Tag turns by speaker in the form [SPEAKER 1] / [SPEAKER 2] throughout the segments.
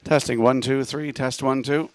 [SPEAKER 1] Testing 1, 2, 3. Test 1, 2.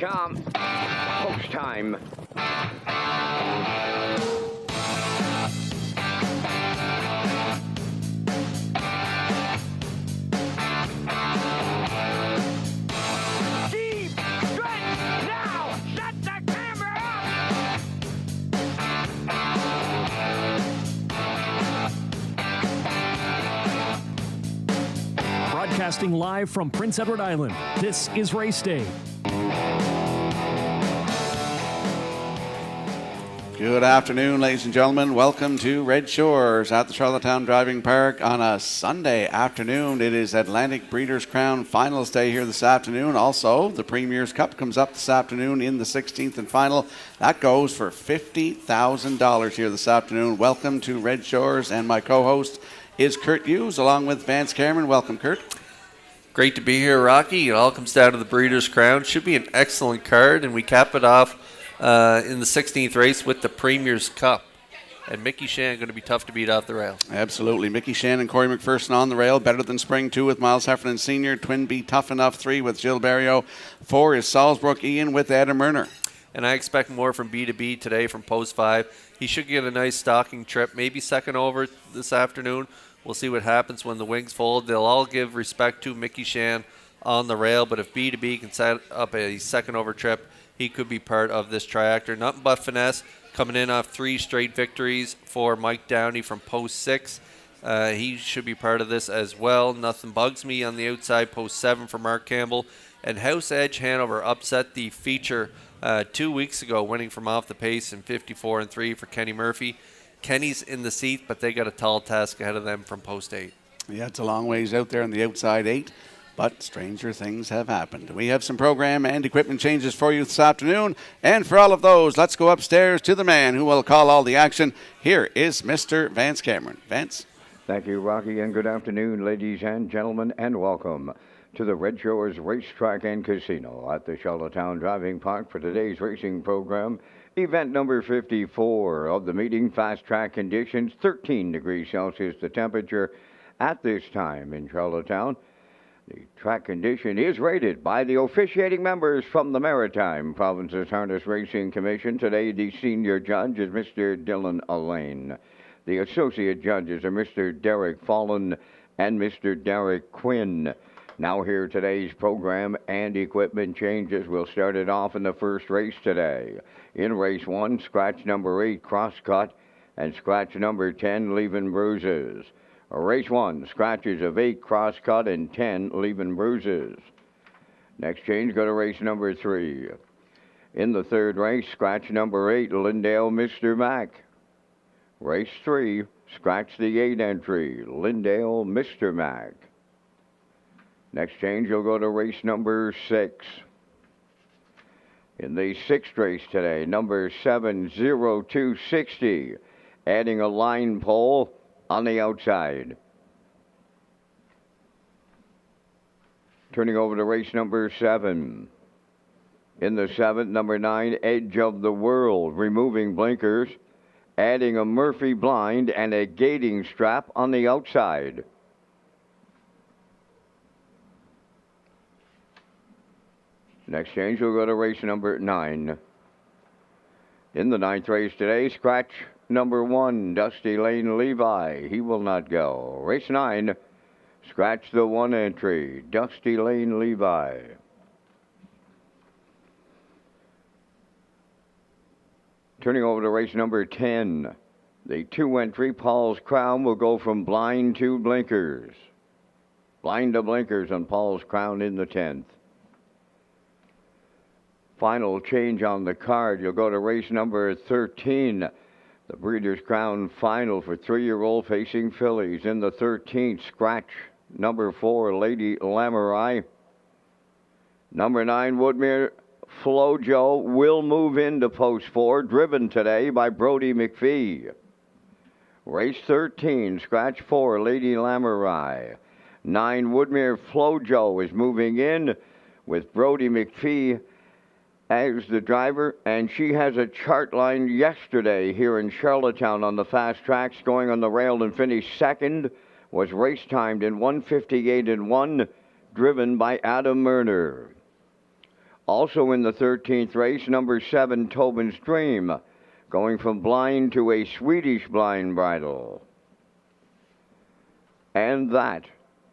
[SPEAKER 2] come. Post time. Deep stretch now. Set the camera up.
[SPEAKER 3] Broadcasting live from Prince Edward Island, this is Race Day.
[SPEAKER 1] Good afternoon, ladies and gentlemen. Welcome to Red Shores at the Charlottetown Driving Park on a Sunday afternoon. It is Atlantic Breeders' Crown Finals Day here this afternoon. Also, the Premier's Cup comes up this afternoon in the 16th and final. That goes for $50,000 here this afternoon. Welcome to Red Shores, and my co-host is Kurt Hughes along with Vance Cameron. Welcome, Kurt.
[SPEAKER 4] Great to be here, Rocky. It all comes down to the Breeders' Crown. Should be an excellent card, and we cap it off in the 16th race with the Premier's Cup. And Mickey Shan going to be tough to beat off the rail.
[SPEAKER 1] Absolutely. Mickey Shan and Corey McPherson on the rail. Better than Spring 2 with Miles Heffernan Sr. Twin B Tough Enough 3 with Jill Barrio. 4 is Salzbrook Ian with Adam Murner.
[SPEAKER 4] And I expect more from B2B today from Post 5. He should get a nice stalking trip, maybe second over this afternoon. We'll see what happens when the wings fold. They'll all give respect to Mickey Shan on the rail, but if B2B can set up a second over trip, he could be part of this triactor. Nothing but finesse, coming in off 3 straight victories for Mike Downey from Post 6. He should be part of this as well. Nothing bugs me on the outside, Post 7 for Mark Campbell. And House Edge Hanover upset the feature 2 weeks ago, winning from off the pace in 54-3 for Kenny Murphy. Kenny's in the seat, but they got a tall task ahead of them from Post 8.
[SPEAKER 1] Yeah, it's a long ways out there on the outside 8, but stranger things have happened. We have some program and equipment changes for you this afternoon, and for all of those, let's go upstairs to the man who will call all the action. Here is Mr. Vance Cameron. Vance?
[SPEAKER 2] Thank you, Rocky, and good afternoon, ladies and gentlemen, and welcome to the Red Shores Racetrack and Casino at the Charlottetown Driving Park for today's racing program. Event number 54 of the meeting, fast track conditions, 13 degrees Celsius the temperature at this time in Charlottetown. The track condition is rated by the officiating members from the Maritime Provinces Harness Racing Commission. Today, the senior judge is Mr. Dylan Allain. The associate judges are Mr. Derek Fallon and Mr. Derek Quinn. Now here today's program and equipment changes. We'll start it off in the first race today. In race 1, scratch number 8, Crosscut, and scratch number 10, Leaving Bruises. Race 1, scratches of 8, Crosscut, and 10, Leaving Bruises. Next change, go to race number 3. In the third race, scratch number 8, Lindale, Mr. Mac. Race 3, scratch the 8 entry, Lindale, Mr. Mac. Next change, you'll go to race number 6. In the sixth race today, number 70260, adding a line pole on the outside. Turning over to race number 7. In the 7th, number 9, Edge of the World, removing blinkers, adding a Murphy blind and a gating strap on the outside. Next change, we'll go to race number 9. In the 9th race today, scratch number 1, Dusty Lane Levi. He will not go. Race 9, scratch the 1 entry, Dusty Lane Levi. Turning over to race number 10. The 2 entry, Paul's Crown, will go from blind to blinkers. Blind to blinkers on Paul's Crown in the 10th. Final change on the card. You'll go to race number 13. The Breeders' Crown Final for 3-year-old facing fillies. In the 13th, scratch number 4, Lady Lamurai. Number 9, Woodmere Flojo will move into post 4, driven today by Brody McPhee. Race 13, scratch 4, Lady Lamurai. 9, Woodmere Flojo is moving in with Brody McPhee as the driver, and she has a chart line yesterday here in Charlottetown on the fast tracks, going on the rail and finished second, was race timed in 1:58.1, driven by Adam Murner. Also in the 13th race, number 7, Tobin's Dream, going from blind to a Swedish blind bridle. And that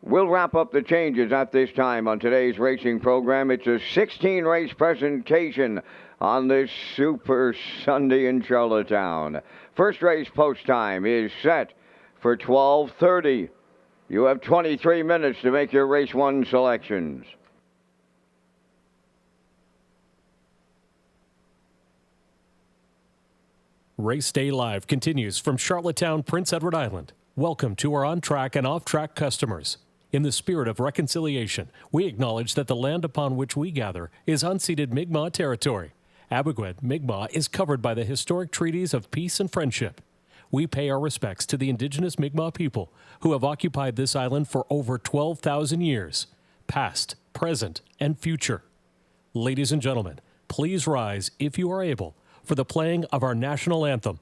[SPEAKER 2] will wrap up the changes at this time on today's racing program. It's a 16-race presentation on this Super Sunday in Charlottetown. First race post time is set for 12:30. You have 23 minutes to make your race 1 selections.
[SPEAKER 3] Race Day Live continues from Charlottetown, Prince Edward Island. Welcome to our on-track and off-track customers. In the spirit of reconciliation, we acknowledge that the land upon which we gather is unceded Mi'kmaq territory. Abogwed, Mi'kmaq is covered by the historic treaties of peace and friendship. We pay our respects to the indigenous Mi'kmaq people who have occupied this island for over 12,000 years, past, present, and future. Ladies and gentlemen, please rise, if you are able, for the playing of our national anthem.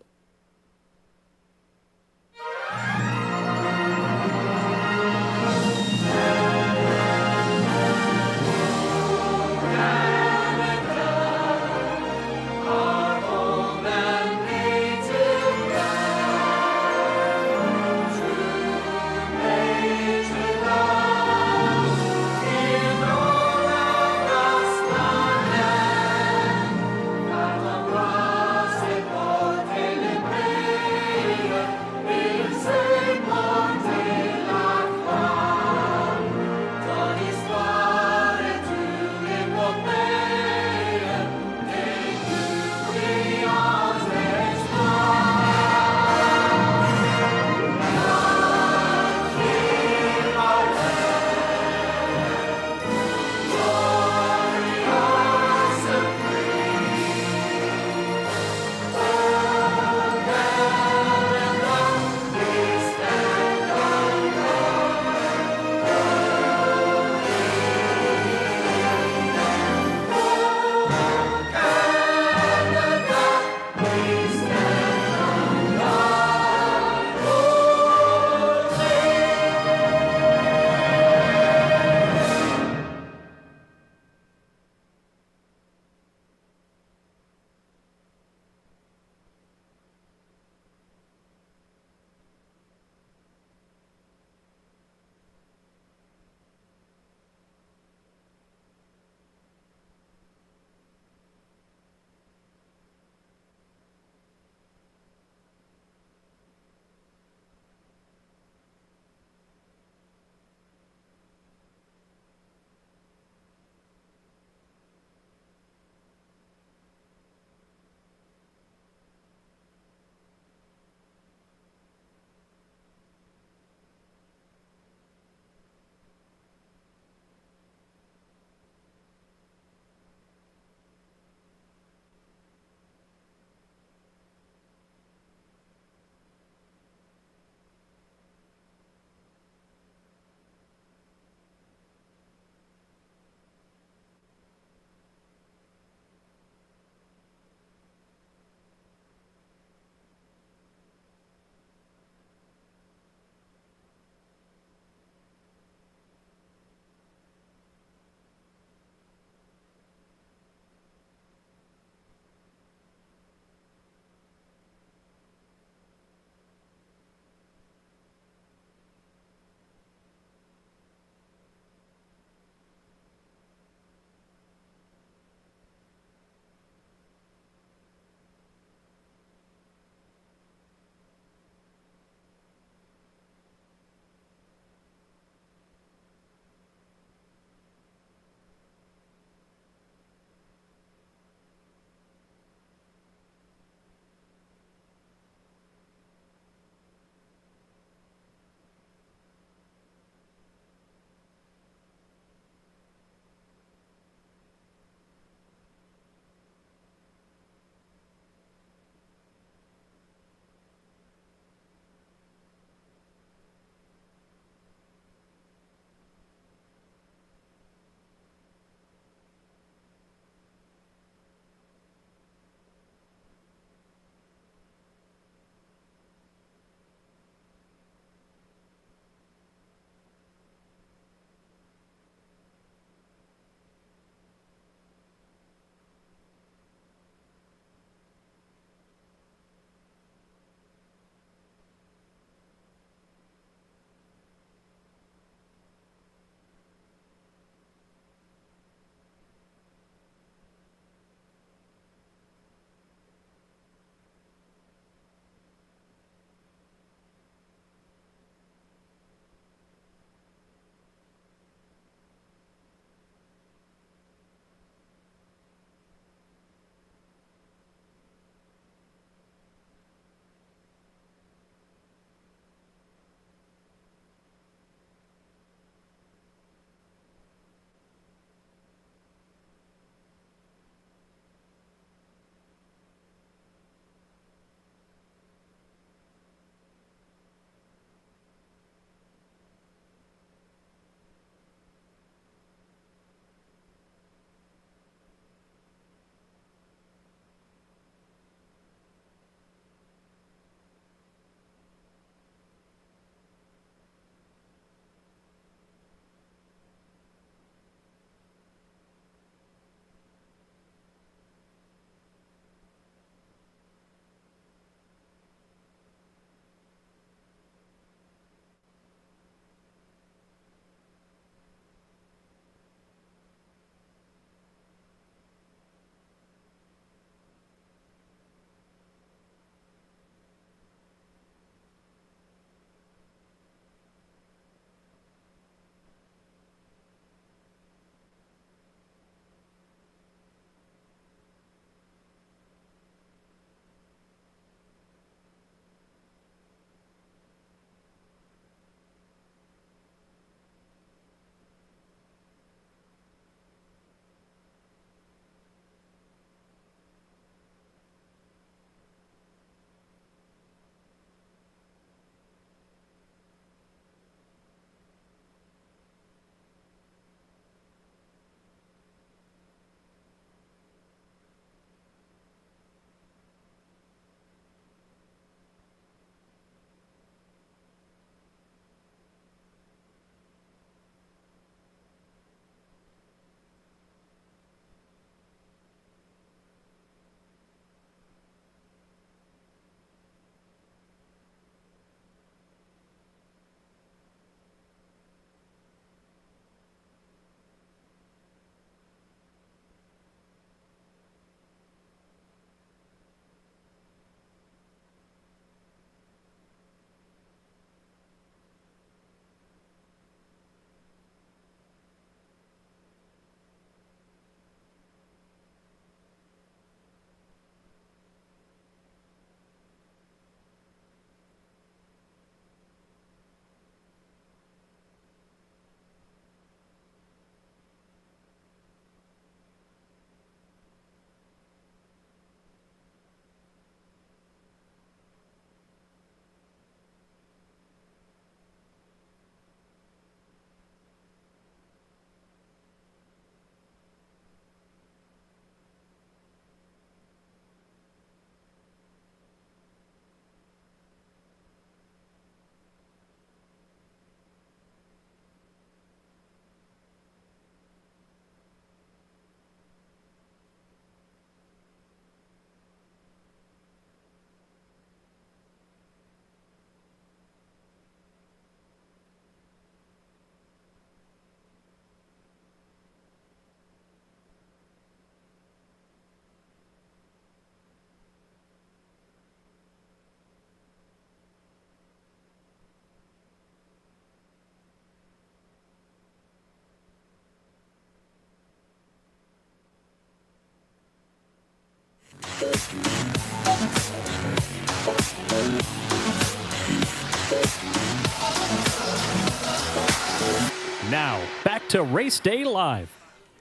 [SPEAKER 3] Now, back to Race Day Live.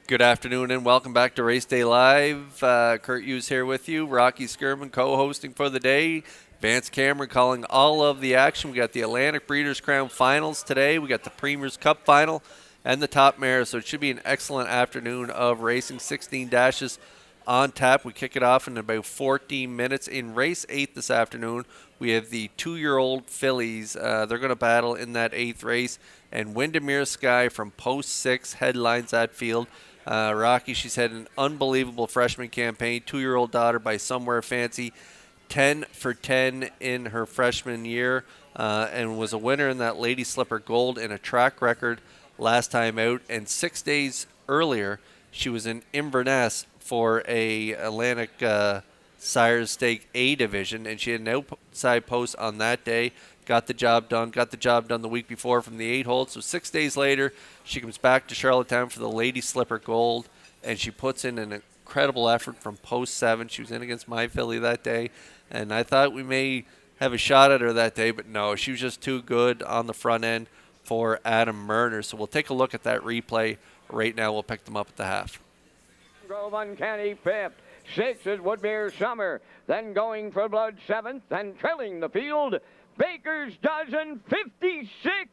[SPEAKER 4] Good afternoon and welcome back to Race Day Live. Kurt Hughes here with you. Rocky Skirman co-hosting for the day. Vance Cameron calling all of the action. We got the Atlantic Breeders' Crown Finals today. We got the Premier's Cup Final and the Top Mare. So it should be an excellent afternoon of racing. 16 dashes on tap. We kick it off in about 14 minutes. In race 8 this afternoon, we have the 2-year-old fillies. They're going to battle in that 8th race. And Windermere Sky from Post 6 headlines that field. Rocky, she's had an unbelievable freshman campaign. 2-year-old daughter by Somewhere Fancy. 10 for 10 in her freshman year. And was a winner in that Lady Slipper Gold in a track record last time out. And 6 days earlier, she was in Inverness for a Atlantic Sires Stake A division, and she had an outside post on that day. Got the job done the week before from the 8-hole. So 6 days later, she comes back to Charlottetown for the Lady Slipper Gold, and she puts in an incredible effort from post 7. She was in against my filly that day, and I thought we may have a shot at her that day, but no, she was just too good on the front end for Adam Murner. So we'll take a look at that replay right now. We'll pick them up at the half.
[SPEAKER 2] Grove Uncanny 5th. 6 is Woodmere Summer. Then going for blood 7th. Then trailing the field, Baker's Dozen 56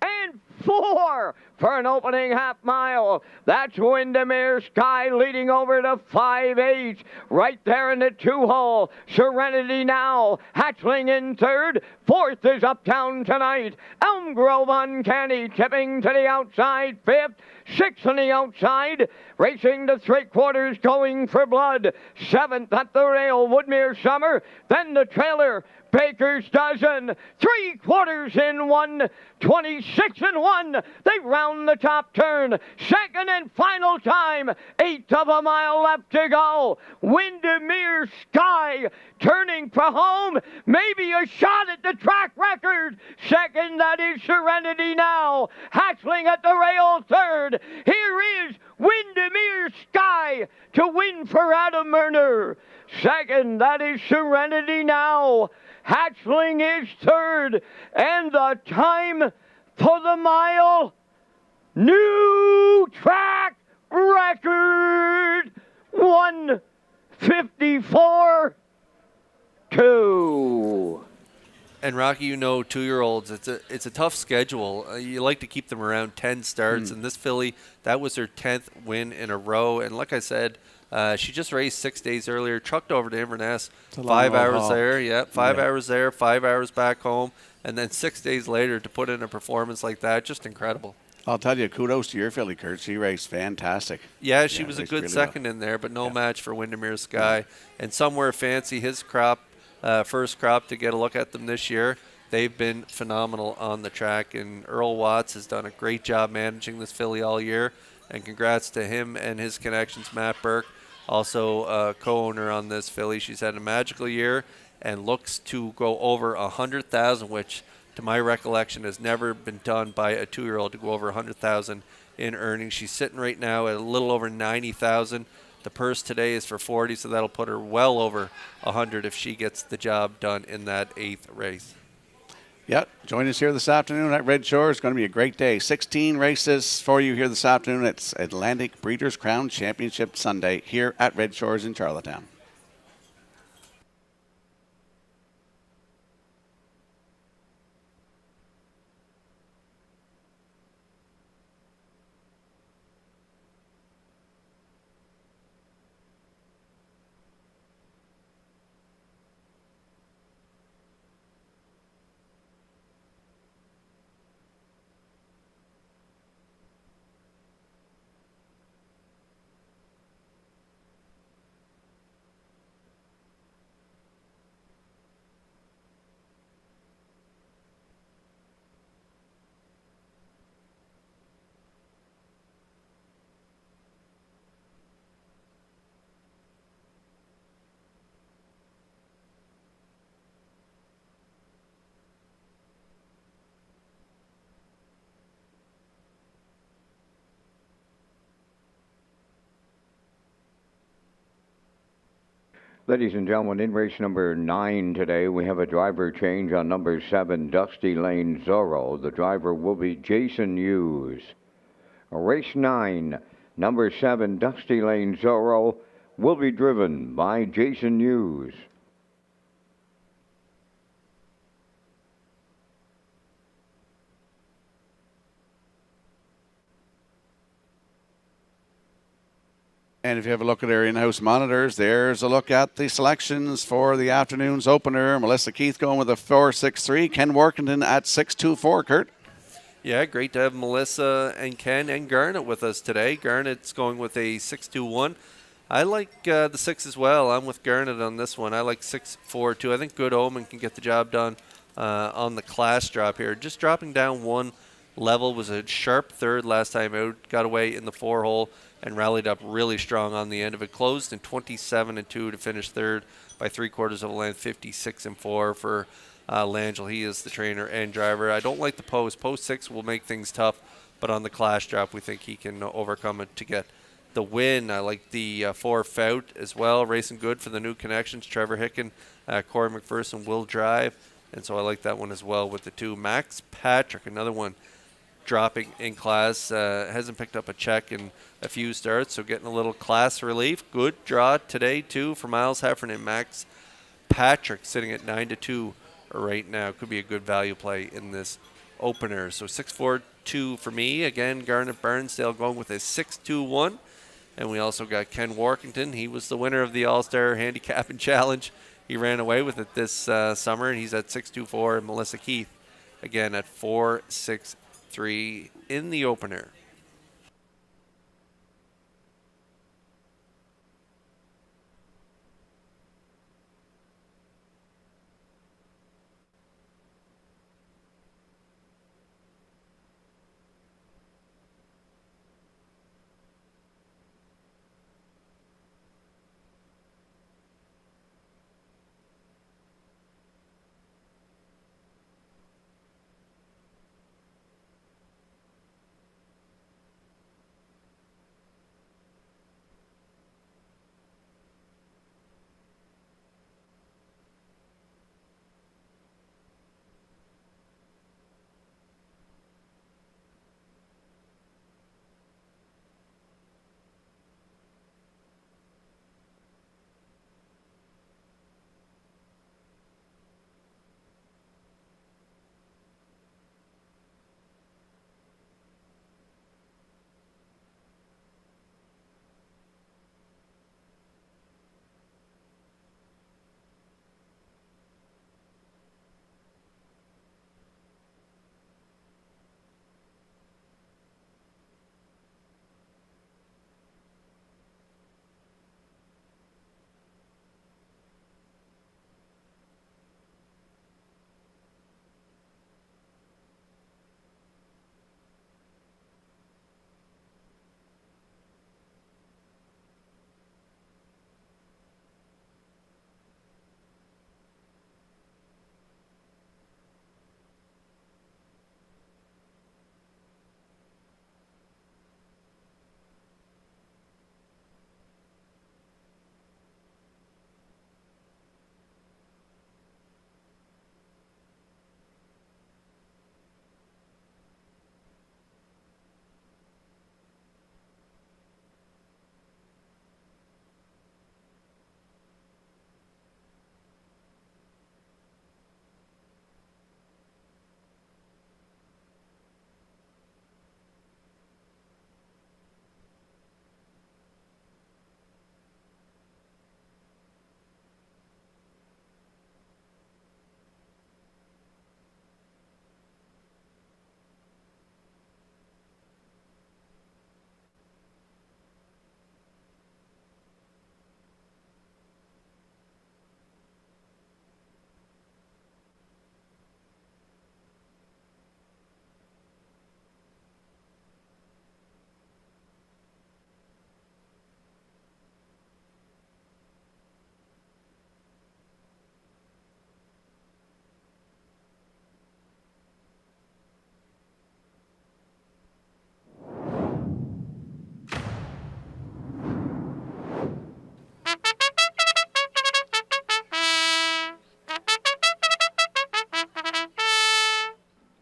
[SPEAKER 2] and 4 for an opening half mile. That's Windermere Sky leading over to 5-8. Right there in the 2-hole. Serenity Now. Hatchling in 3rd. 4th is Uptown Tonight. Elm Grove Uncanny tipping to the outside. 5th. 6th on the outside. Racing to 3/4 going for blood. 7th at the rail. Woodmere Summer. Then the trailer. Baker's Dozen, 3/4 in 1, 26 and 1. They round the top turn. Second and final time. 1/8 of a mile left to go. Windermere Sky turning for home. Maybe a shot at the track record. Second, that is Serenity Now. Hatchling at the rail 3rd. Here is Windermere Sky to win for Adam Murner. Second, that is Serenity Now. Hatchling is 3rd, and the time for the mile, new track record, 1:54.2.
[SPEAKER 4] And Rocky, you know, 2-year-olds, it's a tough schedule. You like to keep them around 10 starts, and this filly, that was her 10th win in a row. And like I said, she just raced 6 days earlier, trucked over to Inverness, 5 hours there, 5 hours there, 5 hours back home, and then 6 days later to put in a performance like that, just incredible.
[SPEAKER 1] I'll tell you, kudos to your filly, Kurt. She raced fantastic.
[SPEAKER 4] Yeah, she was a good
[SPEAKER 1] really
[SPEAKER 4] second in there, but no match for Windermere Sky. And Somewhere Fancy, his crop, first crop to get a look at them this year. They've been phenomenal on the track, and Earl Watts has done a great job managing this filly all year. And congrats to him and his connections, Matt Burke, also a co-owner on this filly. She's had a magical year and looks to go over 100,000, which to my recollection has never been done by a 2-year-old to go over 100,000 in earnings. She's sitting right now at a little over 90,000. The purse today is for 40, so that'll put her well over 100 if she gets the job done in that 8th race.
[SPEAKER 1] Yep. Join us here this afternoon at Red Shore. It's going to be a great day. 16 races for you here this afternoon. It's Atlantic Breeders' Crown Championship Sunday here at Red Shores in Charlottetown.
[SPEAKER 2] Ladies and gentlemen, in race number 9 today, we have a driver change on number 7, Dusty Lane Zorro. The driver will be Jason Hughes. Race 9, number 7, Dusty Lane Zorro, will be driven by Jason Hughes.
[SPEAKER 1] And if you have a look at our in-house monitors, there's a look at the selections for the afternoon's opener. Melissa Keith going with a 4.63. Ken Workington at 6.24, Kurt.
[SPEAKER 4] Yeah, great to have Melissa and Ken and Garnet with us today. Garnet's going with a 6.21. I like the 6 as well. I'm with Garnet on this one. I like 6.42. I think Good Omen can get the job done on the class drop here. Just dropping down one level, was a sharp third last time out. Got away in the 4-hole and rallied up really strong on the end of it. Closed in 27-2 to finish third by 3/4 of a length, 56-4 for Langell. He is the trainer and driver. I don't like the post. Post 6 will make things tough, but on the class drop, we think he can overcome it to get the win. I like the 4 Fout as well, racing good for the new connections. Trevor Hicken, Corey McPherson will drive, and so I like that one as well with the 2. Max Patrick, another one dropping in class, hasn't picked up a check in a few starts, so getting a little class relief. Good draw today too for Miles Heffernan and Max Patrick, sitting at 9-2 right now. Could be a good value play in this opener. So 6-4-2 for me. Again, Garnet Barnsdale going with a 6-2-1. And we also got Ken Workington. He was the winner of the All-Star Handicapping Challenge. He ran away with it this summer, and he's at 6-2-4. And Melissa Keith, again, at 4-6-3 in the opener.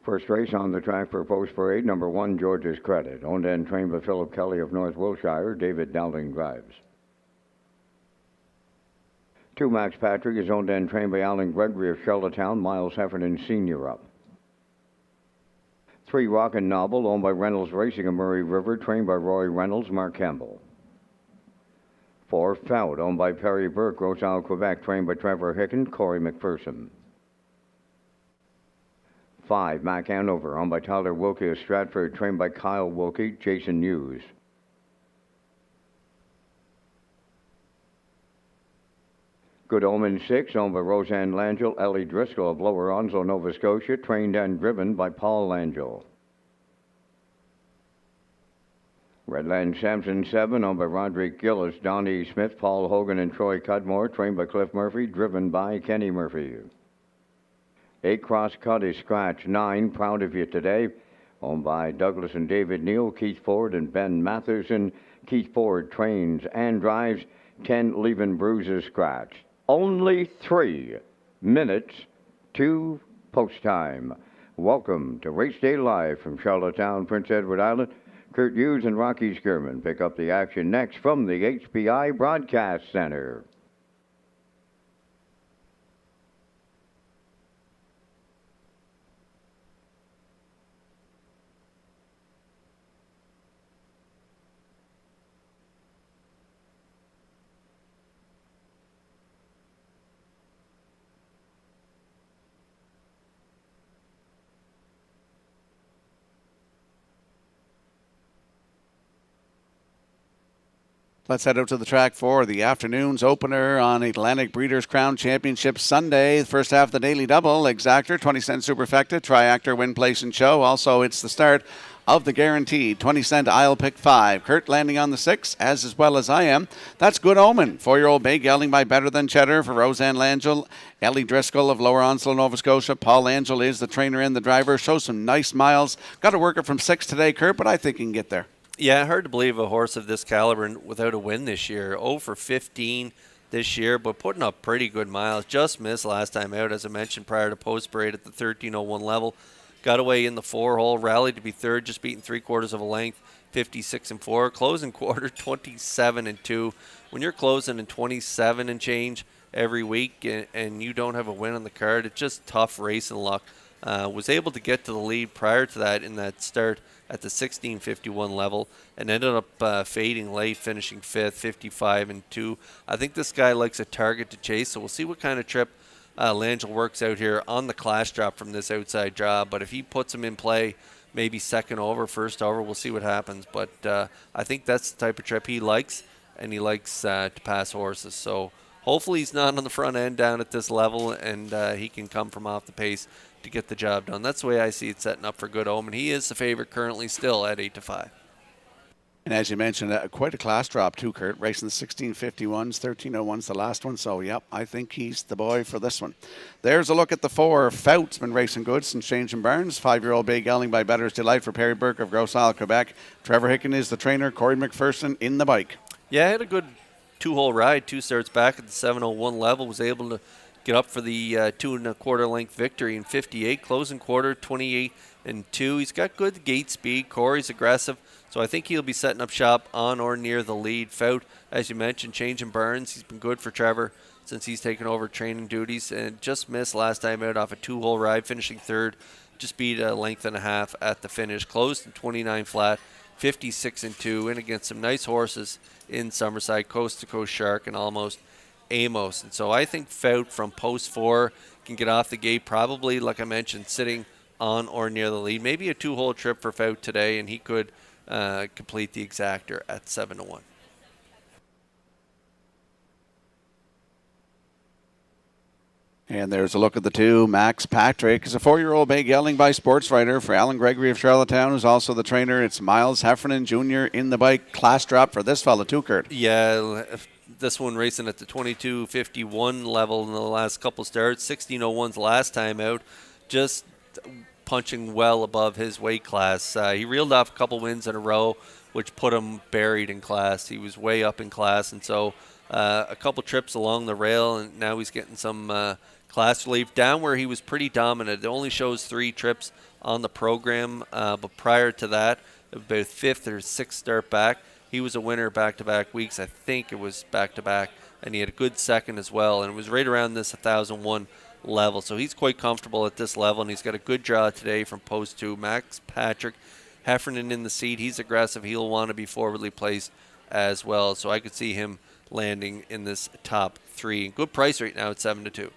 [SPEAKER 2] First race on the track for Post Parade, number 1, George's Credit. Owned and trained by Philip Kelly of North Wiltshire. David Dowling drives. 2, Max Patrick is owned and trained by Alan Gregory of Charlottetown. Miles Heffernan Sr. up. 3, Rockin' Novel, owned by Reynolds Racing of Murray River, trained by Roy Reynolds, Mark Campbell. 4, Fout, owned by Perry Burke, Rosal, Quebec, trained by Trevor Hicken, Corey McPherson. 5, Mac Hanover, owned by Tyler Wilkie of Stratford, trained by Kyle Wilkie, Jason Hughes. 'Good Omen 6, owned by Roseanne Langell, Ellie Driscoll of Lower Onslow, Nova Scotia, trained and driven by Paul Langell. Redland Samson 7, owned by Roderick Gillis, Donnie Smith, Paul Hogan, and Troy Cudmore, trained by Cliff Murphy, driven by Kenny Murphy. 8, Cross Cut is Scratch 9, Proud of You Today, owned by Douglas and David Neal, Keith Ford, and Ben Matherson. Keith Ford trains and drives. 10, Leaving Bruises Scratch. Only 3 minutes to post time. Welcome to Race Day Live from Charlottetown, Prince Edward Island. Kurt Hughes and Rocky Skirman pick up the action next from the HPI Broadcast Center.
[SPEAKER 1] Let's head out to the track for the afternoon's opener on Atlantic Breeders' Crown Championship Sunday. The first half of the daily double, Exactor, 20-cent Superfecta, Triactor, Win, Place, and Show. Also, it's the start of the guaranteed 20-cent I'll Pick 5. Kurt landing on the 6, as well as I am. That's Good Omen. 4-year-old bay gelding by Better Than Cheddar for Roseanne Langell. Ellie Driscoll of Lower Onslow, Nova Scotia. Paul Angel is the trainer and the driver. Shows some nice miles. Got to work it from 6 today, Kurt, but I think he can get there.
[SPEAKER 4] Yeah, hard to believe a horse of this caliber without a win this year. 0 for 15 this year, but putting up pretty good miles. Just missed last time out, as I mentioned, prior to Post Parade at the 13:01 level. Got away in the 4-hole, rallied to be third, just beating 3/4 of a length, 56-4. Closing quarter, 27-2. When you're closing in 27 and change every week and you don't have a win on the card, it's just tough racing luck. Was able to get to the lead prior to that in that start at the 16:51 level and ended up fading late, finishing 5th, 55-2. I think this guy likes a target to chase, so we'll see what kind of trip Langell works out here on the class drop from this outside job. But if he puts him in play, maybe second over, first over, we'll see what happens. But I think that's the type of trip he likes, and he likes to pass horses. So hopefully he's not on the front end down at this level, and he can come from off the pace to get the job done. That's the way I see it setting up for Good Omen. He is the favorite currently still at 8-5.
[SPEAKER 1] And as you mentioned, quite a class drop too, Kurt. Racing the 1651s, 1301s, the last one. So, yep, I think he's the boy for this one. There's a look at the 4. Fout's been racing good since changing barns. 5-year-old bay gelding by Better's Delight for Perry Burke of Gros Isle, Quebec. Trevor Hicken is the trainer. Corey McPherson in the bike.
[SPEAKER 4] Yeah, I had a good 2-hole ride. 2 starts back at the 7:01 level. Was able to get up for the 2 1/4 length victory in 58. Closing quarter, 28-2. He's got good gate speed. Corey's aggressive. So I think he'll be setting up shop on or near the lead. Fout, as you mentioned, changing barns. He's been good for Trevor since he's taken over training duties and just missed last time out off a 2-hole ride, finishing 3rd. Just beat a length and a half at the finish. Closed in 29 flat, 56-2, and against some nice horses in Summerside, Coast to Coast Shark, and Almost Amos. And so I think Fout from post 4 can get off the gate, probably, like I mentioned, sitting on or near the lead. Maybe a 2-hole trip for Fout today, and he could complete the Exactor at 7-1.
[SPEAKER 1] And there's a look at the 2. Max Patrick is a 4-year-old bay gelding by Sports Writer for Alan Gregory of Charlottetown, who's also the trainer. It's Miles Heffernan Jr. in the bike. Class drop for this fella too, Kurt.
[SPEAKER 4] Yeah, this one racing at the 22:51 level in the last couple starts. 16:01's last time out. Just punching well above his weight class. He reeled off a couple wins in a row, which put him buried in class. He was way up in class, and so a couple trips along the rail, and now he's getting some class relief. Down where he was pretty dominant. It only shows 3 trips on the program, but prior to that, about 5th or 6th start back, he was a winner back-to-back weeks. I think it was back-to-back, and he had a good second as well, and it was right around this 1,001 level. So he's quite comfortable at this level, and he's got a good draw today from post 2. Max Patrick Heffernan in the seat. He's aggressive. He'll want to be forwardly placed as well. So I could see him landing in this top 3. Good price right now at 7-2.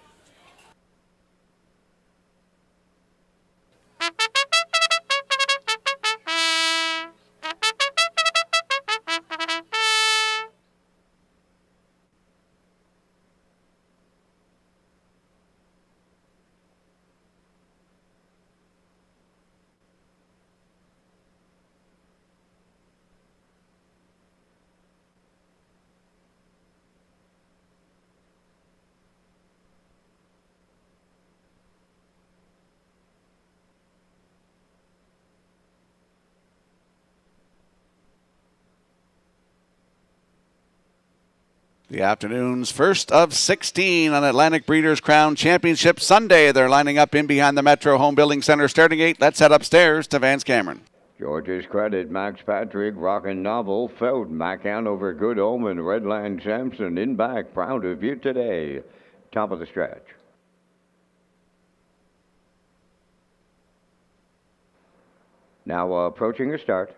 [SPEAKER 1] The afternoon's first of 16 on Atlantic Breeders' Crown Championship Sunday. They're lining up in behind the Metro Home Building Center starting gate. Let's head upstairs to Vance Cameron.
[SPEAKER 2] George's Credit, Max Patrick, Rockin' Novel, Feld, Mac Hanover, Good Omen, Redland Sampson, in back, proud of you today. Top of the stretch. Now approaching a start.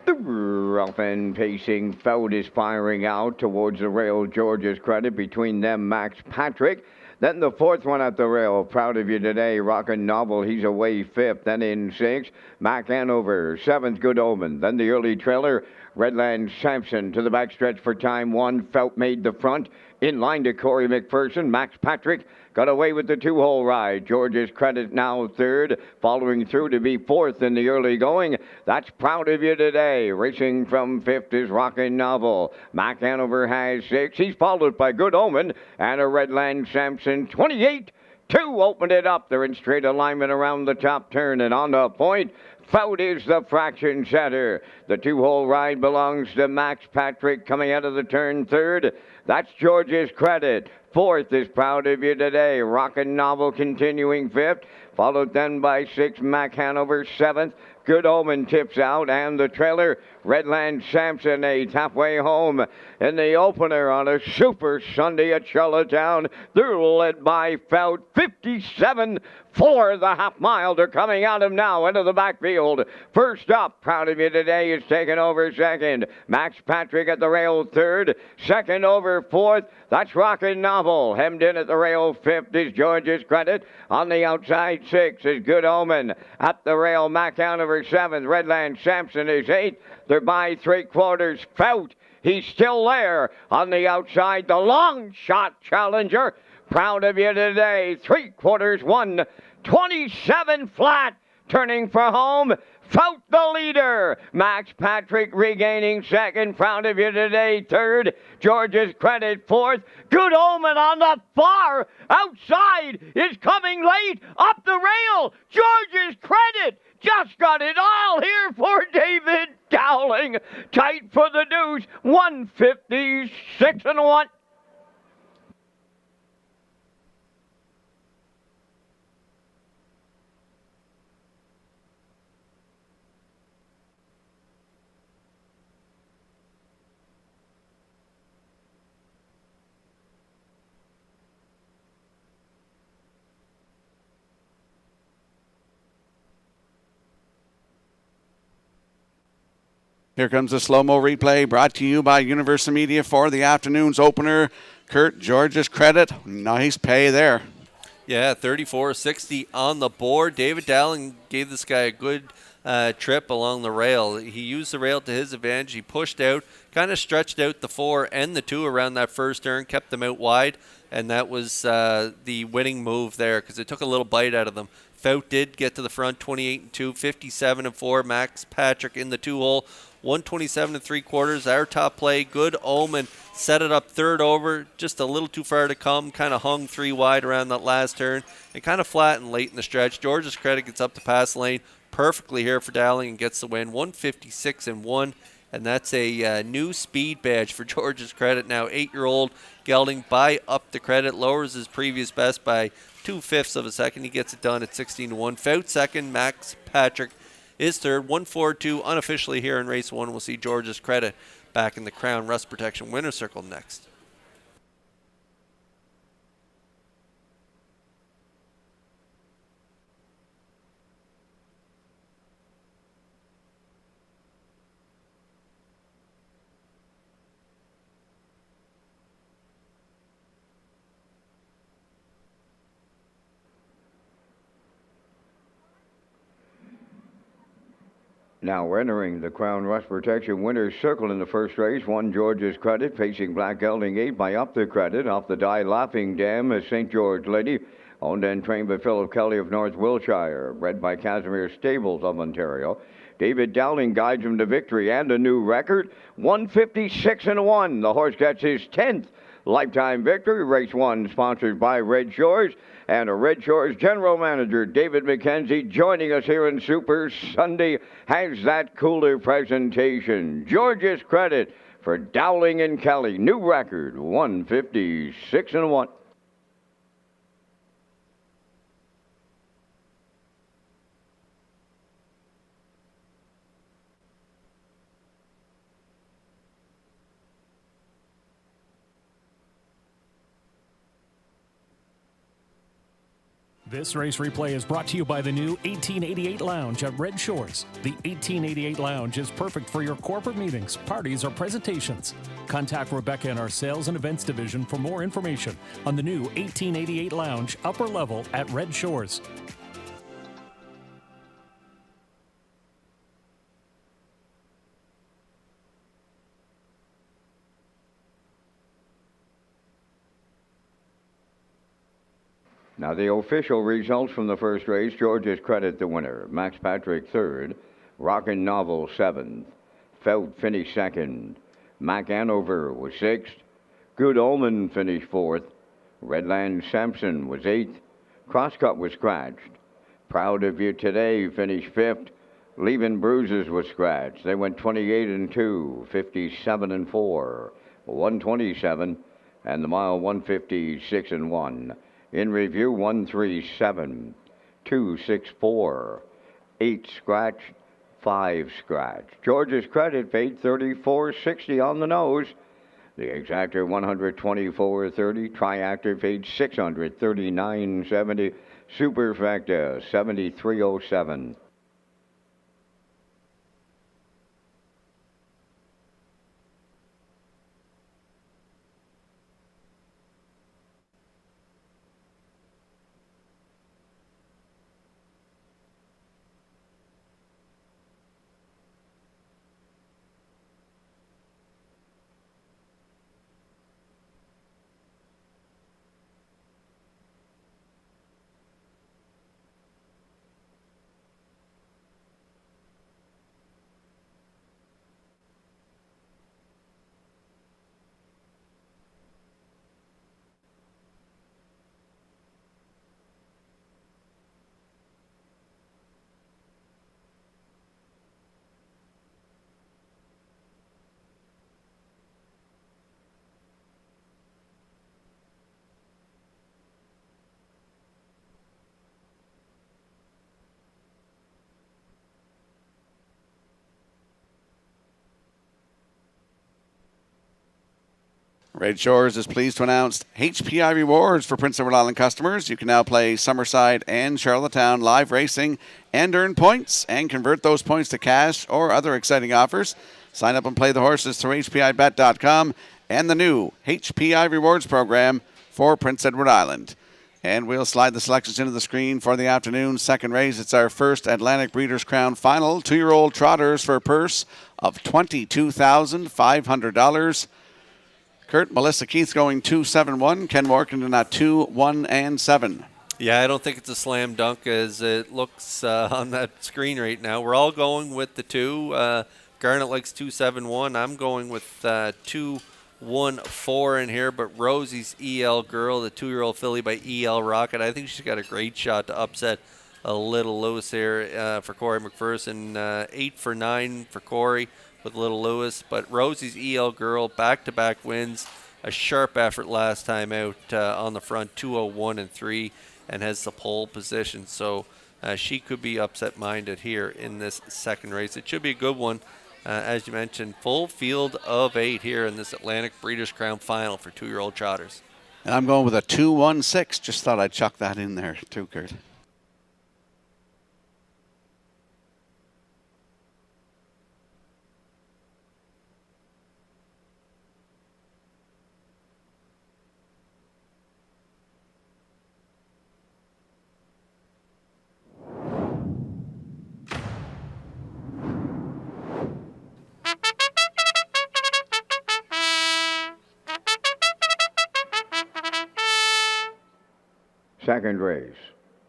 [SPEAKER 2] The rough and pacing Feld is firing out towards the rail. George's Credit, between them Max Patrick. Then the 4th one at the rail. Proud of you today. Rockin' Novel. He's away 5th. Then in 6th, Mac Hanover. 7th, Good Omen. Then the early trailer, Redland Sampson. To the backstretch for time 1. Felt made the front. In line to Corey McPherson. Max Patrick got away with the 2-hole ride. George's Credit now 3rd. Following through to be 4th in the early going. That's Proud of You today. Racing from 5th is Rockin' Novel. Mac Hanover has 6. He's followed by Good Omen and a Redland Sampson. 28-2 opened it up. They're in straight alignment around the top turn, and on the point, Fout is the fraction setter. The 2-hole ride belongs to Max Patrick coming out of the turn 3rd. That's George's Credit. 4th is Proud of You today. Rockin' Novel continuing 5th. Followed then by 6, Mac Hanover. 7th, Good Omen tips out. And the trailer, Redland Sampson, 8th. Halfway home in the opener on a super Sunday at Charlottetown. They're led by Fout. 57 for the half mile. They're coming out of now into the backfield. First up, Proud of You today is taking over 2nd. Max Patrick at the rail 3rd. 2nd over 4th. That's Rockin' Novel. Hemmed in at the rail 5th is George's Credit. On the outside 6th is Good Omen. At the rail, Mac Hanover 7th. Redland Sampson is 8th. They're by 3/4. Fout. He's still there. On the outside, the long shot challenger. Proud of You today. 3/4 1. 27 flat. Turning for home. Fout the leader. Max Patrick regaining 2nd. Proud of You today 3rd. George's Credit 4th. Good Omen on the far outside is coming late. Up the rail. George's Credit just got it all here for David Dowling. Tight for the deuce. 156-1.
[SPEAKER 1] Here comes the slow-mo replay brought to you by Universal Media for the afternoon's opener. Kurt, George's Credit. Nice pay there.
[SPEAKER 4] Yeah, 34.60 on the board. David Dowling gave this guy a good trip along the rail. He used the rail to his advantage. He pushed out, kind of stretched out the 4 and the 2 around that first turn, kept them out wide, and that was the winning move there because it took a little bite out of them. Fout did get to the front, 28-2, 57-4. Max Patrick in the 2-hole, 127 3/4. Our top play. Good Omen set it up 3rd over, just a little too far to come. Kind of hung 3 wide around that last turn and kind of flattened late in the stretch. George's Credit gets up to pass lane perfectly here for Dowling and gets the win. 156-1. and that's a new speed badge for George's Credit. Now 8-year-old Gelding by up the credit, lowers his previous best by 2/5 of a second. He gets it done at 16-1. Fout second, Max Patrick is third. 1-4-2 unofficially here in race 1. We'll see George's Credit back in the Crown Rust Protection winner's circle next.
[SPEAKER 2] Now we're entering the Crown Rust Protection winner's circle in the first race. One George's Credit facing Black Gelding 8 by Up the Credit. Off the die, Laughing Dam is St. George Lady. Owned and trained by Philip Kelly of North Wiltshire. Bred by Casimir Stables of Ontario. David Dowling guides him to victory and a new record. 156-1. The horse gets his 10th lifetime victory. Race 1 sponsored by Red Shores. And a Red Shores General Manager, David McKenzie, joining us here in Super Sunday, has that cooler presentation. George's Credit for Dowling and Kelly. New record, 156-1.
[SPEAKER 3] This race replay is brought to you by the new 1888 Lounge at Red Shores. The 1888 Lounge is perfect for your corporate meetings, parties, or presentations. Contact Rebecca in our Sales and Events Division for more information on the new 1888 Lounge upper level at Red Shores.
[SPEAKER 2] Now the official results from the first race. George's Credit the winner. Max Patrick third. Rockin' Novel seventh. Fout finished second. Mac Hanover was sixth. Good Omen finished fourth. Redland Sampson was eighth. Crosscut was scratched. Proud of You Today finished fifth. Leaving Bruises was scratched. They went 28-2, 57-4, 127, and the mile 156-1. In review, 137, 264, 8 scratch, 5 scratch. George's Credit paid $34.60 on the nose. The exactor 124.30. Triactor paid $639.70. Superfecta 73.07.
[SPEAKER 1] Red Shores is pleased to announce HPI rewards for Prince Edward Island customers. You can now play Summerside and Charlottetown live racing and earn points and convert those points to cash or other exciting offers. Sign up and play the horses through HPIBet.com and the new HPI rewards program for Prince Edward Island. And we'll slide the selections into the screen for the afternoon second race. It's our first Atlantic Breeders' Crown final. 2-year-old trotters for a purse of $22,500. Kurt, Melissa Keith going 2-7-1. Ken Morkington at 2-1-7.
[SPEAKER 4] Yeah, I don't think it's a slam dunk as it looks on that screen right now. We're all going with the 2. Garnet likes 2-7-1. I'm going with 2-1-4 in here, but Rosie's EL Girl, the 2-year-old filly by EL Rocket, I think she's got a great shot to upset a little loose here for Corey McPherson. 8 for 9 for Corey. with Little Lewis. But Rosie's EL Girl, back-to-back wins, a sharp effort last time out on the front, 2:01 and 3, and has the pole position. So she could be upset-minded here in this second race. It should be a good one. As you mentioned, full field of 8 here in this Atlantic Breeders' Crown Final for 2-year-old trotters.
[SPEAKER 1] And I'm going with a 2-1-6. Just thought I'd chuck that in there too, Kurt.
[SPEAKER 2] Second race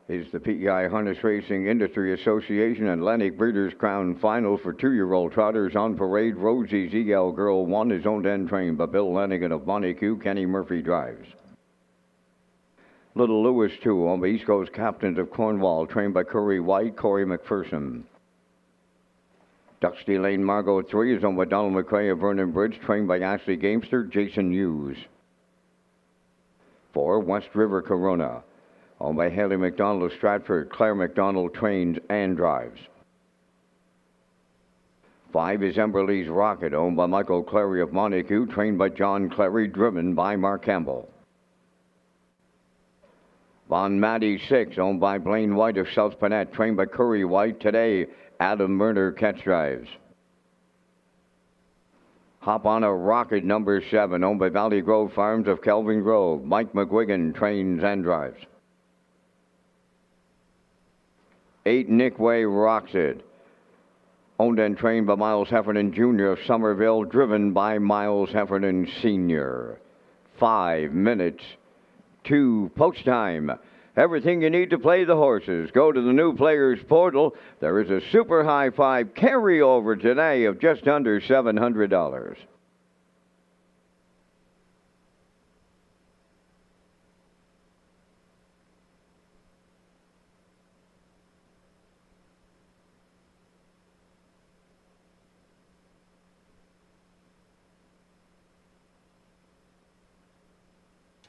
[SPEAKER 2] is the PEI Harness Racing Industry Association Atlantic Breeders' Crown Final for 2-year-old trotters on parade. Rosie's EL Girl 1 is owned and trained by Bill Lanigan of Montague. Kenny Murphy drives. Little Lewis 2 on the East Coast Captains of Cornwall, trained by Curry White, Corey McPherson. Dusty Lane Margot 3 is owned by Donald McCrae of Vernon Bridge, trained by Ashley Gamester, Jason Hughes. 4, West River Corona, owned by Haley McDonald of Stratford. Claire McDonald trains and drives. 5 is Emberly's Rocket, owned by Michael Clary of Montague, trained by John Clary, driven by Mark Campbell. Von Maddie 6, owned by Blaine White of South Panett, trained by Curry White. Today, Adam Murner catch drives. Hop on a Rocket number 7, owned by Valley Grove Farms of Kelvin Grove. Mike McGuigan trains and drives. 8, Nick Way Rocks It, owned and trained by Miles Heffernan Jr. of Somerville, driven by Miles Heffernan Sr. 5 minutes to post time. Everything you need to play the horses. Go to the new players portal. There is a super high five carryover today of just under $700.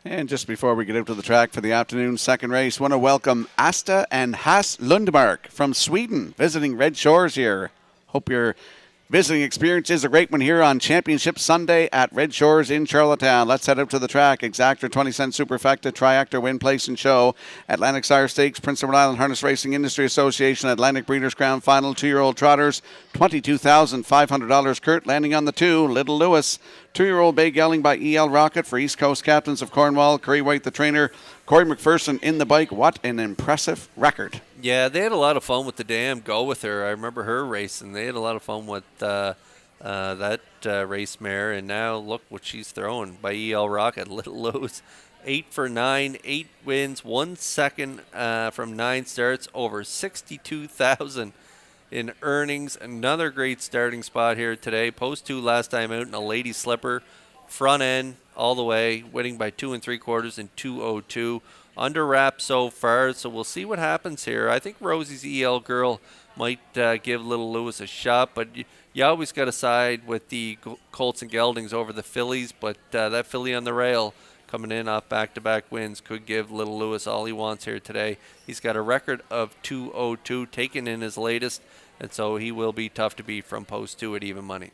[SPEAKER 1] And just before we get out to the track for the afternoon second race, want to welcome Asta and Hass Lundmark from Sweden visiting Red Shores here. Hope your visiting experience is a great one here on Championship Sunday at Red Shores in Charlottetown. Let's head out to the track. Exactor, 20-cent superfecta, triactor, win, place, and show. Atlantic Sire Stakes, Prince Edward Island Harness Racing Industry Association, Atlantic Breeders' Crown Final, 2-year-old trotters, $22,500. Kurt landing on the 2, Little Lewis. 2-year-old bay gelding by E.L. Rocket for East Coast Captains of Cornwall. Curry White, the trainer. Corey McPherson in the bike. What an impressive record.
[SPEAKER 4] Yeah, they had a lot of fun with the dam. Go with her. I remember her racing. They had a lot of fun with that race mare. And now look what she's throwing by E.L. Rocket. Little Lewis, 8 for 9, 8 wins, 1 second from 9 starts, over 62,000 in earnings. Another great starting spot here today. Post 2 last time out in a lady slipper. Front end all the way, winning by 2 3/4 and 2:02. Under wrap so far, so we'll see what happens here. I think Rosie's EL Girl might give Little Lewis a shot, but you always got to side with the Colts and Geldings over the fillies, but that filly on the rail coming in off back-to-back wins could give Little Lewis all he wants here today. He's got a record of 2:02 taken in his latest, and so he will be tough to beat from post 2 at even money.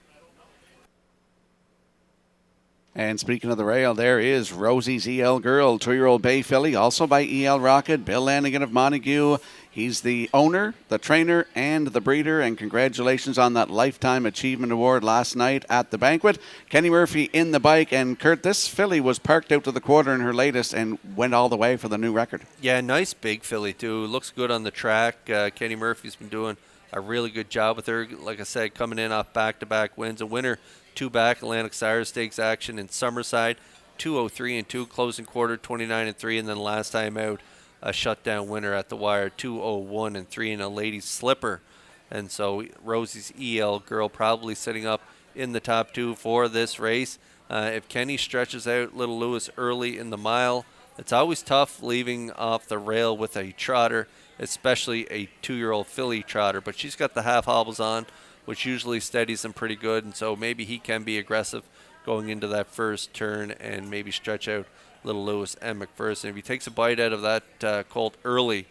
[SPEAKER 1] And speaking of the rail, there is Rosie's EL Girl, 2-year-old bay filly, also by EL Rocket, Bill Lanigan of Montague. He's the owner, the trainer, and the breeder, and congratulations on that Lifetime Achievement Award last night at the banquet. Kenny Murphy in the bike, and Kurt, this filly was parked out to the quarter in her latest and went all the way for the new record.
[SPEAKER 4] Yeah, nice big filly too. Looks good on the track. Kenny Murphy's been doing a really good job with her. Like I said, coming in off back-to-back wins. A winner 2 back Atlantic Sire Stakes action in Summerside, 2:03 and 2, closing quarter 29 and 3, and then last time out a shutdown winner at the wire, 2:01 and 3 in a ladies slipper. And so Rosie's EL Girl probably sitting up in the top 2 for this race. If Kenny stretches out Little Lewis early in the mile, it's always tough leaving off the rail with a trotter, especially a 2-year-old filly trotter, but she's got the half hobbles on which usually steadies them pretty good. And so maybe he can be aggressive going into that first turn and maybe stretch out Little Lewis and McPherson. If he takes a bite out of that colt early,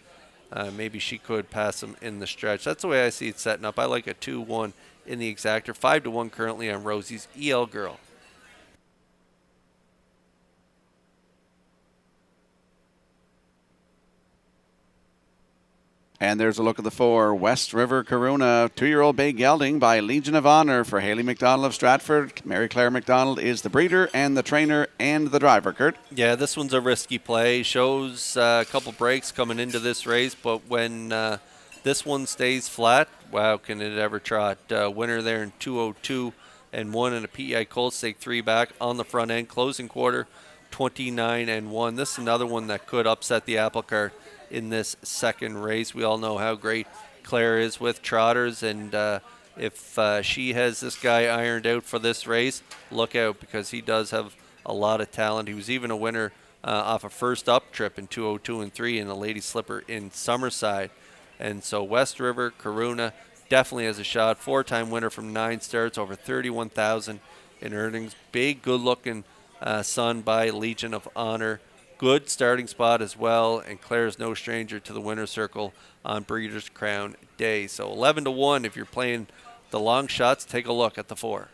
[SPEAKER 4] maybe she could pass him in the stretch. That's the way I see it setting up. I like a 2-1 in the exactor. 5-1 currently on Rosie's EL Girl.
[SPEAKER 1] And there's a look at the 4, West River Coruna, 2-year-old bay gelding by Legion of Honor for Haley McDonald of Stratford. Mary Claire McDonald is the breeder and the trainer and the driver, Kurt.
[SPEAKER 4] Yeah, this one's a risky play. Shows a couple breaks coming into this race, but when this one stays flat, wow, can it ever trot. Winner there in 2:02 and 1 and a PEI Colt Stake 3 back on the front end. Closing quarter, 29 and 1. This is another one that could upset the apple cart in this second race. We all know how great Claire is with trotters, and if she has this guy ironed out for this race, look out, because he does have a lot of talent. He was even a winner off a first up trip in 2:02 and 3 in a Lady Slipper in Summerside. And so West River Coruna definitely has a shot. 4-time winner from 9 starts, over $31,000 in earnings. Big, good-looking son by Legion of Honor. Good starting spot as well, and Claire's no stranger to the winner's circle on Breeders' Crown Day. So 11-1, if you're playing the long shots, take a look at the 4.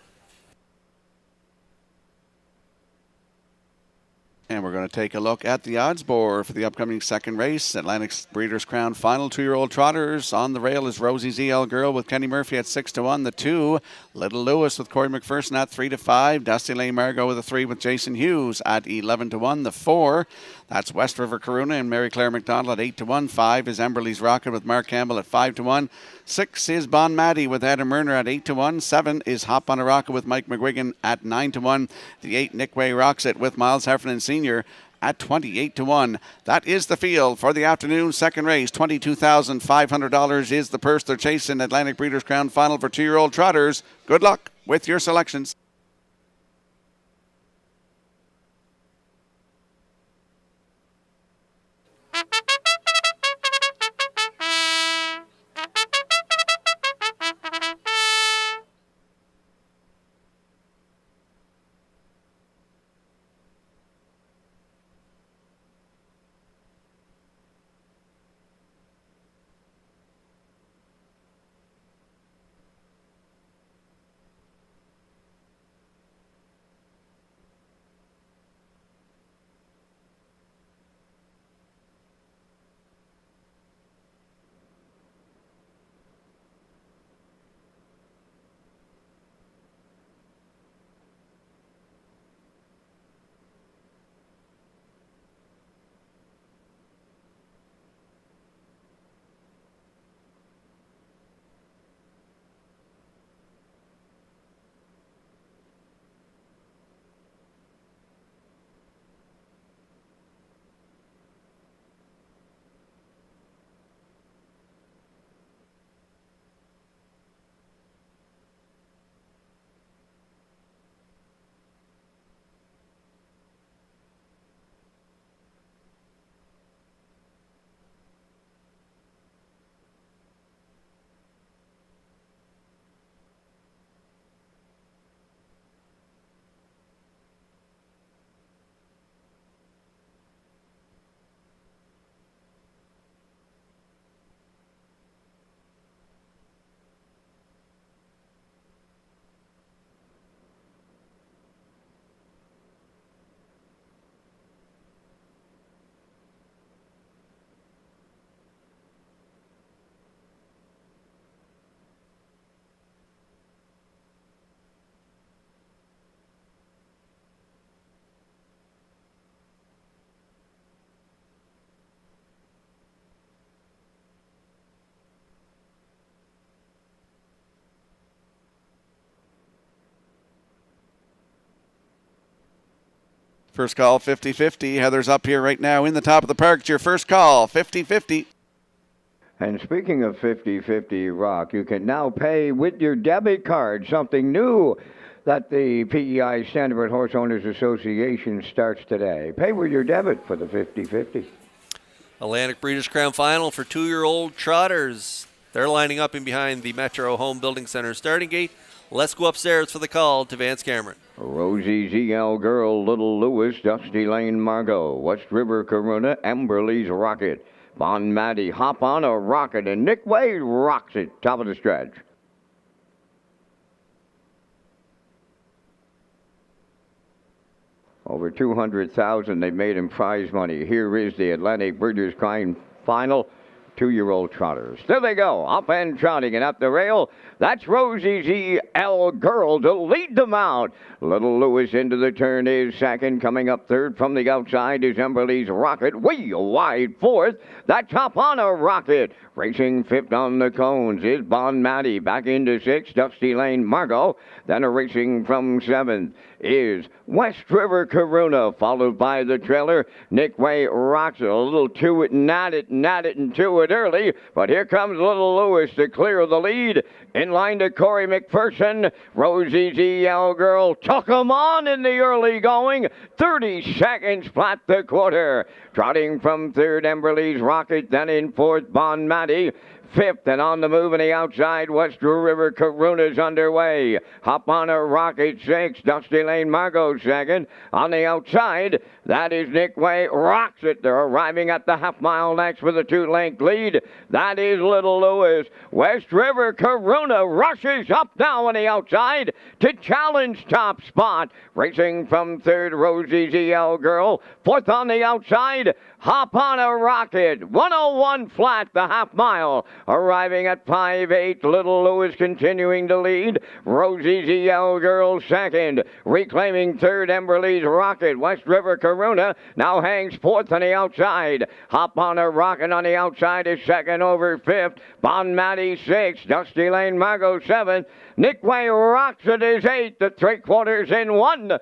[SPEAKER 1] And we're going to take a look at the odds board for the upcoming second race. Atlantic's Breeders' Crown Final, 2-year-old trotters. On the rail is Rosie's EL Girl with Kenny Murphy at 6-1. The 2, Little Lewis with Corey McPherson at 3-5. Dusty Lane Margot with a 3 with Jason Hughes at 11-1. The 4, that's West River Coruna and Mary Claire McDonald at 8-1. 5 is Emberley's Rocket with Mark Campbell at 5-1. 6 is Bon Maddie with Adam Murner at 8-1. 7 is Hop on a Rocket with Mike McGuigan at 9-1. The 8, Nick Way Rocks It with Miles Heffernan Sr. at 28-1. That is the field for the afternoon second race. $22,500 is the purse they're chasing. Atlantic Breeders' Crown Final for 2-year-old trotters. Good luck with your selections. First call, 50-50. Heather's up here right now in the top of the park. It's your first call, 50-50.
[SPEAKER 2] And speaking of 50-50, Rock, you can now pay with your debit card, something new that the PEI Standard Horse Owners Association starts today. Pay with your debit for the 50-50.
[SPEAKER 4] Atlantic Breeders' Crown Final for 2-year-old trotters. They're lining up in behind the Metro Home Building Center starting gate. Let's go upstairs for the call to Vance Cameron.
[SPEAKER 2] Rosie's EL Girl, Little Lewis, Dusty Lane, Margot, West River, Corona, Amberley's Rocket. Bon Matty, Hop on a Rocket, and Nick Wade rocks it. Top of the stretch. Over 200,000 they made in prize money. Here is the Atlantic Breeders' Crown final. 2-year-old trotters. There they go, up and trotting and up the rail. That's Rosie's EL Girl to lead them out. Little Lewis into the turn is second. Coming up third from the outside is Emberley's Rocket. Way wide fourth. That's Hop on a Rocket. Racing fifth on the cones is Bon Matty. Back into sixth, Dusty Lane Margot. Then a racing from seventh is West River Corona, followed by the trailer. Nick Way rocks it a little to it, not it, and to it early. But here comes Little Lewis to clear the lead. In line to Corey McPherson. Rosie's EL Girl took him on in the early going. 30 seconds flat the quarter. Trotting from third, Emberley's Rocket. Then in fourth, Bon Matty. Fifth and on the move in the outside, West River Corona's underway. Hop on a Rocket sixth, Dusty Lane Margot second. On the outside, that is Nick Way, rocks it. They're arriving at the half mile next with a 2-length lead. That is Little Lewis. West River Corona rushes up now on the outside to challenge top spot. Racing from third, Rosie's EL Girl. Fourth on the outside, Hop on a Rocket. 101 flat, the half mile. Arriving at 5-8, Little Lewis continuing to lead. Rosie's EL Girl second. Reclaiming third, Emberley's Rocket. West River Corona now hangs fourth on the outside. Hop on a Rocket on the outside is second over fifth. Bon Matty sixth. Dusty Lane Margot seventh. Nick Way rocks it is eighth. The 3/4 in one.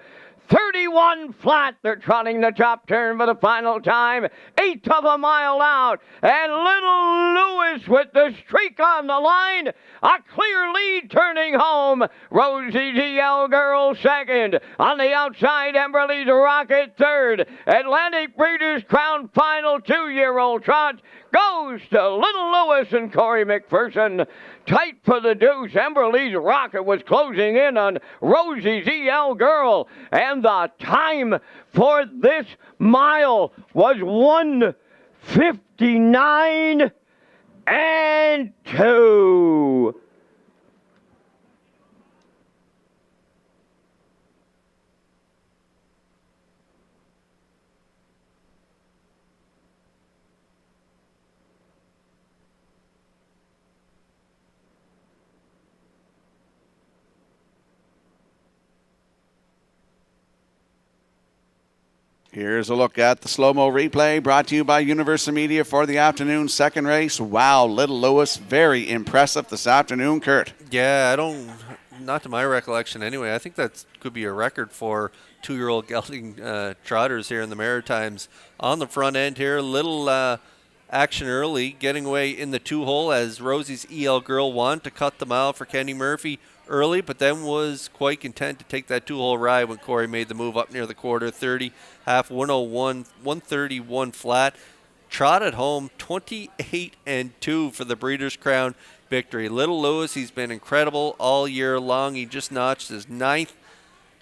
[SPEAKER 2] 31 flat. They're trotting the top turn for the final time. 1/8 of a mile out. And Little Lewis with the streak on the line. A clear lead turning home. Rosie's EL Girl second. On the outside, Emberley's Rocket third. Atlantic Breeders' Crown final 2-year-old trot goes to Little Lewis and Corey McPherson. Tight for the deuce. Emberley's Rocket was closing in on Rosie's EL Girl. And the time for this mile was 1:59 and 2.
[SPEAKER 1] Here's a look at the slow-mo replay brought to you by Universal Media for the afternoon second race. Wow, Little Lewis, very impressive this afternoon, Kurt.
[SPEAKER 4] Yeah, not to my recollection anyway. I think that could be a record for 2-year-old gelding trotters here in the Maritimes. On the front end here, little action early, getting away in the 2-hole as Rosie's EL Girl wanted to cut the mile for Kenny Murphy early, but then was quite content to take that 2-hole ride when Corey made the move up near the quarter. 30, half 101, 131 flat. Trotted home 28 and 2 for the Breeders' Crown victory. Little Lewis, he's been incredible all year long. He just notched his 9th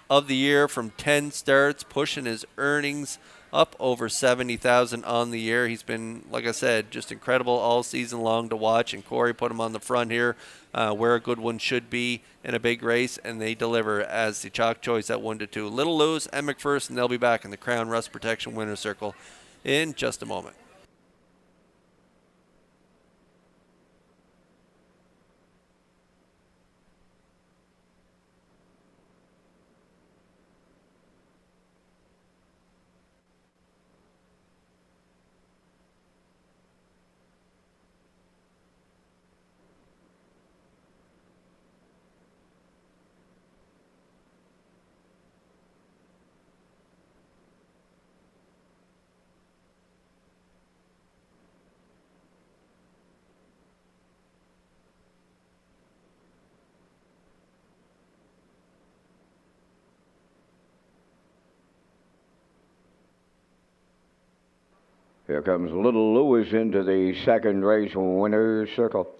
[SPEAKER 4] of the year from 10 starts, pushing his earnings up over 70,000 on the year. He's been, like I said, just incredible all season long to watch. And Corey put him on the front here, where a good one should be in a big race, and they deliver as the chalk choice at 1-2. Little Lewis and McPherson, they'll be back in the Crown Rust Protection Winner's Circle in just a moment.
[SPEAKER 2] Here comes Little Lewis into the second race winner's circle.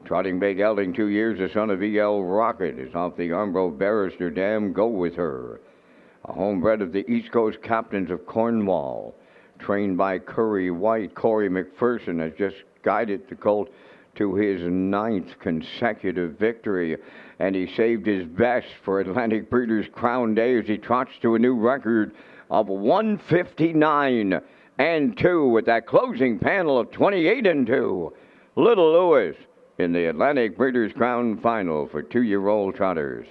[SPEAKER 2] Trotting Bay Gelding, 2 years, the son of E.L. Rocket, is off the Armbro Barrister Dam. Go With Her. A homebred of the East Coast Captains of Cornwall, trained by Curry White. Corey McPherson has just guided the colt to his 9th consecutive victory, and he saved his best for Atlantic Breeders' Crown Day as he trots to a new record of 159 and 2 with that closing panel of 28 and 2. Little Lewis in the Atlantic Breeders' Crown Final for 2-year-old trotters.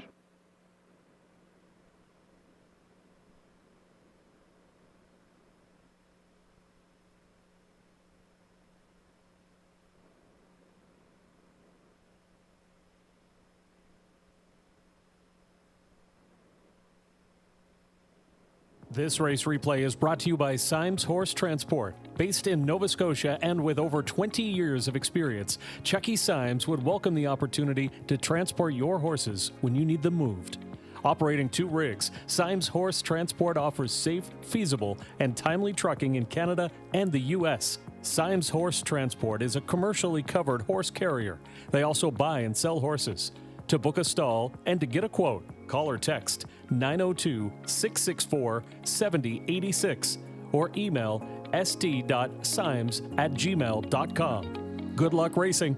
[SPEAKER 3] This race replay is brought to you by Symes Horse Transport. Based in Nova Scotia and with over 20 years of experience, Chucky Symes would welcome the opportunity to transport your horses when you need them moved. Operating 2 rigs, Symes Horse Transport offers safe, feasible, and timely trucking in Canada and the U.S. Symes Horse Transport is a commercially covered horse carrier. They also buy and sell horses. To book a stall and to get a quote, call or text 902-664-7086 or email st.symes@gmail.com. Good luck racing.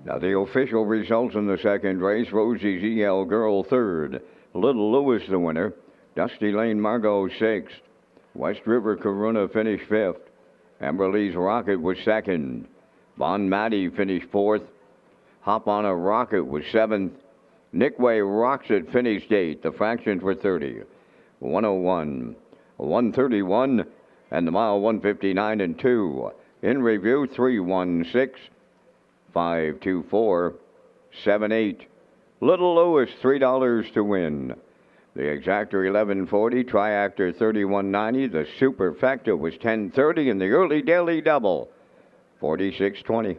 [SPEAKER 2] Now the official results in the second race: Rosie's E.L. Girl 3rd, Little Lewis the winner, Dusty Lane Margot 6th, West River Corona finished 5th, Amberlee's Rocket was 2nd, Von Maddie finished 4th, Hop on a Rocket was 7th. Nickway Rocks It finished 8th. The fractions were 30, 101, 131, and the mile 159 and 2. In review, 316, 524, 78. Little Lewis, $3 to win. The exactor 1140, triactor 3190. The superfecta was 1030, and the early daily double 4620.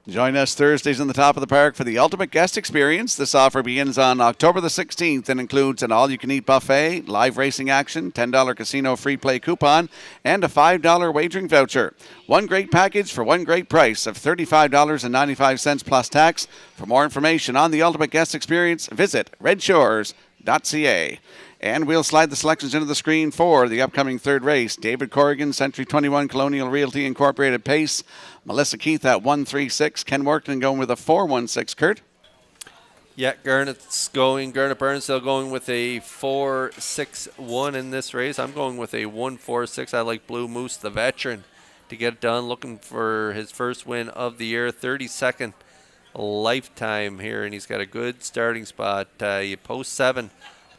[SPEAKER 1] Join us Thursdays in the top of the park for the ultimate guest experience. This offer begins on October the 16th and includes an all-you-can-eat buffet, live racing action, $10 casino free play coupon, and a $5 wagering voucher. One great package for one great price of $35.95 plus tax. For more information on the ultimate guest experience, visit Redshores.ca. And we'll slide the selections into the screen for the upcoming third race. David Corrigan, Century 21 Colonial Realty Incorporated pace. Melissa Keith at 136. Ken Workton going with a 416. Kurt?
[SPEAKER 4] Yeah, Garnet Burnsdale going with a 4-6-1 in this race. I'm going with a 1-4-6. I like Blue Moose, the veteran, to get it done. Looking for his first win of the year, 32nd lifetime here, and he's got a good starting spot. You post 7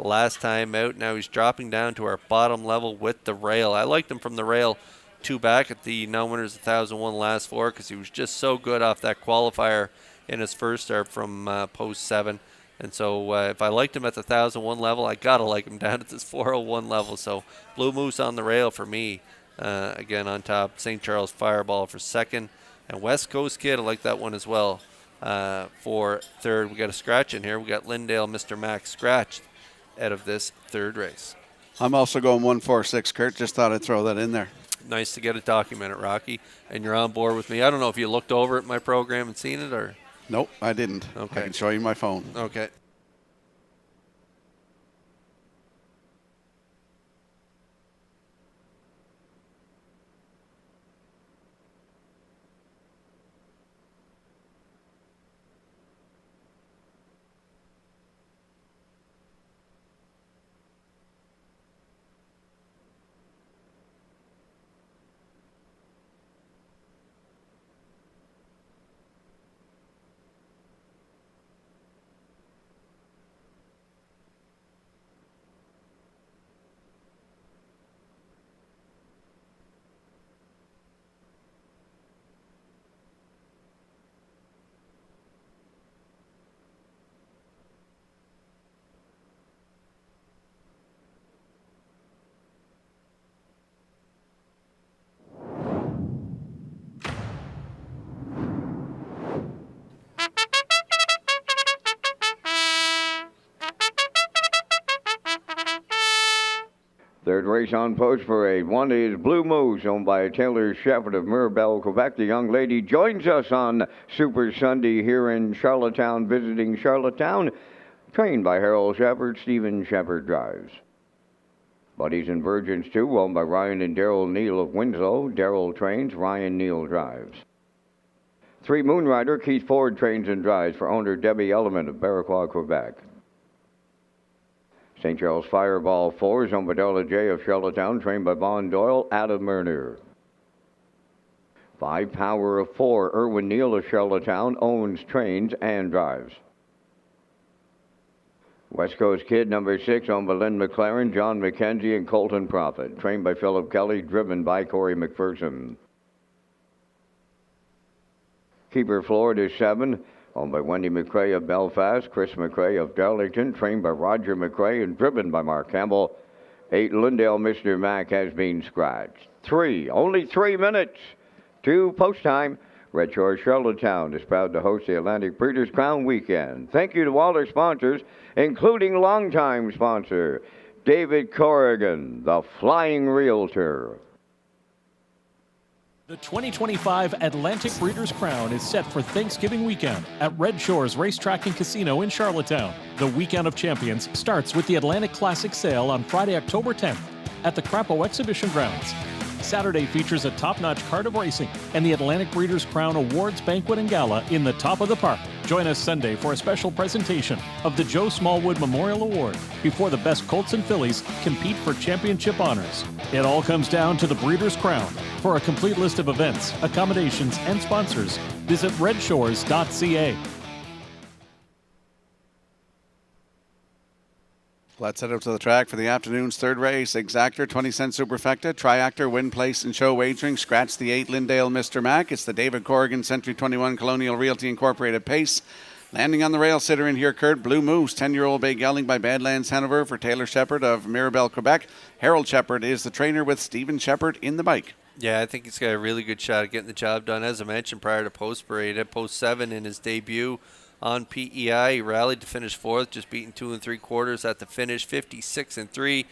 [SPEAKER 4] last time out. Now he's dropping down to our bottom level with the rail. I liked him from the rail 2 back at the non-winners 1001 last 4 because he was just so good off that qualifier in his first start from post 7. And so if I liked him at the 1001 level, I got to like him down at this 401 level. So Blue Moose on the rail for me. Again, on top, St. Charles Fireball for second. And West Coast Kid, I like that one as well for third. We got a scratch in here. We got Lindale, Mr. Max scratched out of this third race.
[SPEAKER 1] I'm also going 146, Kurt. Just thought I'd throw that in there.
[SPEAKER 4] Nice to get it documented, Rocky. And you're on board with me. I don't know if you looked over at my program and seen it or...
[SPEAKER 1] Nope, I didn't.
[SPEAKER 4] Okay.
[SPEAKER 1] I can show you my phone.
[SPEAKER 4] Okay.
[SPEAKER 2] Third race on post parade. One is Blue Moose, owned by Taylor Shepherd of Mirabel, Quebec. The young lady joins us on Super Sunday here in Charlottetown, visiting Charlottetown. Trained by Harold Shepherd, Stephen Shepherd drives. Buddies and Virgins, too, owned by Ryan and Daryl Neal of Winslow. Daryl trains, Ryan Neal drives. 3 Moonrider, Keith Ford trains and drives for owner Debbie Element of Barraquois, Quebec. St. Charles Fireball 4 is owned by Darla J. of Charlottetown, trained by Vaughn Doyle, Adam Murner. 5 Power of 4, Erwin Neal of Charlottetown, owns, trains, and drives. West Coast Kid number 6, owned by Lynn McLaren, John McKenzie, and Colton Prophet, trained by Philip Kelly, driven by Corey McPherson. Keeper Florida 7, owned by Wendy McRae of Belfast, Chris McRae of Darlington, trained by Roger McRae and driven by Mark Campbell. 8 Lindale, Mr. Mac has been scratched. Only 3 minutes to post time. Red Shores Charlottetown is proud to host the Atlantic Breeders' Crown Weekend. Thank you to all our sponsors, including longtime sponsor David Corrigan, the Flying Realtor.
[SPEAKER 3] The 2025 Atlantic Breeders' Crown is set for Thanksgiving weekend at Red Shores Racetrack and Casino in Charlottetown. The Weekend of Champions starts with the Atlantic Classic Sale on Friday, October 10th at the Crapo Exhibition Grounds. Saturday features a top-notch card of racing and the Atlantic Breeders' Crown Awards Banquet and Gala in the top of the park. Join us Sunday for a special presentation of the Joe Smallwood Memorial Award before the best colts and fillies compete for championship honors. It all comes down to the Breeders' Crown. For a complete list of events, accommodations, and sponsors, visit Redshores.ca.
[SPEAKER 1] Let's head up to the track for the afternoon's third race. Exactor, 20-cent Superfecta, Triactor, Win Place and Show Wagering. Scratch the 8 Lindale Mr. Mac. It's the David Corrigan Century 21 Colonial Realty Incorporated Pace. Landing on the rail sitter in here, Kurt. Blue Moose, 10-year-old bay gelding by Badlands Hanover for Taylor Shepherd of Mirabel, Quebec. Harold Shepherd is the trainer with Stephen Shepherd in the bike.
[SPEAKER 4] Yeah, I think he's got a really good shot at getting the job done. As I mentioned prior to post parade, at post 7 in his debut on PEI, he rallied to finish 4th, just beating 2 3/4 at the finish, 56-3.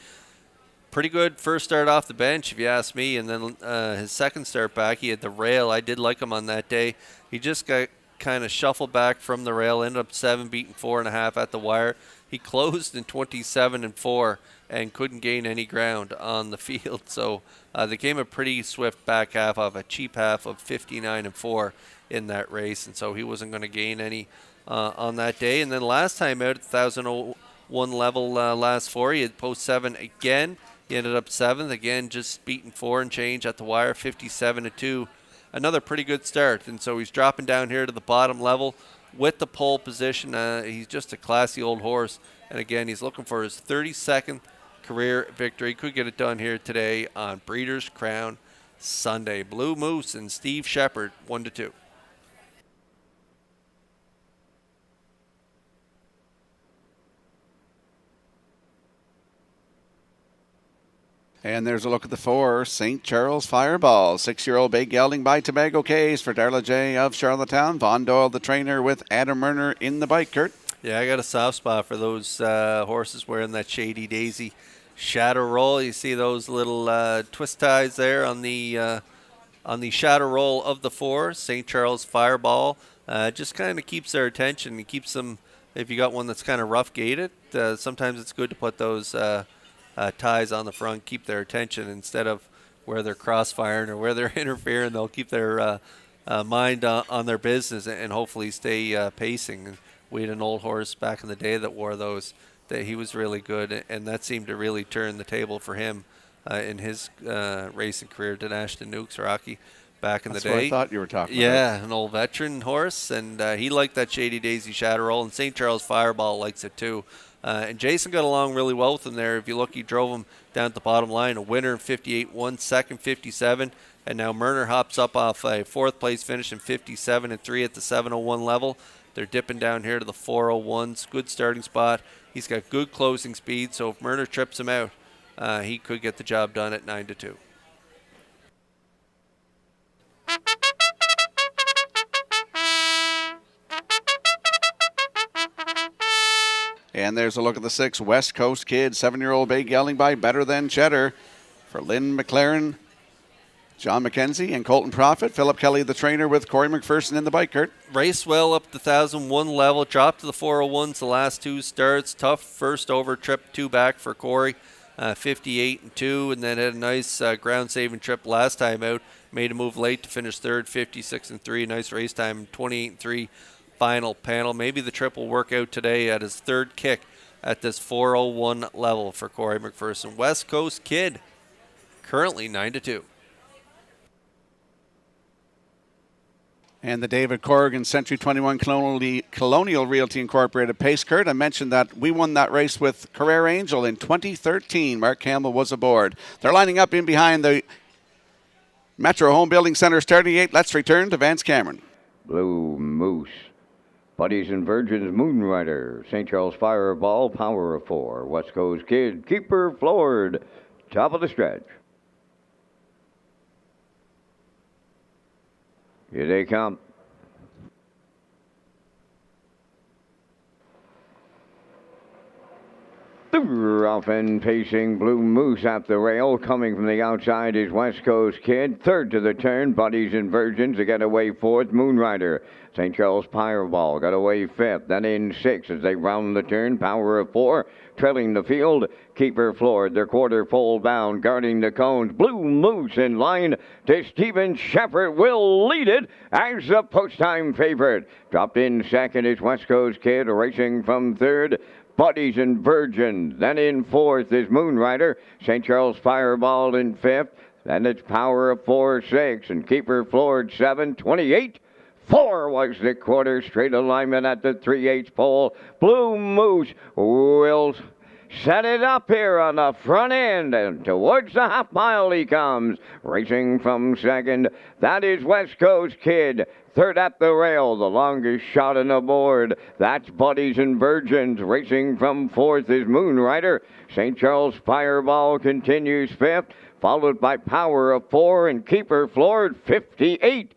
[SPEAKER 4] Pretty good first start off the bench, if you ask me. And then his second start back, he had the rail. I did like him on that day. He just got kind of shuffled back from the rail, ended up 7, beating 4.5 at the wire. He closed in 27-4 and couldn't gain any ground on the field. So they came a pretty swift back half of a cheap half of 59-4 in that race. And so he wasn't going to gain any on that day. And then last time out at the 1001 level last 4, he had post 7 again. He ended up 7th again, just beating 4 and change at the wire, 57-2. Another pretty good start. And so he's dropping down here to the bottom level with the pole position. He's just a classy old horse. And again, he's looking for his 32nd career victory. Could get it done here today on Breeders' Crown Sunday. Blue Moose and Steve Shepherd, 1-2.
[SPEAKER 1] And there's a look at the 4, St. Charles Fireball. 6-year-old bay gelding by Tobago Case for Darla J of Charlottetown. Von Doyle, the trainer, with Adam Murner in the bike, Kurt.
[SPEAKER 4] Yeah, I got a soft spot for those horses wearing that Shady Daisy shadow roll. You see those little twist ties there on the shadow roll of the 4, St. Charles Fireball. Just kind of keeps their attention. It keeps them, if you got one that's kind of rough gated, sometimes it's good to put those ties on the front, keep their attention instead of where they're crossfiring or where they're interfering. They'll keep their mind on their business and hopefully stay pacing. We had an old horse back in the day that wore those, that he was really good, and that seemed to really turn the table for him in his racing career. To Ashton Nukes Rocky back in
[SPEAKER 1] That's
[SPEAKER 4] the day.
[SPEAKER 1] What I thought you were talking about.
[SPEAKER 4] Yeah, an old veteran horse, and he liked that Shady Daisy shadow roll, and St. Charles Fireball likes it too. And Jason got along really well with him there. If you look, he drove him down at the bottom line, a winner in 58, one second 57, and now Murner hops up off a 4th place finish in 57 and 3 at the 701 level. They're dipping down here to the 401s. Good starting spot. He's got good closing speed, so if Murner trips him out, he could get the job done at 9-2.
[SPEAKER 1] And there's a look at the 6, West Coast Kid, 7-year-old bay gelding by Better Than Cheddar for Lynn McLaren, John McKenzie, and Colton Profit. Philip Kelly, the trainer, with Corey McPherson in the bike, Kurt.
[SPEAKER 4] Raced well up the 1001 level, dropped to the 401s the last 2 starts. Tough first over trip, 2 back for Corey, 58 and 2, and then had a nice ground saving trip last time out. Made a move late to finish 3rd, 56 and 3. Nice race time, 28 and 3 final panel. Maybe the trip will work out today at his 3rd kick at this 401 level for Corey McPherson. West Coast Kid, currently 9-2.
[SPEAKER 1] And the David Corrigan Century 21 Colonial Realty Incorporated pace, Kurt. I mentioned that we won that race with Carrera Angel in 2013. Mark Campbell was aboard. They're lining up in behind the Metro Home Building Center starting 8. Let's return to Vance Cameron.
[SPEAKER 2] Blue Moose, Buddies and Virgins, Moonrider, St. Charles Fireball, Power of 4, West Coast Kid, Keeper Floored, top of the stretch. Here they come. Off and pacing Blue Moose at the rail. Coming from the outside is West Coast Kid. 3rd to the turn, Buddies and Virgins. They get away 4th, Moonrider. St. Charles Fireball got away 5th. Then in 6th as they round the turn. Power of 4 trailing the field. Keeper Floored, their quarter pole bound, guarding the cones. Blue Moose in line to Stephen Shepard will lead it as the post-time favorite. Dropped in 2nd is West Coast Kid, racing from 3rd. Buddies and Virgins. Then in 4th is Moonrider. St. Charles Fireball in 5th. Then it's Power of 4, 6. And Keeper Floored 7, 28. 4 was the quarter. Straight alignment at the 3/8 pole. Blue Moose will set it up here on the front end, and towards the half mile he comes. Racing from 2nd, that is West Coast Kid. 3rd at the rail, the longest shot on the board. That's Buddies and Virgins. Racing from 4th is Moonrider. St. Charles Fireball continues 5th, followed by Power of 4 and Keeper Floored, 58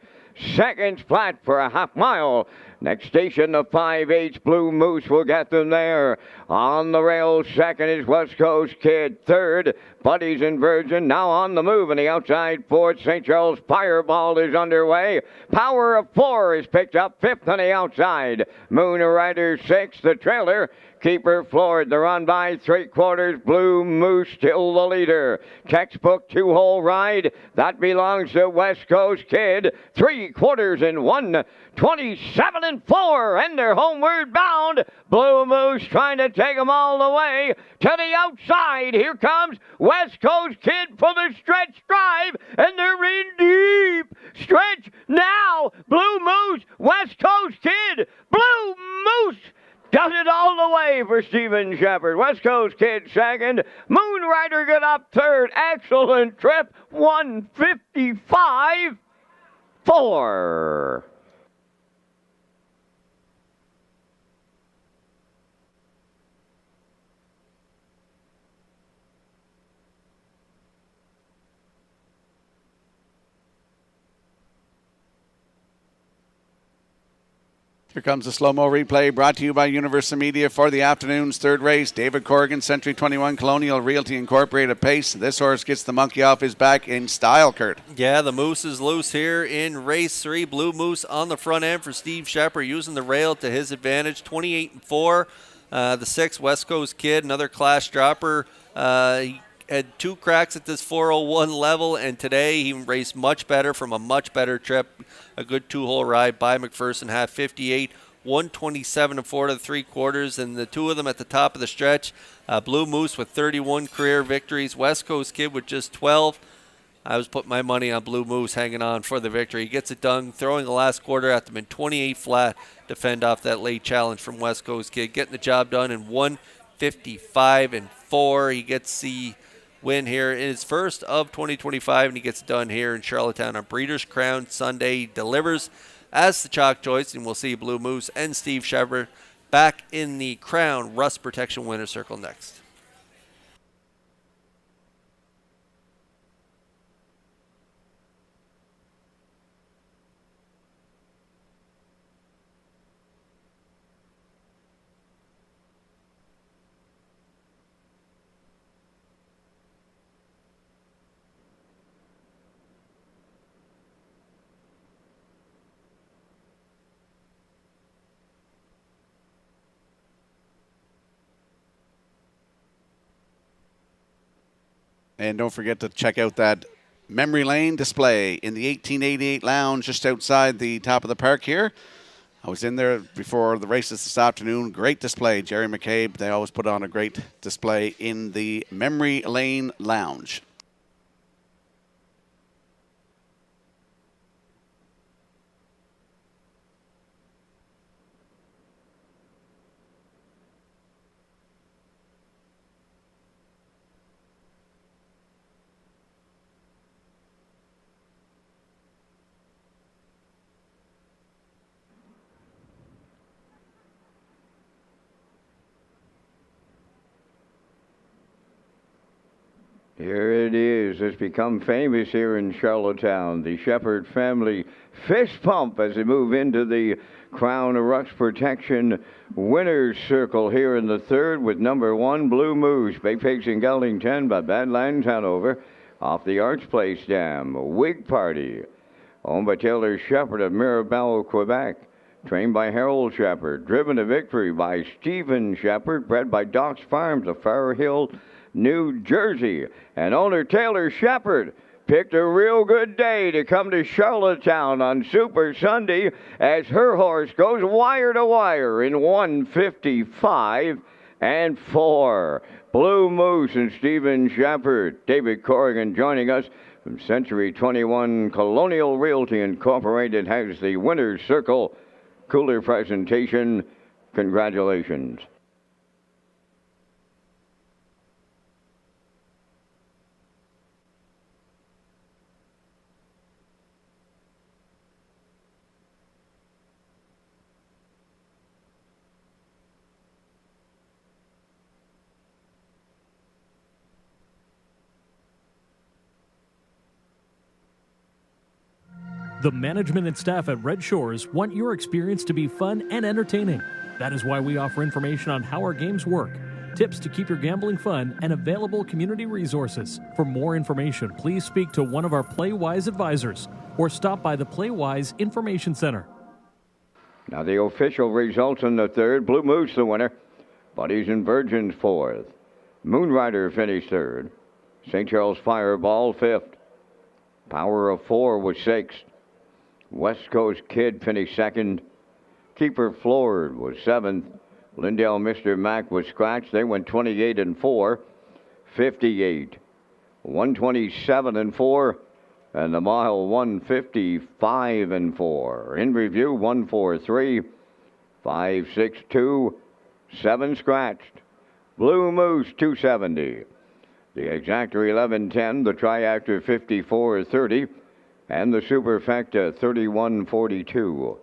[SPEAKER 2] seconds flat for a half mile. Next station, the 5/8 Blue Moose will get them there. On the rail, 2nd is West Coast Kid. 3rd, Buddies and Virgin. Now on the move, and the outside 4th, St. Charles Fireball is underway. Power of 4 is picked up 5th on the outside. Moonrider 6th, the trailer. Keeper Floored, the run by 3/4. Blue Moose still the leader. Textbook 2-hole ride. That belongs to West Coast Kid. 3/4 in 1. 27 and 4. And they're homeward bound. Blue Moose trying to take them all the way to the outside. Here comes West Coast Kid for the stretch drive. And they're in deep. Stretch now. Blue Moose. West Coast Kid. Blue Moose does it all the way for Stephen Shepard. West Coast Kid 2nd. Moonrider got up 3rd. Excellent trip. 1:55.4.
[SPEAKER 1] Here comes the slow-mo replay brought to you by Universal Media for the afternoon's third race. David Corrigan, Century 21 Colonial Realty Incorporated pace. This horse gets the monkey off his back in style, Kurt.
[SPEAKER 4] Yeah, the Moose is loose here in race 3. Blue Moose on the front end for Steve Shepard, using the rail to his advantage. 28-4. The 6, West Coast Kid, another class dropper. He had 2 cracks at this 401 level, and today he raced much better from a much better trip. A good 2-hole ride by McPherson, half 58, 127 4 to 3/4, and the 2 of them at the top of the stretch. Blue Moose with 31 career victories, West Coast Kid with just 12. I was putting my money on Blue Moose hanging on for the victory. He gets it done, throwing the last quarter at them in 28 flat to fend off that late challenge from West Coast Kid. Getting the job done in 155 4. He gets the win here in his first of 2025, and he gets it done here in Charlottetown on Breeders' Crown Sunday. He delivers as the chalk choice, and we'll see Blue Moose and Steve Shepard back in the Crown Rust Protection Winner's Circle next.
[SPEAKER 1] And don't forget to check out that memory lane display in the 1888 lounge just outside the top of the park here. I was in there before the races this afternoon. Great display. Jerry McCabe, they always put on a great display in the memory lane lounge.
[SPEAKER 2] Here it is. It's become famous here in Charlottetown. The Shepard family fist pump as they move into the Crown Rust Protection Winner's Circle here in the third with number 1, Blue Moose. Big Pigs in Gelding 10 by Badlands Hanover. Off the Arch Place Dam, Wig Party. Owned by Taylor Shepard of Mirabel, Quebec. Trained by Harold Shepard. Driven to victory by Stephen Shepard. Bred by Doc's Farms of Far Hill, New Jersey. And owner Taylor Shepard picked a real good day to come to Charlottetown on Super Sunday as her horse goes wire to wire in 155 4. Blue Moose and Stephen Shepard. David Corrigan joining us from Century 21 Colonial Realty Incorporated has the Winner's Circle cooler presentation. Congratulations.
[SPEAKER 3] The management and staff at Red Shores want your experience to be fun and entertaining. That is why we offer information on how our games work, tips to keep your gambling fun, and available community resources. For more information, please speak to one of our PlayWise advisors or stop by the PlayWise Information Center.
[SPEAKER 2] Now the official results in the third. Blue Moose the winner. Buddies and Virgins fourth. Moonrider finished third. St. Charles Fireball fifth. Power of Four was sixth. West Coast Kid finished second. Keeper Floored was seventh. Lindell Mr. Mac was scratched. They went 28-4, 58, 127-4, and the mile 155-4. In review, 143, 562, 7 scratched. Blue Moose 270. The Exactor 1110, the Triactor 5430, and the Superfecta 3142.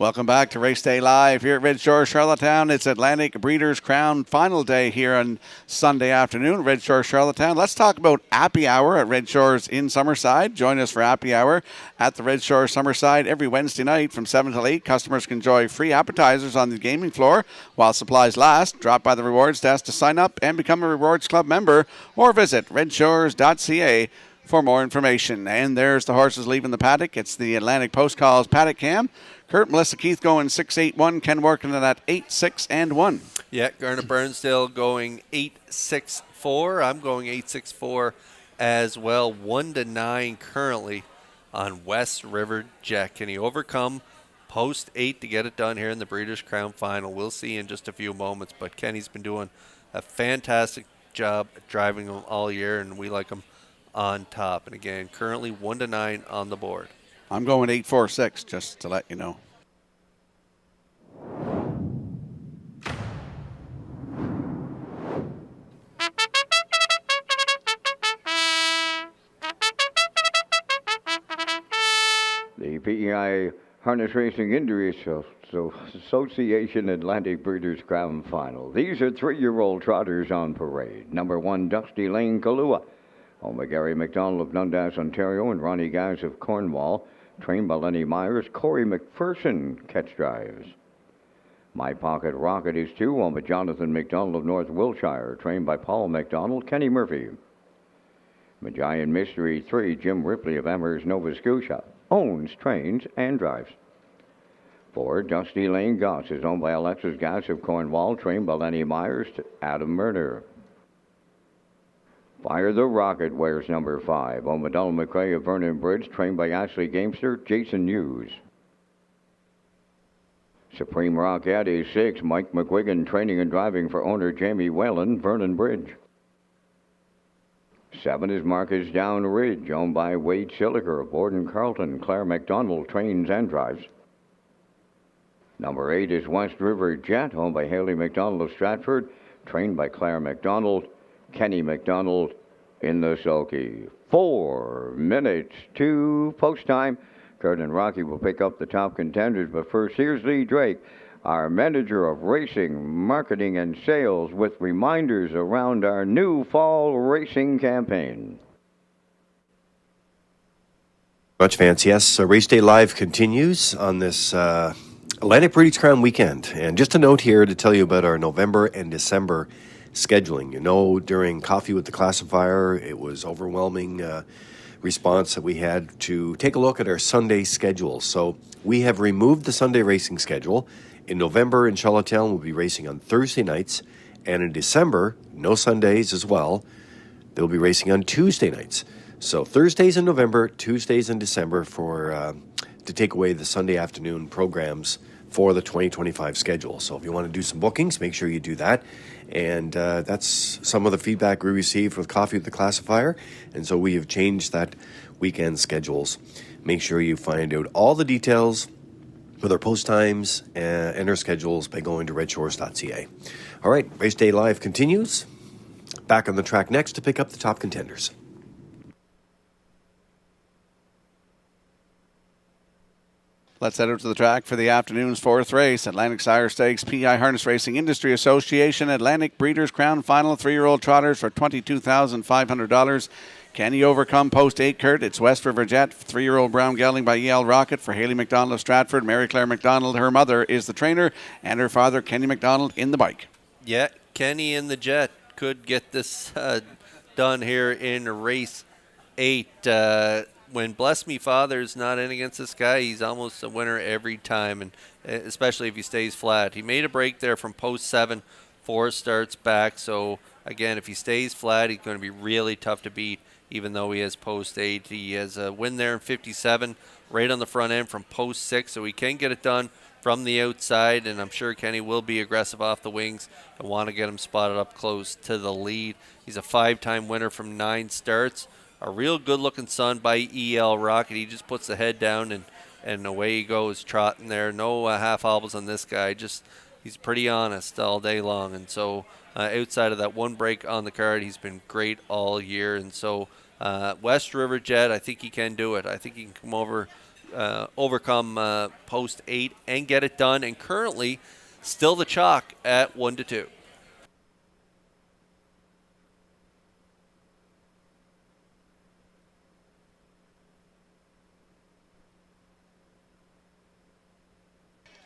[SPEAKER 1] Welcome back to Race Day Live here at Red Shore, Charlottetown. It's Atlantic Breeders' Crown final day here on Sunday afternoon, Red Shore, Charlottetown. Let's talk about Happy Hour at Red Shores in Summerside. Join us for Happy Hour at the Red Shore Summerside every Wednesday night from 7 till 8. Customers can enjoy free appetizers on the gaming floor while supplies last. Drop by the rewards desk to sign up and become a Rewards Club member, or visit Redshores.ca for more information. And there's the horses leaving the paddock. It's the Atlantic Post Calls paddock cam. Kurt, Melissa Keith going 6-8-1. Ken working at 8-6-1.
[SPEAKER 4] Yeah, Garnet Burnsdale going 8-6-4. I'm going 8-6-4 as well. 1-9 currently on West River Jet. Can he overcome post 8 to get it done here in the Breeders' Crown Final? We'll see in just a few moments. But Kenny's been doing a fantastic job driving him all year, and we like him on top. And again, currently 1-9 on the board.
[SPEAKER 1] I'm going 8-4-6, just to let you know.
[SPEAKER 2] The PEI Harness Racing Industry Association Atlantic Breeders' Crown Final. These are 3-year-old trotters on parade. Number 1, Dusty Lane Kalua. Home by Gary McDonald of Dundas, Ontario, and Ronnie Guys of Cornwall. Trained by Lenny Myers. Corey McPherson catch drives. My Pocket Rocket is 2, owned by Jonathan McDonald of North Wiltshire. Trained by Paul McDonald, Kenny Murphy. Magian Mystery 3, Jim Ripley of Amherst, Nova Scotia. Owns, trains, and drives. 4, Dusty Lane Goss is owned by Alexis Goss of Cornwall. Trained by Lenny Myers to Adam Murner. Fire the Rocket wears number 5, owned by Donald McRae of Vernon Bridge. Trained by Ashley Gamester, Jason Hughes. Supreme Rocket is 6, Mike McGuigan, training and driving for owner Jamie Whalen, Vernon Bridge. 7 is Marcus Down Ridge, owned by Wade Silliker of Borden Carlton. Claire McDonald trains and drives. Number 8 is West River Jet, owned by Haley McDonald of Stratford. Trained by Claire McDonald, Kenny McDonald in the sulky. 4 minutes to post time. Kurt and Rocky will pick up the top contenders, but first, here's Lee Drake, our manager of racing, marketing, and sales, with reminders around our new fall racing campaign.
[SPEAKER 5] Much, Vance. Yes, Race Day Live continues on this Atlantic Breeders' Crown weekend. And just a note here to tell you about our November and December scheduling. You know, during Coffee with the Classifier, it was overwhelming response that we had to take a look at our Sunday schedule. So we have removed the Sunday racing schedule. In November in Charlottetown, we'll be racing on Thursday nights. And in December, no Sundays as well. They'll be racing on Tuesday nights. So Thursdays in November, Tuesdays in December for to take away the Sunday afternoon programs for the 2025 schedule. So if you want to do some bookings, make sure you do that. And that's some of the feedback we received with Coffee with the Classifier. And so we have changed that weekend schedules. Make sure you find out all the details with our post times and our schedules by going to Redshores.ca. All right, Race Day Live continues. Back on the track next to pick up the top contenders.
[SPEAKER 1] Let's head out to the track for the afternoon's 4th race. Atlantic Sire Stakes, PI Harness Racing Industry Association, Atlantic Breeders' Crown Final, 3-year-old trotters for $22,500. Can he overcome post 8, Kurt? It's West River Jet, 3-year-old brown gelding by E.L. Rocket for Haley McDonald of Stratford. Mary Claire McDonald, her mother, is the trainer, and her father, Kenny McDonald, in the bike.
[SPEAKER 4] Yeah, Kenny in the Jet could get this done here in race 8. When Bless Me Father is not in against this guy, he's almost a winner every time, and especially if he stays flat. He made a break there from post 7, 4 starts back. So, again, if he stays flat, he's going to be really tough to beat, even though he has post 8. He has a win there in 57, right on the front end from post 6, so he can get it done from the outside, and I'm sure Kenny will be aggressive off the wings and want to get him spotted up close to the lead. He's a 5-time winner from 9 starts. A real good-looking son by E.L. Rocket. He just puts the head down and away he goes trotting there. No half hobbles on this guy. Just he's pretty honest all day long. And so outside of that one break on the card, he's been great all year. And so West River Jet, I think he can do it. I think he can come over overcome post 8 and get it done. And currently, still the chalk at 1-2.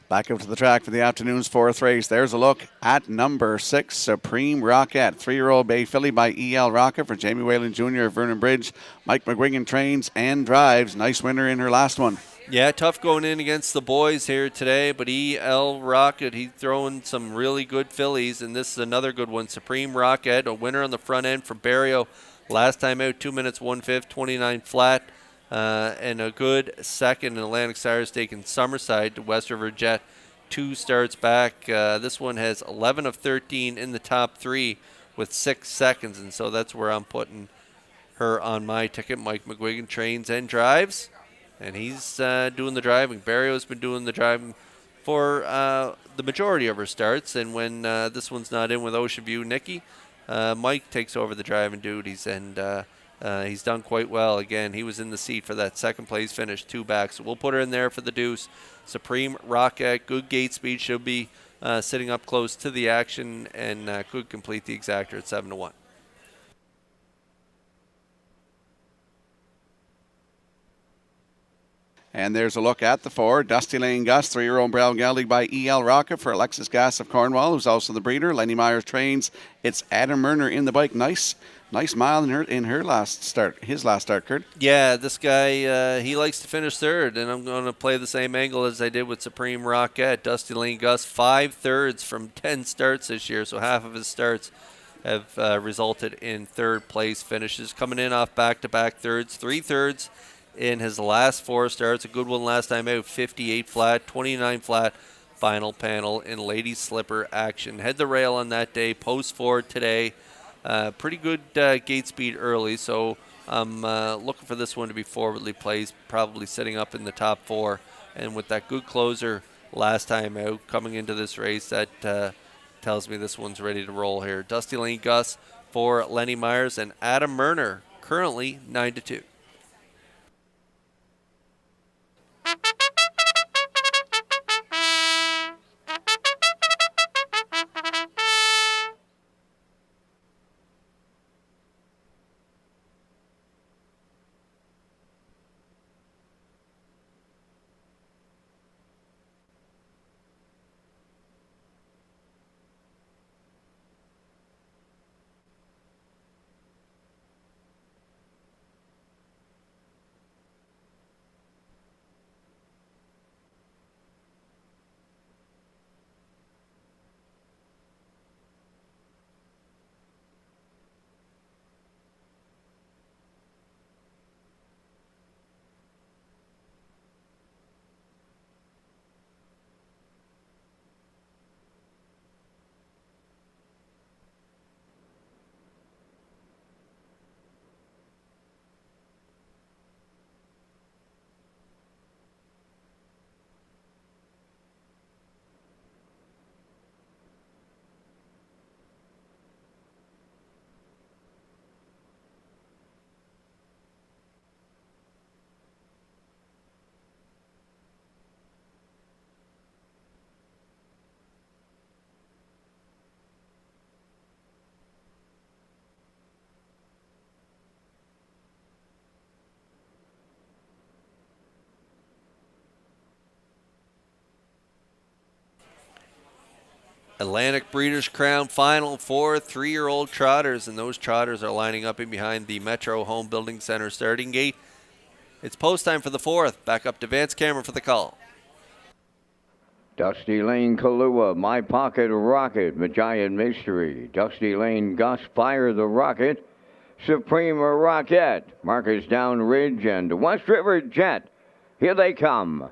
[SPEAKER 1] Back up to the track for the afternoon's fourth race. There's a look at number 6, Supreme Rocket. 3-year-old Bay Filly by E.L. Rocket for Jamie Whalen Jr. of Vernon Bridge. Mike McGuigan trains and drives. Nice winner in her last one.
[SPEAKER 4] Yeah, tough going in against the boys here today, but E.L. Rocket, he's throwing some really good fillies, and this is another good one. Supreme Rocket, a winner on the front end for Barrio. Last time out, 2 minutes, 1/5, 29 flat. And a good second in Atlantic Sire Stake in Summerside to West River Jet. 2 starts back. This one has 11 of 13 in the top 3 with 6 seconds, and so that's where I'm putting her on my ticket. Mike McGuigan trains and drives, and he's doing the driving. Barrio's been doing the driving for the majority of her starts, and when this one's not in with Ocean View Nikki, Mike takes over the driving duties, and he's done quite well. Again, he was in the seat for that second place finish, 2 back. So we'll put her in there for the deuce. Supreme Rocket, good gate speed. She'll be sitting up close to the action and could complete the exactor at 7-1.
[SPEAKER 1] And there's a look at the 4, Dusty Lane Gus, 3-year-old Brown Gelding by E.L. Rocket for Alexis Gass of Cornwall, who's also the breeder. Lenny Myers trains. It's Adam Murner in the bike. Nice mile in her last start, his last start, Kurt.
[SPEAKER 4] Yeah, this guy, he likes to finish third, and I'm going to play the same angle as I did with Supreme Rocket. Dusty Lane Gus, 5 thirds from 10 starts this year, so half of his starts have resulted in third place finishes. Coming in off back-to-back thirds, 3 thirds in his last 4 starts. A good one last time out, 58 flat, 29 flat, final panel in ladies slipper action. Head the rail on that day, post forward today. Pretty good gate speed early, so I'm looking for this one to be forwardly placed, probably sitting up in the top 4. And with that good closer last time out coming into this race, that tells me this one's ready to roll here. Dusty Lane Gus for Lenny Myers and Adam Murner, currently 9-2. Atlantic Breeders' Crown Final for 3-year-old trotters, and those trotters are lining up in behind the Metro Home Building Center starting gate. It's post time for the 4th. Back up to Vance Cameron for the call.
[SPEAKER 2] Dusty Lane Kahlua, My Pocket Rocket, Giant Mystery. Dusty Lane Gus, Fire the Rocket. Supreme Rocket, Marcus Down Ridge, and West River Jet. Here they come.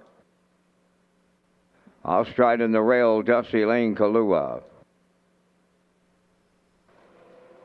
[SPEAKER 2] I'll stride in the rail, Dusty Lane Kahlua.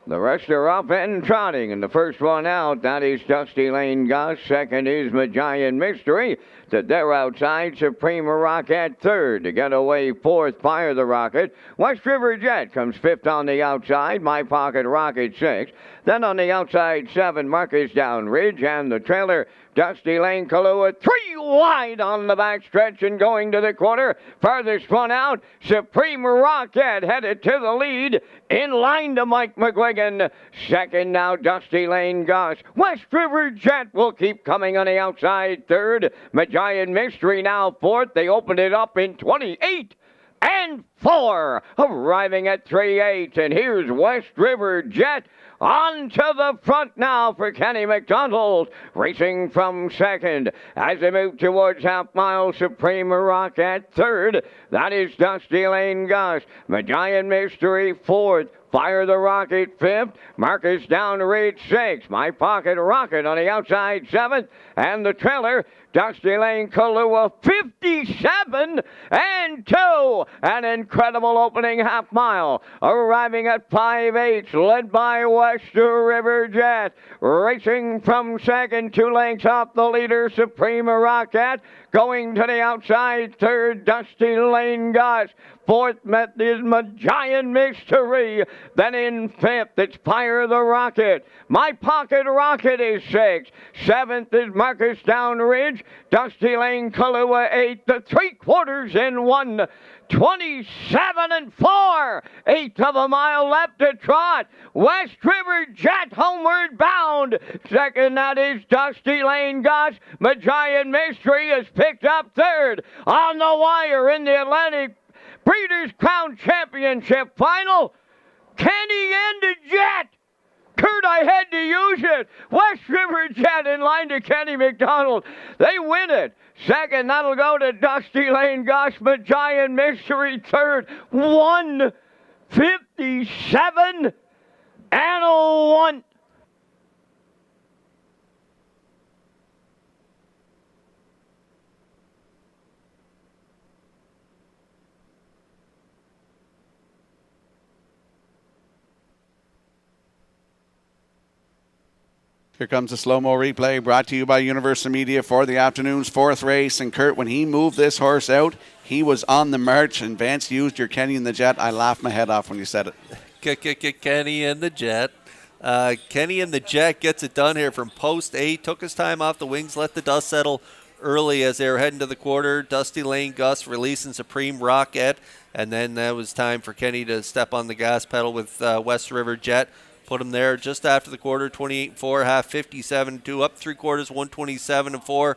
[SPEAKER 2] The rest are up and trotting, and the first one out, that is Dusty Lane Gus. Second is Giant Mystery. They're outside, Supreme Rocket third. To get away fourth, Fire the Rocket. West River Jet comes fifth on the outside, My Pocket Rocket sixth. Then on the outside, 7, Marcus Down Ridge, and the trailer, Dusty Lane Kahlua 3 wide on the backstretch and going to the quarter. Farthest one out, Supreme Rocket headed to the lead. In line to Mike McGuigan. Second now, Dusty Lane Gus. West River Jet will keep coming on the outside. Third, Magian Mystery now fourth. They opened it up in 28 and 4, arriving at 3-8. And here's West River Jet on to the front now for Kenny McDonald, racing from second. As they move towards half mile, Supreme Rocket third. That is Dusty Lane Gus. Magian Mystery fourth. Fire the Rocket fifth. Marcus Down Reed sixth. My Pocket Rocket on the outside seventh. And the trailer, Dusty Lane Kahlua 57 and 2. An incredible opening half mile. Arriving at 5-8, led by West River Jet. Racing from second, 2 lengths off the leader, Supreme Rocket. Going to the outside, third, Dusty Lane Gus. Fourth is Magian Mystery. Then in fifth, it's Fire the Rocket. My Pocket Rocket is sixth. Seventh is Marcus Downridge. Dusty Lane Kahlua eighth. The 3/4 in 1. 27 and 4. Eighth of a mile left to trot. West River Jet homeward bound. Second, that is Dusty Lane Gus. Magian Mystery is picked up third. On the wire in the Atlantic Breeders' Crown Championship final, Kenny and the Jet. Kurt, I had to use it. West River Jet in line to Kenny McDonald. They win it. Second, that'll go to Dusty Lane Gus. Magian Mystery third. 157 and a 1.
[SPEAKER 1] Here comes a slow-mo replay brought to you by Universal Media for the afternoon's fourth race. And Kurt, when he moved this horse out, he was on the march. And Vance used your Kenny and the Jet. I laughed my head off when you said it.
[SPEAKER 4] Kenny and the Jet. Kenny and the Jet gets it done here from post 8. Took his time off the wings, let the dust settle early as they were heading to the quarter. Dusty Lane Gus releasing Supreme Rocket. And then that was time for Kenny to step on the gas pedal with West River Jet. Put him there just after the quarter, 28-4, half 57-2, up 3/4, 127-4.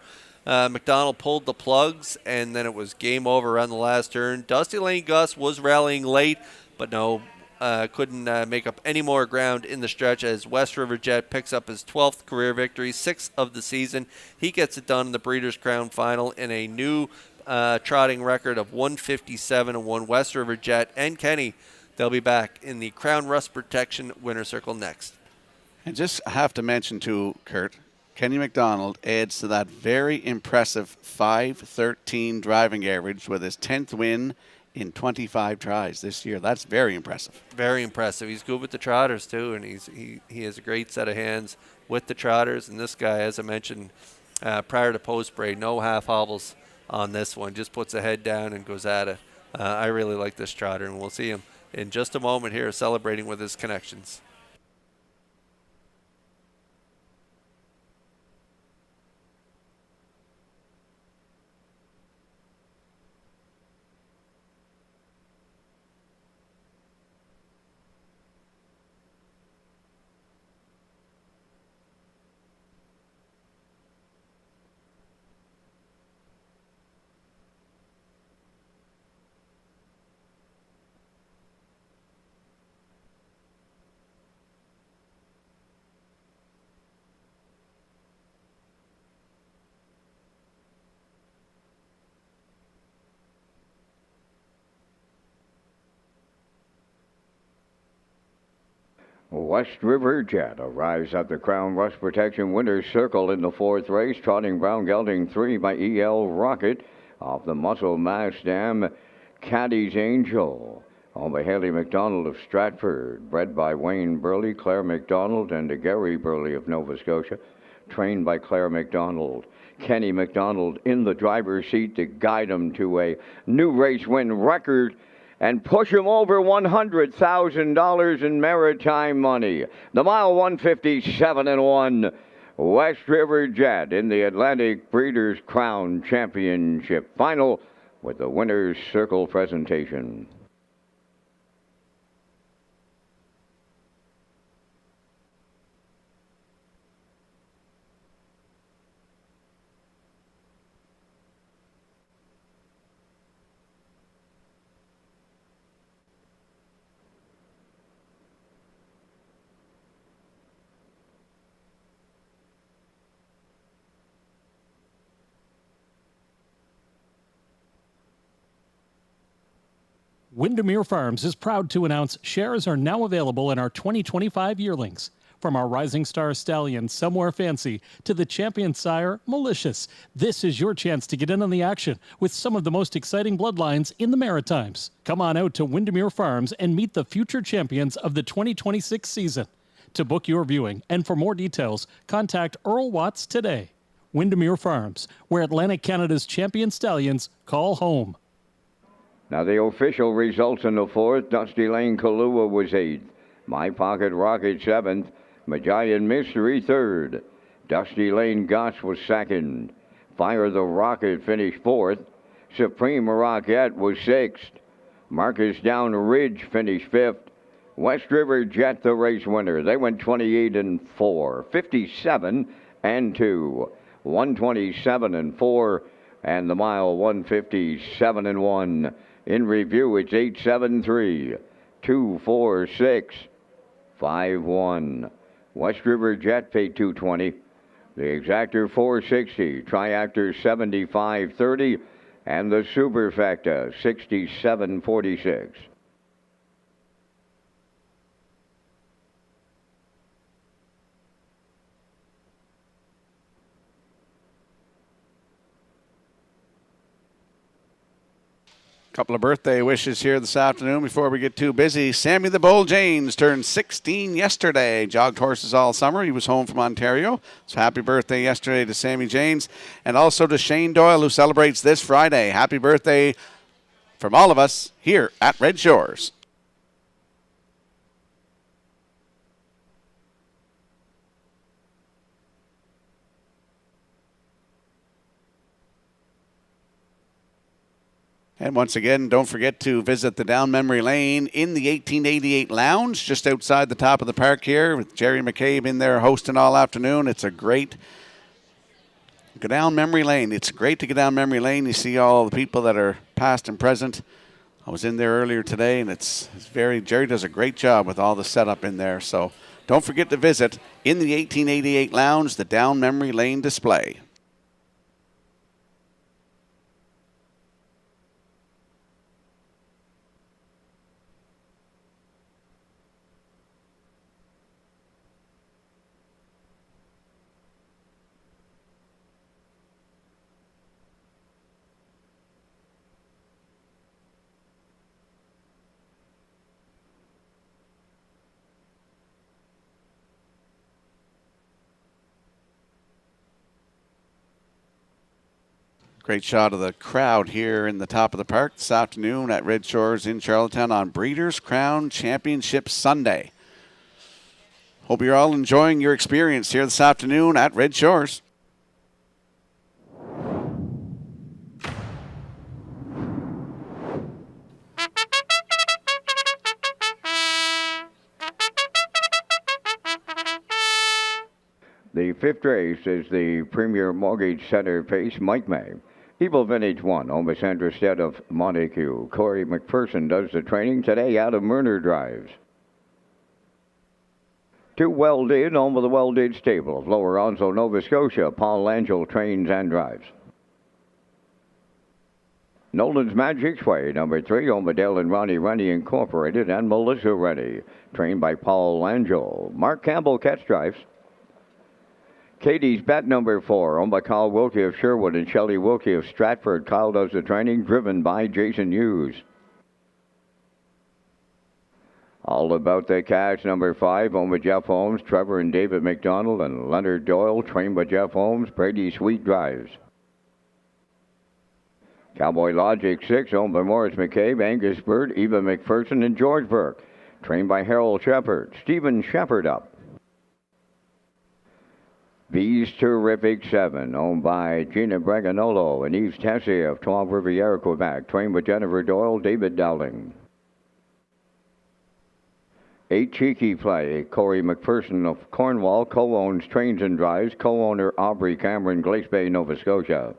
[SPEAKER 4] McDonald pulled the plugs, and then it was game over around the last turn. Dusty Lane Gus was rallying late, but no, couldn't make up any more ground in the stretch as West River Jet picks up his 12th career victory, 6th of the season. He gets it done in the Breeders' Crown Final in a new trotting record of 157-1. West River Jet and Kenny, they'll be back in the Crown Rust Protection Winner Circle next.
[SPEAKER 1] And just have to mention too, Kurt, Kenny McDonald adds to that very impressive 5.13 driving average with his 10th win in 25 tries this year. That's very impressive.
[SPEAKER 4] Very impressive. He's good with the trotters too, and he has a great set of hands with the trotters. And this guy, as I mentioned prior to post break, no half hobbles on this one. Just puts the head down and goes at it. I really like this trotter, and we'll see him in just a moment here celebrating with his connections.
[SPEAKER 2] West River Jet arrives at the Crown Rust Protection Winner's Circle in the fourth race, trotting Brown Gelding 3 by E.L. Rocket off the Muscle Mass Dam. Caddy's Angel on the Haley McDonald of Stratford, bred by Wayne Burley, Claire McDonald, and Gary Burley of Nova Scotia, trained by Claire McDonald. Kenny McDonald in the driver's seat to guide him to a new race win record and push him over $100,000 in maritime money. The mile 157 and 1. West River Jet in the Atlantic Breeders' Crown Championship final with the winner's circle presentation.
[SPEAKER 3] Windermere Farms is proud to announce shares are now available in our 2025 yearlings. From our Rising Star Stallion, Somewhere Fancy, to the champion sire, Malicious, this is your chance to get in on the action with some of the most exciting bloodlines in the Maritimes. Come on out to Windermere Farms and meet the future champions of the 2026 season. To book your viewing and for more details, contact Earl Watts today. Windermere Farms, where Atlantic Canada's champion stallions call home.
[SPEAKER 2] Now the official results in the fourth, Dusty Lane Kahlua was 8th. My Pocket Rocket 7th. Majayan Mystery 3rd. Dusty Lane Goss was 2nd. Fire the Rocket finished 4th. Supreme Rocket was 6th. Marcus Down Ridge finished 5th. West River Jet the race winner. They went 28-4, 57-2, 127-4, and the mile 157-1. In review, it's 873, 246, 51. West River Jet paid 220. The Exactor 460, Triactor 7530, and the Superfecta 6746.
[SPEAKER 1] Couple of birthday wishes here this afternoon before we get too busy. Sammy the Bull Janes turned 16 yesterday. Jogged horses all summer. He was home from Ontario. So happy birthday yesterday to Sammy Janes. And also to Shane Doyle, who celebrates this Friday. Happy birthday from all of us here at Red Shores. And once again, don't forget to visit the Down Memory Lane in the 1888 Lounge, just outside the top of the park here, with Jerry McCabe in there hosting all afternoon. It's a great, go down memory lane. It's great to go down memory lane. You see all the people that are past and present. I was in there earlier today, and it's very, Jerry does a great job with all the setup in there. So don't forget to visit in the 1888 Lounge, the Down Memory Lane display. Great shot of the crowd here in the top of the park this afternoon at Red Shores in Charlottetown on Breeders' Crown Championship Sunday. Hope you're all enjoying your experience here this afternoon at Red Shores.
[SPEAKER 2] The fifth race is the Premier Mortgage Center Pace Mike May. Evil Vintage 1, owned by Sandra Stead of Montague. Corey McPherson does the training today out of Murner drives. 2 Well-Did, owned by the Well-Did stable of Lower Onslow, Nova Scotia. Paul Langell trains and drives. Nolan's Magic's Way, number 3, owned by Dale and Ronnie Rennie Incorporated and Melissa Rennie, trained by Paul Langell. Mark Campbell catch drives. Katie's Bet, number 4, owned by Kyle Wilkie of Sherwood and Shelley Wilkie of Stratford. Kyle does the training, driven by Jason Hughes. All About the Cash, number 5, owned by Jeff Holmes, Trevor and David McDonald, and Leonard Doyle, trained by Jeff Holmes. Brady Sweet drives. Cowboy Logic 6, owned by Morris McCabe, Angus Bird, Eva McPherson, and George Burke, trained by Harold Shepard. Stephen Shepard up. V's Terrific 7, owned by Gina Breganolo and Yves Tessier of 12 Riviera, Quebec. Trained with Jennifer Doyle, David Dowling. 8 Cheeky Play, Corey McPherson of Cornwall, co-owns Trains and Drives, co-owner Aubrey Cameron, Glace Bay, Nova Scotia.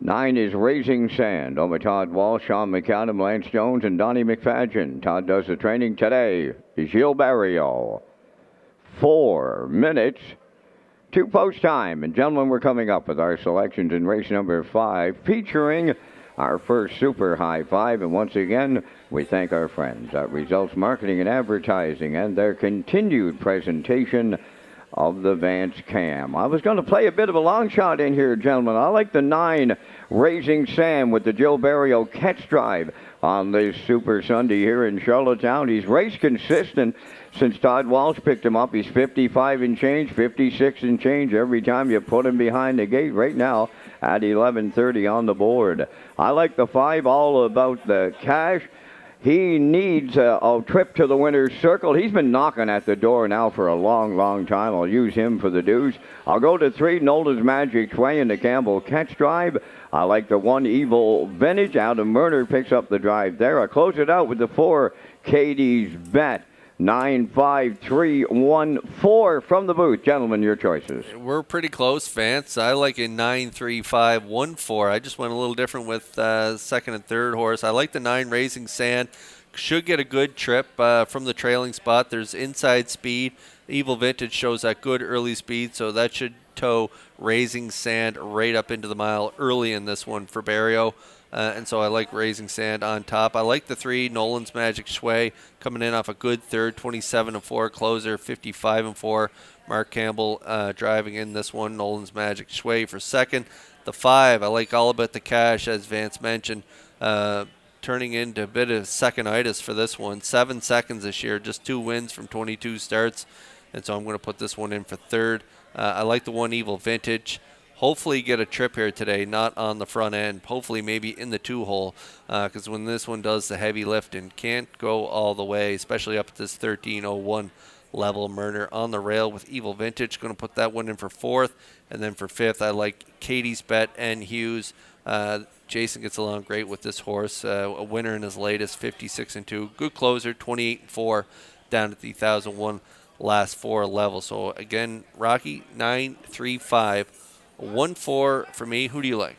[SPEAKER 2] 9 is Raising Sand, owned by Todd Walsh, Sean McAdam, Lance Jones, and Donnie McFadgen. Todd does the training today. Gilles Barrio. 4 minutes to post time. And gentlemen, we're coming up with our selections in race number 5, featuring our first Super High Five. And once again, we thank our friends at Results Marketing and Advertising and their continued presentation of the Vance Cam. I was going to play a bit of a long shot in here, gentlemen. I like the 9 Raising Sam with the Joe Barrio catch drive on this Super Sunday here in Charlottetown. He's race consistent since Todd Walsh picked him up. He's 55 and change, 56 and change every time you put him behind the gate. Right now at 11:30 on the board. I like the 5, all about the cash. He needs a trip to the winner's circle. He's been knocking at the door now for a long, long time. I'll use him for the dues. I'll go to 3, Nolan's Magic Way in the Campbell catch drive. I like the 1, Evil Vintage. Adam Murner picks up the drive there. I close it out with the 4, Katie's Bet. 9, 5, 3, 1, 4 from the booth. Gentlemen, your choices.
[SPEAKER 4] We're pretty close, Vance. I like a 9, 3, 5, 1, 4. I just went a little different with second and third horse. I like the 9 Raising Sand. Should get a good trip from the trailing spot. There's inside speed. Evil Vintage shows that good early speed, so that should tow Raising Sand right up into the mile early in this one for Barrio. And so I like Raising Sand on top. I like the 3, Nolan's Magic Sway, coming in off a good third, 27-4 closer, 55-4. Mark Campbell driving in this one. Nolan's Magic Sway for second. The 5, I like All About the Cash, as Vance mentioned, turning into a bit of seconditis for this one. 7 seconds this year, just 2 wins from 22 starts. And so I'm going to put this one in for third. I like the 1, Evil Vintage. Hopefully get a trip here today, not on the front end. Hopefully maybe in the 2-hole, because when this one does the heavy lift and can't go all the way, especially up at this 13:01 level. Murner on the rail with Evil Vintage. Going to put that one in for fourth. And then for fifth, I like Katie's Bet and Hughes. Jason gets along great with this horse. A winner in his latest, 56-2. Good closer, 28-4 down at the 1001 last 4 level. So again, Rocky, 9, 3, 5. 1-4 for me. Who do you like?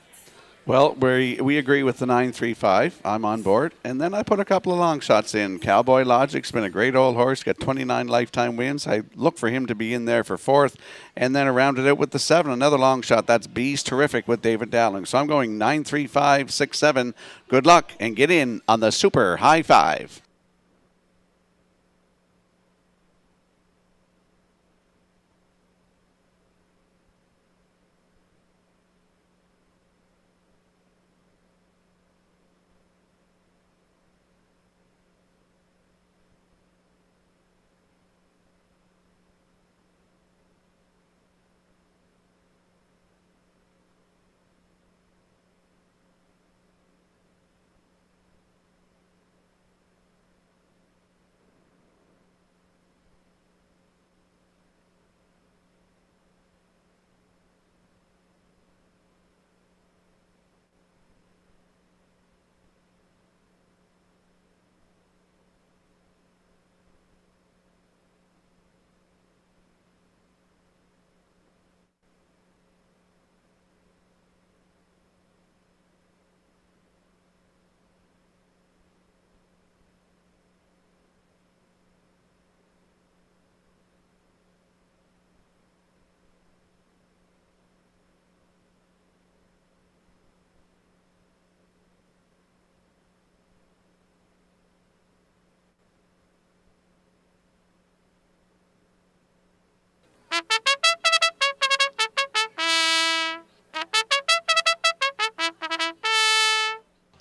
[SPEAKER 1] Well, we agree with the 9-3-5. I'm on board. And then I put a couple of long shots in. Cowboy Logic's been a great old horse, got 29 lifetime wins. I look for him to be in there for fourth. And then I rounded it with the 7, another long shot. That's B's Terrific with David Dowling. So I'm going 9-3-5-6-7. Good luck and get in on the Super High Five.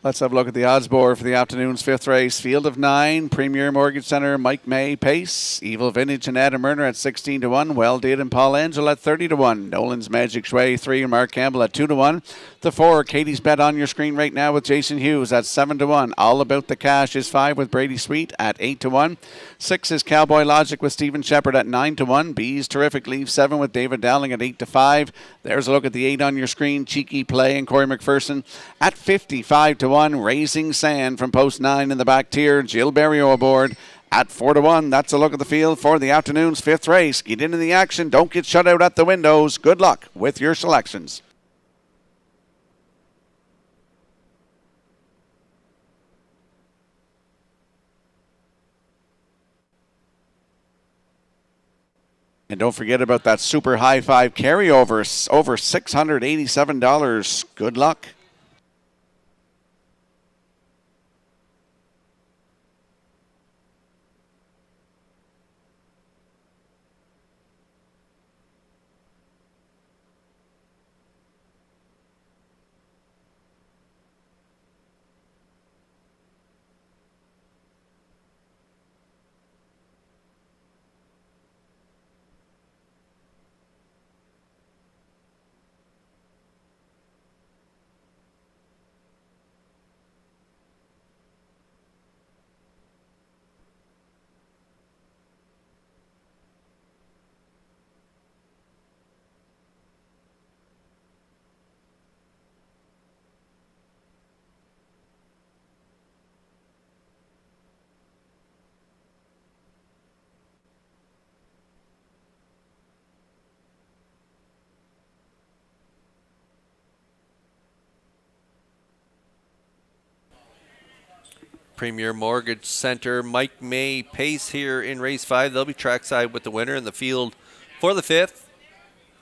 [SPEAKER 1] Let's have a look at the odds board for the afternoon's fifth race. Field of 9, Premier Mortgage Center, Mike May, Pace, Evil Vintage and Adam Murner at 16 to 1, Well Did and Paul Angel at 30 to 1, Nolan's Magic Sway 3, Mark Campbell at 2 to 1. The 4, Katie's Bet on your screen right now with Jason Hughes at 7 to 1. All About the Cash is 5 with Brady Sweet at 8 to 1. 6 is Cowboy Logic with Stephen Shepard at 9 to 1. B's Terrific Leave 7 with David Dowling at 8 to 5. There's a look at the 8 on your screen. Cheeky Play and Corey McPherson at 55 to 1. Raising Sand from post 9 in the back tier. Jill Berrio aboard at 4 to 1. That's a look at the field for the afternoon's fifth race. Get into the action. Don't get shut out at the windows. Good luck with your selections. And don't forget about that super high five carryover, over $687. Good luck.
[SPEAKER 4] Premier Mortgage Center, Mike May, Pace here in race 5. They'll be trackside with the winner in the field for the 5th.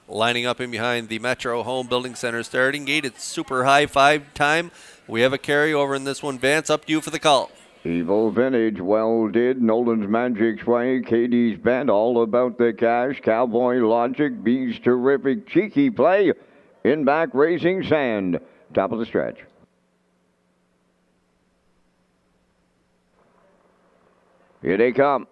[SPEAKER 4] Lining up in behind the Metro Home Building Center starting gate. It's super high 5 time. We have a carryover in this one. Vance, up to you for the call.
[SPEAKER 2] Evil Vintage, Well Did, Nolan's Magic Sway, Katie's Bet, All About the Cash, Cowboy Logic, B's Terrific, Cheeky Play, in back Raising Sand, top of the stretch. Here they come.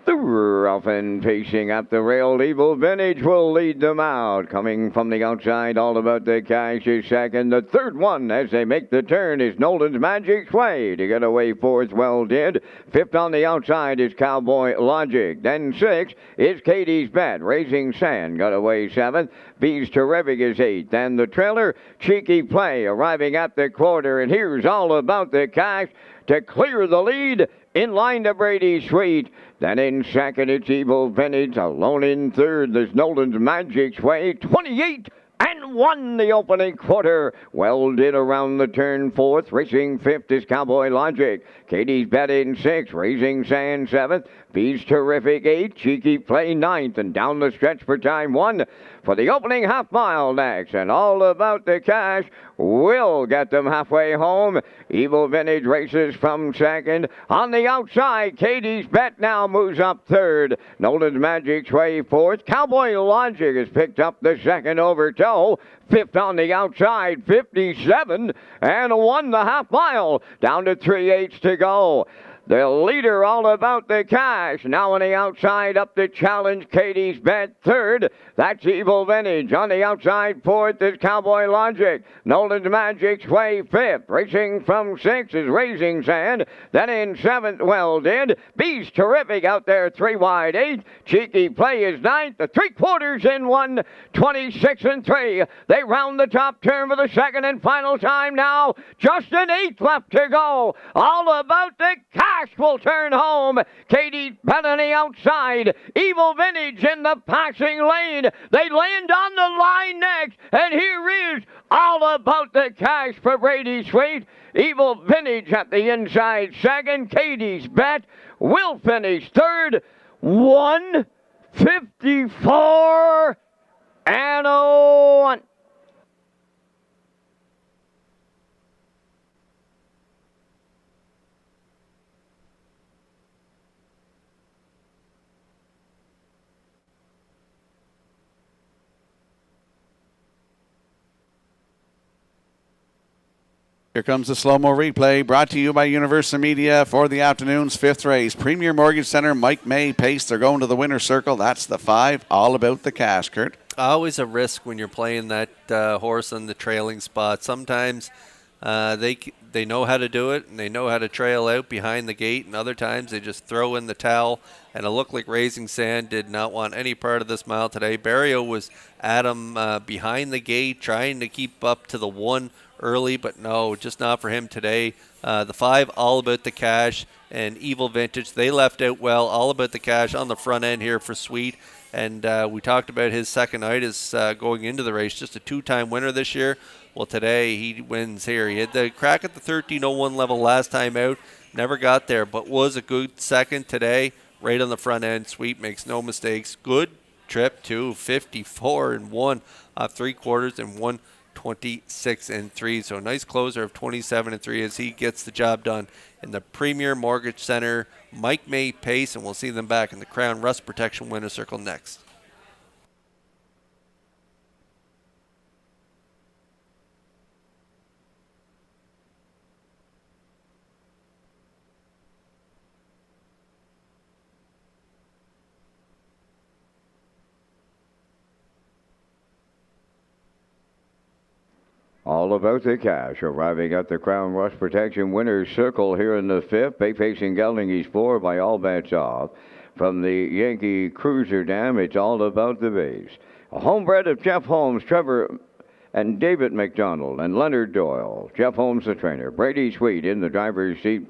[SPEAKER 2] The rough and pacing up the rail. Evil Vintage will lead them out. Coming from the outside, All About the Cash is second. The third one as they make the turn is Nolan's Magic Sway. To get away fourth, Well Did. Fifth on the outside is Cowboy Logic. Then sixth is Katie's Bet. Raising Sand got away seventh. B's Terrific is eighth. And the trailer, Cheeky Play, arriving at the quarter. And here's All About the Cash to clear the lead. In line to Brady Sweet. Then in second, it's Evil Vintage. Alone in third, there's Nolan's Magic Sway. 28 and 1 the opening quarter. Well Did around the turn fourth. Racing fifth is Cowboy Logic. Katie's Bet in sixth. Raising Sand seventh. B's Terrific eighth. Cheeky Play ninth. And down the stretch for time one for the opening half mile next. And All About the Cash will get them halfway home. Evil Vintage races from second. On the outside, Katie's Bet now moves up third. Nolan's Magic Sway fourth. Cowboy Logic has picked up the second over toe. Fifth on the outside, 57 and 1 the half mile. Down to 3/8 to go. The leader, All About the Cash. Now on the outside, up to challenge Katie's Bet third. That's Evil Vintage. On the outside, fourth is Cowboy Logic. Nolan's Magic Sway fifth. Racing from sixth is Raising Sand. Then in seventh, Well Did. B's Terrific out there, 3 wide, 8. Cheeky Play is ninth. The 3/4 in 1, 26 and 3. They round the top turn for the second and final time now. Just an 8th left to go. All About the Cash will turn home. Katie's Bet on the outside. Evil Vintage in the passing lane. They land on the line next. And here is All About the Cash for Brady Sweet. Evil Vintage at the inside second. Katie's Bet will finish third. 154 and 1.
[SPEAKER 1] Here comes the slow-mo replay, brought to you by Universal Media for the afternoon's fifth race. Premier Mortgage Center, Mike May pace. They're going to the winner's circle. That's the 5. All about the cash, Kurt.
[SPEAKER 4] Always a risk when you're playing that horse in the trailing spot. Sometimes they know how to do it, and they know how to trail out behind the gate, and other times they just throw in the towel. And it looked like Raising Sand did not want any part of this mile today. Barrio was at him behind the gate, trying to keep up to the 1 early, but no, just not for him today. The 5, All About the Cash, and Evil Vintage, they left out well. All About the Cash on the front end here for Sweet. And we talked about his second itis going into the race, just a 2-time winner this year. Well, today he wins here. He had the crack at the 13:01 level last time out, never got there, but was a good second today, right on the front end. Sweet makes no mistakes. Good trip too, 54-1 off 3/4 and 126-3. So a nice closer of 27-3 as he gets the job done in the Premier Mortgage Center. Mike May pace, and we'll see them back in the Crown Rust Protection Winner's Circle next.
[SPEAKER 2] All About the Cash arriving at the Crown Rust Protection Winner's Circle here in the 5th. Bay facing Gelding, he's 4 by all bets off. From the Yankee Cruiser Dam, it's All About the Base. A homebred of Jeff Holmes, Trevor and David McDonald and Leonard Doyle. Jeff Holmes, the trainer. Brady Sweet in the driver's seat.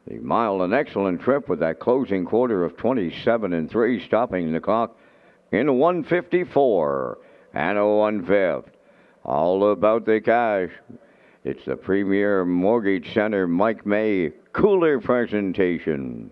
[SPEAKER 2] The mile, an excellent trip with that closing quarter of 27-3, stopping the clock in 1:54 and a 1/5. All About the Cash. It's the Premier Mortgage Center Mike May cooler presentation.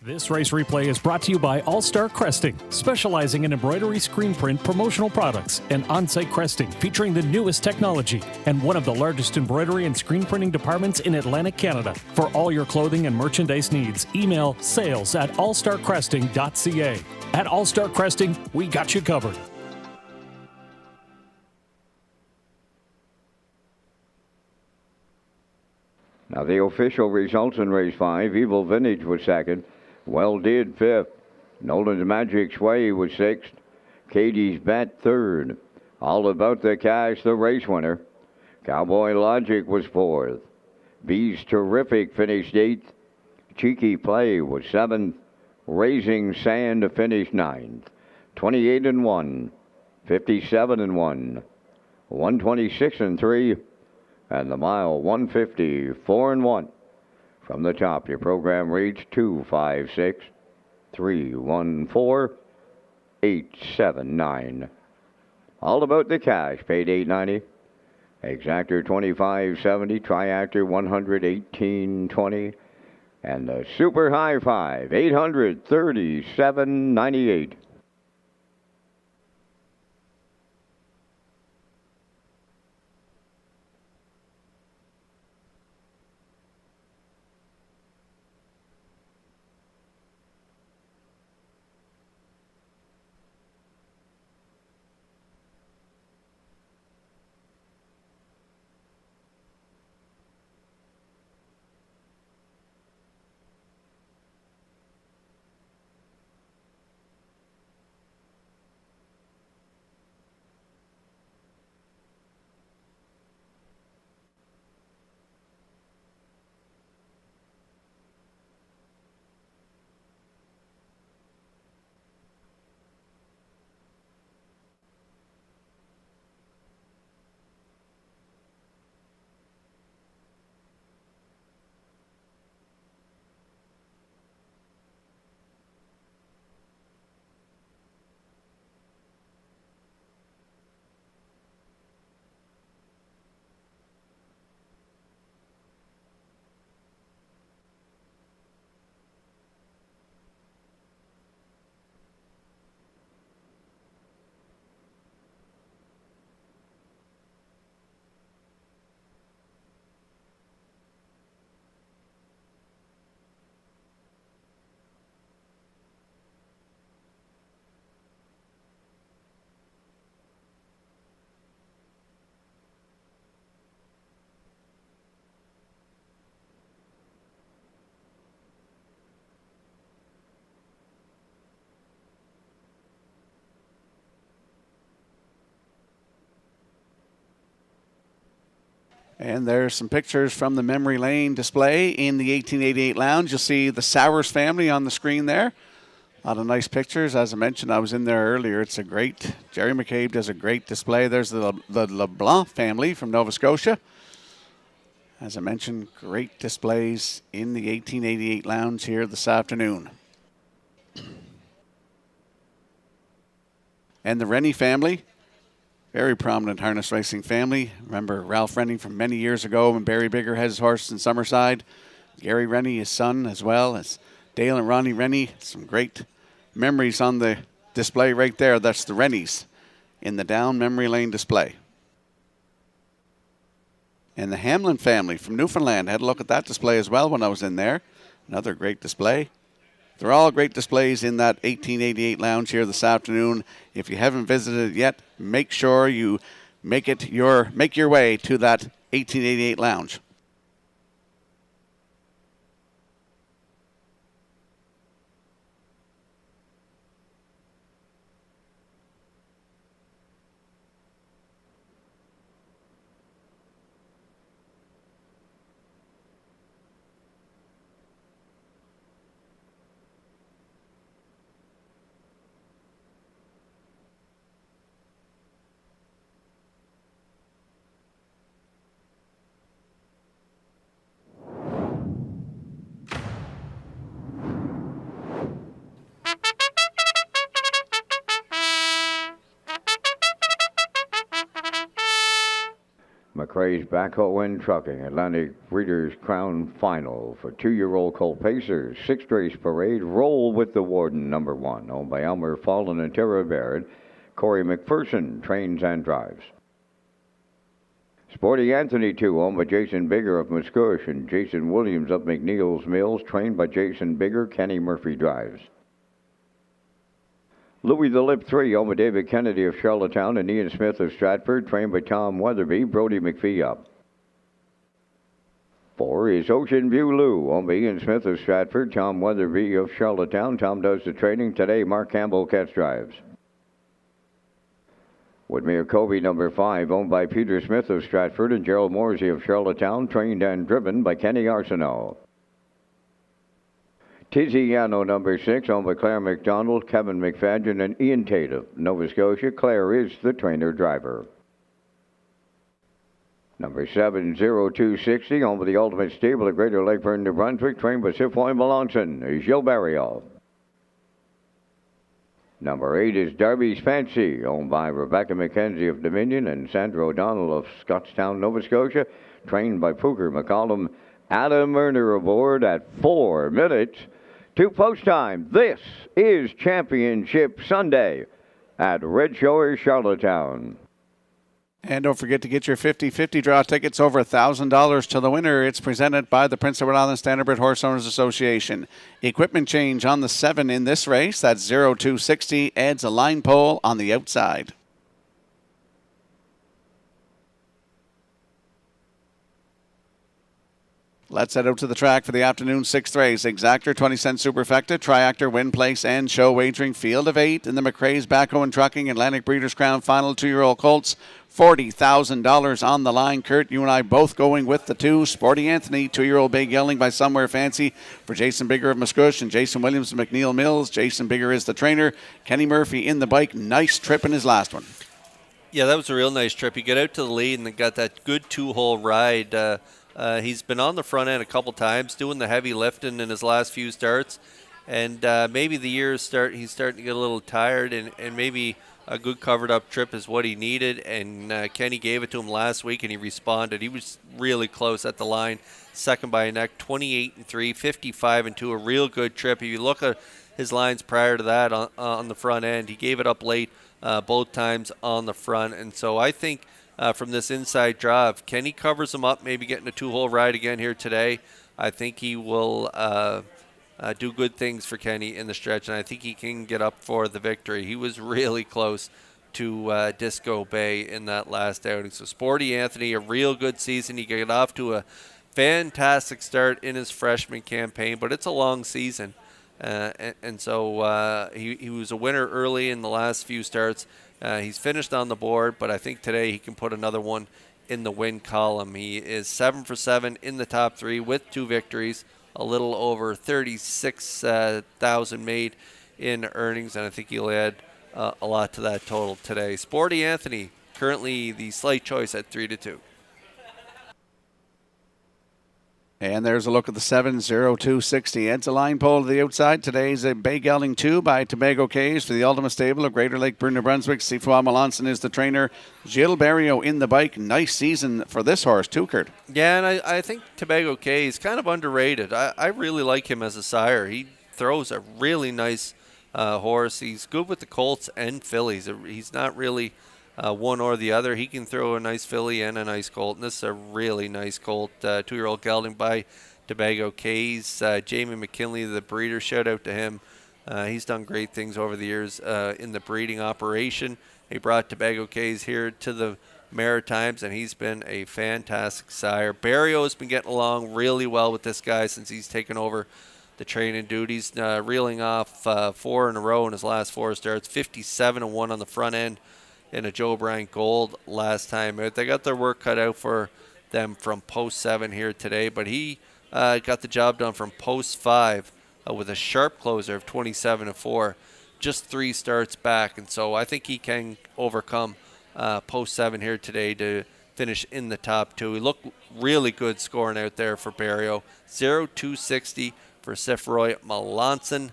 [SPEAKER 3] This race replay is brought to you by All Star Cresting, specializing in embroidery, screen print, promotional products, and on-site cresting featuring the newest technology, and one of the largest embroidery and screen printing departments in Atlantic Canada. For all your clothing and merchandise needs, email sales@allstarcresting.ca. At All Star Cresting, we got you covered.
[SPEAKER 2] Now the official results in race 5. Evil Vintage was second. Well Did 5th. Nolan's Magic Sway was 6th. Katie's Bet 3rd. All About the Cash, the race winner. Cowboy Logic was 4th. Bees Terrific finished 8th. Cheeky Play was 7th. Raising Sand finished 9th. 28-1. 57-1. 126-3. And the mile 154-1. From the top, your program reads 256-314-879. All About the Cash paid $8.90. Exactor $25.70. Triactor $118.20. And the Super High Five $837.98.
[SPEAKER 1] And there's some pictures from the Memory Lane display in the 1888 lounge. You'll see the Sowers family on the screen there. A lot of nice pictures. As I mentioned, I was in there earlier. It's a great, Jerry McCabe does a great display. There's the LeBlanc family from Nova Scotia. As I mentioned, great displays in the 1888 lounge here this afternoon. And the Rennie family, very prominent harness racing family. Remember Ralph Rennie from many years ago when Barry Bigger had his horse in Summerside. Gary Rennie, his son, as well as Dale and Ronnie Rennie. Some great memories on the display right there. That's the Rennies in the down memory lane display. And the Hamlin family from Newfoundland. Had a look at that display as well when I was in there. Another great display. They're all great displays in that 1888 lounge here this afternoon. If you haven't visited it yet, make sure you make your way to that 1888 lounge.
[SPEAKER 2] McRae's Backhoe and Trucking Atlantic Breeders' Crown Final for 2-year-old Colt Pacers. 6th race parade. Roll with the Warden, number 1, owned by Elmer Fallen and Tara Baird. Corey McPherson trains and drives. Sporty Anthony 2, owned by Jason Bigger of Muscush, and Jason Williams of McNeil's Mills, trained by Jason Bigger. Kenny Murphy drives. Louis the Lip 3, owned by David Kennedy of Charlottetown, and Ian Smith of Stratford, trained by Tom Weatherby. Brody McPhee up. 4 is Ocean View Lou, owned by Ian Smith of Stratford, Tom Weatherby of Charlottetown. Tom does the training today. Mark Campbell catch drives. Woodmere Covey, number 5, owned by Peter Smith of Stratford and Gerald Morsey of Charlottetown, trained and driven by Kenny Arsenault. Tiziano, number 6, owned by Claire McDonald, Kevin McFadden, and Ian Tate of Nova Scotia. Claire is the trainer-driver. Number 7, 0260, owned by the Ultimate Stable at Greater Lakeburn, New Brunswick, trained by Sifoy Melanson, is Gilles Barriol. Number 8 is Darby's Fancy, owned by Rebecca McKenzie of Dominion and Sandra O'Donnell of Scottstown, Nova Scotia, trained by Pooker McCollum. Adam Erner aboard at 4 minutes to post time. This is Championship Sunday at Redshores, Charlottetown.
[SPEAKER 1] And don't forget to get your 50-50 draw tickets over $1,000 to the winner. It's presented by the Prince Edward Island Standardbred Horse Owners Association. Equipment change on the 7 in this race. That's 0260. Adds a line pole on the outside. Let's head out to the track for the afternoon 6th race. Exactor, 20-cent superfecta, triactor, win place, and show wagering. Field of 8 in the McRae's Backhoe and Trucking Atlantic Breeders' Crown Final. 2-year-old colts. $40,000 on the line. Kurt, you and I both going with the 2. Sporty Anthony, 2-year-old Big Yelling by Somewhere Fancy for Jason Bigger of Muscush and Jason Williams of McNeil Mills. Jason Bigger is the trainer. Kenny Murphy in the bike. Nice trip in his last one.
[SPEAKER 4] Yeah, that was a real nice trip. He got out to the lead and got that good 2-hole ride. He's been on the front end a couple times, doing the heavy lifting in his last few starts, and maybe the year he's starting to get a little tired, and maybe a good covered-up trip is what he needed, and Kenny gave it to him last week, and he responded. He was really close at the line, second by a neck, 28-3, 55-2, a real good trip. If you look at his lines prior to that on the front end, he gave it up late both times on the front, and so I think from this inside draw, if Kenny covers him up, maybe getting a 2-hole ride again here today, I think he will do good things for Kenny in the stretch, and I think he can get up for the victory. He was really close to Disco Bay in that last outing. So Sporty Anthony, a real good season. He got off to a fantastic start in his freshman campaign, but it's a long season. And so he was a winner early in the last few starts. He's finished on the board, but I think today he can put another one in the win column. He is 7 for 7 in the top 3 with 2 victories, a little over 36,000 made in earnings, and I think he'll add a lot to that total today. Sporty Anthony, currently the slight choice at 3-2.
[SPEAKER 1] And there's a look at the 70260. It's a line pole to the outside. Today's a Bay Gelding 2 by Tobago Caves for the Ultimate Stable of Greater Lake, New Brunswick. Sifuwa Melanson is the trainer. Gilles Barrio in the bike. Nice season for this horse too, Kurt.
[SPEAKER 4] Yeah, and I think Tobago K is kind of underrated. I really like him as a sire. He throws a really nice horse. He's good with the Colts and fillies. He's not really one or the other. He can throw a nice filly and a nice colt, and this is a really nice colt. 2-year-old gelding by Tobago K's. Jamie McKinley, the breeder, shout out to him. He's done great things over the years in the breeding operation. He brought Tobago K's here to the Maritimes, and he's been a fantastic sire. Barrio has been getting along really well with this guy since he's taken over the training duties, reeling off 4 in a row in his last 4 starts, 57-1 on the front end in a Joe Bryant Gold last time out. They got their work cut out for them from post 7 here today, but he got the job done from post 5 with a sharp closer of 27-4, just 3 starts back, and so I think he can overcome post 7 here today to finish in the top 2. He looked really good scoring out there for Barrio. 0-260 for Sifuwa Melanson,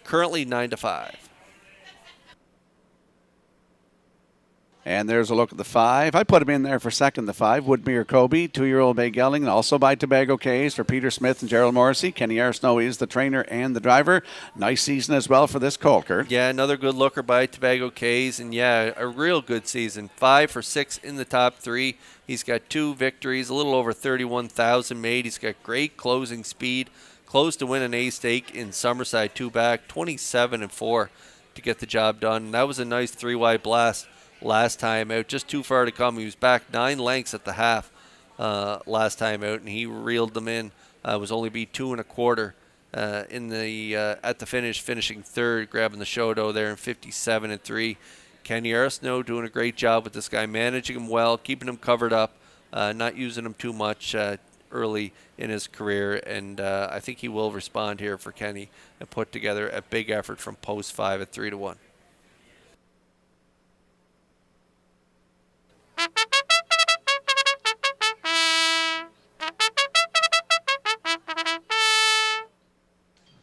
[SPEAKER 4] currently 9-5.
[SPEAKER 1] And there's a look at the 5. I put him in there for second, the 5. Woodmere Kobe, 2-year-old Bay Gelding, also by Tobago Caves for Peter Smith and Gerald Morrissey. Kenny Arsenault is the trainer and the driver. Nice season as well for this colt, Kurt.
[SPEAKER 4] Yeah, another good looker by Tobago Caves, and yeah, a real good season. 5 for 6 in the top 3. He's got 2 victories, a little over 31,000 made. He's got great closing speed, close to win an A-stake in Summerside 2 back, 27-4 to get the job done. And that was a nice 3-wide blast last time out, just too far to come. He was back 9 lengths at the half last time out, and he reeled them in. Was only beat 2 1/4 in the at the finish, finishing 3rd, grabbing the Shodo there in 57-3. Kenny Arsenault doing a great job with this guy, managing him well, keeping him covered up, not using him too much early in his career, and I think he will respond here for Kenny and put together a big effort from post 5 at 3-1.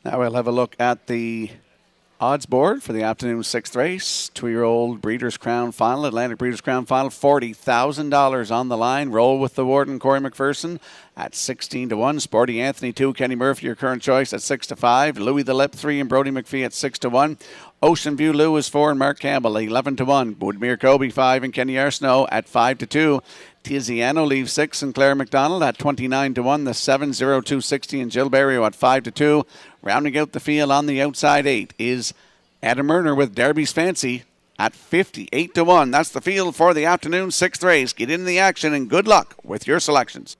[SPEAKER 1] Now we'll have a look at the odds board for the afternoon 6th race. 2-year-old Breeders' Crown Final, Atlantic Breeders' Crown Final, $40,000 on the line. Roll with the Warden, Corey McPherson at 16-1. Sporty Anthony 2, Kenny Murphy, your current choice at 6-5. Louis the Lip 3 and Brody McPhee at 6-1. Ocean View Lou is 4 and Mark Campbell 11-1. Woodmere Kobe 5 and Kenny Arsenault at 5-2. Tiziano leaves 6 and Claire McDonald at 29-1. The 70260 and Jill Barrio at 5-2. Rounding out the field on the outside 8 is Adam Erner with Derby's Fancy at 58-1. That's the field for the afternoon 6th race. Get into the action and good luck with your selections.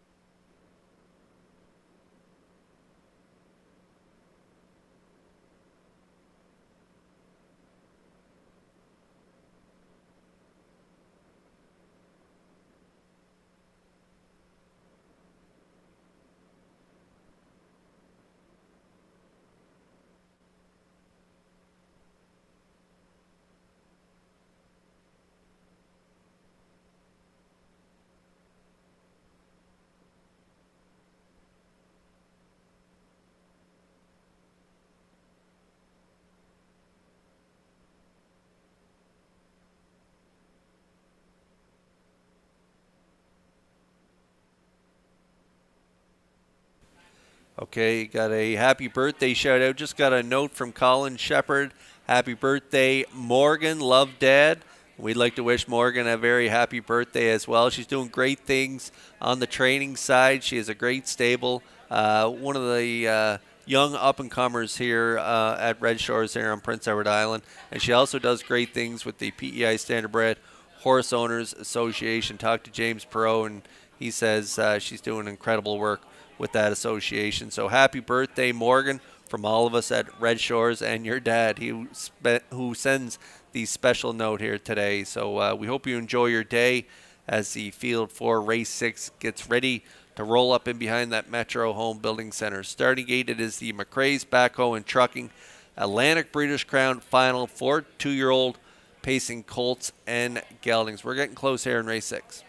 [SPEAKER 4] Okay, got a happy birthday shout out. Just got a note from Colin Shepard. Happy birthday, Morgan. Love, Dad. We'd like to wish Morgan a very happy birthday as well. She's doing great things on the training side. She has a great stable. One of the young up-and-comers here at Red Shores here on Prince Edward Island. And she also does great things with the PEI Standardbred Horse Owners Association. Talked to James Perot, and he says she's doing incredible work with that association. So happy birthday, Morgan, from all of us at Red Shores and your dad who sends the special note here today. So we hope you enjoy your day as the field for race 6 gets ready to roll up in behind that Metro Home Building Center. Starting gate, it is the McRae's Backhoe and Trucking Atlantic Breeders' Crown Final for 2-year-old pacing colts and geldings. We're getting close here in race 6.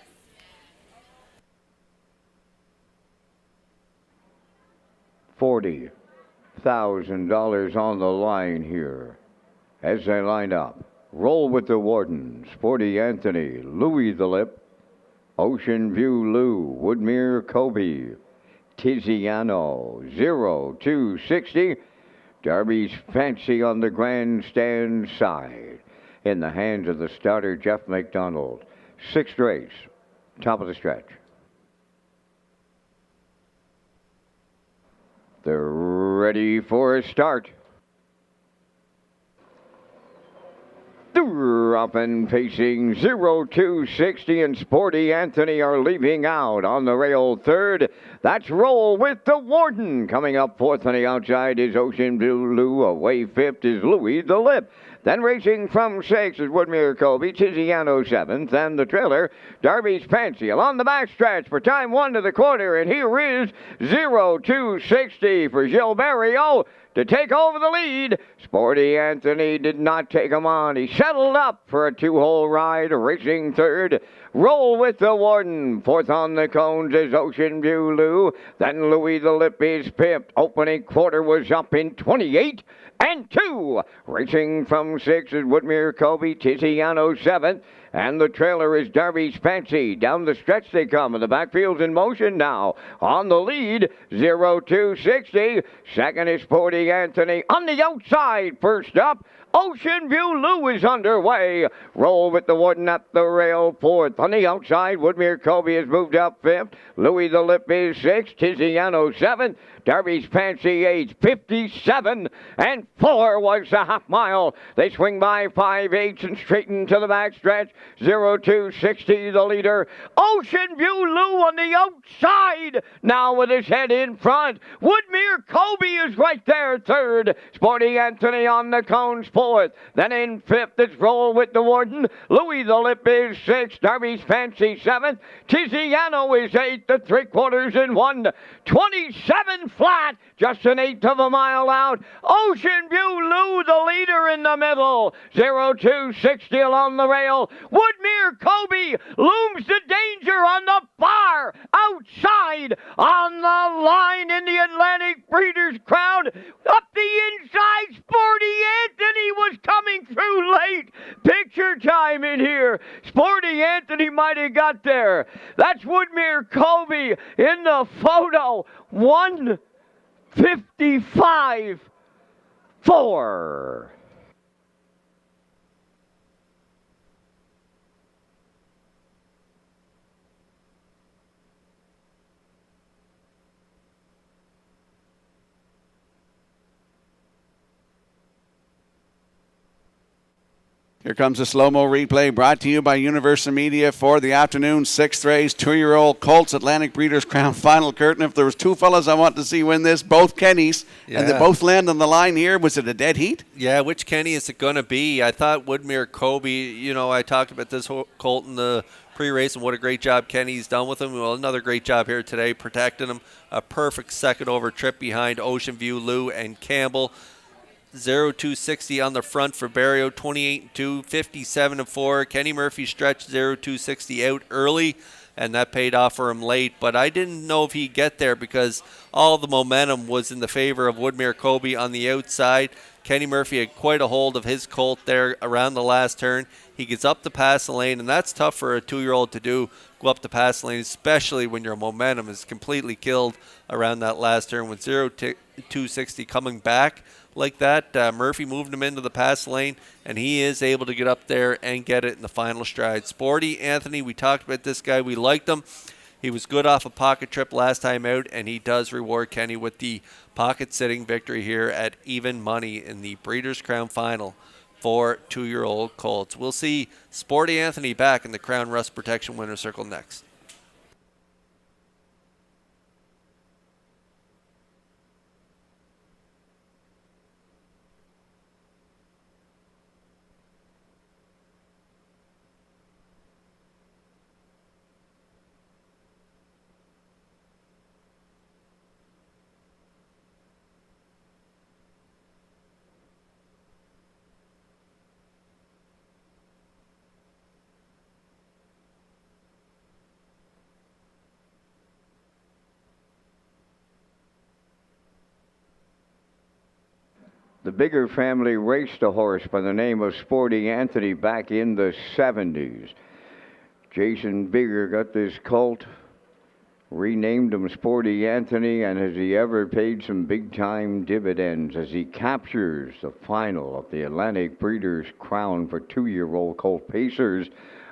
[SPEAKER 2] $40,000 on the line here as they line up. Roll with the Warden, Sporty Anthony, Louis the Lip, Ocean View Lou, Woodmere Kobe, Tiziano, 0-260. Darby's Fancy on the grandstand side. In the hands of the starter, Jeff McDonald. 6th race, top of the stretch. They're ready for a start. Up and pacing 0-260 and Sporty Anthony are leaving out on the rail 3rd. That's Roll with the Warden. Coming up 4th on the outside is Ocean Blue Lou. Away 5th is Louis the Lip. Then racing from 6th is Woodmere Kobe, Tiziano 7th, and the trailer, Darby's Fancy. Along the backstretch for time 1 to the quarter, and here is 0-260 for Gilberto to take over the lead. Sporty Anthony did not take him on. He settled up for a 2-hole ride, racing 3rd. Roll with the Warden. 4th on the cones is Ocean View Lou. Then Louis the Lip is 5th. Opening quarter was up in 28-2. Racing from 6 is Woodmere Kobe, Tiziano 7th. And the trailer is Darby's Fancy. Down the stretch they come, and the backfield's in motion now. On the lead, 0-260. Second is Sporty Anthony. On the outside, first up, Ocean View Lou is underway. Roll with the Warden at the rail 4th. On the outside, Woodmere Kobe has moved up 5th. Louis the Lip is 6th. Tiziano 7th. Darby's Fancy 8th. 57 and 4 was the half mile. They swing by 5/8 and straighten to the backstretch. 0-260 the leader. Ocean View Lou on the outside. Now with his head in front. Woodmere Kobe is right there 3rd. Sporty Anthony on the cones 4th. Then in 5th it's Roll with the Warden. Louis the Lip is 6th. Darby's Fancy 7th. Tiziano is 8th. The 3/4 in 1. 27 flat. Just an 1/8 of a mile out. Ocean View Lou the leader in the middle. 0-260 along the rail. Woodmere Kobe looms the danger on the far outside. On the line in the Atlantic Breeders' Crown. Up the inside, Sporty Anthony was coming through late. Picture time in here. Sporty Anthony might have got there. That's Woodmere Kobe in the photo. 1:55.4.
[SPEAKER 1] Here comes a slow-mo replay brought to you by Universal Media for the afternoon 6th race, 2-year-old Colts Atlantic Breeders' Crown Final Curtain. If there was 2 fellas I want to see win this, both Kennys, and they both land on the line here. Was it a dead heat?
[SPEAKER 4] Yeah, which Kenny is it going to be? I thought Woodmere Kobe, I talked about this colt in the pre-race and what a great job Kenny's done with him. Well, another great job here today protecting him. A perfect second over trip behind Ocean View Lou and Campbell. 0-260 on the front for Barrio, 28-2, 57-4. Kenny Murphy stretched 0-260 out early, and that paid off for him late. But I didn't know if he'd get there because all the momentum was in the favor of Woodmere Kobe on the outside. Kenny Murphy had quite a hold of his colt there around the last turn. He gets up to pass the lane, and that's tough for a 2-year-old to do, go up to pass the lane, especially when your momentum is completely killed around that last turn. With 0-260 coming back like that, Murphy moved him into the pass lane, and he is able to get up there and get it in the final stride. Sporty Anthony, we talked about this guy. We liked him. He was good off a pocket trip last time out, and he does reward Kenny with the pocket-sitting victory here at even money in the Breeders' Crown Final for 2-year-old colts. We'll see Sporty Anthony back in the Crown Rust Protection Winner's Circle next.
[SPEAKER 2] The Bigger family raced a horse by the name of Sporty Anthony back in the 70s. Jason Bigger got this colt, renamed him Sporty Anthony, and has he ever paid some big-time dividends as he captures the final of the Atlantic Breeders' Crown for 2-year-old colt pacers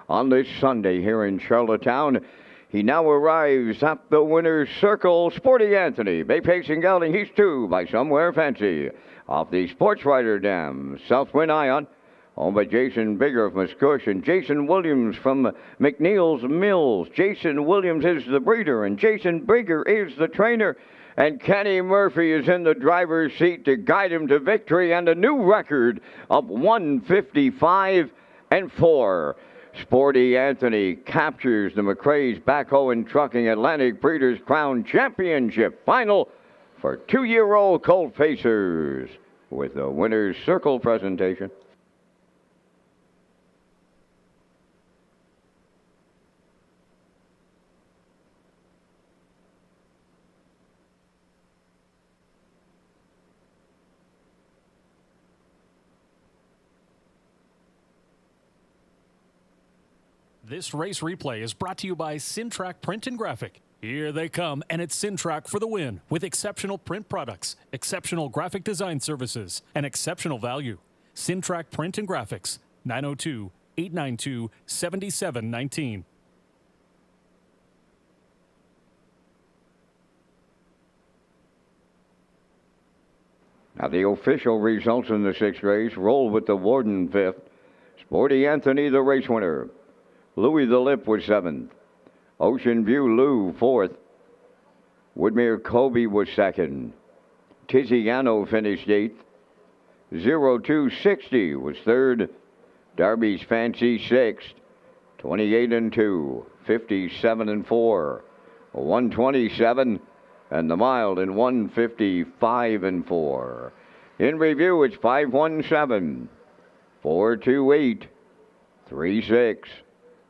[SPEAKER 2] on this Sunday here in Charlottetown. He now arrives at the winner's circle. Sporty Anthony, bay pacing gelding, he's 2 by Somewhere Fancy. Off the Sports Rider Dam, Southwind Ion, owned by Jason Bigger of Muscush, and Jason Williams from McNeil's Mills. Jason Williams is the breeder, and Jason Bigger is the trainer. And Kenny Murphy is in the driver's seat to guide him to victory and a new record of 155-4. Sporty Anthony captures the McRae's Backhoe and Trucking Atlantic Breeders' Crown Championship final for 2-year-old colt pacers with the winner's circle presentation.
[SPEAKER 3] This race replay is brought to you by Racetrack Print and Graphic. Here they come, and it's Racetrack for the win with exceptional print products, exceptional graphic design services, and exceptional value. Racetrack Print and Graphics, 902-892-7719.
[SPEAKER 2] Now the official results in the 6th race roll with the Warden 5th. Sporty Anthony, the race winner. Louis the Lip was 7th. Ocean View Lou 4th. Woodmere Kobe was 2nd. Tiziano finished 8th. 0260 was 3rd. Darby's Fancy 6th. 28-2. 57-4. 127. And the Mild in 155-4. In review, it's 517. 428. 36.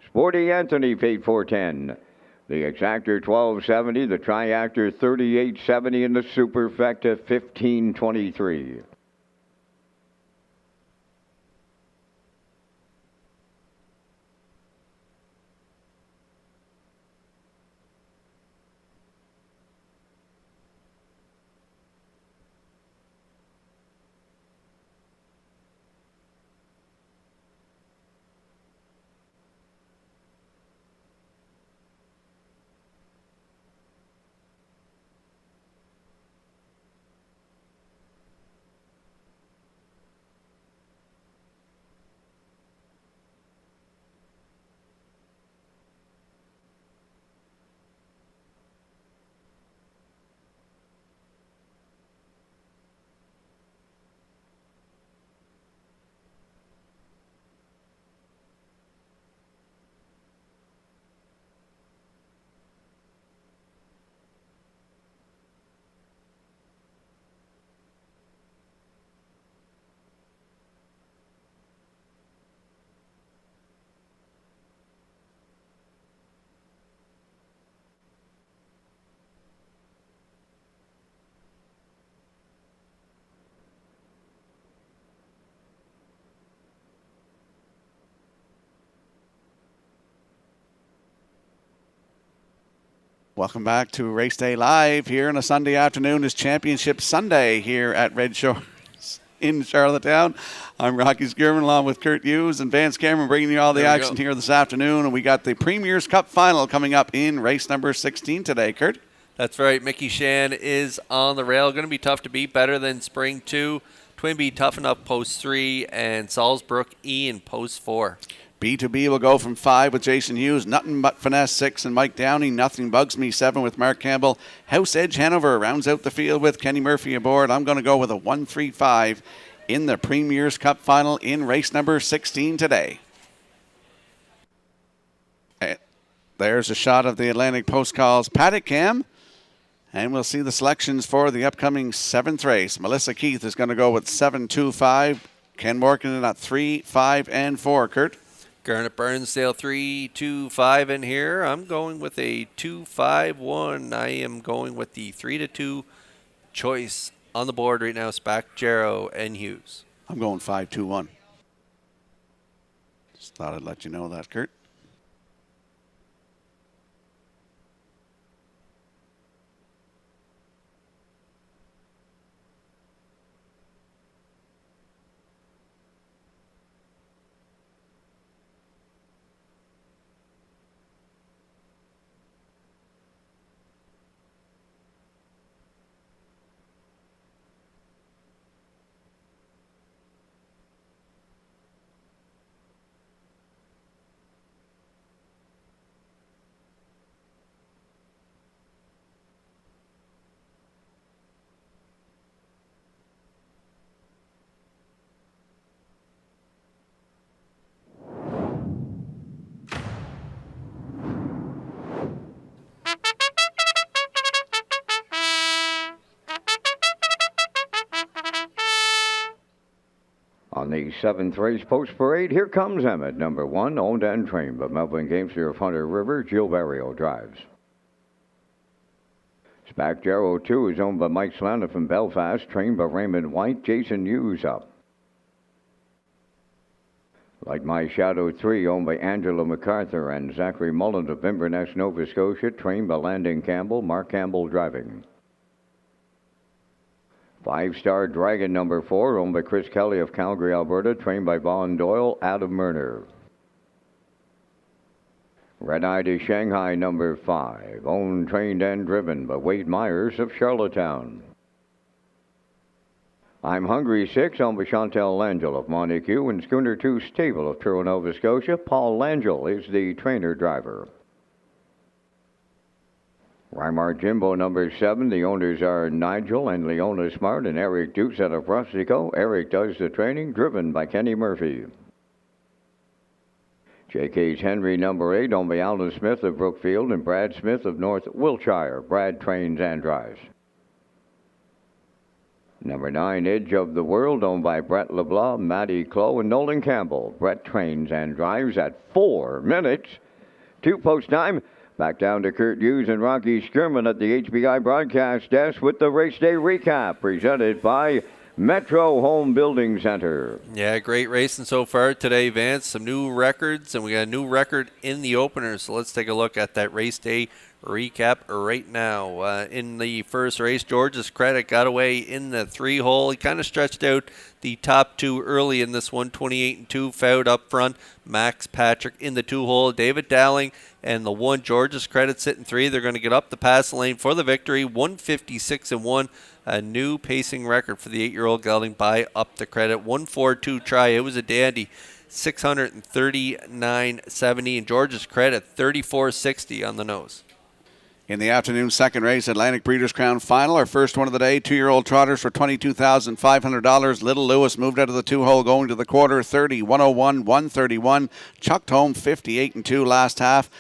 [SPEAKER 2] Sporty Anthony paid 410. The Exactor 1270, the Triactor 3870, and the Superfecta 1523.
[SPEAKER 1] Welcome back to Race Day Live here on a Sunday afternoon. It's Championship Sunday here at Red Shores in Charlottetown. I'm Rocky Skirman along with Kurt Hughes and Vance Cameron bringing you all the action here this afternoon. And we got the Premier's Cup final coming up in race number 16 today, Kurt.
[SPEAKER 4] That's right. Mickey Shan is on the rail. Going to be tough to beat, better than Spring 2. Twinbee tough enough post 3, and Salzbrook E in post 4.
[SPEAKER 1] B2B will go from 5 with Jason Hughes, Nothing But Finesse 6 and Mike Downey, Nothing Bugs Me 7 with Mark Campbell. House Edge Hanover rounds out the field with Kenny Murphy aboard. I'm going to go with a 1-3-5 in the Premier's Cup final in race number 16 today. There's a shot of the Atlantic Post Calls paddock cam. And we'll see the selections for the upcoming 7th race. Melissa Keith is going to go with 7-2-5. Ken Morgan at 3, 5, and 4. Kurt?
[SPEAKER 4] Garnet Burnsdale 3-2-5 in here. I'm going with a 2-5-1. I am going with the 3-2 choice On the board right now, Spack, Jarrow, and Hughes.
[SPEAKER 1] I'm going 5-2-1. Just thought I'd let you know that, Kurt.
[SPEAKER 2] On the 7th race post parade, here comes Emmett, number 1, owned and trained by Melvin Gamester of Hunter River. Jill Barrio drives. Spack Jarrow 2 is owned by Mike Slana from Belfast, trained by Raymond White. Jason Hughes up. Like My Shadow 3, owned by Angela MacArthur and Zachary Mullen of Inverness, Nova Scotia, trained by Landon Campbell. Mark Campbell driving. 5-Star Dragon number 4, owned by Chris Kelly of Calgary, Alberta, trained by Vaughn Doyle. Adam Murner. Red Eye to Shanghai number 5, owned, trained, and driven by Wade Myers of Charlottetown. I'm Hungry 6, owned by Chantel Langell of Montague, and Schooner 2 Stable of Truro, Nova Scotia. Paul Langell is the trainer driver. Weimar Jimbo number 7, the owners are Nigel and Leona Smart and Eric Dukes out of Rustico. Eric does the training, driven by Kenny Murphy. JK's Henry number 8, owned by Alan Smith of Brookfield and Brad Smith of North Wiltshire. Brad trains and drives. Number 9, Edge of the World, owned by Brett LeBlanc, Matty Clough, and Nolan Campbell. Brett trains and drives at 4 minutes. 2 post time. Back down to Kurt Hughes and Rocky Skirman at the HBI broadcast desk with the race day recap presented by Metro Home Building Center.
[SPEAKER 4] Yeah, great racing so far today, Vance. Some new records, and we got a new record in the opener. So let's take a look at that race day recap right now. In the first race, George's Credit got away in the 3-hole. He kind of stretched out the top 2 early in this one, 28-2, fouled up front. Max Patrick in the 2-hole. David Dowling and the 1, George's Credit sitting 3. They're going to get up the pass lane for the victory, 156-1. A new pacing record for the 8-year-old gelding by Up the Credit. 142 try. It was a dandy. 639.70, and George's Credit 34.60 on the nose.
[SPEAKER 1] In the afternoon second race, Atlantic Breeders' Crown Final, our first one of the day, 2-year-old trotters for $22,500. Little Lewis moved out of the 2-hole going to the quarter, 30, 101, 131. Chucked home 58-2 last half.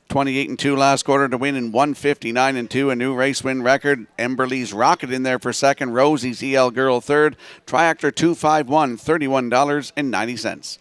[SPEAKER 1] 28-2 last quarter to win in 159-2, a new race win record. Emberly's Rocket in there for second. Rosie's EL Girl third. Triactor 251, $31.90.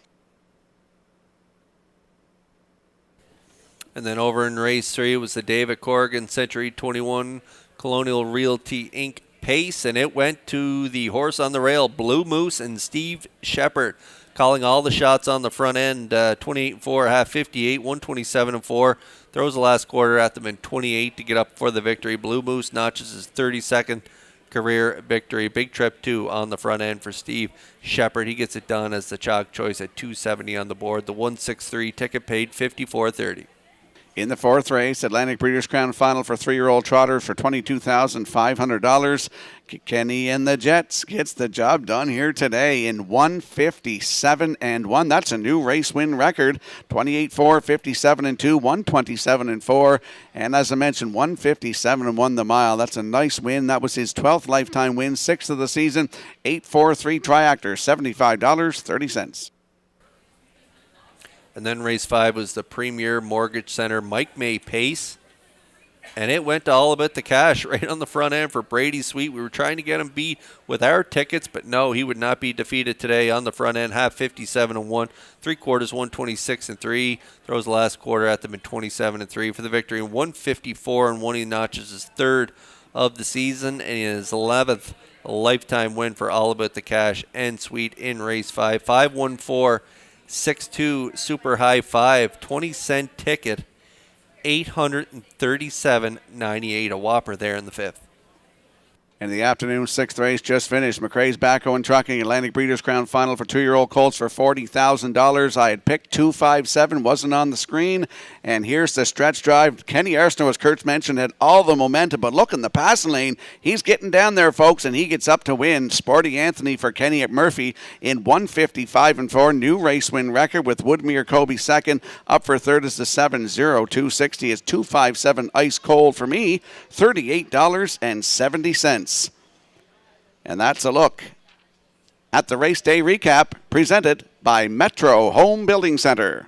[SPEAKER 4] And then over in race 3, it was the David Corrigan Century 21 Colonial Realty Inc. Pace, and it went to the horse on the rail, Blue Moose and Steve Shepard, calling all the shots on the front end. 28-4, half 58, 127-4. Throws the last quarter at them in 28 to get up for the victory. Blue Moose notches his 32nd career victory. Big trip, too, on the front end for Steve Shepard. He gets it done as the chalk choice at 270 on the board. The 163 ticket paid $54.30.
[SPEAKER 1] In the fourth race, Atlantic Breeders' Crown Final for 3-year-old trotters for $22,500. Kenny and the Jets gets the job done here today in 157-1. That's a new race win record. 28-4, 57-2, 127-4. And as I mentioned, 157-1 the mile. That's a nice win. That was his 12th lifetime win, 6th of the season. 8-4-3 Triactor, $75.30.
[SPEAKER 4] And then race 5 was the Premier Mortgage Center Mike May Pace. And it went to all about the cash right on the front end for Brady Sweet. We were trying to get him beat with our tickets, but no, he would not be defeated today on the front end. Half 57-1, 3 quarters 126-3. Throws the last quarter at them in 27-3 for the victory. 154-1, he notches his 3rd of the season and his 11th a lifetime win for All About the Cash and Sweet in race 5. 514-62 Super High 5, 20-cent ticket, $837.98, a whopper there in the 5th.
[SPEAKER 1] In the afternoon, 6th race just finished. McRae's Backhoe and Trucking Atlantic Breeders' Crown Final for 2-year-old colts for $40,000. I had picked 257, wasn't on the screen. And here's the stretch drive. Kenny Arsenault, as Kurt's mentioned, had all the momentum. But look in the passing lane. He's getting down there, folks, and he gets up to win. Sporty Anthony for Kenny at Murphy in 155-4. New race win record with Woodmere Kobe second. Up for third is the 70260. It's 257 ice cold for me. $38.70. And that's a look at the race day recap presented by Metro Home Building Center.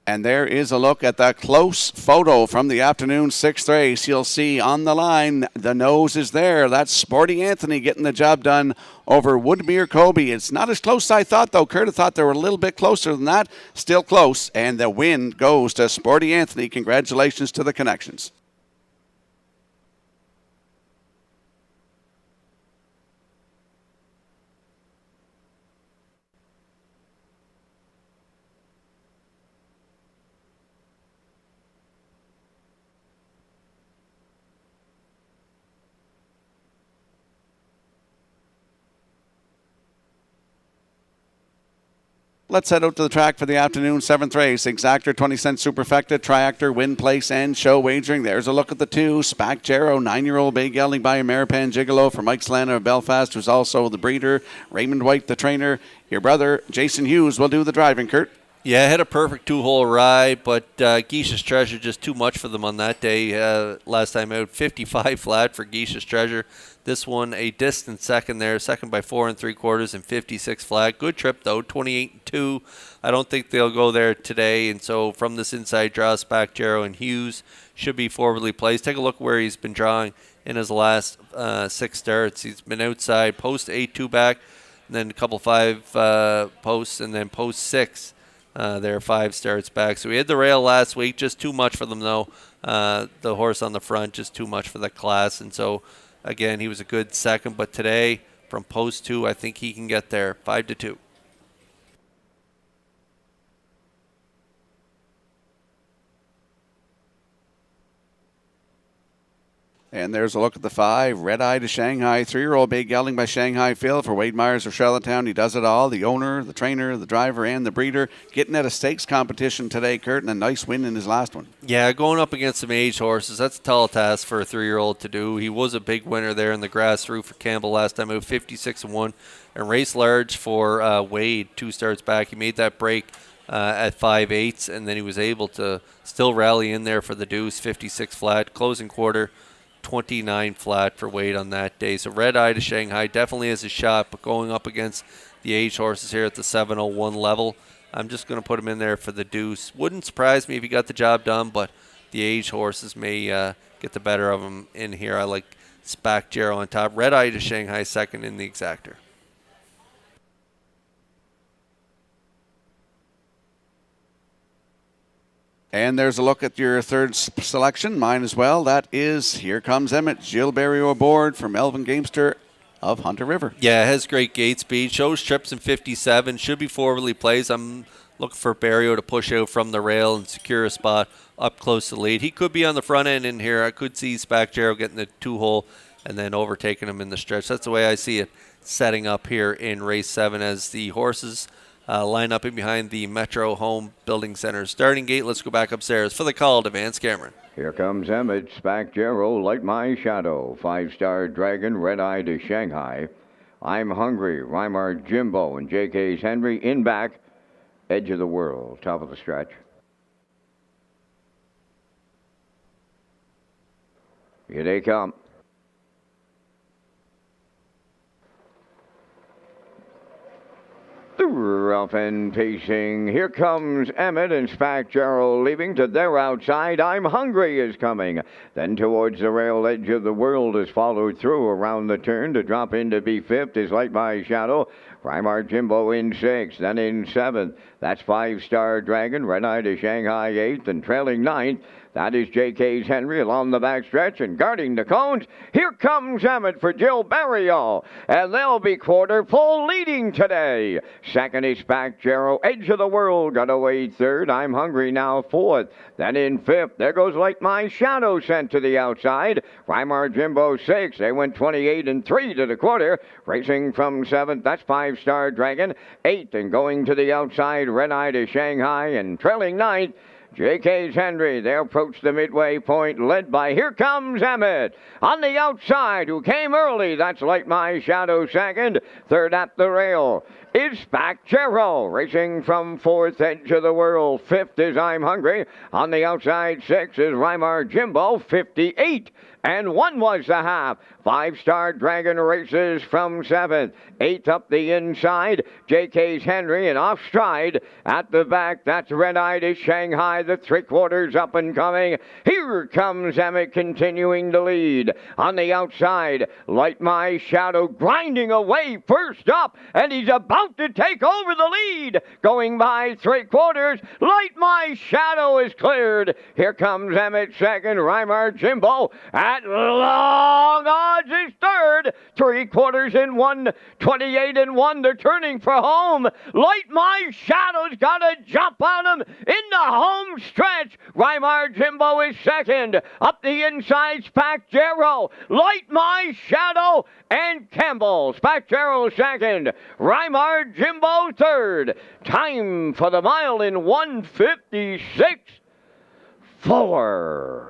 [SPEAKER 1] And there is a look at the close photo from the afternoon 6th race. You'll see on the line, the nose is there. That's Sporty Anthony getting the job done over Woodmere Kobe. It's not as close as I thought, though. Kurt, I thought they were a little bit closer than that. Still close. And the win goes to Sporty Anthony. Congratulations to the Connections. Let's head out to the track for the afternoon 7th race. Exactor, 20-cent superfecta, triactor, win, place, and show wagering. There's a look at the 2. Spack Jarrow, 9-year-old bay gelding by Ameripan Gigolo for Mike Slana of Belfast, who's also the breeder. Raymond White, the trainer. Your brother, Jason Hughes, will do the driving, Kurt.
[SPEAKER 4] Yeah, had a perfect 2-hole ride, but Geisha's Treasure just too much for them on that day. Last time out, 55 flat for Geisha's Treasure. This one a distant second there, second by 4 3/4 and 56 flat. Good trip though, 28-2. I don't think they'll go there today, and so from this inside draw, Spack, Jarrow, and Hughes should be forwardly placed. Take a look where he's been drawing in his last 6 starts. He's been outside post 8-2 back, and then a couple 5 posts, and then post 6. There 5 starts back. So we had the rail last week, just too much for them though. The horse on the front, just too much for the class, and so again, he was a good second, but today from post 2, I think he can get there 5-2.
[SPEAKER 1] And there's a look at the 5. Red Eye to Shanghai. 3-year-old bay gelding by Shanghai Phil for Wade Myers of Charlottetown. He does it all. The owner, the trainer, the driver, and the breeder. Getting at a stakes competition today, Kurt, and a nice win in his last one.
[SPEAKER 4] Yeah, going up against some age horses, that's a tall task for a 3-year-old to do. He was a big winner there in the grass through for Campbell last time out, 56-1. And race large for Wade, 2 starts back. He made that break at 5/8, and then he was able to still rally in there for the deuce, 56 flat. Closing quarter, 29 flat for Wade on that day. So Red Eye to Shanghai definitely has a shot, but going up against the age horses here at the 701 level, I'm just going to put him in there for the deuce. Wouldn't surprise me if he got the job done, but the age horses may get the better of him in here. I like Spack, Jarrow on top. Red Eye to Shanghai second in the exactor.
[SPEAKER 1] And there's a look at your third selection, mine as well. That is Here Comes Emmett, Jill Barrio aboard for Melvin Gamester of Hunter River.
[SPEAKER 4] Yeah, it has great gate speed. Shows trips in 57. Should be forwardly placed. I'm looking for Barrio to push out from the rail and secure a spot up close to the lead. He could be on the front end in here. I could see Spack Jarrow getting the 2-hole and then overtaking him in the stretch. That's the way I see it setting up here in race 7 as the horses line up in behind the Metro Home Building Center starting gate. Let's go back upstairs for the call to Vance Cameron.
[SPEAKER 2] Here comes Emmett, Spack Jarrow, Light My Shadow, 5-star Dragon, Red Eye to Shanghai. I'm Hungry, Weimar Jimbo, and JK's Henry in back. Edge of the World, top of the stretch. Here they come. Rough and pacing. Here comes Emmett and Spack Jarrow leaving to their outside. I'm Hungry is coming. Then towards the rail, Edge of the World is followed through around the turn to drop in to be 5th is Light My Shadow. Weimar Jimbo in 6th, then in 7th. That's 5-star Dragon, Red Eye to Shanghai 8th, and trailing 9th. That is J.K.'s Henry along the backstretch and guarding the cones. Here comes Emmett for Jill Barrio, and they'll be quarter pole leading today. Second is Spack Jarrow, Edge of the World, got away third. I'm Hungry now fourth. Then in fifth, there goes Like My Shadow sent to the outside. Weimar Jimbo sixth. They went 28 and 3 to the quarter. Racing from seventh, that's Five Star Dragon. Eighth and going to the outside, Red Eye to Shanghai, and trailing ninth, J.K.'s Henry. They approach the midway point, led by Here Comes Emmett. On the outside, who came early, that's Like My Shadow second. Third at the rail is Spack Jarrow. Racing from fourth, Edge of the World. Fifth is I'm Hungry. On the outside, sixth is Weimar Jimbo, 58. And 1 was the half. Five Star Dragon races from seventh. Eighth up the inside, J.K.'s Henry, and off stride at the back. That's Red Eye to Shanghai, the three-quarters up and coming. Here comes Emmett continuing to lead. On the outside, Light My Shadow grinding away first up, and he's about to take over the lead. Going by three-quarters, Light My Shadow is cleared. Here comes Emmett second, Weimar Jimbo at long odds is third. Three-quarters in 1, 28 and 1. They're turning for home. Light My Shadow's got a jump on him in the home stretch. Weimar Jimbo is second. Up the inside, Spack Jarrow, Light My Shadow, and Campbell. Spack Jarrow second. Weimar Jimbo third. Time for the mile in 1:56.4.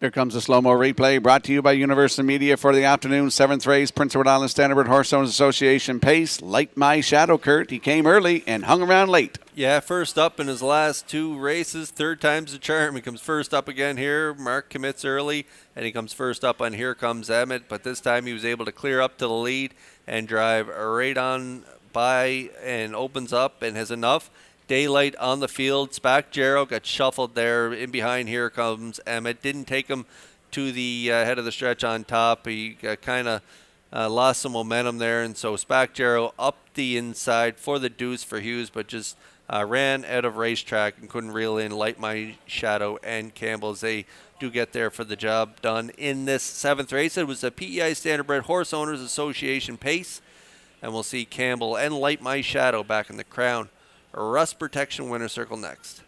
[SPEAKER 1] Here comes a slow-mo replay brought to you by Universal Media for the afternoon. Seventh race, Prince Edward Island Standardbred Horse Owners Association pace. Light My Shadow, Kurt. He came early and hung around late.
[SPEAKER 4] Yeah, first up in his last two races. Third time's the charm. He comes first up again here. Mark commits early, and he comes first up on Here Comes Emmett. But this time he was able to clear up to the lead and drive right on by and opens up and has enough daylight on the field. Spack Jarrow got shuffled there in behind Here Comes Emmett. Didn't take him to the head of the stretch on top. He kind of lost some momentum there, and so Spack Jarrow up the inside for the deuce for Hughes, but just ran out of Racetrack and couldn't reel in Light My Shadow and Campbell as they do get there for the job done in this seventh race. It was a PEI Standardbred Horse Owners Association pace, and we'll see Campbell and Light My Shadow back in the Crown Rust Protection Winner Circle next.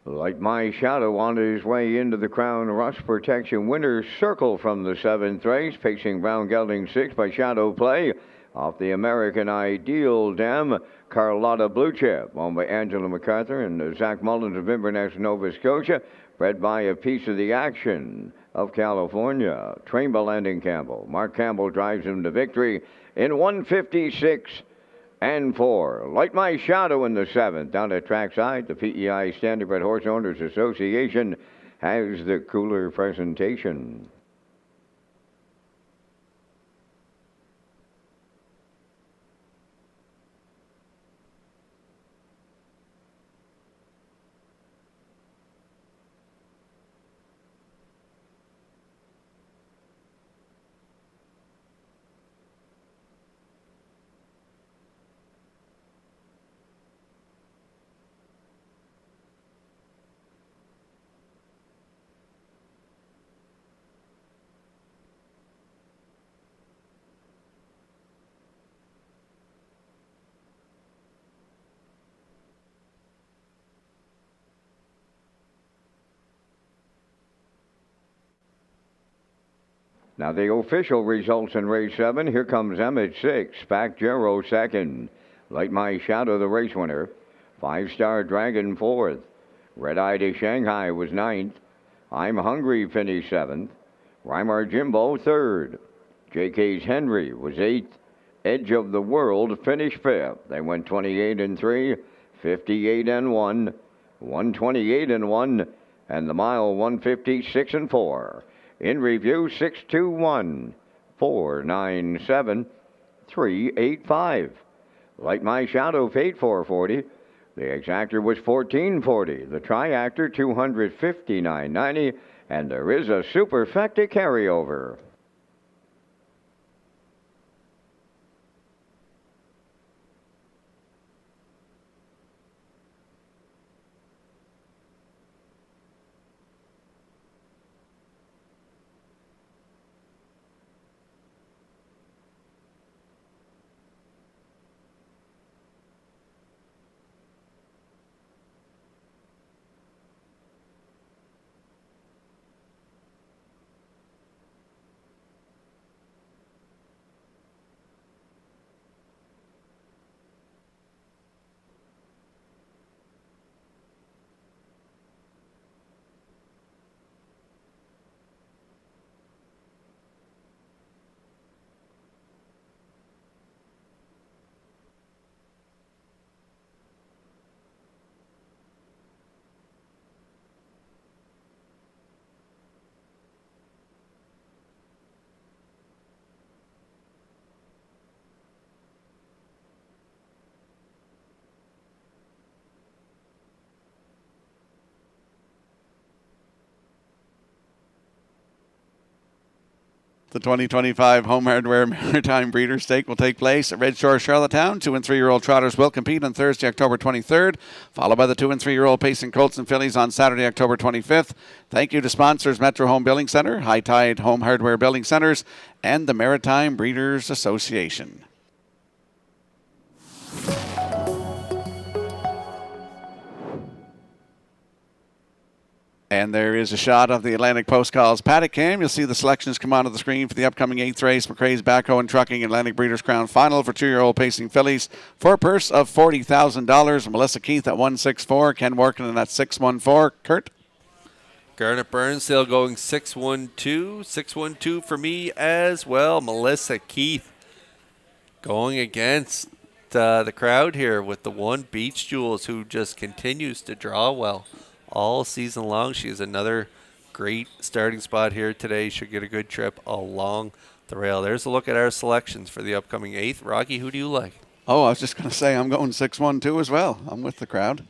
[SPEAKER 2] Like My Shadow on his way into the Crown Rust Protection Winner's Circle from the seventh race, pacing Brown Gelding 6 by Shadow Play. Off the American Ideal Dam, Carlotta Blue Chip, owned by Angela MacArthur and Zach Mullins of Inverness, Nova Scotia, bred by A Piece of the Action of California. Trained by Landon Campbell. Mark Campbell drives him to victory in 1:56.4. Light My Shadow in the seventh. Down at trackside, the PEI Standardbred Horse Owners Association has the cooler presentation. Now the official results in race 7. Here comes Emmett 6, Spack Jarrow 2nd. Light My Shadow, the race winner. 5-Star Dragon 4th. Red Eye to Shanghai was 9th. I'm Hungry finished 7th. Weimar Jimbo 3rd. JK's Henry was 8th. Edge of the World finished 5th. They went 28-3, 58-1, 128-1, and the mile 156-4. In review, 621 497 385. Light My Shadow paid 440. The exactor was 1440. The triactor 259.90, and there is a superfecta carryover.
[SPEAKER 1] The 2025 Home Hardware Maritime Breeder Stake will take place at Red Shores, Charlottetown. 2- and 3-year-old trotters will compete on Thursday, October 23rd, followed by the 2- and 3-year-old pacing colts and fillies on Saturday, October 25th. Thank you to sponsors Metro Home Building Center, High Tide Home Hardware Building Centers, and the Maritime Breeders Association. And there is a shot of the Atlantic Post Calls paddock cam. You'll see the selections come onto the screen for the upcoming 8th race, McRae's Backhoe and Trucking Atlantic Breeders' Crown Final for 2-year-old pacing fillies for a purse of $40,000. Melissa Keith at 164, Ken Workman at 614. Kurt?
[SPEAKER 4] Garnet Burnsdale going 612. 612 for me as well. Melissa Keith going against the crowd here with the one Beach Jewels, who just continues to draw well all season long. She has another great starting spot here today. Should get a good trip along the rail. There's a look at our selections for the upcoming 8th. Rocky, who do you like?
[SPEAKER 1] Oh, I was just going to say I'm going 612 as well. I'm with the crowd.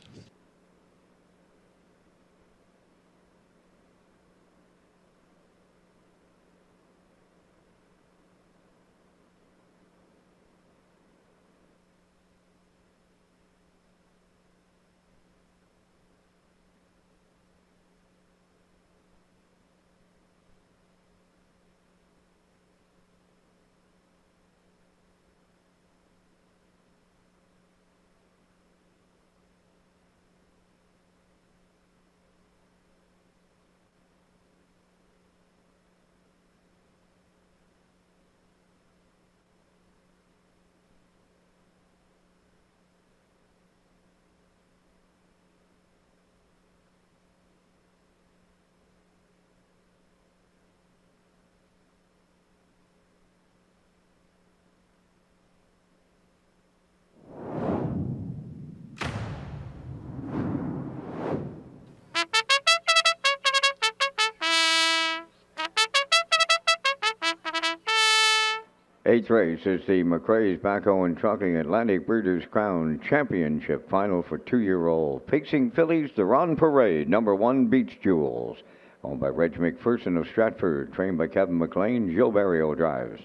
[SPEAKER 2] Eighth race is the McRae's Backhoe and Trucking Atlantic Breeders' Crown Championship Final for 2-year-old pacing fillies. The Ron Parade, number 1 Beach Jewels, owned by Reg McPherson of Stratford, trained by Kevin McLean. Joe Barrio drives.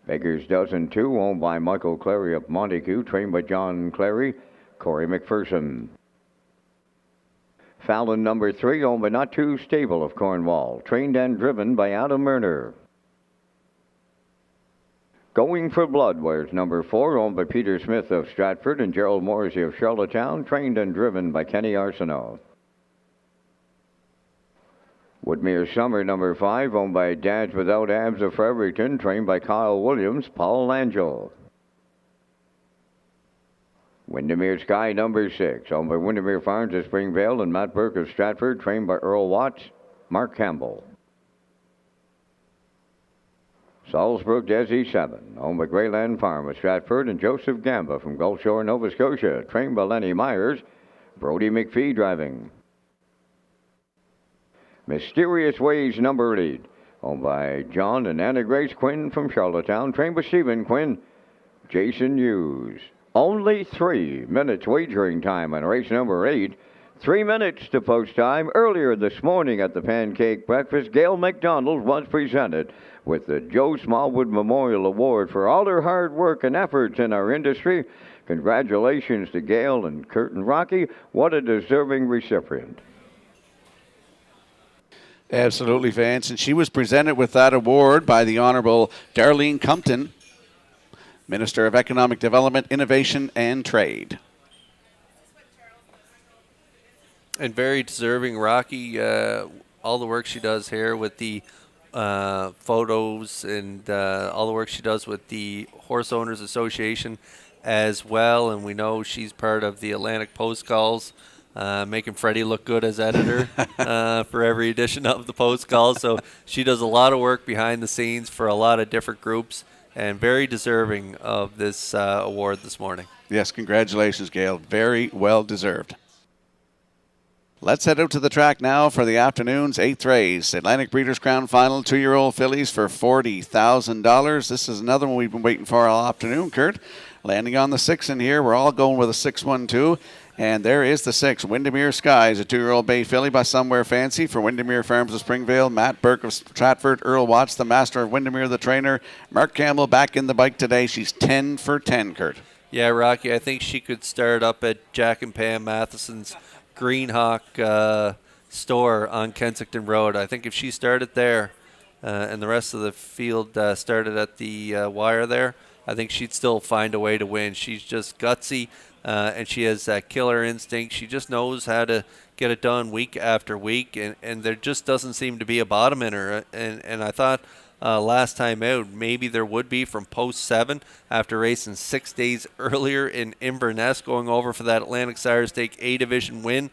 [SPEAKER 2] Baker's Dozen 2, owned by Michael Clary of Montague, trained by John Clary, Corey McPherson. Fallon number 3, owned by Not Too Stable of Cornwall, trained and driven by Adam Murner. Going for Blood wears number 4, owned by Peter Smith of Stratford and Gerald Morrissey of Charlottetown, trained and driven by Kenny Arsenault. Woodmere Summer, number 5, owned by Dads Without Abs of Fredericton, trained by Kyle Williams, Paul Langell. Windermere Sky, number 6, owned by Windermere Farms of Springvale and Matt Burke of Stratford, trained by Earl Watts, Mark Campbell. Salisbrook Desi 7, owned by Greyland Farm of Stratford and Joseph Gamba from Gulf Shore, Nova Scotia, trained by Lenny Myers, Brody McPhee driving. Mysterious Ways, number 8, owned by John and Anna Grace Quinn from Charlottetown, trained by Stephen Quinn, Jason Hughes. Only 3 minutes wagering time on race number 8. 3 minutes to post time. Earlier this morning at the Pancake Breakfast, Gail McDonald was presented with the Joe Smallwood Memorial Award for all her hard work and efforts in our industry. Congratulations to Gail and Kurt and Rocky. What a deserving recipient.
[SPEAKER 1] Absolutely, Vance. And she was presented with that award by the Honourable Darlene Compton, Minister of Economic Development, Innovation and Trade.
[SPEAKER 4] And very deserving, Rocky, all the work she does here with the photos and all the work she does with the Horse Owners Association as well. And we know she's part of the Atlantic Post Calls, making Freddie look good as editor for every edition of the Post Calls. So she does a lot of work behind the scenes for a lot of different groups, and very deserving of this award this morning.
[SPEAKER 1] Yes, congratulations, Gail. Very well deserved. Let's head out to the track now for the afternoon's 8th race. Atlantic Breeders' Crown Final, 2-year-old fillies for $40,000. This is another one we've been waiting for all afternoon, Kurt. Landing on the 6 in here. We're all going with a 6-1-2. And there is the 6, Windermere Skies, a 2-year-old bay filly by Somewhere Fancy for Windermere Farms of Springvale. Matt Burke of Stratford, Earl Watts, the master of Windermere, the trainer. Mark Campbell back in the bike today. She's 10 for 10, Kurt.
[SPEAKER 4] Yeah, Rocky, I think she could start up at Jack and Pam Matheson's Greenhawk store on Kensington Road. I think if she started there and the rest of the field started at the wire there, I think she'd still find a way to win. She's just gutsy. And she has that killer instinct. She just knows how to get it done week after week, and there just doesn't seem to be a bottom in her. And I thought last time out maybe there would be from post 7 after racing 6 days earlier in Inverness, going over for that Atlantic Sire Stake A Division win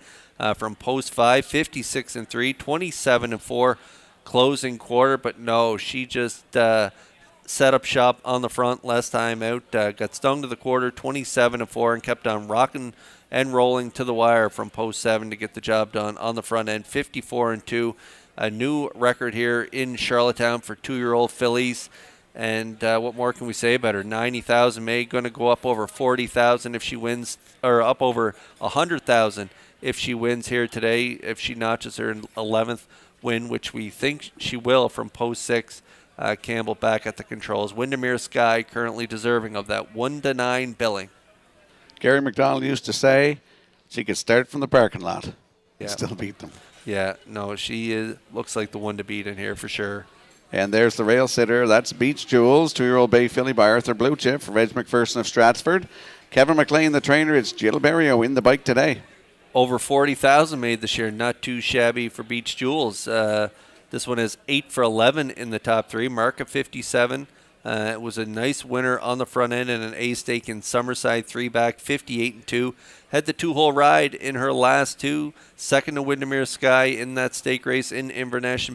[SPEAKER 4] from post 5, 56-3, 27-4 closing quarter. But no, she just set up shop on the front last time out, got stung to the quarter, 27-4, and kept on rocking and rolling to the wire from post 7 to get the job done on the front end, 54-2. A new record here in Charlottetown for 2-year-old fillies. And what more can we say about her? 90,000 made, going to go up over 40,000 if she wins, or up over 100,000 if she wins here today, if she notches her 11th win, which we think she will from post 6. Campbell back at the controls. Windermere Sky currently deserving of that 1-9 billing.
[SPEAKER 1] Gary McDonald used to say she could start from the parking lot and
[SPEAKER 4] Yeah.
[SPEAKER 1] still beat them.
[SPEAKER 4] Yeah, no, she looks like the one to beat in here for sure.
[SPEAKER 1] And there's the rail sitter. That's Beach Jewels, 2-year-old bay filly by Arthur Blue Chip for Reg McPherson of Stratford. Kevin McLean, the trainer. It's Jill Berrio in the bike today.
[SPEAKER 4] Over 40,000 made this year. Not too shabby for Beach Jewels. This one is 8 for 11 in the top 3. Mark of 57. It was a nice winner on the front end and an A stake in Summerside 3-back, 58-2. Had the 2-hole ride in her last 2. Second to Windermere Sky in that stake race in Inverness,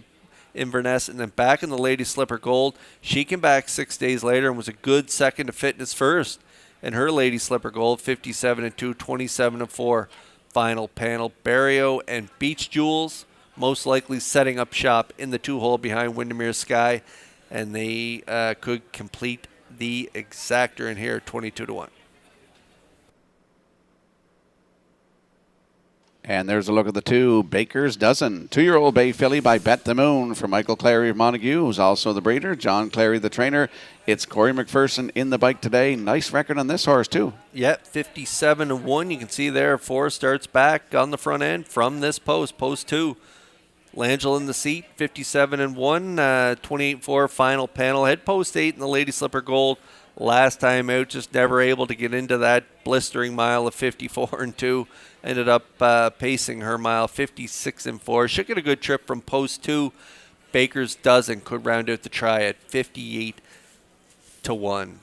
[SPEAKER 4] and then back in the Lady Slipper Gold. She came back 6 days later and was a good second to Fitness First. And her Lady Slipper Gold, 57-2, 27-4 final panel. Barrio and Beach Jewels most likely setting up shop in the 2-hole behind Windermere Sky, and they could complete the exactor in here, 22-1.
[SPEAKER 1] And there's a look at the 2, Baker's Dozen. 2-year-old bay filly by Bet the Moon for Michael Clary of Montague, who's also the breeder. John Clary, the trainer. It's Corey McPherson in the bike today. Nice record on this horse, too.
[SPEAKER 4] Yep, 57-1. You can see there, 4 starts back on the front end from this post 2. Langell in the seat, 57-1, 28-4 final panel. Head post 8 in the Lady Slipper Gold last time out, just never able to get into that blistering mile of 54 and 2. Ended up pacing her mile 56 and 4. Should get a good trip from post 2. Baker's Dozen could round out the try at 58 to 1.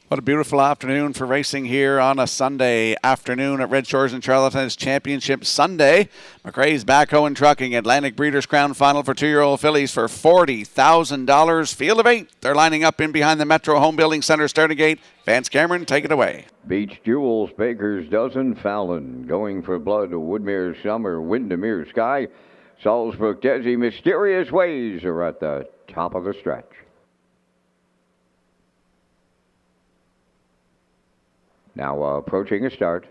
[SPEAKER 1] What a beautiful afternoon for racing here on a Sunday afternoon at Red Shores and Charlottetown Championship Sunday. McRae's Backhoe and Trucking Atlantic Breeders' Crown Final for 2-year-old fillies for $40,000. Field of 8. They're lining up in behind the Metro Home Building Center starting gate. Vance Cameron, take it away.
[SPEAKER 2] Beach Jewels, Baker's Dozen, Fallon, Going for Blood, Woodmere Summer, Windermere Sky, Salzburg Desi, Mysterious Ways are at the top of the stretch. Now approaching a start.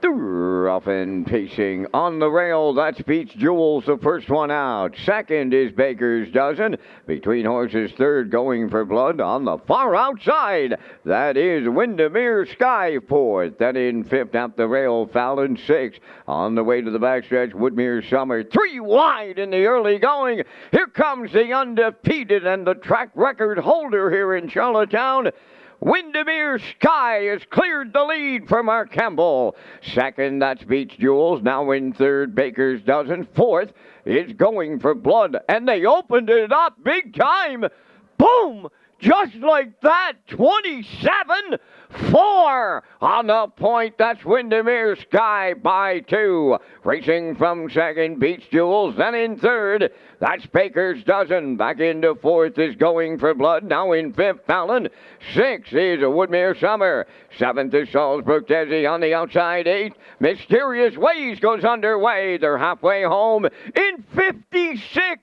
[SPEAKER 2] Rough and pacing on the rail. That's Beach Jewels, the first one out. Second is Baker's Dozen. Between horses, third Going for Blood. On the far outside, that is Windermere Sky, fourth. Then in fifth up the rail, Fallon, sixth. On the way to the backstretch, Woodmere Summer. 3 wide in the early going. Here comes the undefeated and the track record holder here in Charlottetown. Windermere Sky has cleared the lead for Mark Campbell. Second, that's Beach Jewels. Now in third, Baker's Dozen. Fourth is Going for Blood. And they opened it up big time. Boom! Just like that, 27-4 on the point. That's Windermere Sky by 2. Racing from second, Beach Jewels. Then in third, that's Baker's Dozen. Back into fourth is Going for Blood. Now in fifth, Fallon. Sixth is Woodmere Summer. Seventh is Salzburg Desi on the outside. Eighth, Mysterious Ways goes underway. They're halfway home in 56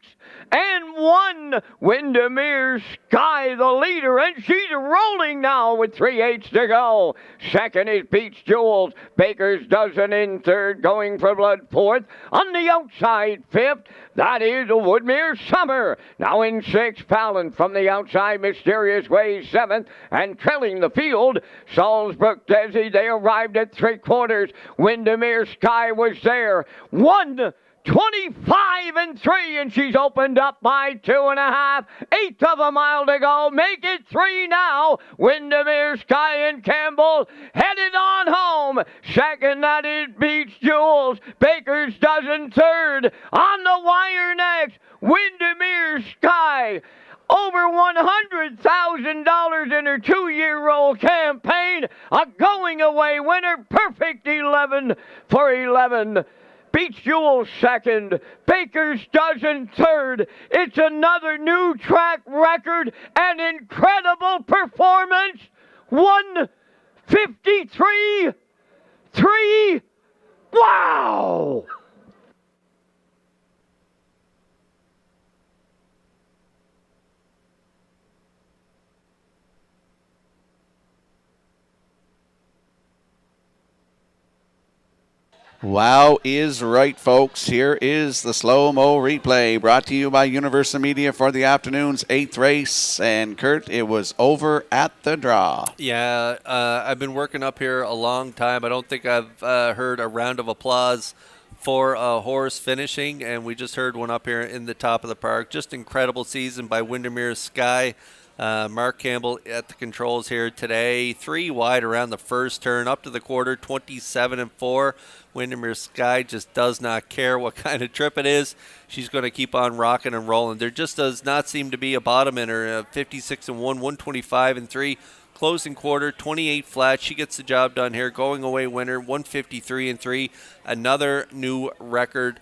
[SPEAKER 2] and 1. Windermere Sky, the leader, and she's rolling now with 3/8 to go. Second is Beach Jewels. Baker's Dozen in third. Going for Blood fourth. On the outside, fifth, that is Woodmere Summer. Now in sixth, Fallon from the outside. Mysterious Ways seventh. And trailing the field, Salzburg Desi. They arrived at 3/4. Windermere Sky was there. 1:25 and 3, and she's opened up by 2.5. 1/8 of a mile to go. Make it 3 now. Windermere Sky and Campbell headed on home. Second, that is Beach Jewels. Baker's Dozen third. On the wire next, Windermere Sky. Over $100,000 in her 2-year-old campaign. A going-away winner. Perfect 11 for 11. Beach Jewels second, Baker's Dozen third. It's another new track record, an incredible performance. 1:53.3. Wow!
[SPEAKER 1] Wow is right, folks. Here is the slow-mo replay brought to you by Universal Media for the afternoon's 8th race. And Kurt, it was over at the draw.
[SPEAKER 4] Yeah, I've been working up here a long time. I don't think I've heard a round of applause for a horse finishing, and we just heard one up here in the top of the park. Just incredible season by Windermere Sky. Mark Campbell at the controls here today. 3 wide around the first turn, up to the quarter, 27-4. Windermere Sky just does not care what kind of trip it is. She's going to keep on rocking and rolling. There just does not seem to be a bottom in her. 56-1, 125-3. Closing quarter, 28 flat. She gets the job done here. Going away winner, 153-3. Another new record.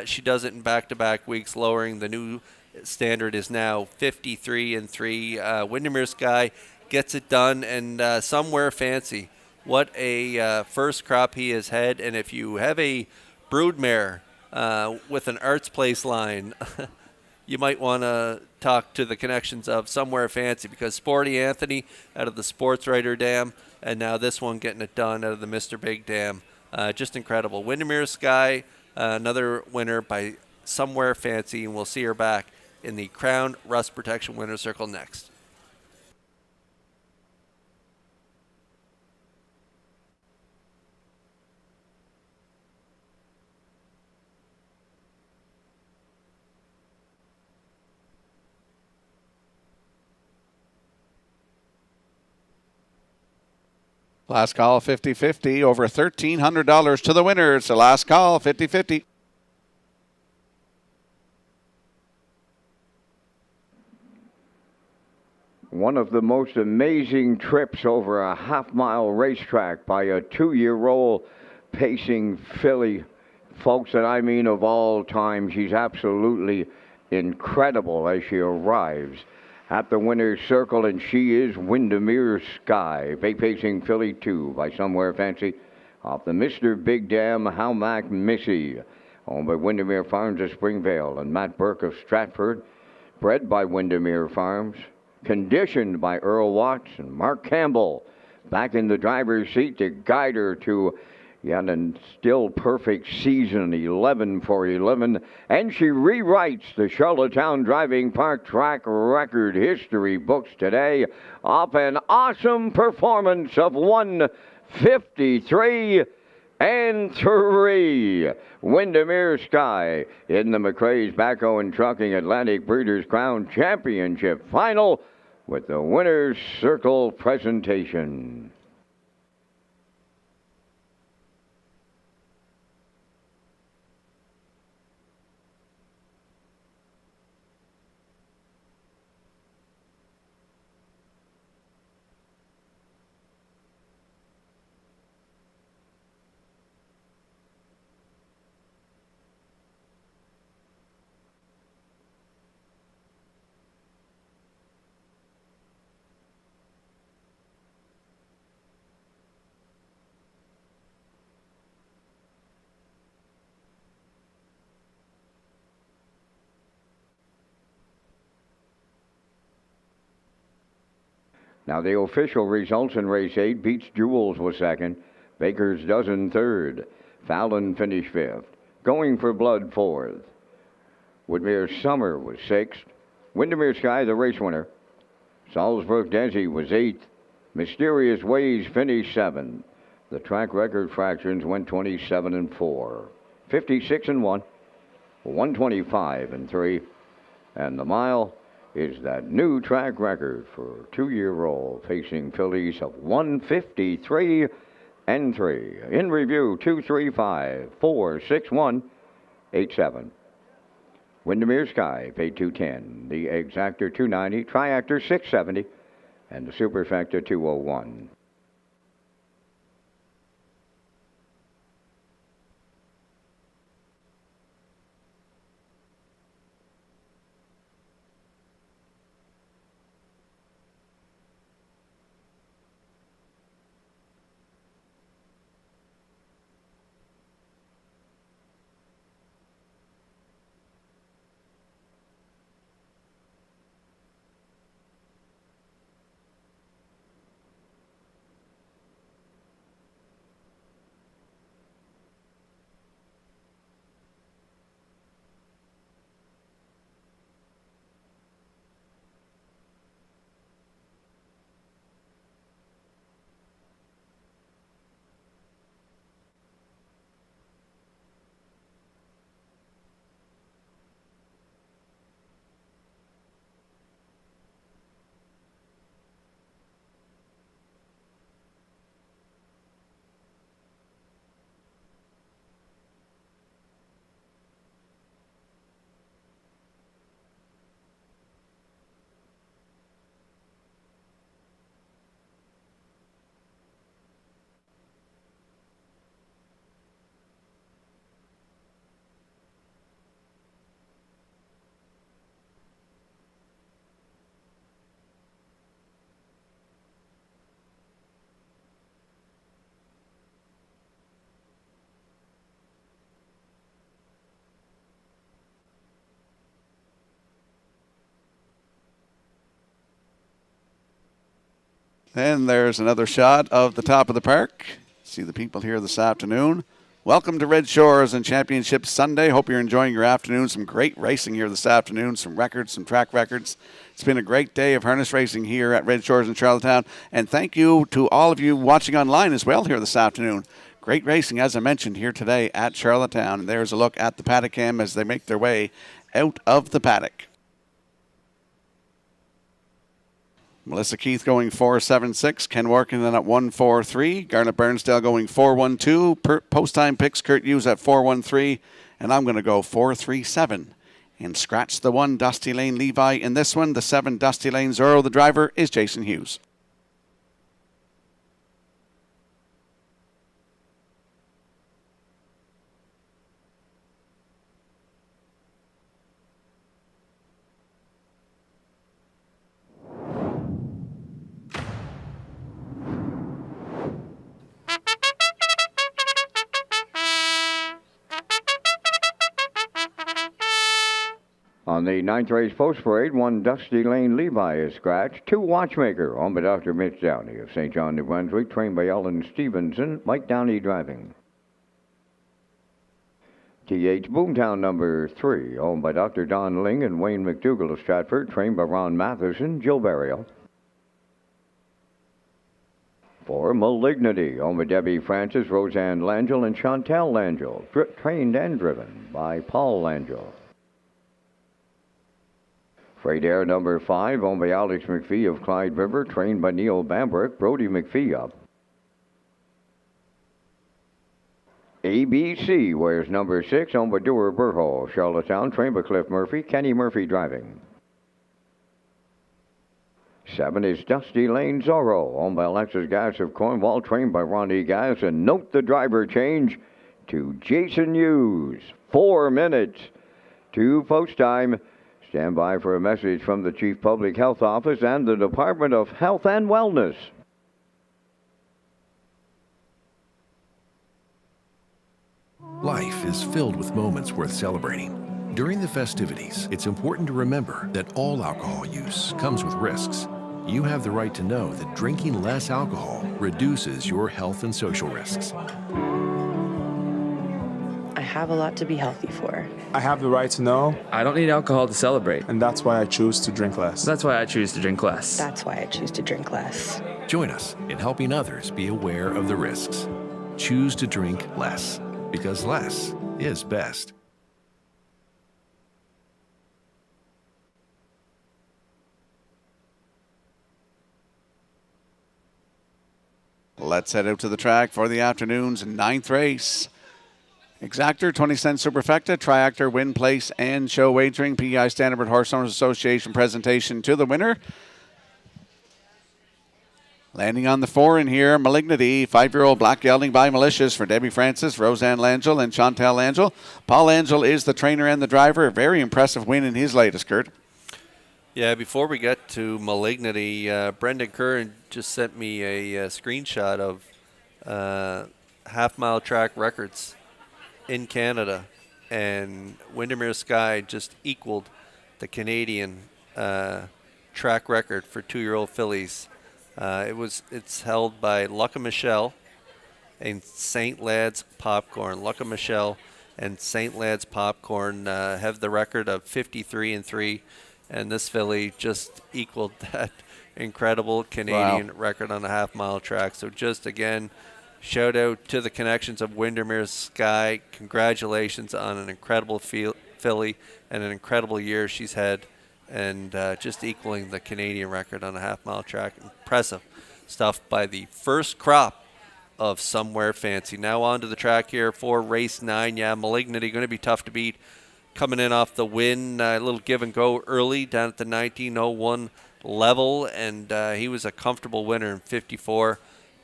[SPEAKER 4] She does it in back-to-back weeks, lowering the new standard is now 53-3. Windermere Sky gets it done, and Somewhere Fancy. What a first crop he has had, and if you have a broodmare with an Arts Place line, you might want to talk to the connections of Somewhere Fancy, because Sporty Anthony out of the Sports Writer Dam, and now this one getting it done out of the Mr. Big Dam. Just incredible. Windermere Sky, another winner by Somewhere Fancy, and we'll see her back in the Crown Rust Protection Winner's Circle next.
[SPEAKER 1] Last call, 50-50. Over $1,300 to the winner. It's the last call, 50-50.
[SPEAKER 2] One of the most amazing trips over a half-mile racetrack by a 2-year-old pacing filly. Folks, that I mean of all time. She's absolutely incredible as she arrives at the winner's circle, and she is Windermere Sky. Pacing filly 2 by Somewhere Fancy off the Mr. Big Dam Howmack Missy, owned by Windermere Farms of Springvale and Matt Burke of Stratford. Bred by Windermere Farms. Conditioned by Earl Watts and Mark Campbell, back in the driver's seat to guide her to yet a still perfect season, 11 for 11, and she rewrites the Charlottetown Driving Park track record history books today off an awesome performance of 153-3. Windermere Sky in the McRae's Backhoe and Trucking Atlantic Breeders' Crown Championship final with the Winner's Circle presentation. Now the official results in race 8, Beats Jewels was second, Baker's Dozen third, Fallon finished fifth, Going for Blood fourth, Woodmere Summer was sixth, Windermere Sky the race winner, Salzburg Desi was eighth, Mysterious Ways finished seventh. The track record fractions went 27-4, 56-1, 125-3, and the mile is that new track record for 2-year-old facing fillies of 153-3. In review, 235-461-87. Windermere Sky paid $210, the Exactor $290, Triactor $670, and the Superfecta $201.
[SPEAKER 1] And there's another shot of the top of the park. See the people here this afternoon. Welcome to Red Shores and Championship Sunday. Hope you're enjoying your afternoon. Some great racing here this afternoon. Some records, some track records. It's been a great day of harness racing here at Red Shores in Charlottetown. And thank you to all of you watching online as well here this afternoon. Great racing, as I mentioned, here today at Charlottetown. And there's a look at the paddock cam as they make their way out of the paddock. Melissa Keith going 4.76. Ken Workington at 1.43. Garnet Burnsdale going 4.12. Post time picks Kurt Hughes at 4.13. And I'm going to go 4.37. And scratch the 1 Dusty Lane Levi in this one. The 7 Dusty Lane Zorro. The driver is Jason Hughes.
[SPEAKER 2] On the 9th race post parade, 1 Dusty Lane Levi is scratched. 2 Watchmaker, owned by Dr. Mitch Downey of St. John, New Brunswick, trained by Ellen Stevenson. Mike Downey driving. TH Boomtown number 3, owned by Dr. Don Ling and Wayne McDougall of Stratford, trained by Ron Matheson, Jill Burial. 4 Malignity, owned by Debbie Francis, Roseanne Langell, and Chantel Langell, trained and driven by Paul Langell. Freight Air number 5, owned by Alex McPhee of Clyde River, trained by Neil Bambrick, Brody McPhee up. ABC wears number 6, owned by Dewar Burhall, Charlottetown, trained by Cliff Murphy, Kenny Murphy driving. 7 is Dusty Lane Zorro, owned by Alexis Gass of Cornwall, trained by Ronnie Gass, and note the driver change to Jason Hughes. 4 minutes to post time. Stand by for a message from the Chief Public Health Office and the Department of Health and Wellness.
[SPEAKER 6] Life is filled with moments worth celebrating. During the festivities, it's important to remember that all alcohol use comes with risks. You have the right to know that drinking less alcohol reduces your health and social risks.
[SPEAKER 7] I have a lot to be healthy for.
[SPEAKER 8] I have the right to know,
[SPEAKER 9] I don't need alcohol to celebrate.
[SPEAKER 8] and that's why I choose to drink less.
[SPEAKER 9] That's why I choose to drink less.
[SPEAKER 7] That's why I choose to drink less.
[SPEAKER 6] Join us in helping others be aware of the risks. Choose to drink less, because less is best.
[SPEAKER 1] Let's head out to the track for the afternoon's 9th race. Exactor, 20-cent superfecta, triactor, win, place, and show wagering. PEI Standard Horse Owners Association presentation to the winner. Landing on the 4 in here, Malignity, 5-year-old black gelding by Malicious for Debbie Francis, Roseanne Langell, and Chantel Langell. Paul Langell is the trainer and the driver. A very impressive win in his latest, Kurt.
[SPEAKER 4] Yeah, before we get to Malignity, Brendan Curran just sent me a screenshot of half-mile track records in Canada, and Windermere Sky just equaled the Canadian track record for 2-year-old fillies. It's held by Lucca Michelle and St. Lad's Popcorn. Lucca Michelle and St. Lad's Popcorn have the record of 53-3, and this filly just equaled that incredible Canadian record on a half-mile track. So just again, shout out to the connections of Windermere Sky. Congratulations on an incredible filly and an incredible year she's had, and just equaling the Canadian record on a half-mile track. Impressive stuff by the first crop of Somewhere Fancy. Now on to the track here for race 9. Yeah, Malignity going to be tough to beat. Coming in off the win, a little give and go early down at the 1901 level, and he was a comfortable winner in 54.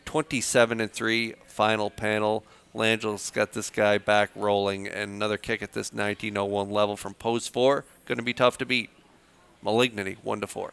[SPEAKER 4] 27-3 final panel. Langell's got this guy back rolling, and another kick at this 1901 level from post 4. Going to be tough to beat. Malignity 1-4.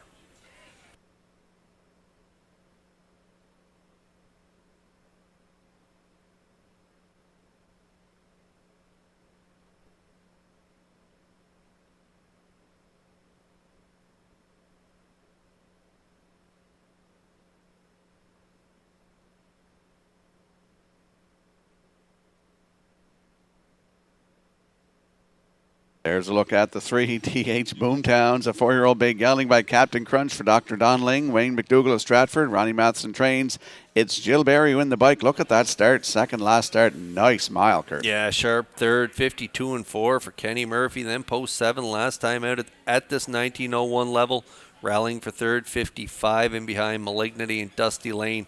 [SPEAKER 1] There's a look at the 3 TH Boomtowns, a 4-year-old bay gelding by Captain Crunch for Dr. Don Ling, Wayne McDougall of Stratford, Ronnie Matheson trains. It's Jill Berry who win the bike. Look at that start, second last start, nice mile, Kurt.
[SPEAKER 4] Yeah, sharp third, 52-4 for Kenny Murphy, then post 7 last time out at this 1901 level, rallying for third, 55 in behind Malignity and Dusty Lane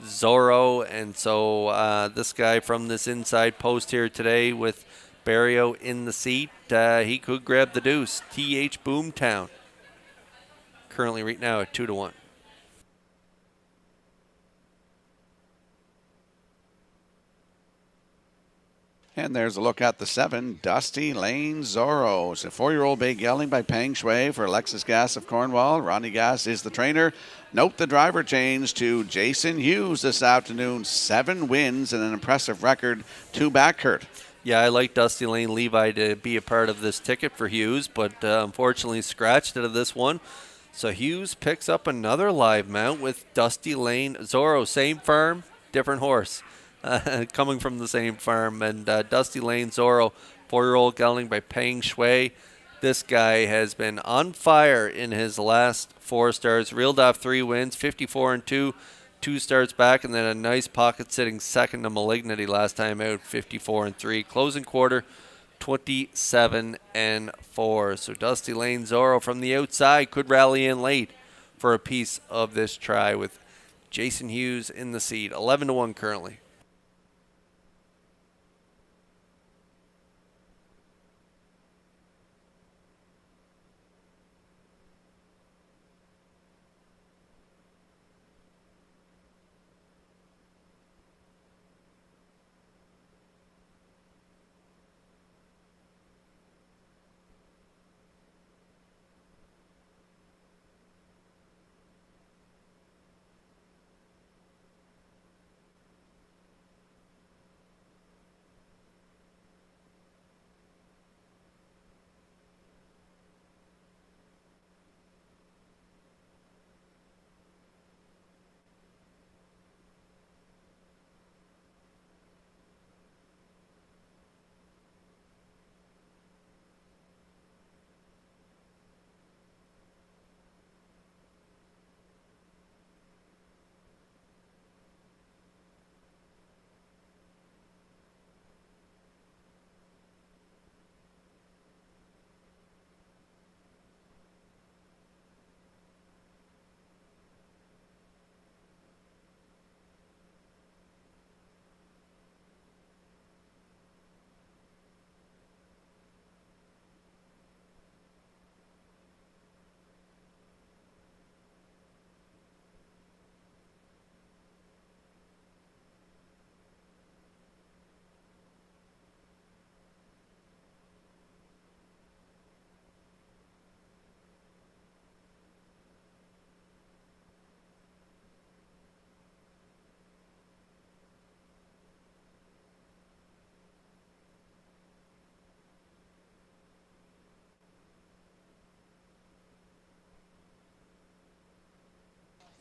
[SPEAKER 4] Zorro. And so this guy from this inside post here today with Barrio in the seat, he could grab the deuce. TH Boomtown currently right now at 2-1.
[SPEAKER 1] And there's a look at the 7, Dusty Lane Zorro. It's a 4-year-old bay gelding by Peng Shui for Alexis Gass of Cornwall. Ronnie Gass is the trainer. Note the driver change to Jason Hughes this afternoon. 7 wins and an impressive record. 2 back, Kurt.
[SPEAKER 4] Yeah, I like Dusty Lane Levi to be a part of this ticket for Hughes, but unfortunately scratched out of this one. So Hughes picks up another live mount with Dusty Lane Zorro. Same farm, different horse. Coming from the same farm. And Dusty Lane Zorro, 4-year-old gelding by Peng Shui. This guy has been on fire in his last 4 starts. Reeled off 3 wins, 54-2. 2 starts back, and then a nice pocket sitting second to Malignity last time out, 54-3. Closing quarter, 27-4. So Dusty Lane Zorro from the outside could rally in late for a piece of this try with Jason Hughes in the seat. 11-1 currently.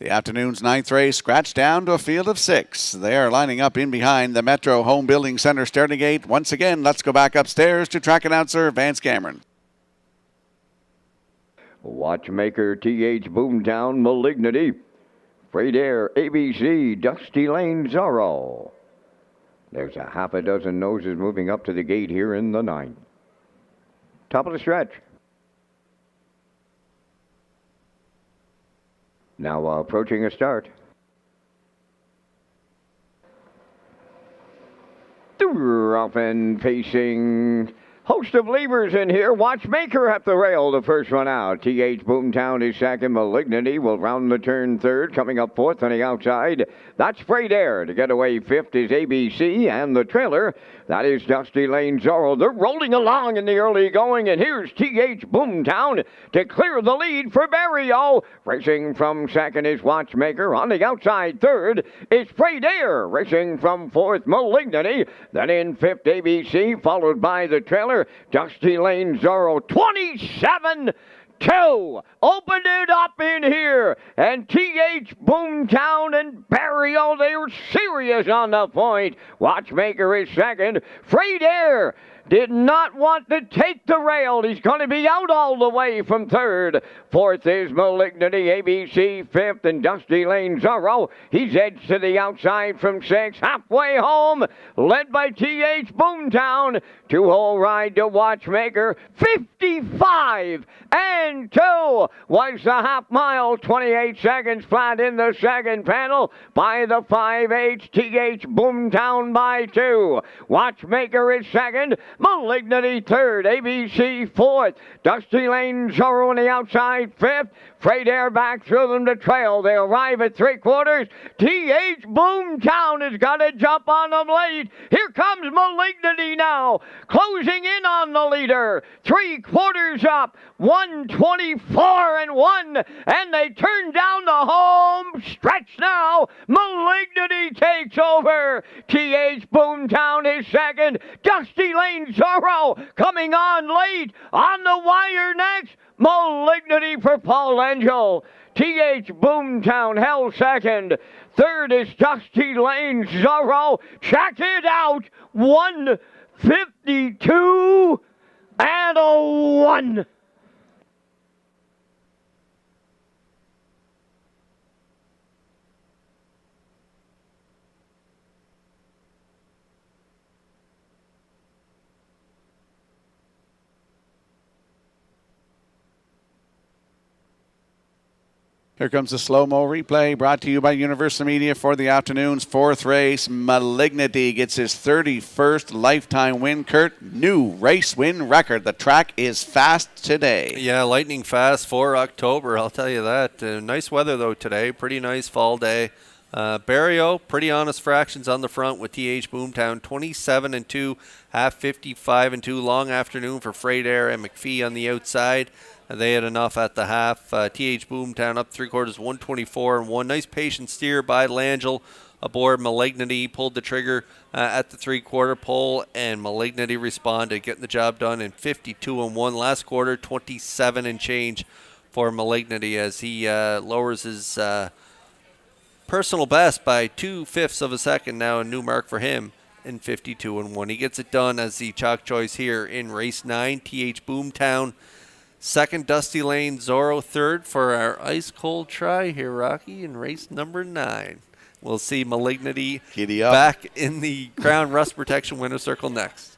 [SPEAKER 1] The afternoon's 9th race scratched down to a field of 6. They are lining up in behind the Metro Home Building Center starting gate. Once again, let's go back upstairs to track announcer Vance Cameron.
[SPEAKER 2] Watchmaker, TH Boomtown, Malignity. Freight Air, ABC, Dusty Lane Zorro. There's a half a dozen noses moving up to the gate here in the 9th. Top of the stretch. Now approaching a start. Off and pacing. Host of levers in here. Watchmaker at the rail, the first one out. TH Boomtown is second. Malignity will round the turn third. Coming up fourth on the outside. That's Freight Air. To get away fifth is ABC. And the trailer, that is Dusty Lane Zorro. They're rolling along in the early going. And here's TH Boomtown to clear the lead for Barrio. Racing from second is Watchmaker. On the outside third is Freight Air. Racing from fourth, Malignity. Then in fifth, ABC. Followed by the trailer. Dusty Lane Zorro, 27-2. Opened it up in here. And TH Boomtown and Barrio, they're serious on the point. Watchmaker is second. Freight Air did not want to take the rail. He's going to be out all the way from third. Fourth is Malignity, ABC. Fifth and Dusty Lane Zorro. He's edged to the outside from six. Halfway home, led by TH Boomtown. 2-hole ride to Watchmaker. 55 and 2 was the half mile. 28 seconds flat in the second panel by the 5H. TH Boomtown by 2. Watchmaker is second. Malignity third. ABC fourth. Dusty Lane Zorro on the outside fifth. Freight Air back through them to trail. They arrive at 3/4. TH Boomtown has got to jump on them late. Here comes Malignity now. Closing in on the leader. 3/4 up. 124 and 1. And they turn down the home stretch now. Malignity takes over. TH Boomtown is second. Dusty Lane Zorro coming on late. On the wire next. Malignity for Paul Angel. TH Boomtown held second. Third is Dusty Lane Zorro. Check it out. 152 and a 1.
[SPEAKER 1] Here comes the slow-mo replay brought to you by Universal Media for the afternoon's fourth race. Malignity gets his 31st lifetime win. Kurt, new race win record. The track is fast today.
[SPEAKER 4] Yeah, lightning fast for October, I'll tell you that. Nice weather, though, today. Pretty nice fall day. Barrio, pretty honest fractions on the front with TH Boomtown, 27 and 2, half 55 and 2. Long afternoon for Freight Air and McPhee on the outside. They had enough at the half. TH Boomtown up 3/4, 124 and 1. Nice patient steer by Langell aboard Malignity. Pulled the trigger at the 3/4 pole, and Malignity responded, getting the job done in 52 and 1. Last quarter, 27 and change for Malignity as he lowers his personal best by 2/5 of a second. Now a new mark for him in 52 and 1. He gets it done as the chalk choice here in race 9. TH Boomtown second, Dusty Lane Zorro third for our ice cold try here, Rocky, in race number 9. We'll see Malignity back in the Crown Rust Protection winner circle next.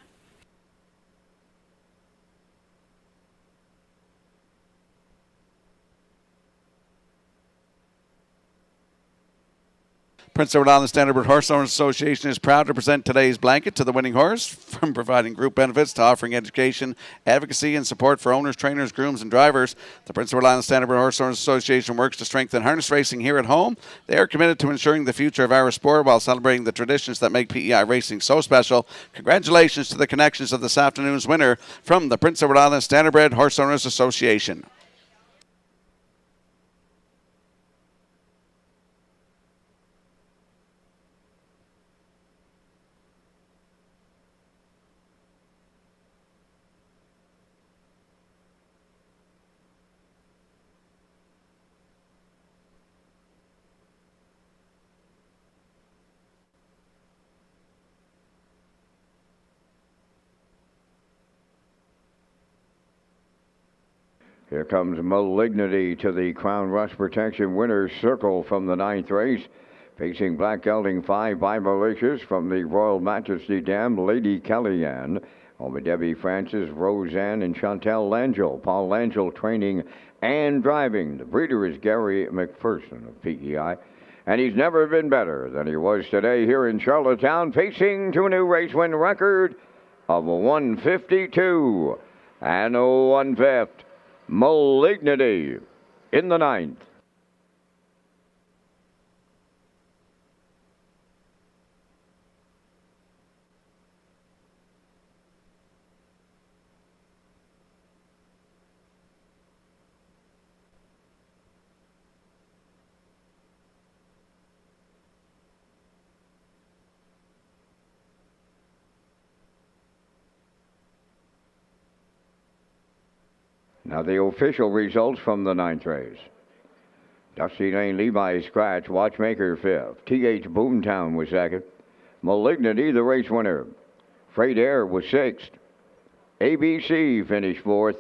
[SPEAKER 1] Prince Edward Island Standardbird Horse Owners Association is proud to present today's blanket to the winning horse. From providing group benefits to offering education, advocacy, and support for owners, trainers, grooms, and drivers, the Prince Edward Island Standardbird Horse Owners Association works to strengthen harness racing here at home. They are committed to ensuring the future of our sport while celebrating the traditions that make PEI racing so special. Congratulations to the connections of this afternoon's winner from the Prince Edward Island Standardbred Horse Owners Association.
[SPEAKER 2] Here comes Malignity to the Crown Rust Protection winner's circle from the 9th race. Facing Black Gelding 5 by Malicious from the Royal Majesty Dam, Lady Kellyanne. Over Debbie Francis, Roseanne, and Chantel Langell. Paul Langell training and driving. The breeder is Gary McPherson of PEI. And he's never been better than he was today here in Charlottetown, facing to a new race win record of 152 and 1/5. Malignity in the 9th. Now the official results from the 9th race. Dusty Lane Levi scratch, Watchmaker 5th. TH Boomtown was 2nd. Malignity the race winner. Freight Air was 6th. ABC finished fourth.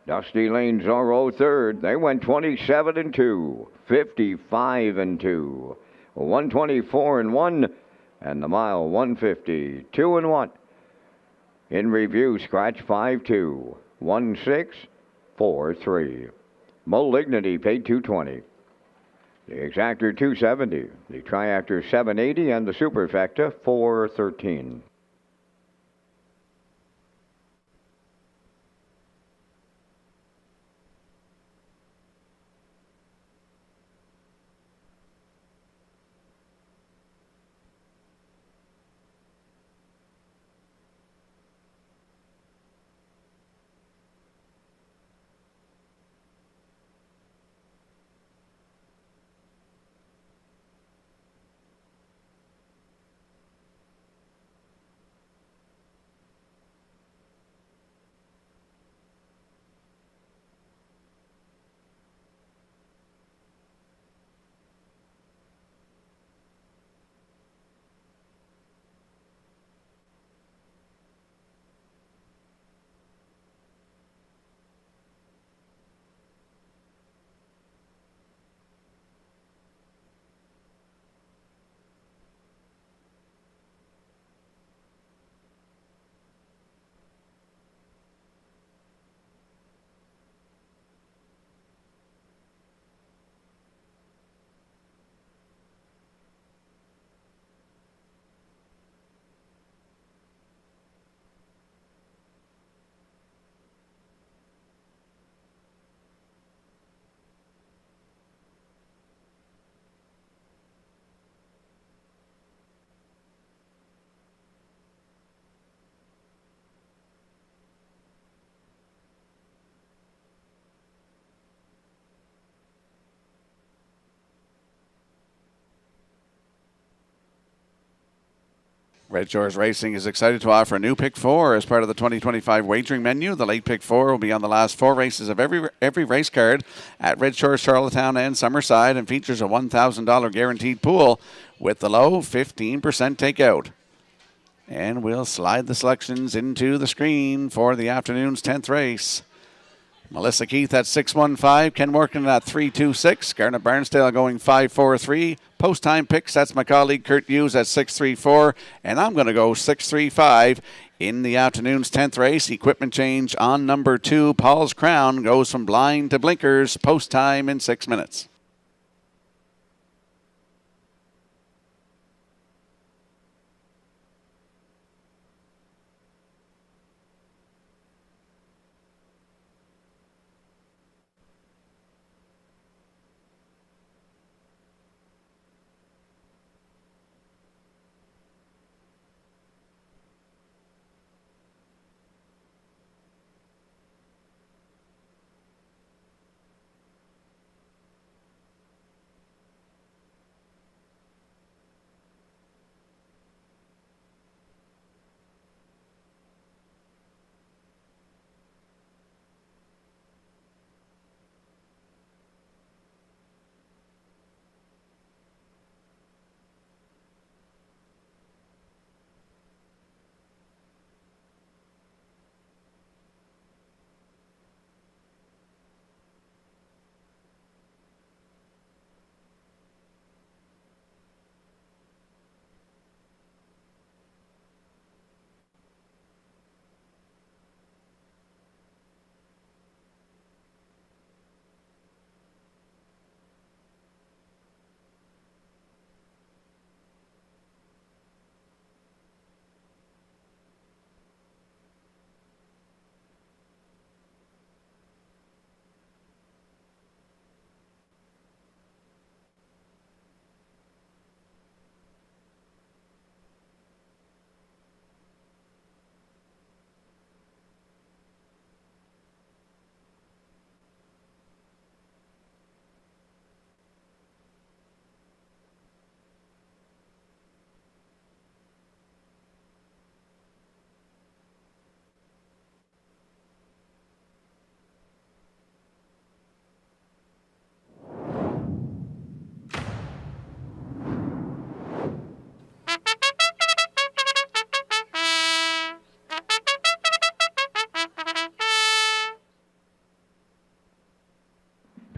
[SPEAKER 2] Dusty Lane Zorro third. They went 27-2, 55-2, 124-1, and the mile 150, 2-1. In review, scratch 5-2, 1-6, 4-3. Malignity paid 220. The Exactor 270, the Triactor 780, and the Superfecta 413.
[SPEAKER 1] Red Shores Racing is excited to offer a new Pick 4 as part of the 2025 wagering menu. The late Pick 4 will be on the last 4 races of every race card at Red Shores, Charlottetown, and Summerside, and features a $1,000 guaranteed pool with the low 15% takeout. And we'll slide the selections into the screen for the afternoon's 10th race. Melissa Keith at 615, Ken Workin at 326, Garnet Barnsdale going 543. Post time picks, that's my colleague Kurt Hughes at 634, and I'm going to go 635 in the afternoon's 10th race. Equipment change on number 2, Paul's Crown, goes from blind to blinkers, post time in 6 minutes.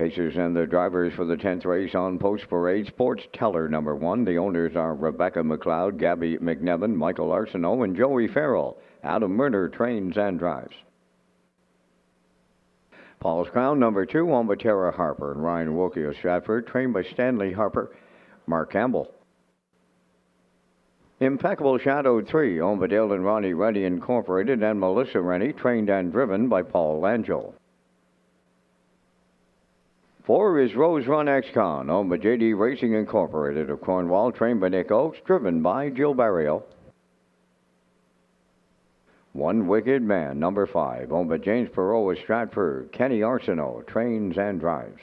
[SPEAKER 2] Pacers and the drivers for the 10th race on Post Parade. Sports Teller number 1. The owners are Rebecca McLeod, Gabby McNevin, Michael Arsenault, and Joey Farrell. Adam Murner trains and drives. Paul's Crown number 2 on by Tara Harper and Ryan Wilkie of Stratford, trained by Stanley Harper, Mark Campbell. Impeccable Shadow 3 on by Dale and Ronnie Rennie Incorporated and Melissa Rennie, trained and driven by Paul Langell. 4 is Rose Run X-Con, owned by JD Racing Incorporated of Cornwall, trained by Nick Oakes, driven by Jill Barrio. 1 Wicked Man, number 5, owned by James Perot of Stratford, Kenny Arsenault, trains and drives.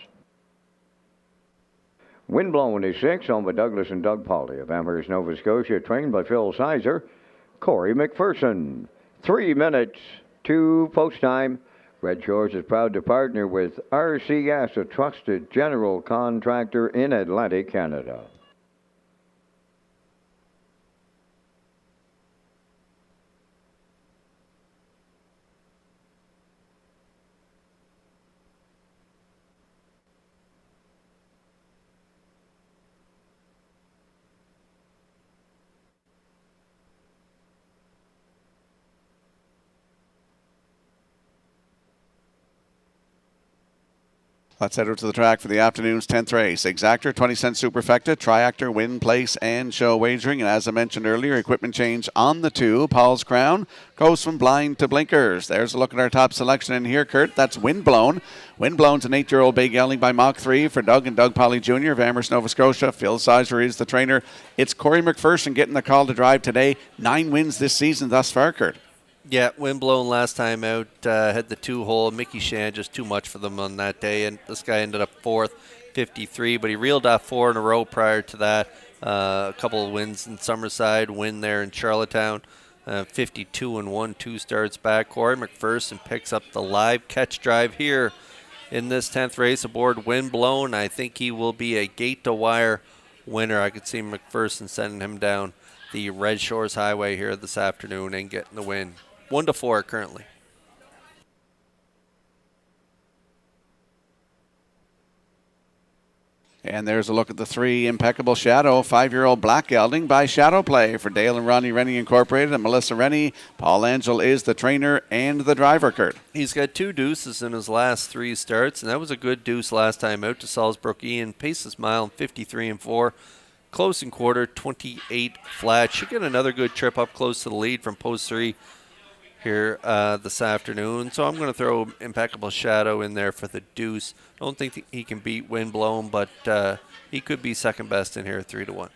[SPEAKER 2] Windblown is 6, owned by Douglas and Doug Pauley of Amherst, Nova Scotia, trained by Phil Sizer, Corey McPherson. 3 minutes to post time. Red Shores is proud to partner with RCS, a trusted general contractor in Atlantic Canada.
[SPEAKER 1] Let's head over to the track for the afternoon's 10th race. Exactor, 20-cent superfecta, triactor, win, place, and show wagering. And as I mentioned earlier, equipment change on the 2. Paul's Crown goes from blind to blinkers. There's a look at our top selection in here, Kurt. That's Windblown. Windblown's an 8-year-old bay gelding by Mach 3 for Doug and Doug Polly Jr. of Amherst, Nova Scotia. Phil Sizer is the trainer. It's Corey McPherson getting the call to drive today. 9 wins this season thus far, Kurt.
[SPEAKER 4] Yeah, Windblown last time out had the 2-hole. Mickey Shan just too much for them on that day, and this guy ended up 4th, 53, but he reeled off 4 in a row prior to that. A couple of wins in Summerside, win there in Charlottetown, 52-1, 2 starts back. Corey McPherson picks up the live catch drive here in this 10th race aboard Windblown. I think he will be a gate-to-wire winner. I could see McPherson sending him down the Red Shores Highway here this afternoon and getting the win. 1-4 currently.
[SPEAKER 1] And there's a look at the 3 Impeccable Shadow, 5-year-old black gelding by Shadow Play for Dale and Ronnie Rennie Incorporated and Melissa Rennie. Paul Angel is the trainer and the driver, Kurt.
[SPEAKER 4] He's got 2 deuces in his last 3 starts, and that was a good deuce last time out to Salzbrook Ian. Paces mile in 53-4. Close and quarter, 28 flat. Should get another good trip up close to the lead from post 3 here this afternoon. So I'm going to throw Impeccable Shadow in there for the deuce. Don't think he can beat Windblown, but he could be second best in here, 3-1.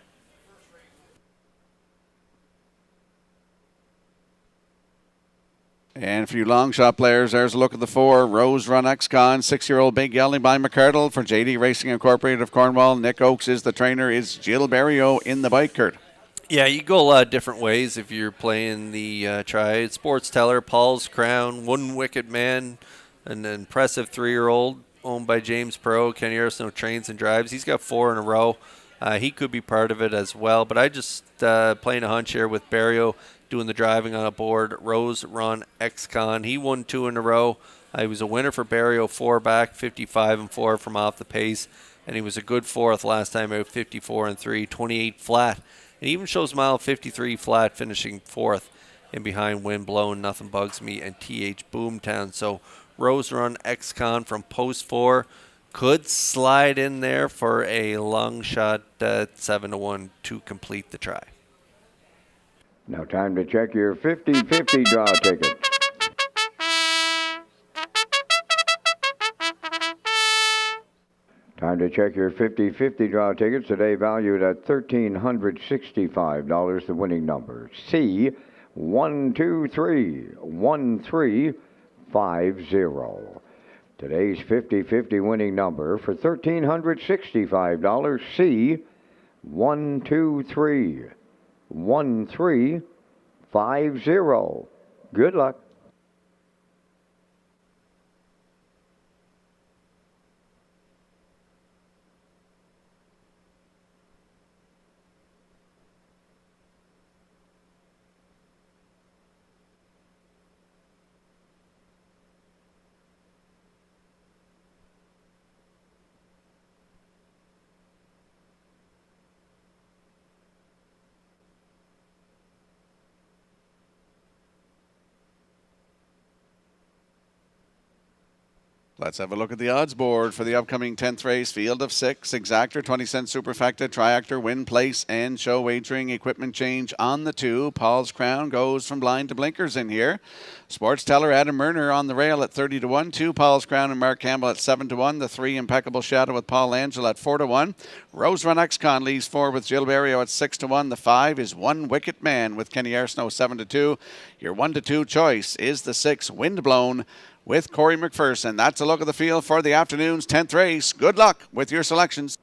[SPEAKER 1] And for you long shot players, there's a look at the 4 Rose Run X-Con, 6-year-old big gelding by McCardle for JD Racing Incorporated of Cornwall. Nick Oakes is the trainer. Is Jill Barrio in the bike, Kurt?
[SPEAKER 4] Yeah, you go a lot of different ways if you're playing the Triad. Sports Teller, Paul's Crown, 1 Wicked Man, an impressive 3-year-old owned by James Perot. Kenny Arsenault trains and drives. He's got 4 in a row. He could be part of it as well. But I just playing a hunch here with Barrio doing the driving on a board. Rose Run X-Con. He won 2 in a row. He was a winner for Barrio, 4 back, 55-4 from off the pace. And he was a good 4th last time out, 54-3, 28 flat. It even shows mile 53 flat, finishing 4th, and behind Windblown, Nothing Bugs Me, and TH Boomtown. So Rose Run X-Con from post 4 could slide in there for a long shot 7-1 to complete the try.
[SPEAKER 2] Now time to check your 50-50 draw ticket. Time to check your 50-50 draw tickets, today valued at $1,365. The winning number, C1231350. Today's 50-50 winning number for $1,365, C1231350. Good luck.
[SPEAKER 1] Let's have a look at the odds board for the upcoming 10th race. Field of 6, Exactor, 20-cent Superfecta, Triactor, Win Place, and Show Wagering. Equipment change on the 2. Paul's Crown goes from blind to blinkers in here. Sports Teller, Adam Murner on the rail at 30-1. 2, Paul's Crown and Mark Campbell at 7-1. The 3, Impeccable Shadow with Paul Angel at 4-1. Rose Run X-Con leads 4 with Jill Berrio at 6-1. The 5 is One Wicked Man with Kenny Arsenault 7-2. Your 1-2 choice is the 6, Windblown with Corey McPherson. That's a look at the field for the afternoon's 10th race. Good luck with your selections.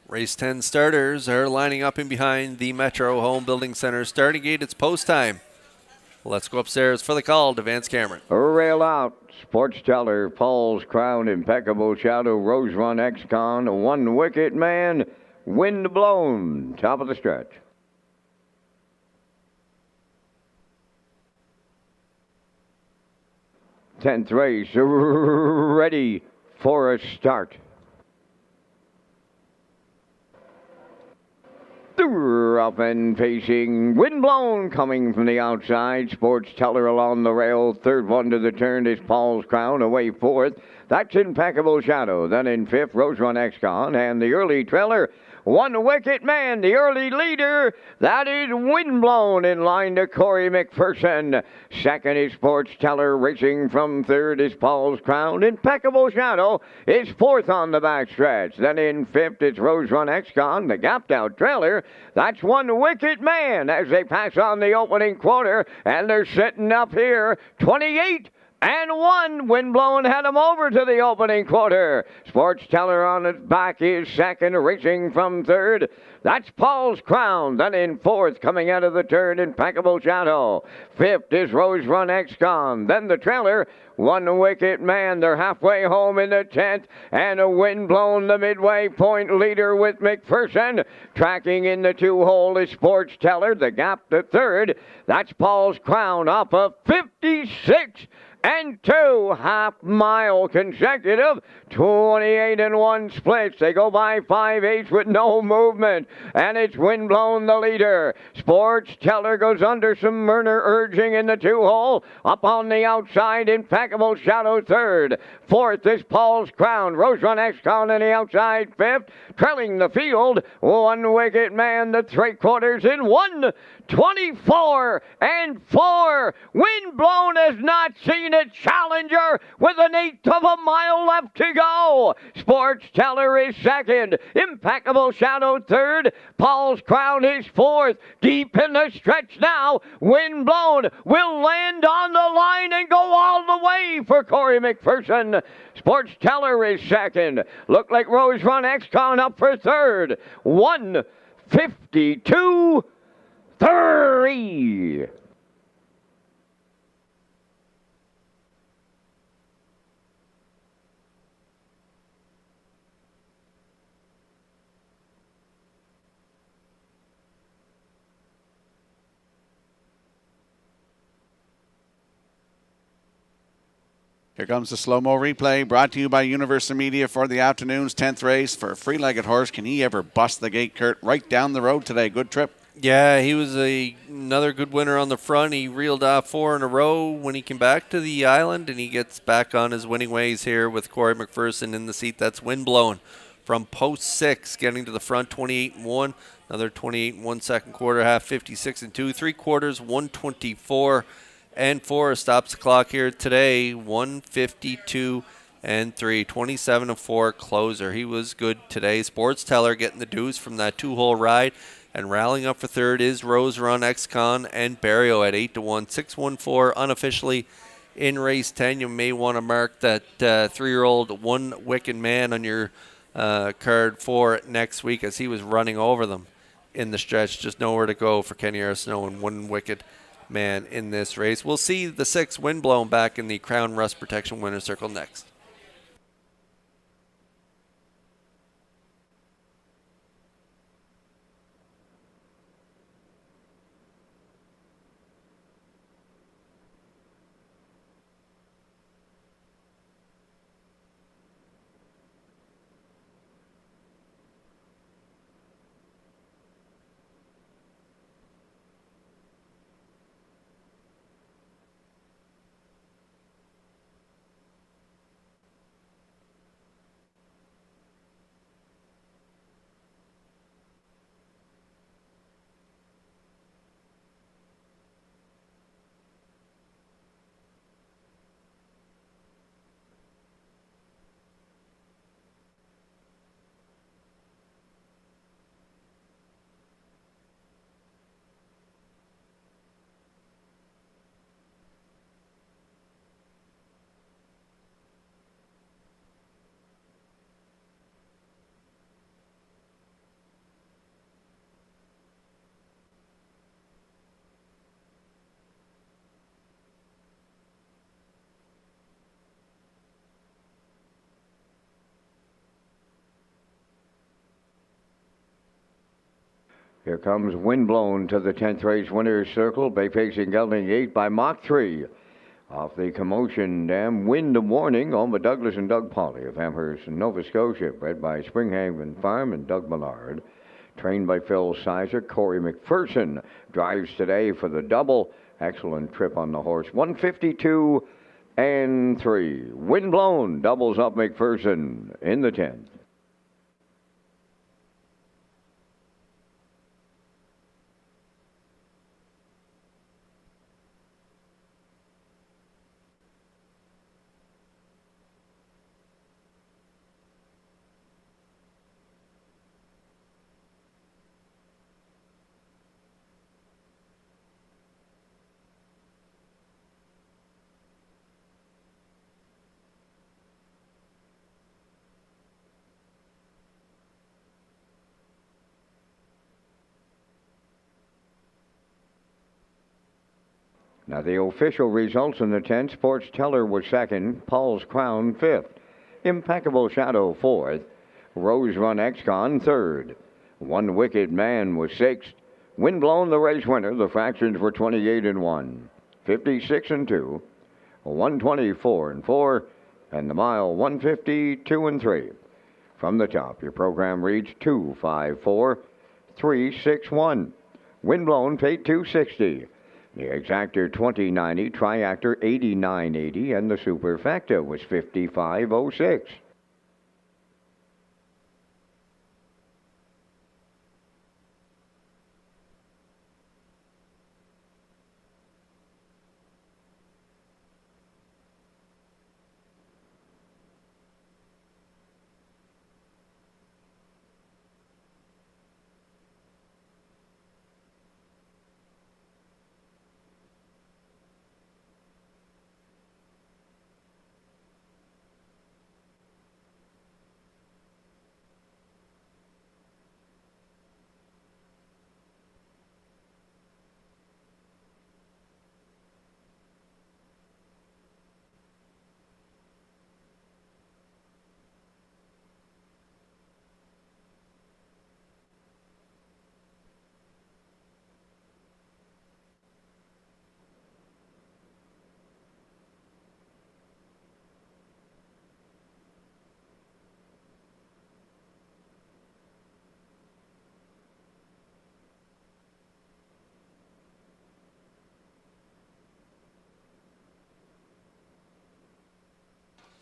[SPEAKER 4] Race 10 starters are lining up in behind the Metro Home Building Center starting gate. It's post time. Let's go upstairs for the call to Vance Cameron.
[SPEAKER 2] Rail out. Sports Teller, Paul's Crown, Impeccable Shadow, Rose Run X-Con, One Wicked Man, Wind Blown. Top of the stretch. 10th race, ready for a start. Up and facing Windblown coming from the outside. Sports Teller along the rail. Third one to the turn is Paul's Crown. Away fourth. That's Impeccable Shadow. Then in fifth, Rose Run X-Con. And the early trailer, One Wicked Man, the early leader. That is Windblown in line to Corey McPherson. Second is Sports Teller. Racing from third is Paul's Crown. Impeccable Shadow is fourth on the backstretch. Then in fifth, it's Rose Run X-Con. The gapped out trailer, that's One Wicked Man as they pass on the opening quarter. And they're sitting up here, 28-1. Windblown had him over to the opening quarter. Sports Teller on his back is second, racing from third. That's Paul's Crown. Then in fourth, coming out of the turn, Impeccable Shadow. Fifth is Rose Run X-Con. Then the trailer, One Wicked Man. They're halfway home in the 10th. And a Windblown, the midway point leader with McPherson. Tracking in the 2-hole is Sports Teller. The gap to third. That's Paul's Crown up of 56 and 2 half-mile consecutive 28-1 splits. They go by 5/8 with no movement, and it's Windblown the leader. Sports Teller goes under some Murner urging in the 2-hole. Up on the outside, Impeccable Shadow third. Fourth is Paul's Crown. Rose Run X-Con on the outside fifth. Trailing the field, One Wicked Man, the 3/4 in 1:24-4. Windblown has not seen a challenger with 1/8 of a mile left to go. Sports Teller is second. Impeccable Shadow third. Paul's Crown is fourth. Deep in the stretch now. Windblown will land on the line and go all the way for Corey McPherson. Sports Teller is second. Look like Rose Run X-Con up for third. 1:52.3.
[SPEAKER 1] Here comes the slow-mo replay brought to you by Universal Media for the afternoon's 10th race. For a free-legged horse, can he ever bust the gate, Kurt? Right down the road today. Good trip.
[SPEAKER 4] Yeah, he was another good winner on the front. He reeled off 4 in a row when he came back to the island, and he gets back on his winning ways here with Corey McPherson in the seat. That's Windblown from post 6, getting to the front, 28-1. Another 28-1 second quarter, half 56-2. 3/4, 1:24-4. Stops the clock here today, 1:52-3. 27-4 closer. He was good today. Sports Teller getting the dues from that 2-hole ride. And rallying up for third is Rose Run X-Con and Berrio at 8-1. 6-1-4 unofficially in race 10. You may want to mark that 3-year-old One Wicked Man on your card for next week, as he was running over them in the stretch. Just nowhere to go for Kenny Arsenault and one wicked man in this race. We'll see the 6 Windblown back in the Crown Rust Protection winner's circle next.
[SPEAKER 2] Here comes Windblown to the 10th race winner's circle. Bay facing gelding 8 by Mach 3. Off the Commotion Dam, Wind Warning, owned by Douglas and Doug Pauley of Amherst, Nova Scotia. Bred by Springhaven Farm and Doug Millard. Trained by Phil Sizer. Corey McPherson drives today for the double. Excellent trip on the horse. 152 and 3. Windblown doubles up McPherson in the 10th. Now the official results in the 10th. Sports Teller was second. Paul's Crown fifth. Impeccable Shadow fourth. Rose Run Ex-Con third. One Wicked Man was sixth. Windblown the race winner. The fractions were 28 and 1, 56 and 2, 124 and 4, and the mile 152 and 3. From the top, your program reads 254-361. Windblown paid 260. The Exactor 2090, Triactor 8980, and the Superfecta was 5506.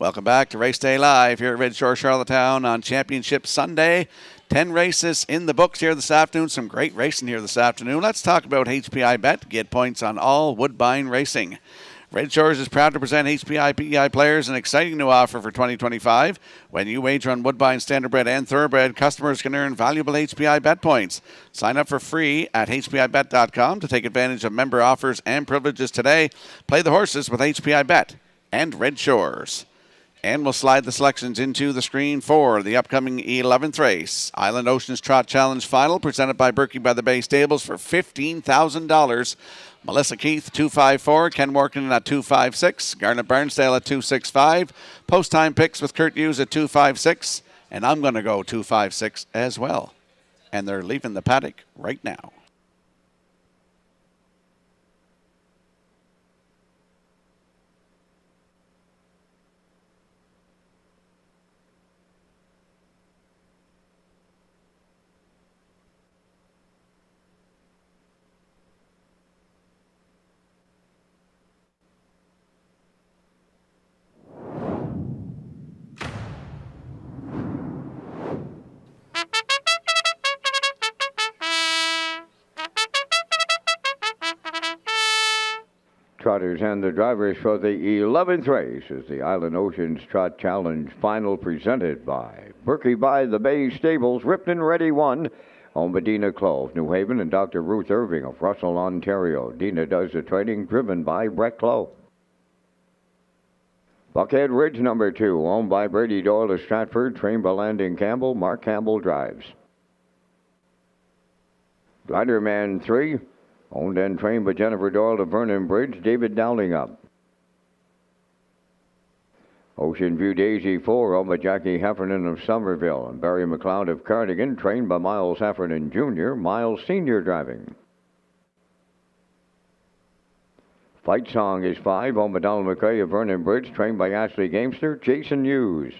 [SPEAKER 1] Welcome back to Race Day Live here at Red Shore, Charlottetown on Championship Sunday. 10 races in the books here this afternoon. Some great racing here this afternoon. Let's talk about HPI Bet to get points on all Woodbine racing. Red Shores is proud to present HPI PEI players an exciting new offer for 2025. When you wager on Woodbine Standardbred and Thoroughbred, customers can earn valuable HPI Bet points. Sign up for free at hpibet.com to take advantage of member offers and privileges today. Play the horses with HPI Bet and Red Shores. And we'll slide the selections into the screen for the upcoming 11th race. Island Oceans Trot Challenge Final, presented by Berkey by the Bay Stables for $15,000. Melissa Keith, 254. Ken Workman at 256. Garnet Barnsdale at 265. Post time picks with Kurt Hughes at 256. And I'm going to go 256 as well. And they're leaving the paddock right now.
[SPEAKER 2] Trotters and the drivers for the 11th race is the Island Oceans Trot Challenge Final, presented by Berkey by the Bay Stables. Ripton Ready 1 on Medina Clove, New Haven, and Dr. Ruth Irving of Russell, Ontario. Dina does the training, driven by Brett Clough. Buckhead Ridge number 2, owned by Brady Doyle of Stratford, trained by Landon Campbell. Mark Campbell drives. Gliderman 3, owned and trained by Jennifer Doyle of Vernon Bridge, David Dowling up. Ocean View Daisy 4, owned by Jackie Heffernan of Somerville, and Barry McLeod of Cardigan, trained by Miles Heffernan Jr., Miles Sr. driving. Fight Song is 5, owned by Donald McCray of Vernon Bridge, trained by Ashley Gamester, Jason Hughes.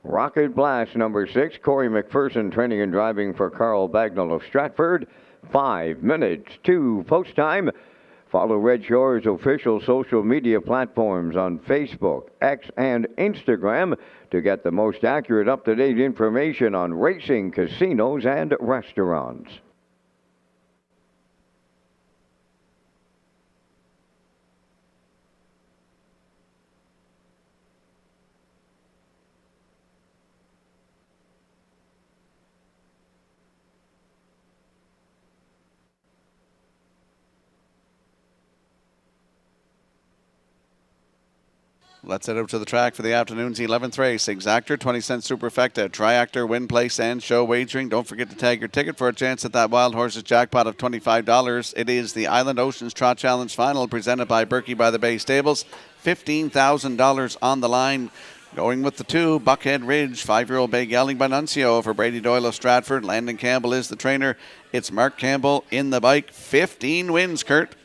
[SPEAKER 2] Rocket Blast number 6, Corey McPherson, training and driving for Carl Bagnall of Stratford. 5 minutes to post time. Follow Red Shores' official social media platforms on Facebook, X, and Instagram to get the most accurate, up-to-date information on racing, casinos, and restaurants.
[SPEAKER 1] Let's head over to the track for the afternoon's 11th race. Exactor, 20-cent superfecta, Triactor, win, place, and show wagering. Don't forget to tag your ticket for a chance at that Wild Horses jackpot of $25. It is the Island Oceans Trot Challenge Final, presented by Berkey by the Bay Stables. $15,000 on the line. Going with the 2, Buckhead Ridge, 5-year-old bay gelding by Nuncio for Brady Doyle of Stratford. Landon Campbell is the trainer. It's Mark Campbell in the bike. 15 wins, Kurt.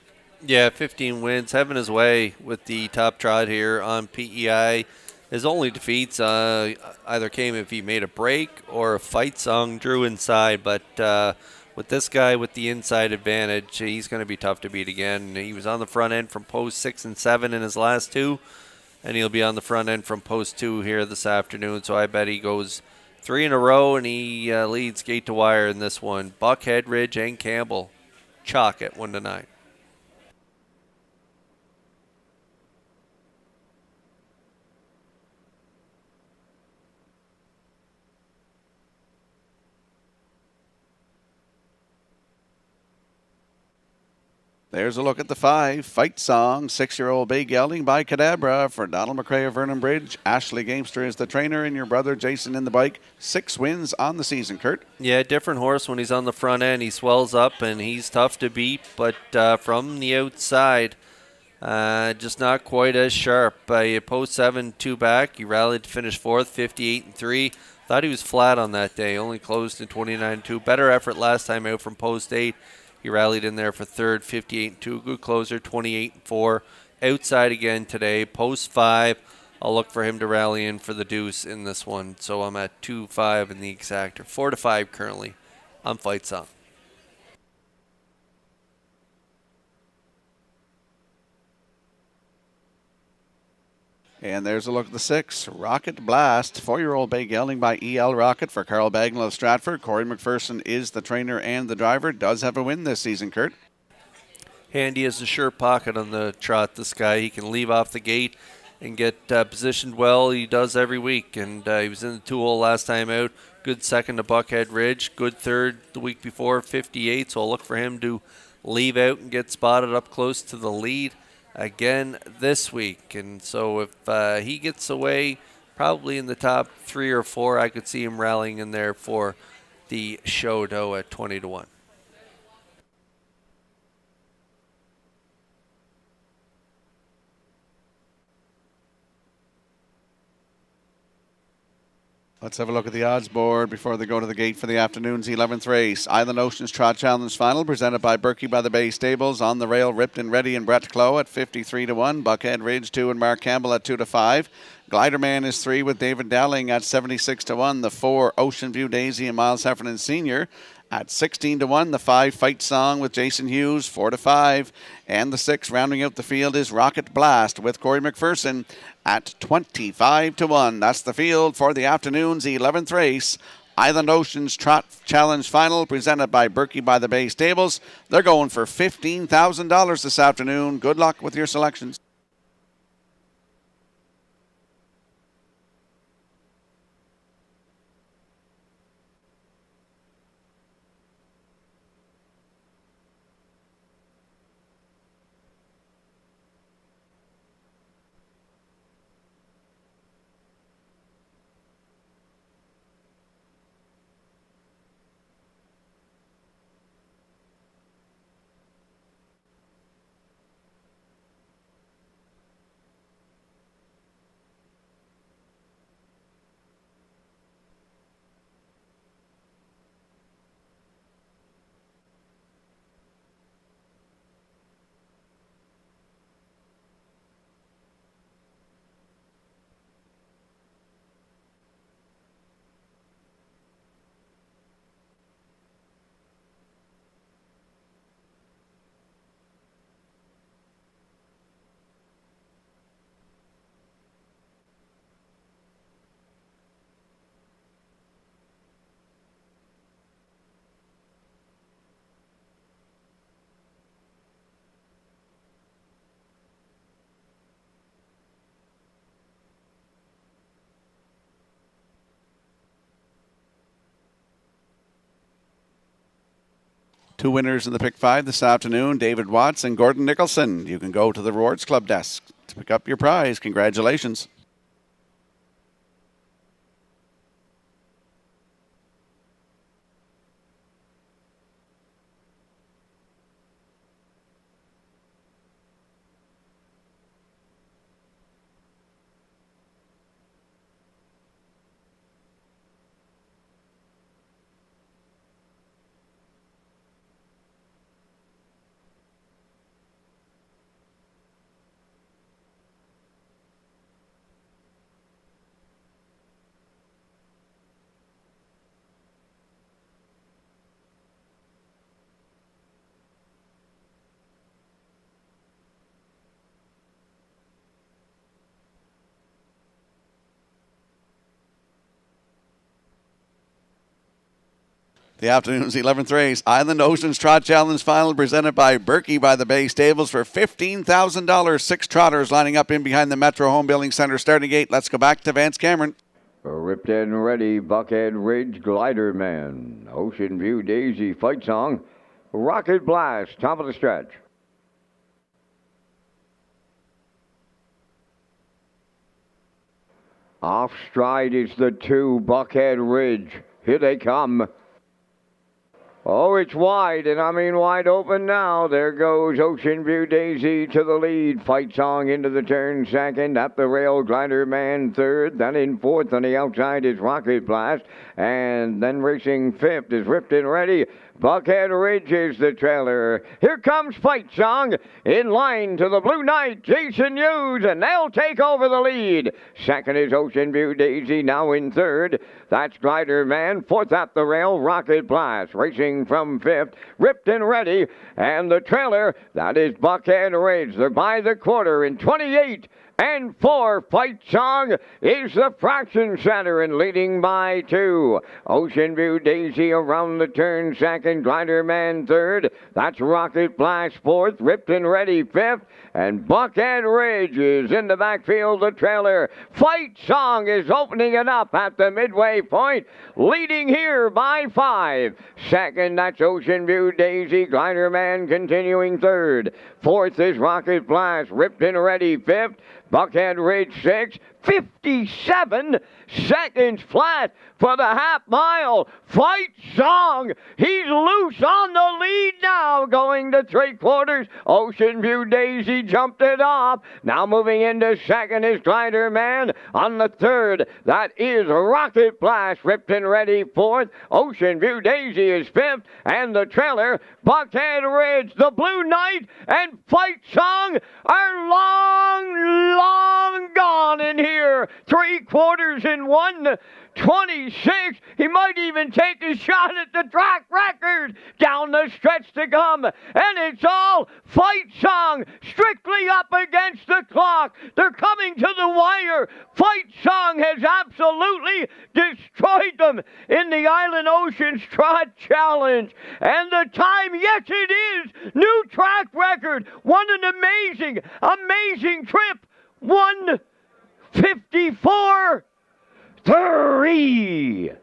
[SPEAKER 4] Yeah, 15 wins, having his way with the top trot here on PEI. His only defeats either came if he made a break or a Fight Song drew inside. But with this guy with the inside advantage, he's going to be tough to beat again. He was on the front end from post 6 and 7 in his last 2, and he'll be on the front end from post 2 here this afternoon. So I bet he goes 3 in a row, and he leads gate to wire in this one. Buckhead Ridge and Campbell chalk at 1-9.
[SPEAKER 1] There's a look at the 5, Fight Song, 6-year-old bay gelding by Cadabra for Donald McCray of Vernon Bridge. Ashley Gamester is the trainer, and your brother Jason in the bike. 6 wins on the season, Kurt.
[SPEAKER 4] Yeah, different horse when he's on the front end. He swells up, and he's tough to beat, but from the outside, just not quite as sharp. Post 7, 2 back. He rallied to finish 4th, 58 and 3. Thought he was flat on that day, only closed in 29-2. Better effort last time out from post 8. He rallied in there for 3rd, 58-2. Good closer, 28-4. Outside again today. Post 5. I'll look for him to rally in for the deuce in this one. So I'm at 2-5 in the exactor. 4-5 currently on Fight Song.
[SPEAKER 1] And there's a look at the 6, Rocket Blast, 4-year-old bay gelding by E.L. Rocket for Carl Bagnall of Stratford. Corey McPherson is the trainer and the driver. Does have a win this season, Kurt.
[SPEAKER 4] Handy as a sure pocket on the trot, this guy. He can leave off the gate and get positioned well. He does every week, and he was in the 2-hole last time out. Good second to Buckhead Ridge. Good third the week before, 58. So I'll look for him to leave out and get spotted up close to the lead. again this week. And so if he gets away, probably in the top 3 or 4, I could see him rallying in there for the show dough at 20-1.
[SPEAKER 1] Let's have a look at the odds board before they go to the gate for the afternoon's 11th race. Island Oceans Trot Challenge Final, presented by Berkey by the Bay Stables. On the rail, Ripped and Ready and Brett Clough at 53-1. Buckhead Ridge 2 and Mark Campbell at 2-5. Gliderman is 3 with David Dowling at 76-1. The 4, Ocean View Daisy and Miles Heffernan Sr. at 16-1. The 5, Fight Song with Jason Hughes, 4-5. And the 6, rounding out the field, is Rocket Blast with Corey McPherson at 25-1. That's the field for the afternoon's 11th race. Island Oceans Trot Challenge Final, presented by Berkey by the Bay Stables. They're going for $15,000 this afternoon. Good luck with your selections. Two winners in the Pick 5 this afternoon, David Watts and Gordon Nicholson. You can go to the Rewards Club desk to pick up your prize. Congratulations. The afternoon's 11th race, Island Oceans Trot Challenge Final, presented by Berkey by the Bay Stables for $15,000. 6 trotters lining up in behind the Metro Home Building Center starting gate. Let's go back to Vance Cameron.
[SPEAKER 2] Ripped and Ready, Buckhead Ridge, Glider Man, Ocean View Daisy, Fight Song, Rocket Blast, top of the stretch. Off stride is the 2, Buckhead Ridge. Here they come. Oh, it's wide, and I mean wide open now. There goes Ocean View Daisy to the lead. Fight Song into the turn second. At the rail, Glider Man third. Then in fourth on the outside is Rocket Blast. And then racing fifth is Ripped and Ready. Buckhead Ridge is the trailer. Here comes Fight Song in line to the Blue Knight, Jason Hughes, and they'll take over the lead. Second is Ocean View Daisy, now in third. That's Glider Man. Fourth at the rail, Rocket Blast. Racing from fifth, Ripped and Ready. And the trailer, that is Buckhead Ridge. They're by the quarter in 28 and 4. Fight Song is the fraction center and leading by 2. Ocean View Daisy around the turn second. Glider Man third. That's Rocket Blast fourth. Ripped and Ready fifth. And Buckhead Ridge is in the backfield, the trailer. Fight Song is opening it up at the midway point, leading here by 5. Second, that's Ocean View Daisy. Glider Man continuing third. Fourth is Rocket Blast. Ripped and Ready fifth. Buckhead Ridge 6, 57 seconds flat for the half mile. Fight Song, he's loose on the lead now, going to 3/4. Ocean View Daisy jumped it off. Now moving into second is Glider Man. On the third, that is Rocket Blast. Ripped and Ready fourth. Ocean View Daisy is fifth. And the trailer, Buckhead Ridge, the Blue Knight, and Fight Song are long gone in here. 3/4 in 1:26. He might even take a shot at the track record down the stretch to come. And it's all Fight Song strictly up against the clock. They're coming to the wire. Fight Song has absolutely destroyed them in the Island Ocean Trot Challenge. And the time, yes it is, new track record. What an amazing trip. 1:54.3.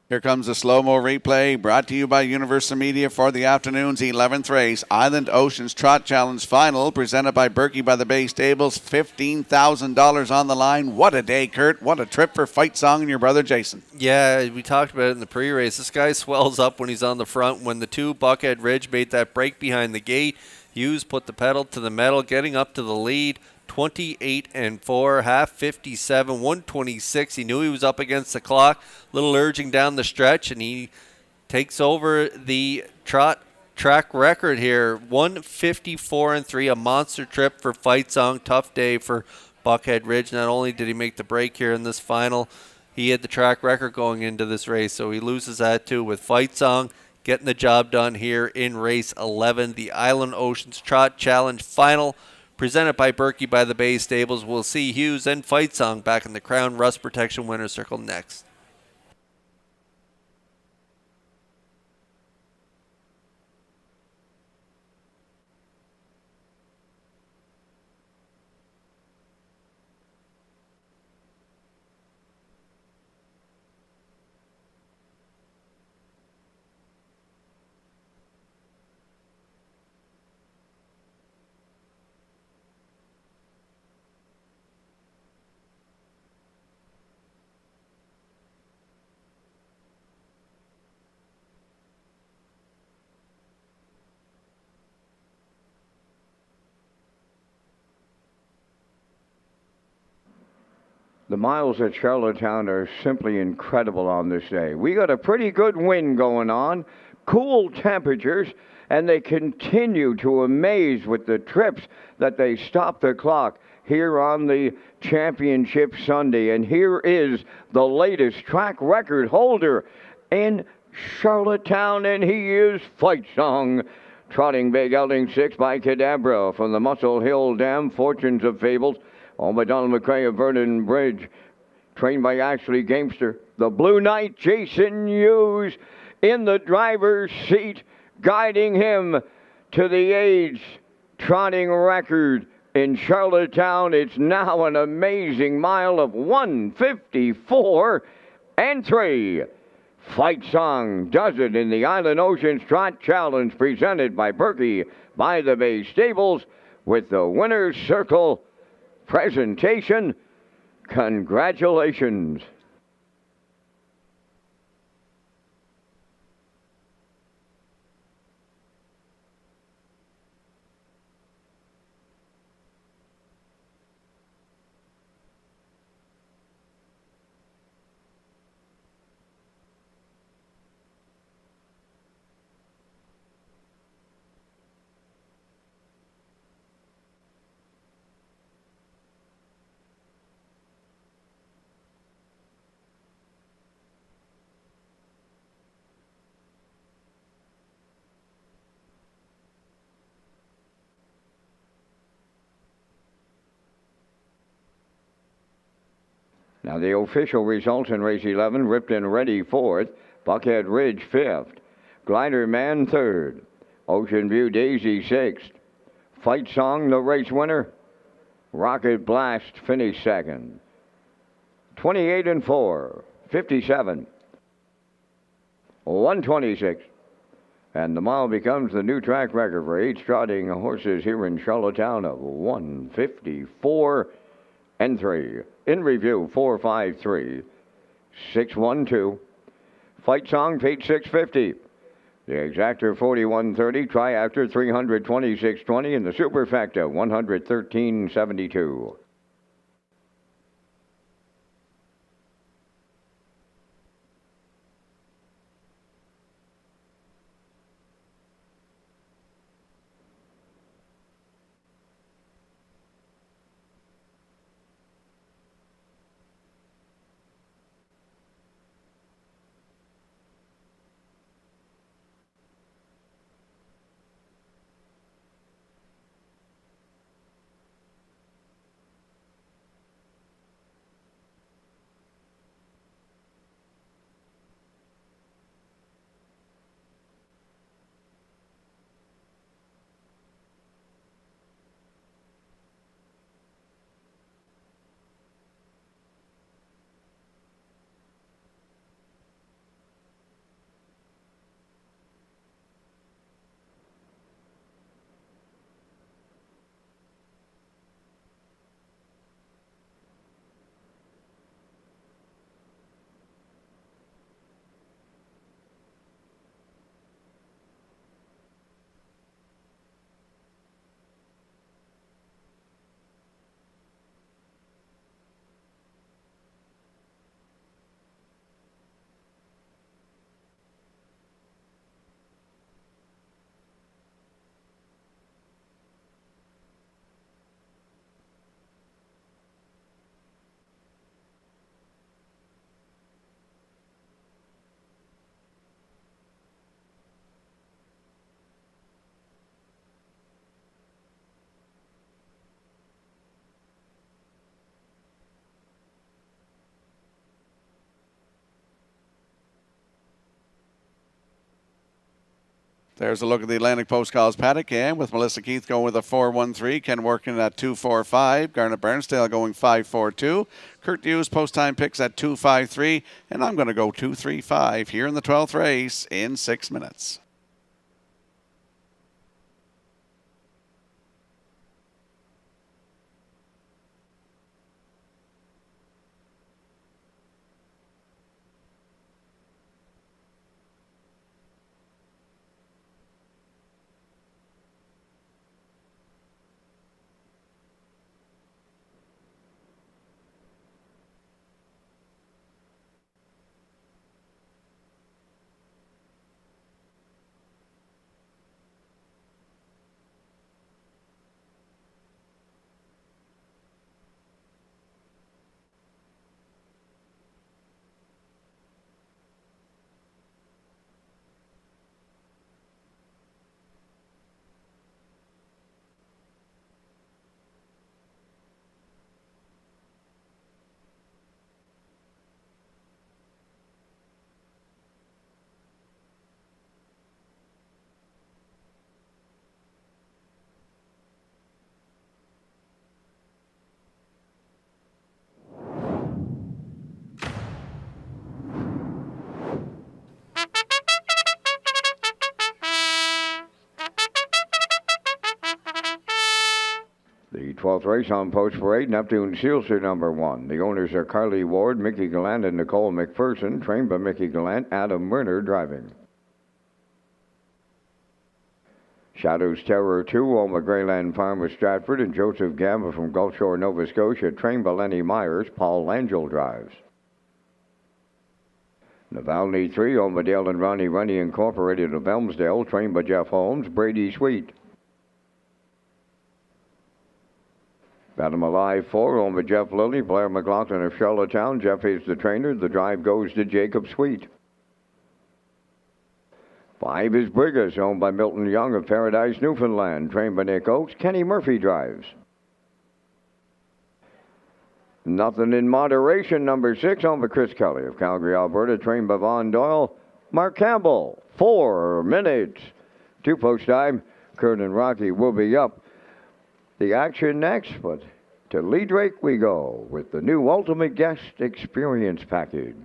[SPEAKER 1] Here comes a slow-mo replay brought to you by Universal Media for the afternoon's 11th race. Island Oceans Trot Challenge Final, presented by Berkey by the Bay Stables. $15,000 on the line. What a day, Kurt. What a trip for Fight Song and your brother Jason.
[SPEAKER 4] Yeah, we talked about it in the pre-race. This guy swells up when he's on the front. When the 2 Buckhead Ridge made that break behind the gate, Hughes put the pedal to the metal, getting up to the lead. 28-4, half 57, 126. He knew he was up against the clock. Little urging down the stretch, and he takes over the trot track record here. 154-3, a monster trip for Fight Song. Tough day for Buckhead Ridge. Not only did he make the break here in this final, he had the track record going into this race, so he loses that too with Fight Song getting the job done here in race 11, the Island Oceans Trot Challenge Final, presented by Berkey by the Bay Stables. We'll see Hughes and Fight Song back in the Crown Rust Protection Winner's Circle next.
[SPEAKER 2] The miles at Charlottetown are simply incredible on this day. We got a pretty good wind going on, cool temperatures, and they continue to amaze with the trips that they stop the clock here on the Championship Sunday. And here is the latest track record holder in Charlottetown, and he is Fight Song. Trotting Bay Gelding 6 by Cadabra from the Muscle Hill Dam, Fortunes of Fables, owned by Donald McCray of Vernon Bridge, trained by Ashley Gamester. The Blue Knight, Jason Hughes, in the driver's seat, guiding him to the age trotting record in Charlottetown. It's now an amazing mile of 1:54.3. Fight Song does it in the Island Oceans Trot Challenge, presented by Berkey by the Bay Stables, with the Winner's Circle presentation. Congratulations. Now the official results in race 11, Ripton Ready 4th, Buckhead Ridge 5th, Glider Man 3rd, Ocean View Daisy 6th, Fight Song the race winner, Rocket Blast finished 2nd. 28 and 4, 57, 126. And the mile becomes the new track record for 8 trotting horses here in Charlottetown of 154 and 3. In review, 453, 612. Fight Song paid 650. The Exactor 4130, Triactor 326.20, and the Superfecta 113.72.
[SPEAKER 1] There's a look at the Atlantic Post Calls paddock, and with Melissa Keith going with a 4.13, Ken Workin at 2.45, Garnet Barnsdale going 5.42, Kurt Hughes post time picks at 2.53, and I'm going to go 2.35 here in the 12th race in 6 minutes.
[SPEAKER 2] The 12th race on Post Parade, Neptune Sealster number 1. The owners are Carly Ward, Mickey Gallant, and Nicole McPherson, trained by Mickey Gallant, Adam Werner driving. Shadow's Terror 2, owned by Greyland Farm of Stratford, and Joseph Gamba from Gulf Shore, Nova Scotia, trained by Lenny Myers, Paul Langell drives. Navalny 3, owned by Dale and Ronnie Rennie Incorporated of Elmsdale, trained by Jeff Holmes, Brady Sweet. Battle Alive 4, owned by Jeff Lilly, Blair McLaughlin of Charlottetown. Jeff is the trainer. The drive goes to Jacob Sweet. 5 is Brigus, owned by Milton Young of Paradise, Newfoundland, trained by Nick Oakes. Kenny Murphy drives. Nothing in moderation, number 6, on for Chris Kelly of Calgary, Alberta, trained by Vaughn Doyle. Mark Campbell, 4 minutes. 2 post time. Kurt and Rocky will be up. The action next, but to Lee Drake we go with the new Ultimate Guest Experience Package.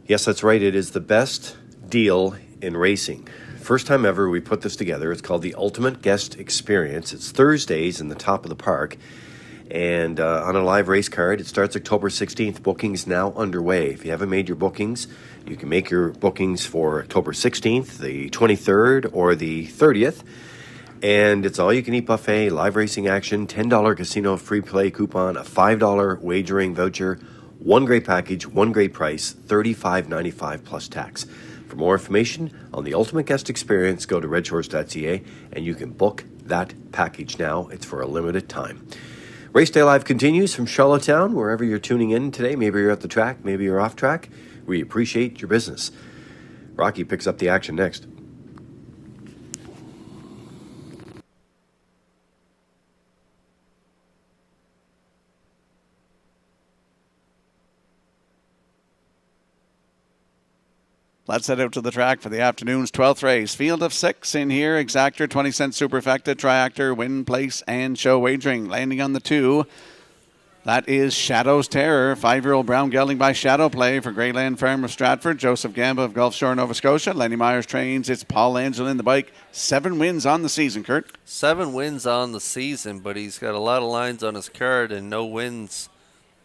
[SPEAKER 5] Yes, that's right. It is the best deal in racing. First time ever we put this together. It's called the Ultimate Guest Experience. It's Thursdays in the top of the park. And on a live race card, it starts October 16th. Bookings now underway. If you haven't made your bookings, you can make your bookings for October 16th, the 23rd, or the 30th. And it's all-you-can-eat buffet, live racing action, $10 casino free play coupon, a $5 wagering voucher, one great package, one great price, $35.95 plus tax. For more information on the Ultimate Guest Experience, go to Redshores.ca, and you can book that package now. It's for a limited time. Race Day Live continues from Charlottetown, wherever you're tuning in today. Maybe you're at the track, maybe you're off track. We appreciate your business. Rocky picks up the action next.
[SPEAKER 1] Let's head out to the track for the afternoon's 12th race. Field of 6 in here. Exactor, 20 cent superfecta, triactor, win, place, and show wagering. Landing on the 2. That is Shadow's Terror. 5-year-old brown gelding by Shadow Play for Greyland Farm of Stratford. Joseph Gamba of Gulf Shore, Nova Scotia. Lenny Myers trains. It's Paul Angel in the bike. 7 wins on the season, Kurt.
[SPEAKER 4] 7 wins on the season, but he's got a lot of lines on his card and no wins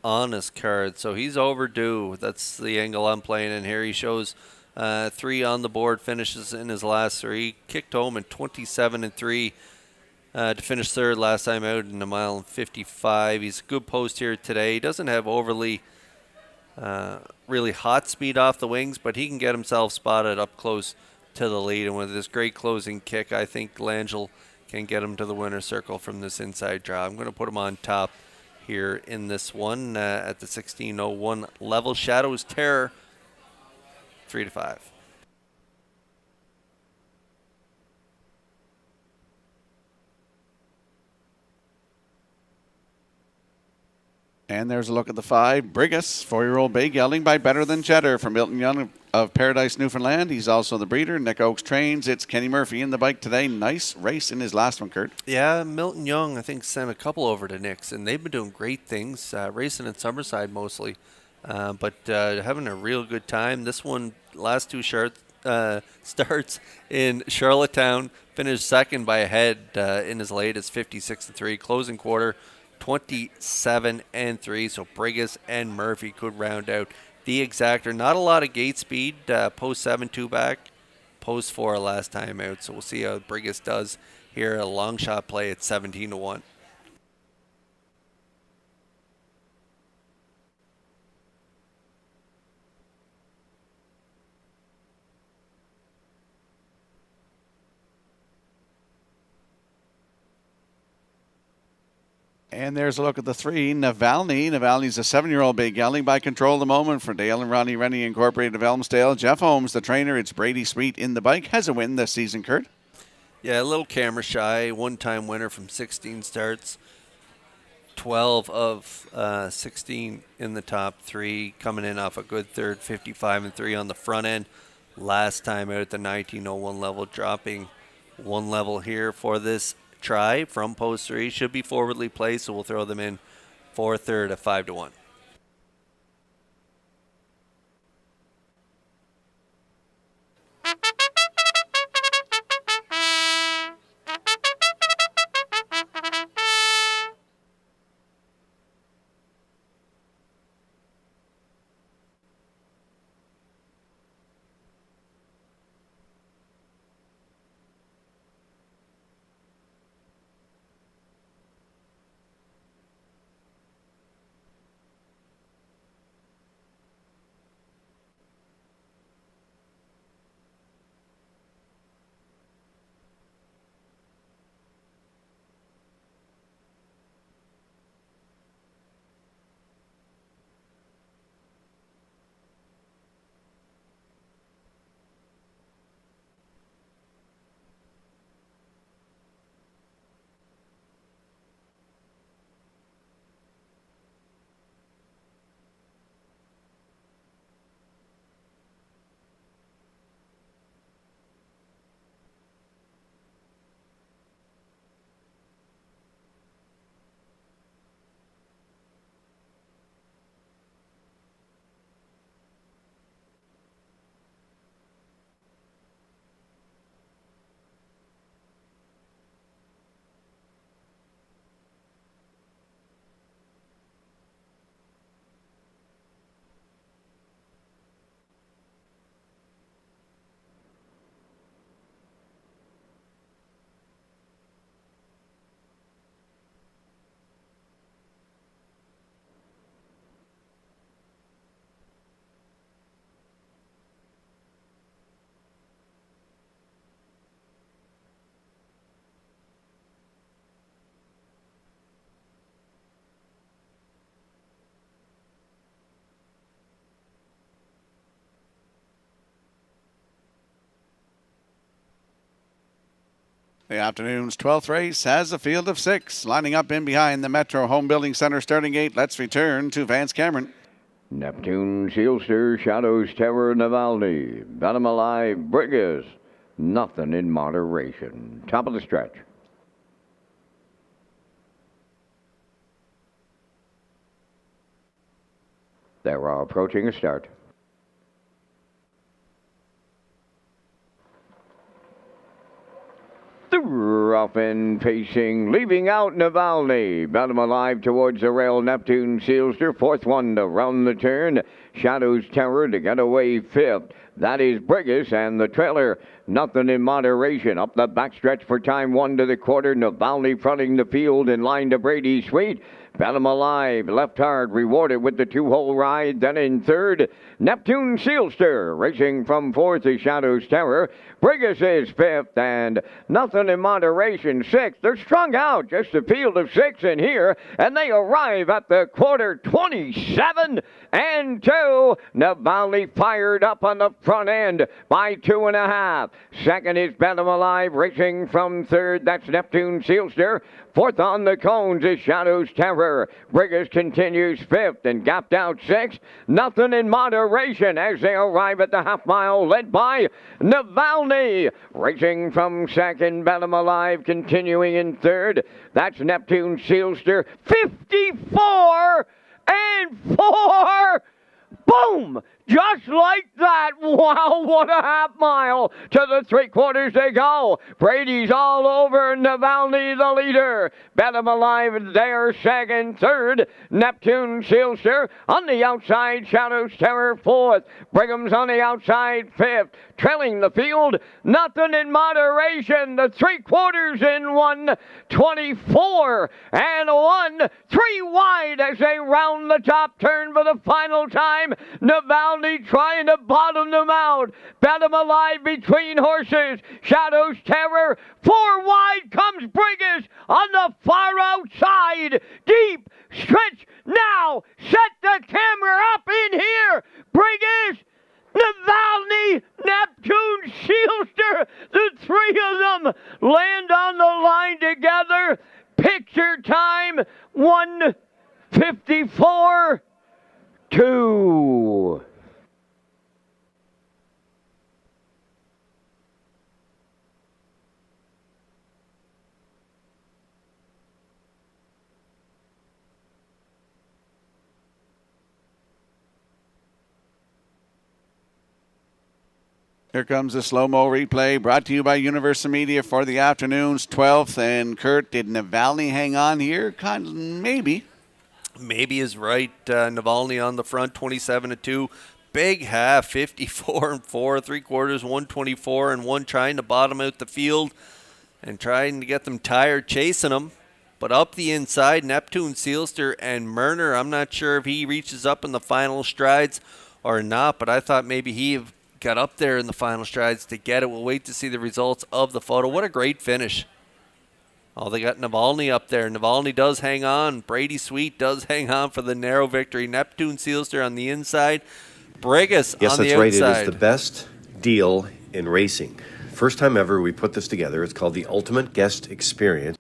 [SPEAKER 4] on his card. So he's overdue. That's the angle I'm playing in here. He shows 3 on the board, finishes in his last 3. Kicked home in 27-3 to finish 3rd last time out in a mile and 55. He's a good post here today. He doesn't have overly really hot speed off the wings, but he can get himself spotted up close to the lead. And with this great closing kick, I think Langell can get him to the winner's circle from this inside draw. I'm going to put him on top here in this one at the 16:01 level. Shadow's Terror, 3-5.
[SPEAKER 1] And there's a look at the 5. Brigus, 4-year-old bay gelding by Better Than Cheddar from Milton Young of Paradise, Newfoundland. He's also the breeder. Nick Oakes trains. It's Kenny Murphy in the bike today. Nice race in his last one, Kurt.
[SPEAKER 4] Yeah, Milton Young, I think, sent a couple over to Nick's, and they've been doing great things, racing in Summerside mostly, but having a real good time. This one, last 2 starts in Charlottetown, finished 2nd by a head in his latest, 56-3. Closing quarter, 27-3. So Brigus and Murphy could round out the exactor. Not a lot of gate speed. Post 7, 2 back. Post 4 last time out. So we'll see how Brigus does here. A long shot play at 17-1.
[SPEAKER 1] And there's a look at the 3, Navalny. Navalny's a 7-year-old bay gelding by Control the Moment for Dale and Ronnie Rennie Incorporated of Elmsdale. Jeff Holmes, the trainer. It's Brady Sweet in the bike. Has a win this season, Kurt.
[SPEAKER 4] Yeah, a little camera shy. One-time winner from 16 starts. 12 of 16 in the top 3. Coming in off a good third, 55-3 on the front end. Last time out at the 19:01 level, dropping 1 level here for this try from post 3. Should be forwardly placed, so we'll throw them in for 3rd at 5-1.
[SPEAKER 1] The afternoon's 12th race has a field of 6. Lining up in behind the Metro Home Building Center starting gate. Let's return to Vance Cameron.
[SPEAKER 2] Neptune, Sealster, Shadows, Terror, Navalny, Venom Alive, Brigas. Nothing in moderation. Top of the stretch. They're approaching a start. The rough and pacing, leaving out Navalny. Venom Alive towards the rail. Neptune, Sealster, fourth one to round the turn. Shadows, Terror to get away fifth. That is Brigas and the trailer. Nothing in moderation. Up the backstretch for time 1 to the quarter. Navalny fronting the field in line to Brady Sweet. Venom Alive, left hard, rewarded with the 2-hole ride. Then in third, Neptune Sealster, racing from fourth to Shadows Terror. Brigas is fifth, and Nothing in Moderation sixth. They're strung out, just a field of 6 in here, and they arrive at the quarter 27 and 2. Navalny fired up on the front end by 2.5. Second is Venom Alive, racing from third. That's Neptune Sealster. Fourth on the cones is Shadows Terror. Brigas continues fifth and gapped out 6th. Nothing in Moderation as they arrive at the half mile, led by Navalny. Racing from second, Venom Alive continuing in third. That's Neptune Sealster. 54 and 4. Boom! Just like that. Wow, what a half mile. To the 3/4 they go. Brady's all over. Navalny the leader. Venom Alive there second. Third, Neptune Sealster. On the outside, Shadows Terror fourth. Brigham's on the outside fifth. Trailing the field, Nothing in Moderation. The 3/4 in 1:24 and 1. 3 wide as they round the top turn for the final time. Navalny trying to bottom them out. Venom Alive between horses. Shadows Terror. 4 wide comes Brigas on the far outside. Deep stretch now. Set the camera up in here. Brigas, Navalny, Neptune Sealster. The 3 of them land on the line together. Picture time 1:54.2.
[SPEAKER 1] Here comes the slow-mo replay brought to you by Universal Media for the afternoon's 12th. And Kurt, did Navalny hang on here? Kind of, maybe.
[SPEAKER 4] Maybe is right. Navalny on the front, 27-2. Big half, 54 and 4, 3/4, 124 and 1, trying to bottom out the field and trying to get them tired chasing them. But up the inside, Neptune Sealster and Murner, I'm not sure if he reaches up in the final strides or not, but I thought maybe he got up there in the final strides to get it. We'll wait to see the results of the photo. What a great finish. Oh, they got Navalny up there. Navalny does hang on. Brady Sweet does hang on for the narrow victory. Neptune Sealster on the inside. Brigas
[SPEAKER 5] Yes,
[SPEAKER 4] on the
[SPEAKER 5] that's right.
[SPEAKER 4] outside.
[SPEAKER 5] It is the best deal in racing. First time ever we put this together. It's called the Ultimate Guest Experience.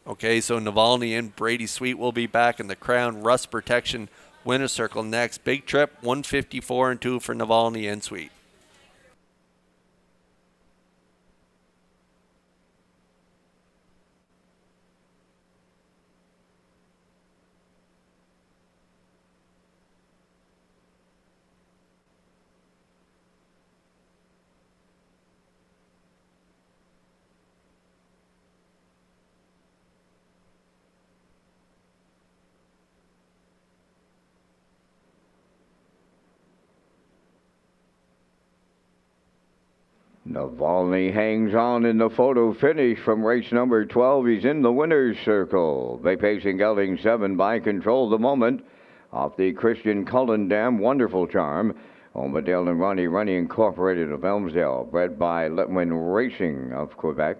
[SPEAKER 4] Okay, so Navalny and Brady Sweet will be back in the Crown Rust Protection Winner Circle next. Big trip, 154 and 2 for Navalny and Sweet.
[SPEAKER 2] Navalny hangs on in the photo finish from race number 12. He's in the winner's circle. Bay Pacing gelding 7 by Control the Moment. Off the Christian Cullen Dam, Wonderful Charm. Omadale and Ronnie Incorporated of Elmsdale. Bred by Letwin Racing of Quebec.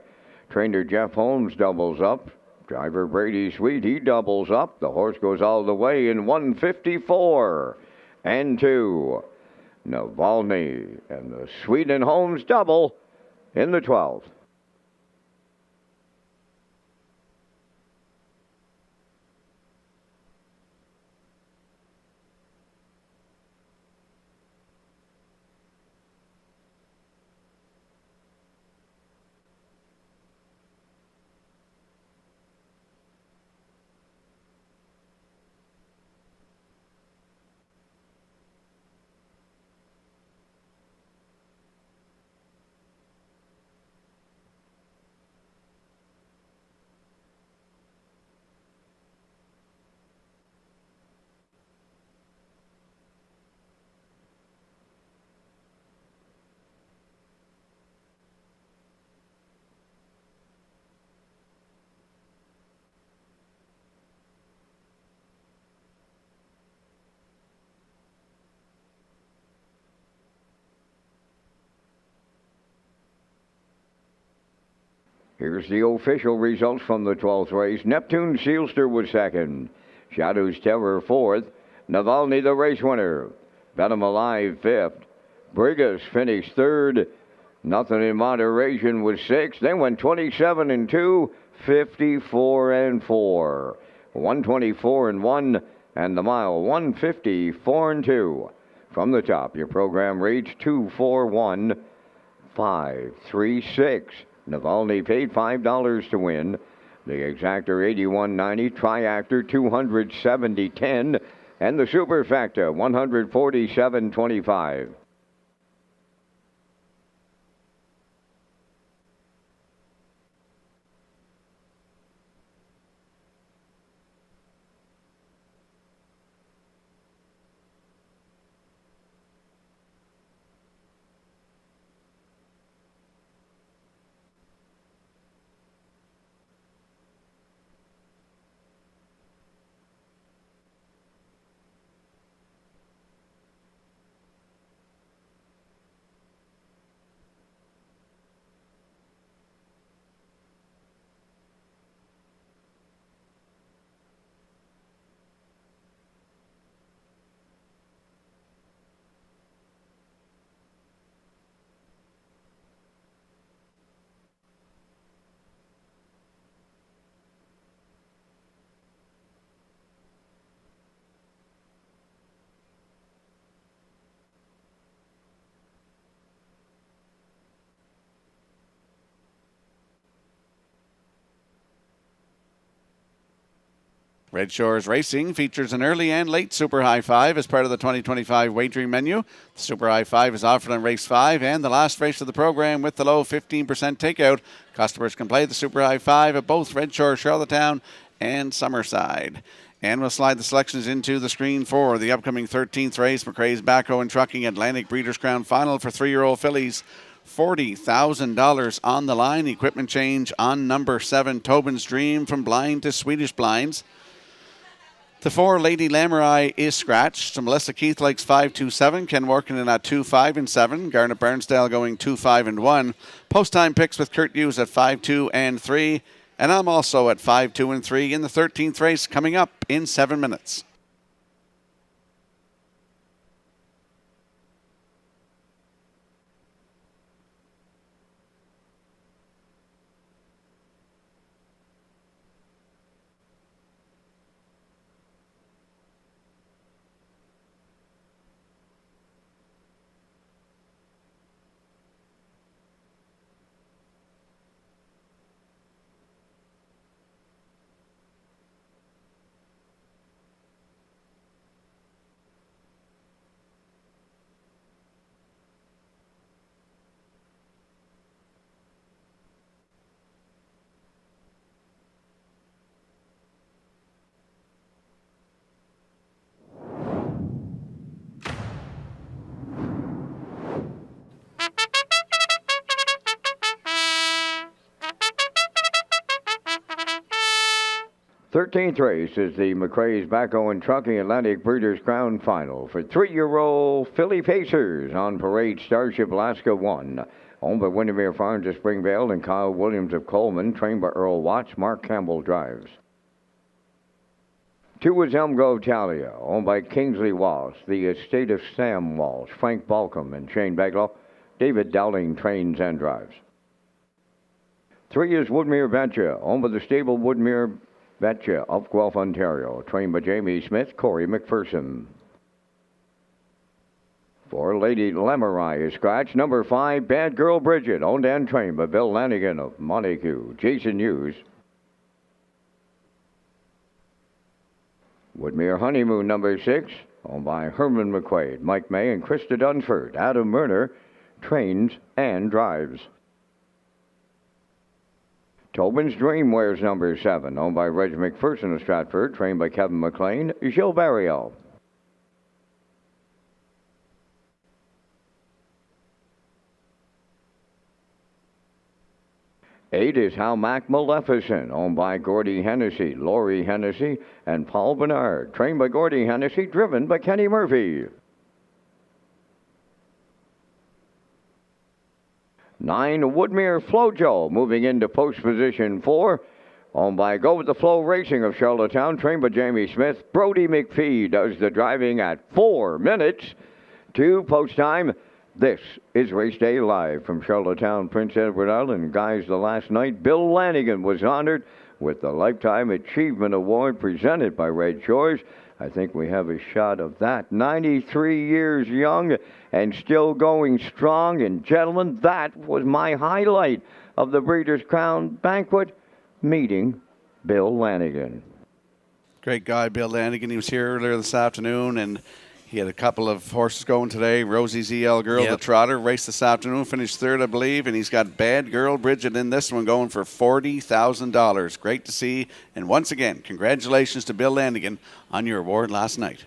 [SPEAKER 2] Trainer Jeff Holmes doubles up. Driver Brady Sweet, he doubles up. The horse goes all the way in 1:54 and 2. Navalny and the Sweden Holmes double in the 12th. Here's the official results from the 12th race. Neptune Sealster was second. Shadow's Terror fourth. Navalny the race winner. Venom Alive fifth. Brigus finished third. Nothing in Moderation was sixth. They went 27 and 2, 54 and 4. 124 and 1, and the mile 154 and 2. From the top, your program rates 241,536. Navalny paid $5 to win. The Exactor $81.90, Triactor $270.10, and the Superfactor $147.25.
[SPEAKER 1] Red Shores Racing features an early and late Super High Five as part of the 2025 wagering menu. The Super High Five is offered on race 5 and the last race of the program with the low 15% takeout. Customers can play the Super High Five at both Red Shore, Charlottetown, and Summerside. And we'll slide the selections into the screen for the upcoming 13th race, McRae's Backhoe and Trucking Atlantic Breeders' Crown Final for 3-year-old fillies. $40,000 on the line. Equipment change on number 7, Tobin's Dream, from blind to Swedish blinds. The 4, Lady Lamurai, is scratched. So Melissa Keith likes 5-2-7. Ken Workinen at 2-5 and 7. Garnet Barnsdale going 2-5 and 1. Post time picks with Kurt Hughes at 5-2 and 3. And I'm also at 5-2 and 3 in the 13th race coming up in 7 minutes.
[SPEAKER 2] Thirteenth race is the McRae's Backhoe and Trucking Atlantic Breeders' Crown Final for 3-year-old Philly Pacers on Parade Starship Alaska 1. Owned by Windermere Farms of Springvale and Kyle Williams of Coleman. Trained by Earl Watts. Mark Campbell drives. 2 was Elm Grove Talia, owned by Kingsley Walsh, the estate of Sam Walsh, Frank Balcom, and Shane Baglow. David Dowling trains and drives. 3 is Woodmere Betcha, owned by the stable Woodmere Betcha of Guelph, Ontario, trained by Jamie Smith, Corey McPherson. 4, Lady Lemurai is scratch. Number 5, Bad Girl Bridget, owned and trained by Bill Lanigan of Montague. Jason Hughes. Woodmere Honeymoon, number 6, owned by Herman McQuaid, Mike May, and Krista Dunsford. Adam Murner trains and drives. Tobin's Dream wears number 7, owned by Reg McPherson of Stratford, trained by Kevin McLean. Gilles Barrio. 8 is How Mac Maleficent, owned by Gordy Hennessy, Laurie Hennessy, and Paul Bernard, trained by Gordy Hennessy, driven by Kenny Murphy. 9, Woodmere Flojo, moving into post position 4, owned by Go With The Flow Racing of Charlottetown, trained by Jamie Smith. Brody McPhee does the driving at 4 minutes to post time. This is Race Day Live from Charlottetown, Prince Edward Island. Guys, the last night, Bill Lanigan was honored with the Lifetime Achievement Award presented by Red Shores. I think we have a shot of that. 93 years young and still going strong. And gentlemen, that was my highlight of the Breeders' Crown Banquet, meeting Bill Lanigan.
[SPEAKER 1] Great guy, Bill Lanigan. He was here earlier this afternoon, and he had a couple of horses going today. Rosie's EL Girl, the trotter, raced this afternoon, finished third, I believe, and he's got Bad Girl Bridget in this one going for $40,000. Great to see. And once again, congratulations to Bill Lanigan on your award last night.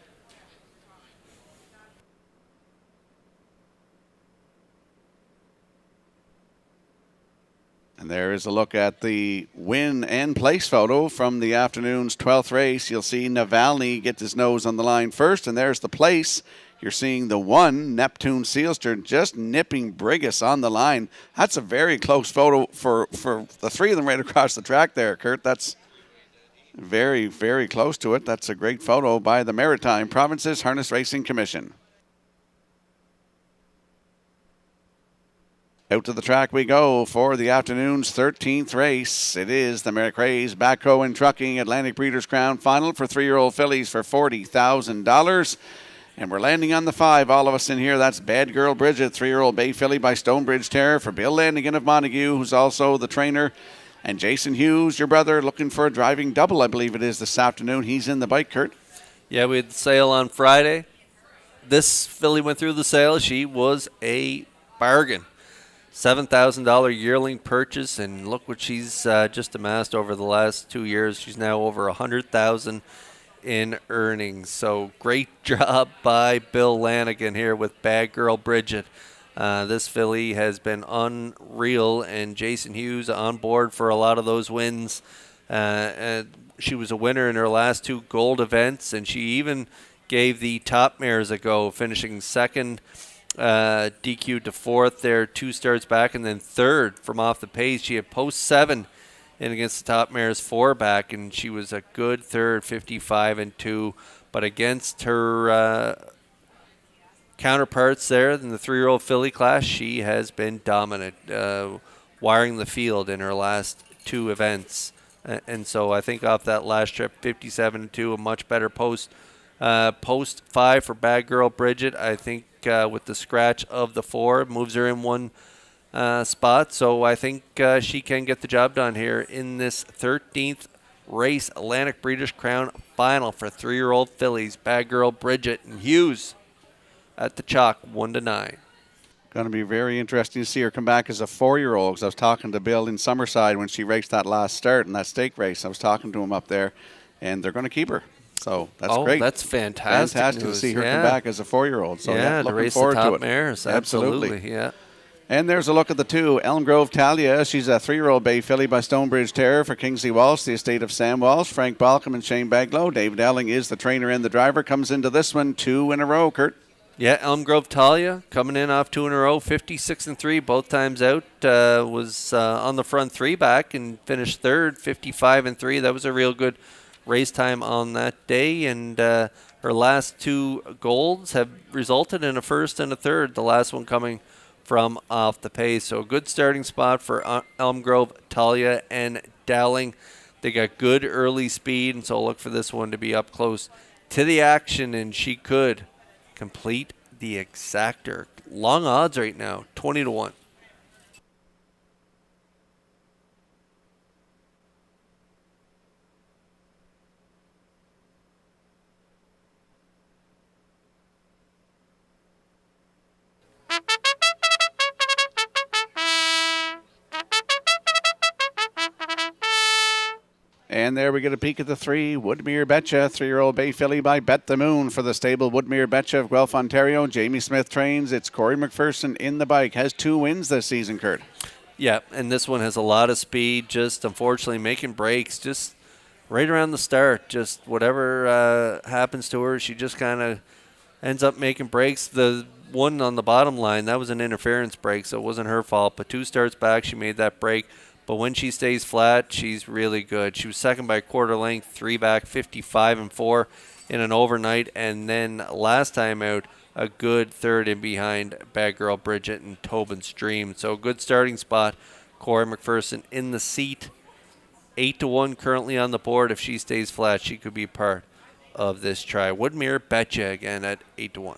[SPEAKER 1] And there is a look at the win and place photo from the afternoon's 12th race. You'll see Navalny get his nose on the line first, and there's the place. You're seeing the 1, Neptune Sealster, just nipping Brigus on the line. That's a very close photo for the 3 of them right across the track there, Kurt. That's very, very close to it. That's a great photo by the Maritime Provinces Harness Racing Commission. Out to the track we go for the afternoon's 13th race. It is the McRae's Backhoe and Trucking Atlantic Breeders' Crown Final for 3-year-old fillies for $40,000. And we're landing on the 5, all of us in here. That's Bad Girl Bridget, 3-year-old bay filly by Stonebridge Terror for Bill Lanigan of Montague, who's also the trainer. And Jason Hughes, your brother, looking for a driving double, I believe it is this afternoon. He's in the bike, Kurt.
[SPEAKER 4] Yeah, we had the sale on Friday. This filly went through the sale. She was a bargain. $7,000 yearling purchase, and look what she's just amassed over the last 2 years. She's now over $100,000 in earnings. So great job by Bill Lanigan here with Bad Girl Bridget. This filly has been unreal, and Jason Hughes on board for a lot of those wins. And she was a winner in her last 2 gold events, and she even gave the top mares a go, finishing second. DQ to 4th there, 2 starts back, and then 3rd from off the pace. She had post 7 in against the top mares 4 back, and she was a good 3rd, 55-2. But against her counterparts there in the 3-year-old filly class, she has been dominant, wiring the field in her last 2 events. And so I think off that last trip, 57-2, a much better post 5 for Bad Girl Bridget. I think with the scratch of the 4, moves her in 1 spot. So I think she can get the job done here in this 13th race, Atlantic Breeders' Crown Final for 3-year-old fillies. Bad Girl Bridget and Hughes at the chalk, 1-9.
[SPEAKER 1] Going to be very interesting to see her come back as a 4-year-old, because I was talking to Bill in Summerside when she raced that last start in that stake race. I was talking to him up there, and they're going to keep her. So that's great.
[SPEAKER 4] That's fantastic.
[SPEAKER 1] Fantastic to see her come back as a 4-year-old. So
[SPEAKER 4] yeah,
[SPEAKER 1] looking
[SPEAKER 4] to race
[SPEAKER 1] forward
[SPEAKER 4] the top
[SPEAKER 1] to it.
[SPEAKER 4] mares. Absolutely. Yeah.
[SPEAKER 1] And there's a look at the 2, Elm Grove Talia. She's a 3-year-old bay filly by Stonebridge Terror for Kingsley Walsh, the estate of Sam Walsh, Frank Balcom, and Shane Baglow. David Elling is the trainer and the driver. Comes into this one 2 in a row, Kurt.
[SPEAKER 4] Yeah, Elm Grove Talia coming in off 2 in a row, 56-3, both times out. Was on the front 3 back and finished 3rd, 55-3. That was a real good race time on that day, and her last 2 golds have resulted in a first and a third, the last one coming from off the pace. So a good starting spot for Elm Grove, Talia, and Dowling. They got good early speed, and so look for this one to be up close to the action, and she could complete the exactor. Long odds right now, 20-1.
[SPEAKER 1] And there we get a peek at the 3, Woodmere Betcha, 3-year-old bay filly by Bet the Moon for the stable Woodmere Betcha of Guelph, Ontario. Jamie Smith trains. It's Corey McPherson in the bike. Has 2 wins this season, Kurt.
[SPEAKER 4] Yeah, and this one has a lot of speed, just unfortunately making breaks just right around the start. Just whatever happens to her, she just kind of ends up making breaks. The one on the bottom line, that was an interference break, so it wasn't her fault. But 2 starts back, she made that break. But when she stays flat, she's really good. She was second by a quarter length, 3 back, 55-4 in an overnight. And then last time out, a good third in behind Bad Girl Bridget and Tobin's Dream. So a good starting spot. Corey McPherson in the seat. 8-1 currently on the board. If she stays flat, she could be part of this try. Woodmere Betcha again at 8-1.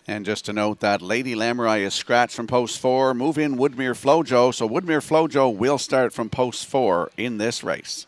[SPEAKER 1] And just to note that Lady Lamurai is scratched from post 4. Move in Woodmere Flojo. So Woodmere Flojo will start from post 4 in this race.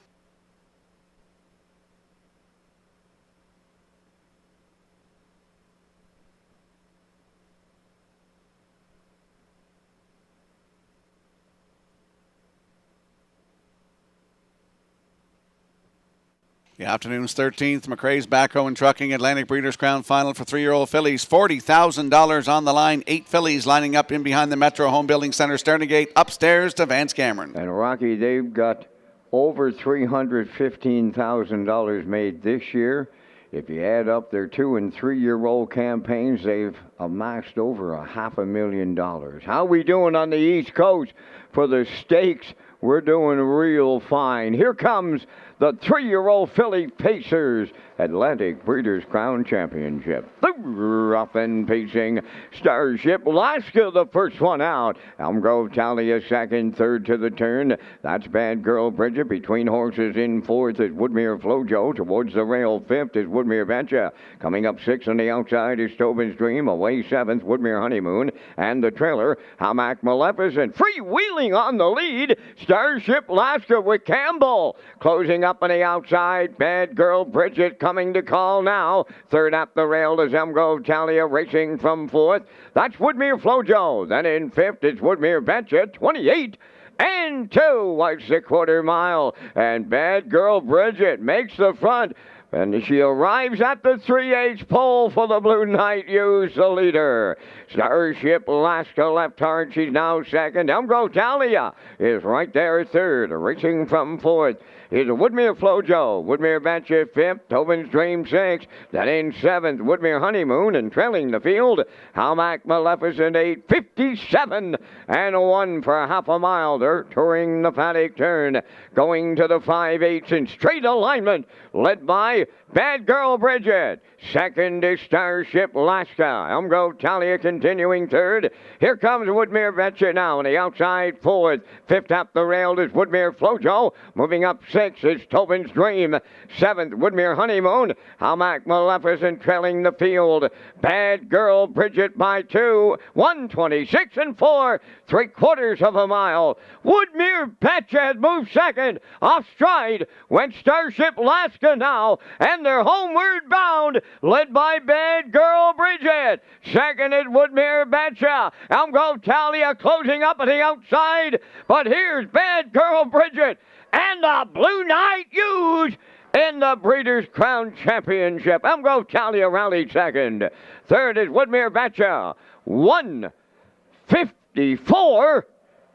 [SPEAKER 1] The afternoon's 13th, McRae's Backhoe and Trucking Atlantic Breeders' Crown Final for 3-year-old fillies. $40,000 on the line. 8 fillies lining up in behind the Metro Home Building Center starting gate. Upstairs to Vance Cameron.
[SPEAKER 2] And Rocky, they've got over $315,000 made this year. If you add up their 2- and 3-year-old campaigns, they've amassed over $500,000. How we doing on the East Coast for the stakes? We're doing real fine. Here comes the 3-year-old filly Pacers Atlantic Breeders' Crown Championship. The rough and pacing Starship Alaska, the first one out. Elm Grove Talia second, third to the turn. That's Bad Girl Bridget. Between horses in fourth is Woodmere Flojo. Towards the rail fifth is Woodmere Betcha. Coming up sixth on the outside is Tobin's Dream. Away seventh, Woodmere Honeymoon. And the trailer, Hamac Maleficent. Freewheeling on the lead, Starship Alaska with Campbell. Closing up on the outside, Bad Girl Bridget coming to call now. Third up the rail is Elm Grove Talia racing from fourth. That's Woodmere Flojo. Then in fifth is Woodmere Betcha, 28. And 2 was the quarter mile. And Bad Girl Bridget makes the front. And she arrives at the 3/8 pole for the Blue Knight. Use the leader. Starship Alaska left hard. She's now second. Elm Grove Talia is right there third. Racing from fourth is Woodmere Flojo. Woodmere Betcha fifth. Tobin's Dream sixth. Then in seventh, Woodmere Honeymoon. And trailing the field, Hamac Maleficent 8:57 and 1 for half a mile. They're touring the paddock turn. Going to the 5/8 in straight alignment. Led by Bad Girl Bridget. Second is Starship Alaska. Elm Grove Talia continuing third. Here comes Woodmere Betcha now on the outside fourth. Fifth up the rail is Woodmere Flojo. Moving up sixth is Tobin's Dream. Seventh, Woodmere Honeymoon. Hamac Maleficent trailing the field. Bad Girl Bridget by 2. 1:26 and 4. 3/4 of a mile. Woodmere Betcha had moved second. Off stride went Starship Alaska now. And they're homeward bound, led by Bad Girl Bridget. Second is Woodmere Betcha. Elm Grove Talia closing up at the outside. But here's Bad Girl Bridget. And the Blue Knight Use in the Breeders' Crown Championship. Elmgrove County rallied second. Third is Woodmere Betcha. 154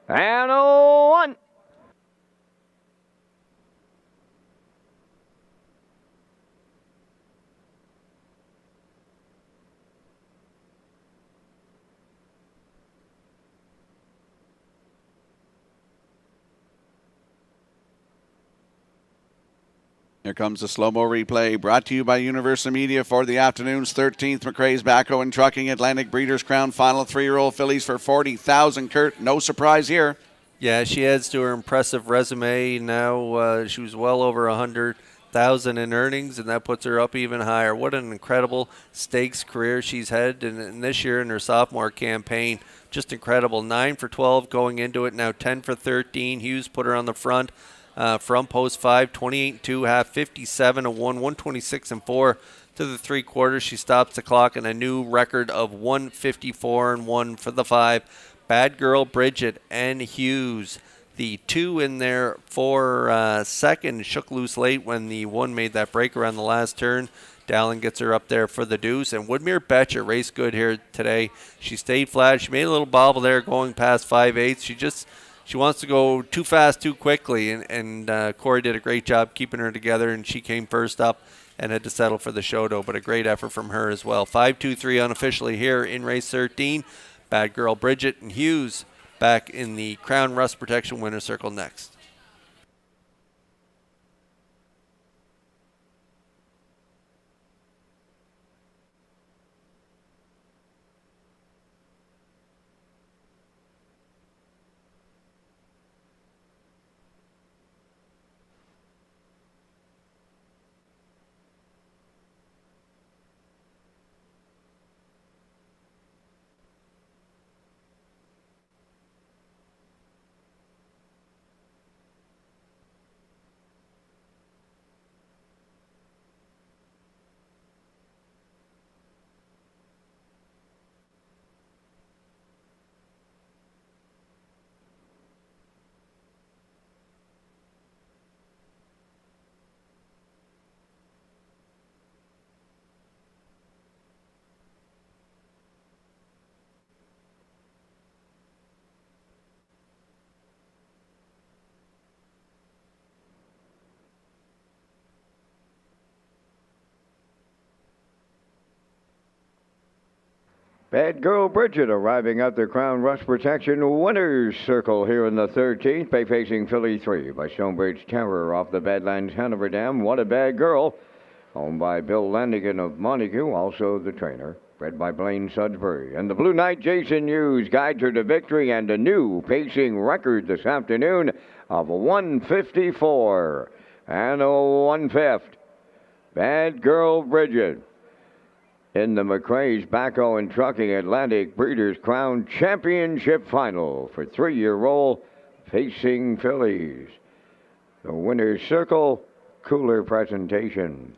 [SPEAKER 2] and a 1.
[SPEAKER 1] Here comes the slow-mo replay brought to you by Universal Media for the afternoon's 13th McRae's Backhoe and Trucking Atlantic Breeders' Crown Final 3-year-old fillies for $40,000. Kurt, no surprise here.
[SPEAKER 4] Yeah, she adds to her impressive resume. Now she was well over 100,000 in earnings, and that puts her up even higher. What an incredible stakes career she's had, and this year in her sophomore campaign, just incredible. 9 for 12 going into it, now 10 for 13. Hughes put her on the front. From post 5, 28-2, half, 57-1, 126-4 to the 3/4. She stops the clock in a new record of 154-1 for the 5. Bad Girl Bridget and Hughes, the 2 in there for second, shook loose late when the 1 made that break around the last turn. Dallin gets her up there for the deuce, and Woodmere Betcha raced good here today. She stayed flat. She made a little bobble there going past 5/8. She wants to go too fast too quickly, and Corey did a great job keeping her together, and she came first up and had to settle for the Shoto, but a great effort from her as well. 5-2-3 unofficially here in race 13. Bad Girl Bridget and Hughes back in the Crown Rust Protection winner's circle next.
[SPEAKER 2] Bad Girl Bridget arriving at the Crown Rust Protection winner's circle here in the 13th. Bay facing filly 3 by Stonebridge Terror off the Badlands Hanover Dam. What a Bad Girl. Owned by Bill Landigan of Montague, also the trainer. Bred by Blaine Sudbury. And the Blue Knight Jason Hughes guides her to victory and a new pacing record this afternoon of 154 and a 1/5. Bad Girl Bridget in the McRae's Backhoe and Trucking Atlantic Breeders' Crown Championship Final for 3-year-old facing fillies. The winner's circle, cooler presentation.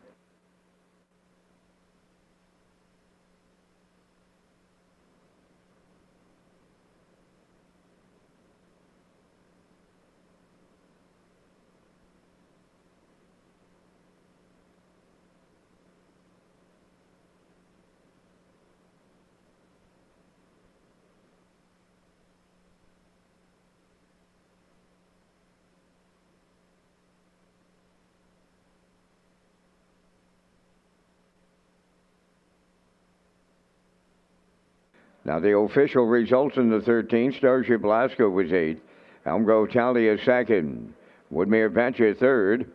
[SPEAKER 2] Now the official results in the 13th, Starship Alaska was 8th. Elmgrove Talia 2nd. Woodmere Betcha 3rd.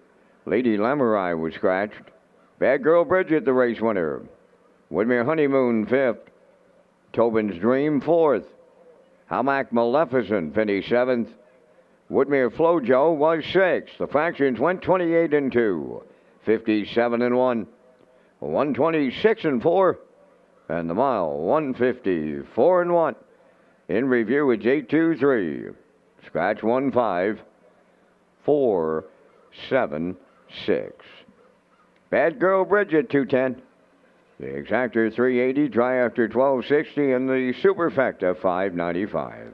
[SPEAKER 2] Lady Lamurai was scratched. Bad Girl Bridget the race winner. Woodmere Honeymoon 5th. Tobin's Dream 4th. Hamac Maleficent finished 7th. Woodmere Flojo was 6th. The fractions went 28-2. 57-1. 126-4. And the mile, 154-1. In review, it's 8-2-3. Scratch 1-5. 4-7-6. Bad Girl Bridget 210. The Exactor 380. Dry After 1260. And the Superfecta 595.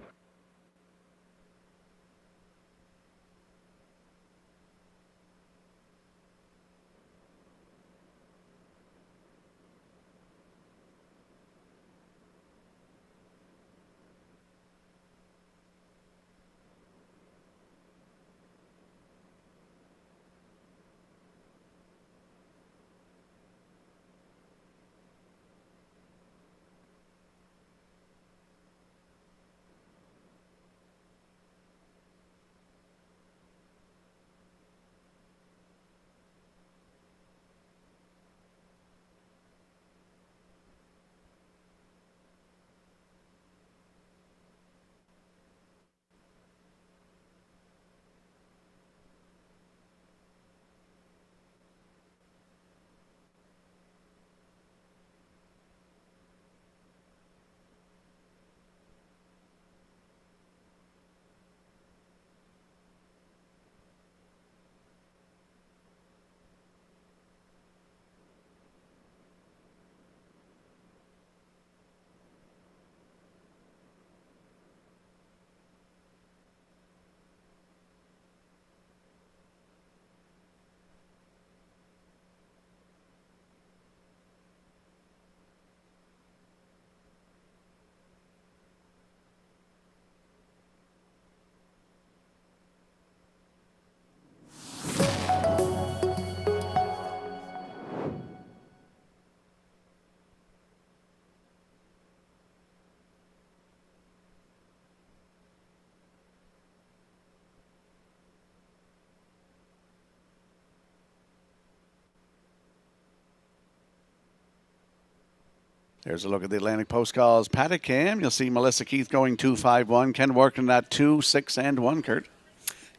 [SPEAKER 1] There's a look at the Atlantic Post calls. Paddock Cam, you'll see Melissa Keith going 2-5-1. Ken Workman at 2-6-1, Kurt.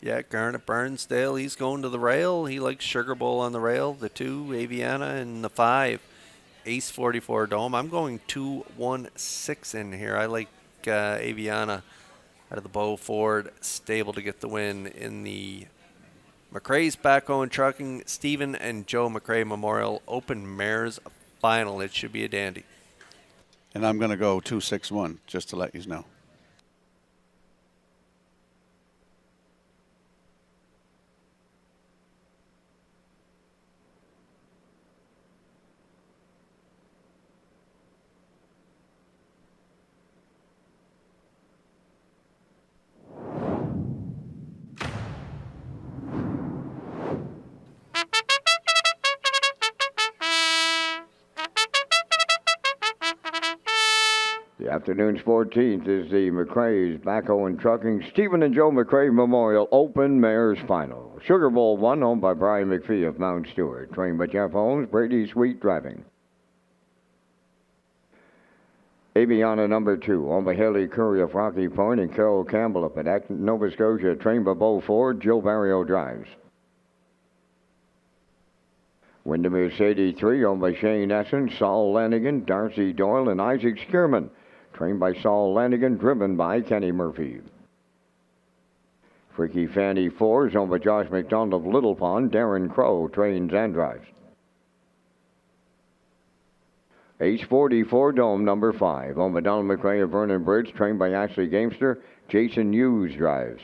[SPEAKER 4] Yeah, Garnet Barnsdale, he's going to the rail. He likes Sugar Bowl on the rail, the 2, Aviana, and the 5, Ace 44 Dome. I'm going 2-1-6 in here. I like Aviana out of the Bow Ford stable to get the win in the McRae's Backhoe and Trucking Stephen and Joe McRae Memorial Open Mares Final. It should be a dandy.
[SPEAKER 1] And I'm going to go 2-6-1, just to let you know.
[SPEAKER 2] The afternoon's 14th is the McRae's Backhoe and Trucking Stephen and Joe McRae Memorial Open Mares Final. Sugar Bowl 1 owned by Brian McPhee of Mount Stewart. Trained by Jeff Holmes, Brady Sweet driving. Aviana number 2 owned by Haley Curry of Rocky Point and Carol Campbell of Quebec, Nova Scotia. Trained by Beau Ford, Jill Barrio drives. Windermere 83 owned by Shane Essen, Saul Lanigan, Darcy Doyle, and Isaac Skierman. Trained by Saul Lanigan, driven by Kenny Murphy. Freaky Fanny 4 is owned by Josh McDonald of Little Pond. Darren Crow trains and drives. Ace 44 Dome number 5 owned by Donald McRae of Vernon Bridge. Trained by Ashley Gamester. Jason Hughes drives.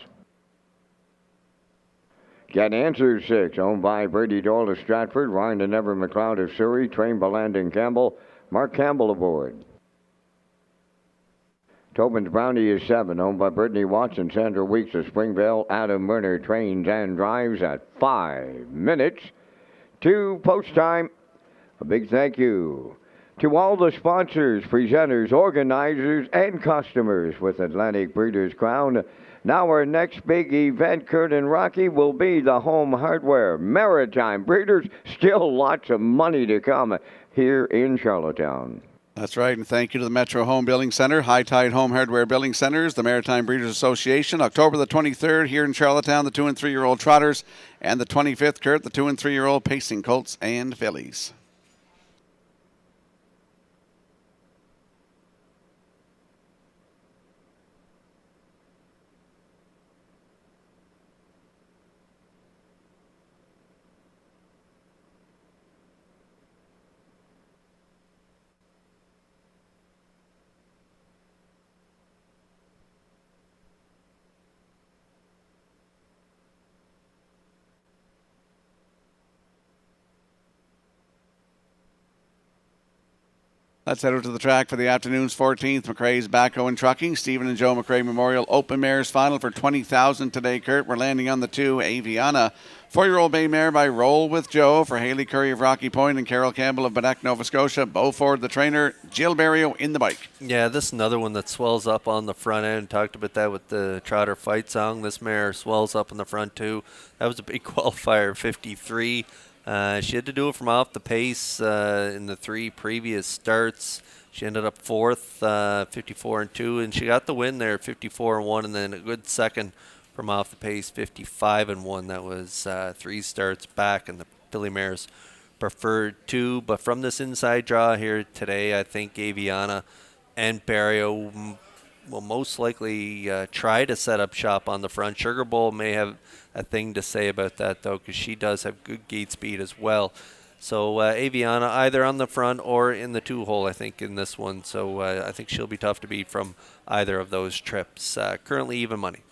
[SPEAKER 2] Get Answer 6 owned by Brady Doyle of Stratford. Ryan and Evan McLeod of Surrey. Trained by Landon Campbell. Mark Campbell aboard. Tobin's Brownie is 7, owned by Brittany Watson, Sandra Weeks of Springvale. Adam Werner trains and drives at 5 minutes to post time. A big thank you to all the sponsors, presenters, organizers, and customers with Atlantic Breeders' Crown. Now our next big event, Kurt and Rocky, will be the Home Hardware Maritime Breeders. Still lots of money to come here in Charlottetown.
[SPEAKER 1] That's right, and thank you to the Metro Home Building Center, High Tide Home Hardware Building Centers, the Maritime Breeders Association, October the 23rd here in Charlottetown, the 2- and 3-year-old Trotters, and the 25th, Kurt, the 2- and 3-year-old Pacing Colts and Fillies. Let's head over to the track for the afternoon's 14th. McRae's Backhoe and Trucking. Stephen and Joe McRae Memorial Open Mares Final for $20,000 today, Kurt. We're landing on the 2, Aviana. 4-year-old bay mare by Roll with Joe for Haley Curry of Rocky Point and Carol Campbell of Bannack, Nova Scotia. Beau Ford, the trainer. Jill Barrio in the bike.
[SPEAKER 4] Yeah, this is another one that swells up on the front end. Talked about that with the Trotter Fight Song. This mare swells up in the front, too. That was a big qualifier, 53. She had to do it from off the pace in the 3 previous starts. She ended up 4th, 54-2, and she got the win there, 54-1, and then a good second from off the pace, 55-1. That was 3 starts back, and the filly mares preferred 2. But from this inside draw here today, I think Aviana and Barrio will most likely try to set up shop on the front. Sugar Bowl may have a thing to say about that, though, because she does have good gate speed as well. So Aviana either on the front or in the 2-hole, I think, in this one. So I think she'll be tough to beat from either of those trips. Currently even money.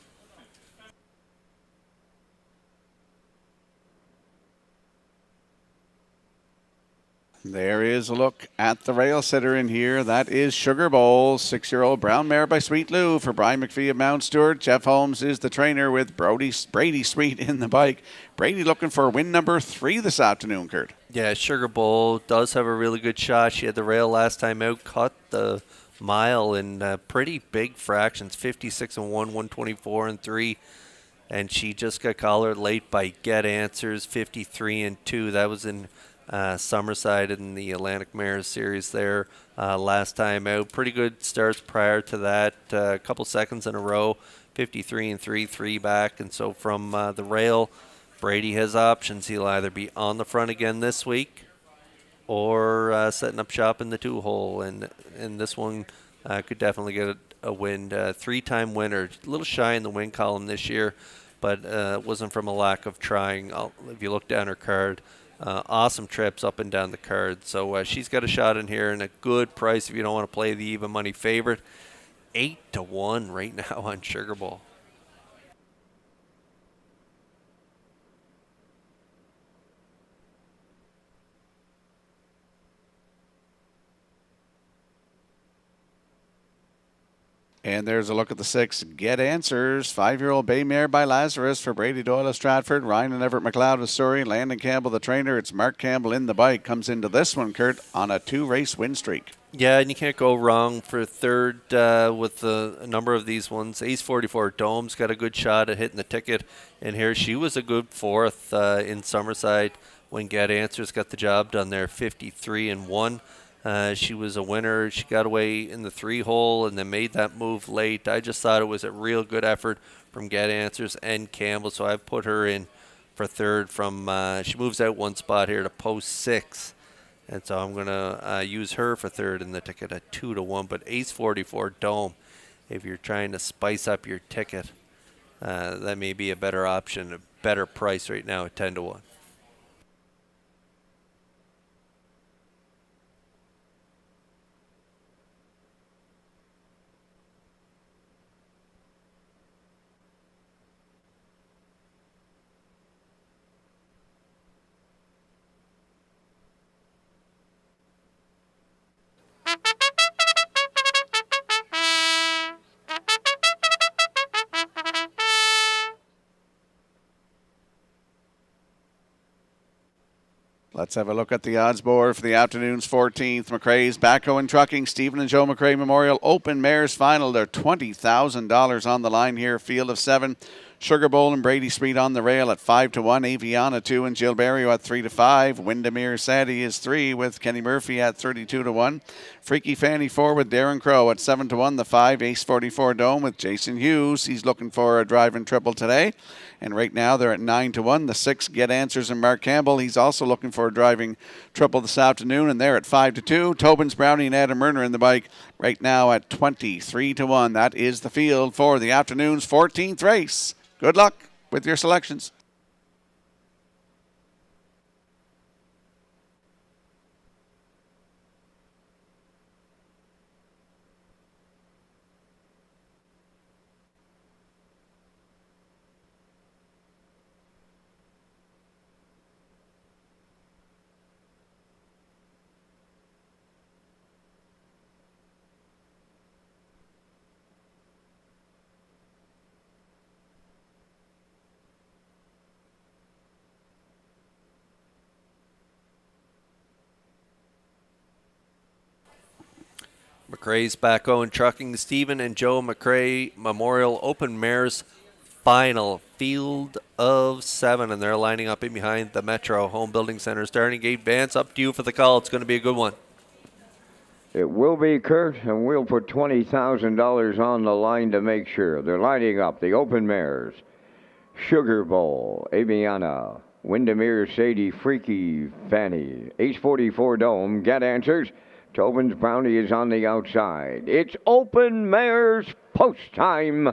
[SPEAKER 1] There is a look at the rail sitter in here. That is Sugar Bowl, 6-year-old brown mare by Sweet Lou for Brian McPhee of Mount Stewart. Jeff Holmes is the trainer with Brady Sweet in the bike. Brady looking for win number 3 this afternoon, Kurt.
[SPEAKER 4] Yeah, Sugar Bowl does have a really good shot. She had the rail last time out, cut the mile in pretty big fractions, 56-1, 124-3. And she just got collared late by Get Answers, 53-2. That was in Summerside in the Atlantic Mares Series there last time out. Pretty good starts prior to that. A couple seconds in a row, 53 and 3 back. And so from the rail, Brady has options. He'll either be on the front again this week or setting up shop in the 2-hole. And this one could definitely get a win. 3-time winner. A little shy in the win column this year, but it wasn't from a lack of trying. If you look down her card, awesome trips up and down the card. So she's got a shot in here and a good price if you don't want to play the even money favorite. 8-1 right now on Sugar Bowl.
[SPEAKER 1] And there's a look at the 6 Get Answers. 5-year-old Bay Mare by Lazarus for Brady Doyle of Stratford, Ryan and Everett McLeod of Surrey, Landon Campbell the trainer. It's Mark Campbell in the bike. Comes into this one, Kurt, on a 2-race win streak.
[SPEAKER 4] Yeah, and you can't go wrong for third with a number of these ones. Ace 44 Dome's got a good shot at hitting the ticket. And here she was a good 4th in Summerside when Get Answers got the job done there, 53 and 1. She was a winner. She got away in the 3-hole and then made that move late. I just thought it was a real good effort from Get Answers and Campbell, so I've put her in for third. From she moves out 1 spot here to post 6, and so I'm going to use her for third in the ticket at 2-1. But Ace 44 Dome, if you're trying to spice up your ticket, that may be a better option, a better price right now at 10-1.
[SPEAKER 1] Let's have a look at the odds board for the afternoon's 14th. McRae's Backhoe and Trucking, Stephen and Joe McRae Memorial Open Mares Final. They're $20,000 on the line here. Field of 7. Sugar Bowl and Brady Street on the rail at 5-1. Aviana 2 and Gilberto at 3-5. Windermere Sadie is 3 with Kenny Murphy at 32-1. Freaky Fanny 4 with Darren Crow at 7-1. The 5 Ace 44 Dome with Jason Hughes. He's looking for a driving triple today. And right now they're at 9-1. The 6 Get Answers and Mark Campbell. He's also looking for a driving triple this afternoon, and they're at 5-2. Tobin's Brownie and Adam Murner in the bike right now at 23-1. That is the field for the afternoon's 14th race. Good luck with your selections.
[SPEAKER 4] McRae's Backhoe and Trucking, Stephen and Joe McRae Memorial Open Mares Final, Field of 7, and they're lining up in behind the Metro Home Building Center. Starting gate, Vance, up to you for the call. It's going to be a good one.
[SPEAKER 2] It will be, Kurt, and we'll put $20,000 on the line to make sure. They're lining up the Open Mares. Sugar Bowl, Aviana, Windermere Sadie, Freaky Fanny, Ace 44 Dome, Get Answers. Tobin's Brownie is on the outside. It's Open Mares post time.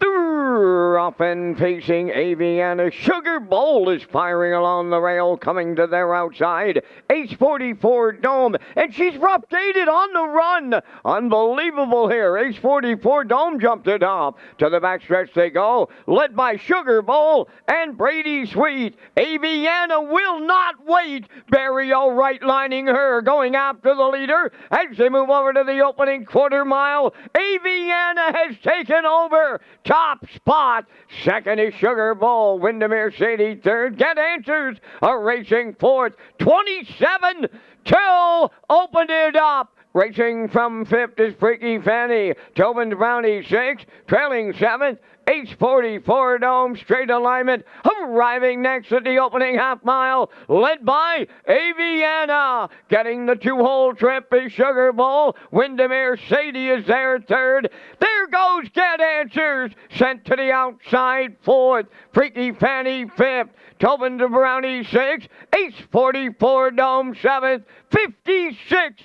[SPEAKER 2] Off and facing Aviana. Sugar Bowl is firing along the rail, coming to their outside. Ace 44 Dome, and she's rough-dated on the run. Unbelievable here. Ace 44 Dome jumped it off. To the backstretch they go, led by Sugar Bowl and Brady Sweet. Aviana will not wait. Barry O'Wright lining her, going after the leader. As they move over to the opening quarter mile, Aviana has taken over. Top spot. Second is Sugar Bowl. Windermere Sadie third. Get Answers are racing fourth. 27 till open it up. Racing from 5th is Freaky Fanny. Tobin's Brownie 6th. Trailing 7th. Ace 44 Dome, straight alignment, arriving next at the opening half mile, led by Aviana. Getting the 2-hole trip is Sugar Bowl. Windermere Sadie is there third. There goes Get Answers, sent to the outside fourth. Freaky Fanny fifth. Tobin to Brownie sixth. Ace 44 Dome seventh. 56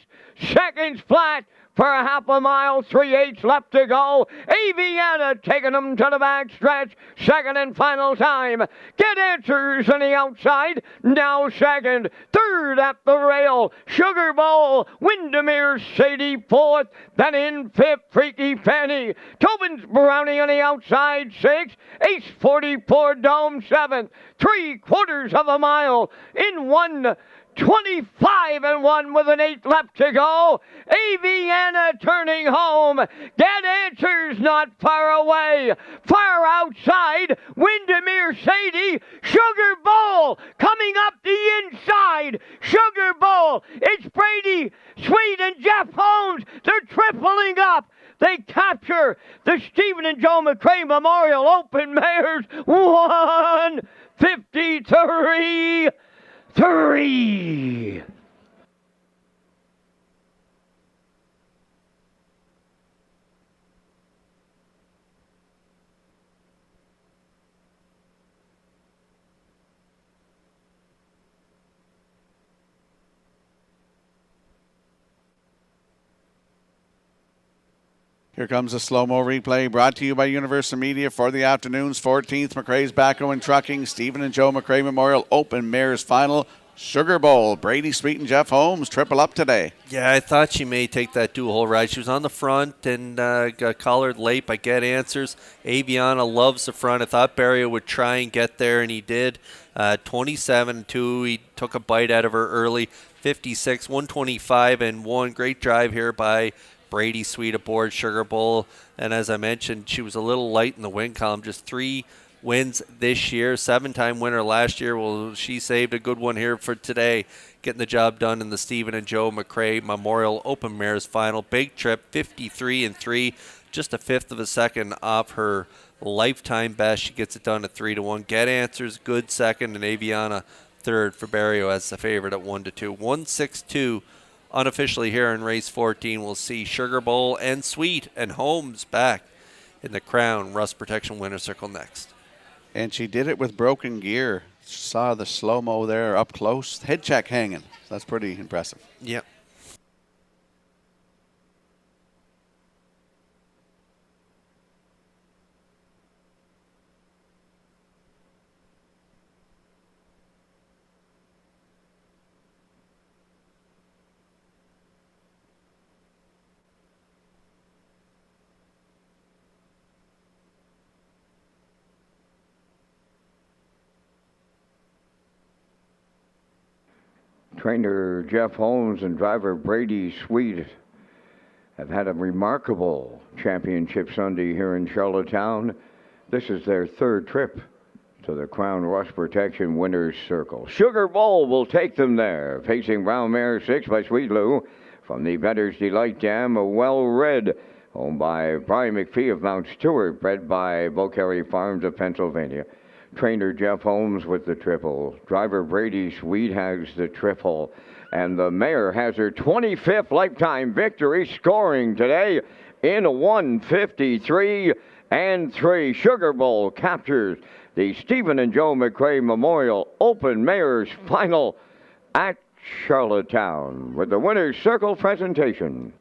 [SPEAKER 2] seconds flat. For a half a mile, 3/8 left to go. Aviana taking them to the back stretch. Second and final time. Get Answers on the outside. Now second. Third at the rail. Sugar Bowl. Windermere Sadie fourth. Then in fifth, Freaky Fanny. Tobin's Brownie on the outside, sixth. Ace 44 Dome seventh. 3/4 of a mile in 1:25 and 1 with an 8 left to go. Aviana turning home. Get Answers not far away. Far outside. Windermere Sadie. Sugar Bowl coming up the inside. Sugar Bowl. It's Brady Sweet and Jeff Holmes. They're tripling up. They capture the Stephen and Joe McRae Memorial Open Mares. 1:53.3.
[SPEAKER 1] Here comes a slow-mo replay brought to you by Universal Media for the afternoon's 14th McRae's Backhoe and Trucking Stephen and Joe McRae Memorial Open Mares Final. Sugar Bowl. Brady Sweet and Jeff Holmes triple up today.
[SPEAKER 4] Yeah, I thought she may take that dual-hole ride. She was on the front and got collared late by Get Answers. Aviana loves the front. I thought Barrio would try and get there, and he did. 27-2. He took a bite out of her early. 56, 125 and 1. Great drive here by Brady Sweet aboard Sugar Bowl. And as I mentioned, she was a little light in the win column. Just 3 wins this year. 7-time winner last year. Well, she saved a good one here for today, getting the job done in the Stephen and Joe McRae Memorial Open Mares Final. Big trip, 53-3, just a fifth of a second off her lifetime best. She gets it done at 3-1. Get Answers, good second, and Aviana third for Barrio as the favorite at 1-2. 162 unofficially here in race 14. We'll see Sugar Bowl and Sweet and Holmes back in the Crown Rust Protection Winner Circle next.
[SPEAKER 1] And she did it with broken gear. Saw the slow-mo there up close. Head check hanging. That's pretty impressive.
[SPEAKER 4] Yep.
[SPEAKER 2] Trainer Jeff Holmes and driver Brady Sweet have had a remarkable championship Sunday here in Charlottetown. This is their third trip to the Crown Rust Protection Winners Circle. Sugar Bowl will take them there, facing Brown Mare 6 by Sweet Lou. From the Better's Delight Dam, a well-read, owned by Brian McPhee of Mount Stewart, bred by Beaucarry Farms of Pennsylvania. Trainer Jeff Holmes with the triple. Driver Brady Sweet has the triple. And the mare has her 25th lifetime victory, scoring today in 1:53.3. Sugar Bowl captures the Stephen and Joe McRae Memorial Open Mares Final at Charlottetown with the Winner's Circle presentation.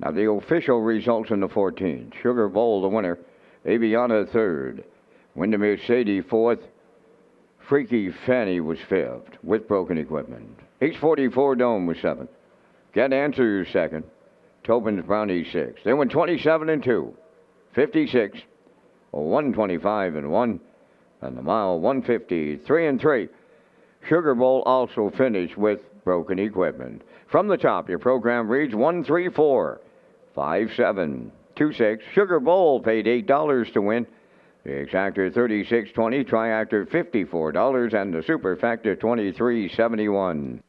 [SPEAKER 2] Now the official results in the 14th. Sugar Bowl, the winner. Aviana, third. Windermere Sadie, fourth. Freaky Fanny was fifth with broken equipment. H44 Dome was seventh. Get Answers, second. Tobin's Brownie, sixth. They went 27 and 2. 56. 125 and 1. And the mile 153 and 3. Sugar Bowl also finished with broken equipment. From the top, your program reads 1345726. Sugar Bowl paid $8 to win. The exactor $36.20, triactor $54, and the superfactor $23.71.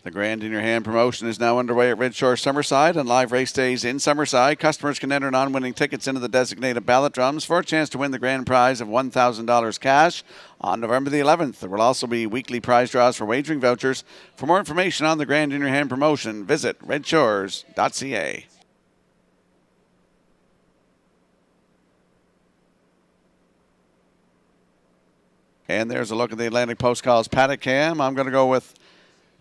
[SPEAKER 1] The Grand in Your Hand promotion is now underway at Redshore Summerside and live race days in Summerside. Customers can enter non-winning tickets into the designated ballot drums for a chance to win the grand prize of $1,000 cash on November the 11th. There will also be weekly prize draws for wagering vouchers. For more information on the Grand in Your Hand promotion, visit Redshores.ca. And there's a look at the Atlantic Post Calls paddock cam. I'm going to go with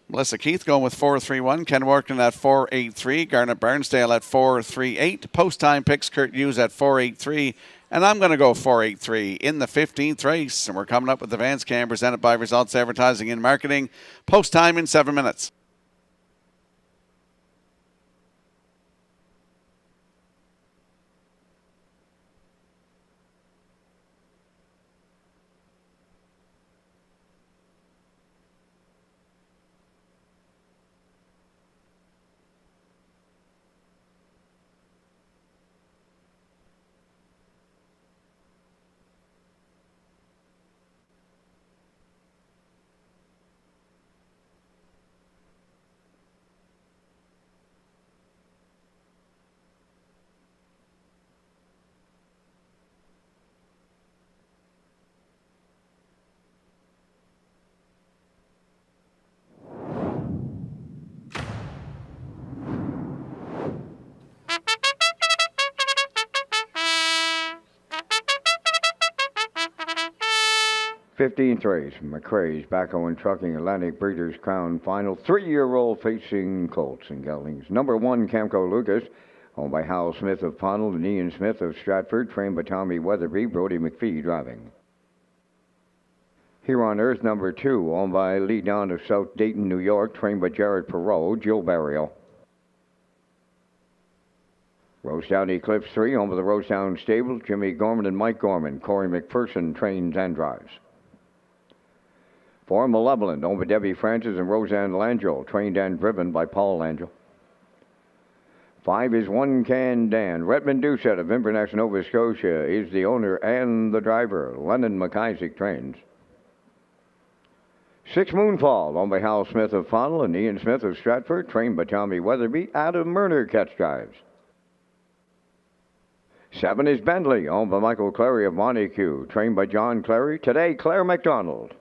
[SPEAKER 1] Melissa Keith going with 4.31. Ken Workton at 4.83. Garnet Barnsdale at 4.38. Post time picks Kurt Hughes at 4.83. And I'm going to go 4.83 in the 15th race. And we're coming up with the Vance Cam presented by Results Advertising and Marketing. Post time in 7 minutes.
[SPEAKER 2] Fifteenth race, McCrae's Backhoe and Trucking Atlantic Breeders' Crown Final. 3-year-old facing colts and geldings. Number 1, Camco Lucas, owned by Hal Smith of Pownell and Ian Smith of Stratford, trained by Tommy Weatherby, Brody McPhee driving. Here on Earth, number 2, owned by Lee Don of South Dayton, New York, trained by Jared Perot, Jill Barrio. Rosedown Eclipse 3, owned by the Rosedown Stable, Jimmy Gorman and Mike Gorman. Corey McPherson trains and drives. 4, Malevolent, owned by Debbie Francis and Roseanne Langell, trained and driven by Paul Langell. 5 is One Can Dan. Redmond Doucette of Inverness, Nova Scotia is the owner and the driver. Lennon McIsaac trains. 6, Moonfall, owned by Hal Smith of Pownell and Ian Smith of Stratford, trained by Tommy Weatherby. Adam Murner catch drives. 7 is Bentley, owned by Michael Clary of Montague, trained by John Clary. Today, Claire McDonald.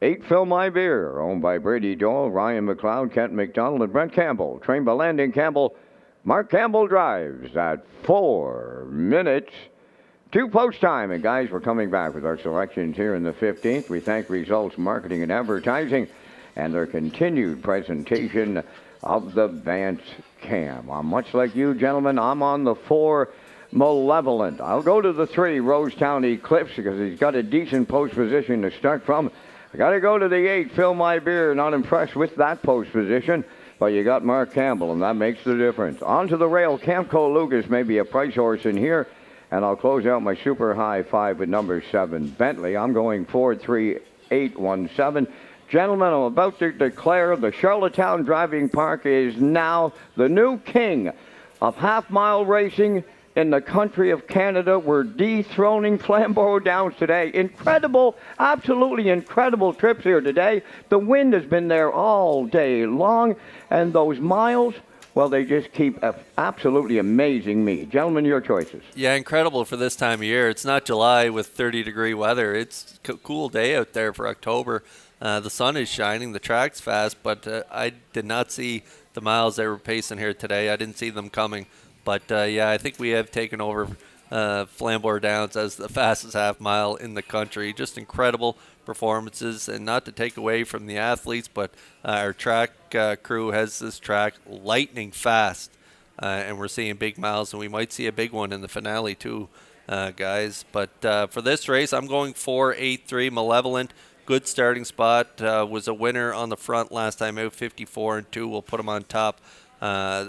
[SPEAKER 2] 8 Fill My Beer, owned by Brady Doyle, Ryan McLeod, Kent McDonald, and Brent Campbell. Trained by Landon Campbell. Mark Campbell drives at 4 minutes to post time. And guys, we're coming back with our selections here in the 15th. We thank Results Marketing and Advertising and their continued presentation of the Vance Cam. Much like you, gentlemen, I'm on the 4 Malevolent. I'll go to the 3 Rosetown Eclipse because he's got a decent post position to start from. I got to go to the 8 Fill My Beer. Not impressed with that post position, but you got Mark Campbell, and that makes the difference. On to the rail. Camco Lucas may be a price horse in here, and I'll close out my super high 5 with number 7 Bentley. I'm going 4-3-8-1-7. Gentlemen, I'm about to declare the Charlottetown Driving Park is now the new king of half-mile racing in the country of Canada. We're dethroning Flambeau Downs today. Incredible, absolutely incredible trips here today. The wind has been there all day long, and those miles, well, they just keep absolutely amazing me. Gentlemen, your choices.
[SPEAKER 4] Yeah, incredible for this time of year. It's not July with 30-degree weather. It's a cool day out there for October. The sun is shining, the track's fast, but I did not see the miles they were pacing here today. I didn't see them coming. But, yeah, I think we have taken over Flambeau Downs as the fastest half mile in the country. Just incredible performances, and not to take away from the athletes, but our track crew has this track lightning fast, and we're seeing big miles, and we might see a big one in the finale too, guys. But for this race, I'm going 4-8-3 Malevolent. Good starting spot. Was a winner on the front last time out, 54-2. We'll put him on top.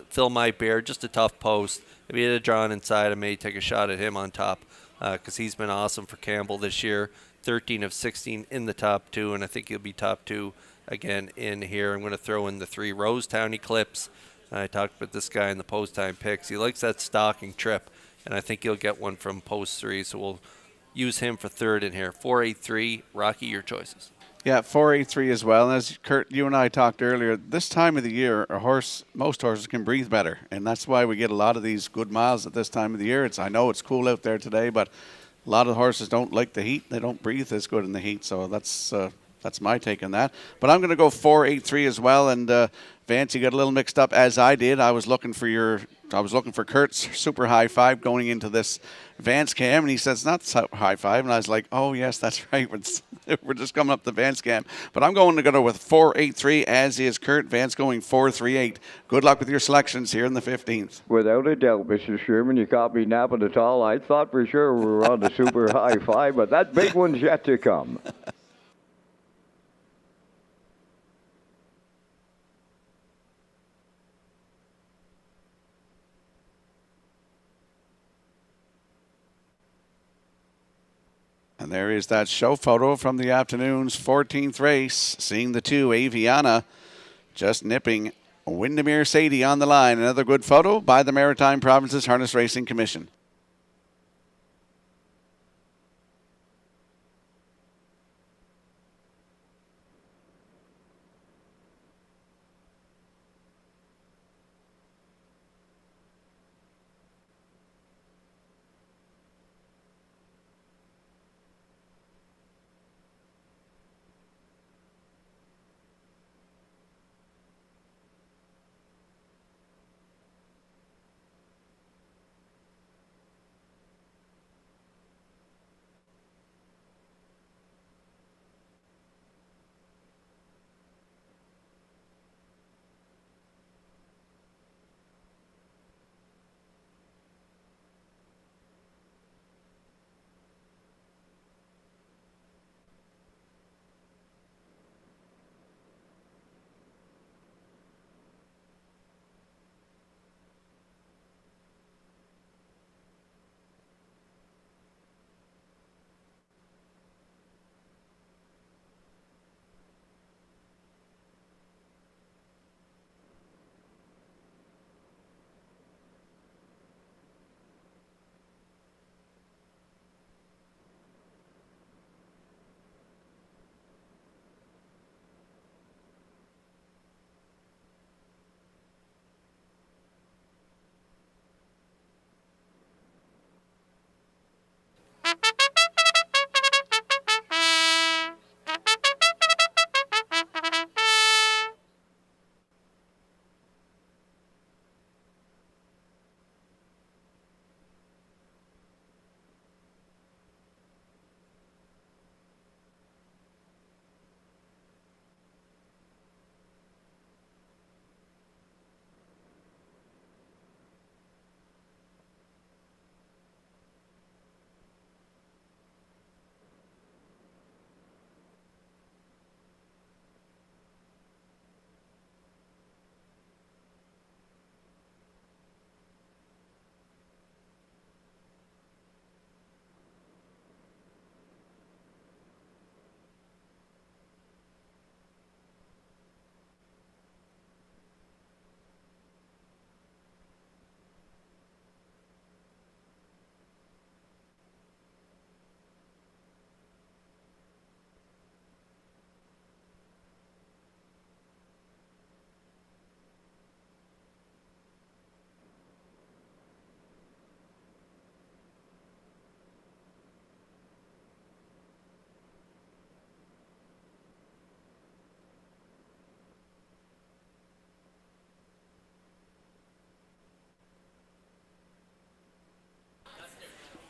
[SPEAKER 4] Fill My Beer, just a tough post. If he had a drawn inside, I may take a shot at him on top because he's been awesome for Campbell this year. 13 of 16 in the top 2, and I think he'll be top 2 again in here. I'm going to throw in the 3 Rosetown Eclipse. I talked about this guy in the post time picks. He likes that stalking trip, and I think he'll get one from post 3, so we'll use him for third in here. 4-8-3. Rocky, your choices.
[SPEAKER 1] Yeah, 4-8-3 as well. And as Kurt, you and I talked earlier, this time of the year, most horses can breathe better, and that's why we get a lot of these good miles at this time of the year. I know it's cool out there today, but a lot of horses don't like the heat. They don't breathe as good in the heat, so that's my take on that. But I'm going to go 4-8-3 as well. And Vance, you got a little mixed up as I did. I was looking for Kurt's super high 5 going into this Vance Cam, and he says not high 5, and I was like, oh yes, that's right. We're just coming up the Vance Cam. But I'm going to go with 4-8-3, as is Kurt. Vance going 4-3-8. Good luck with your selections here in the 15th.
[SPEAKER 2] Without a doubt, Mr. Sherman, you caught me napping at all. I thought for sure we were on the super high 5, but that big one's yet to come.
[SPEAKER 1] And there is that show photo from the afternoon's 14th race, seeing the 2 Aviana just nipping Windermere Sadie on the line. Another good photo by the Maritime Provinces Harness Racing Commission.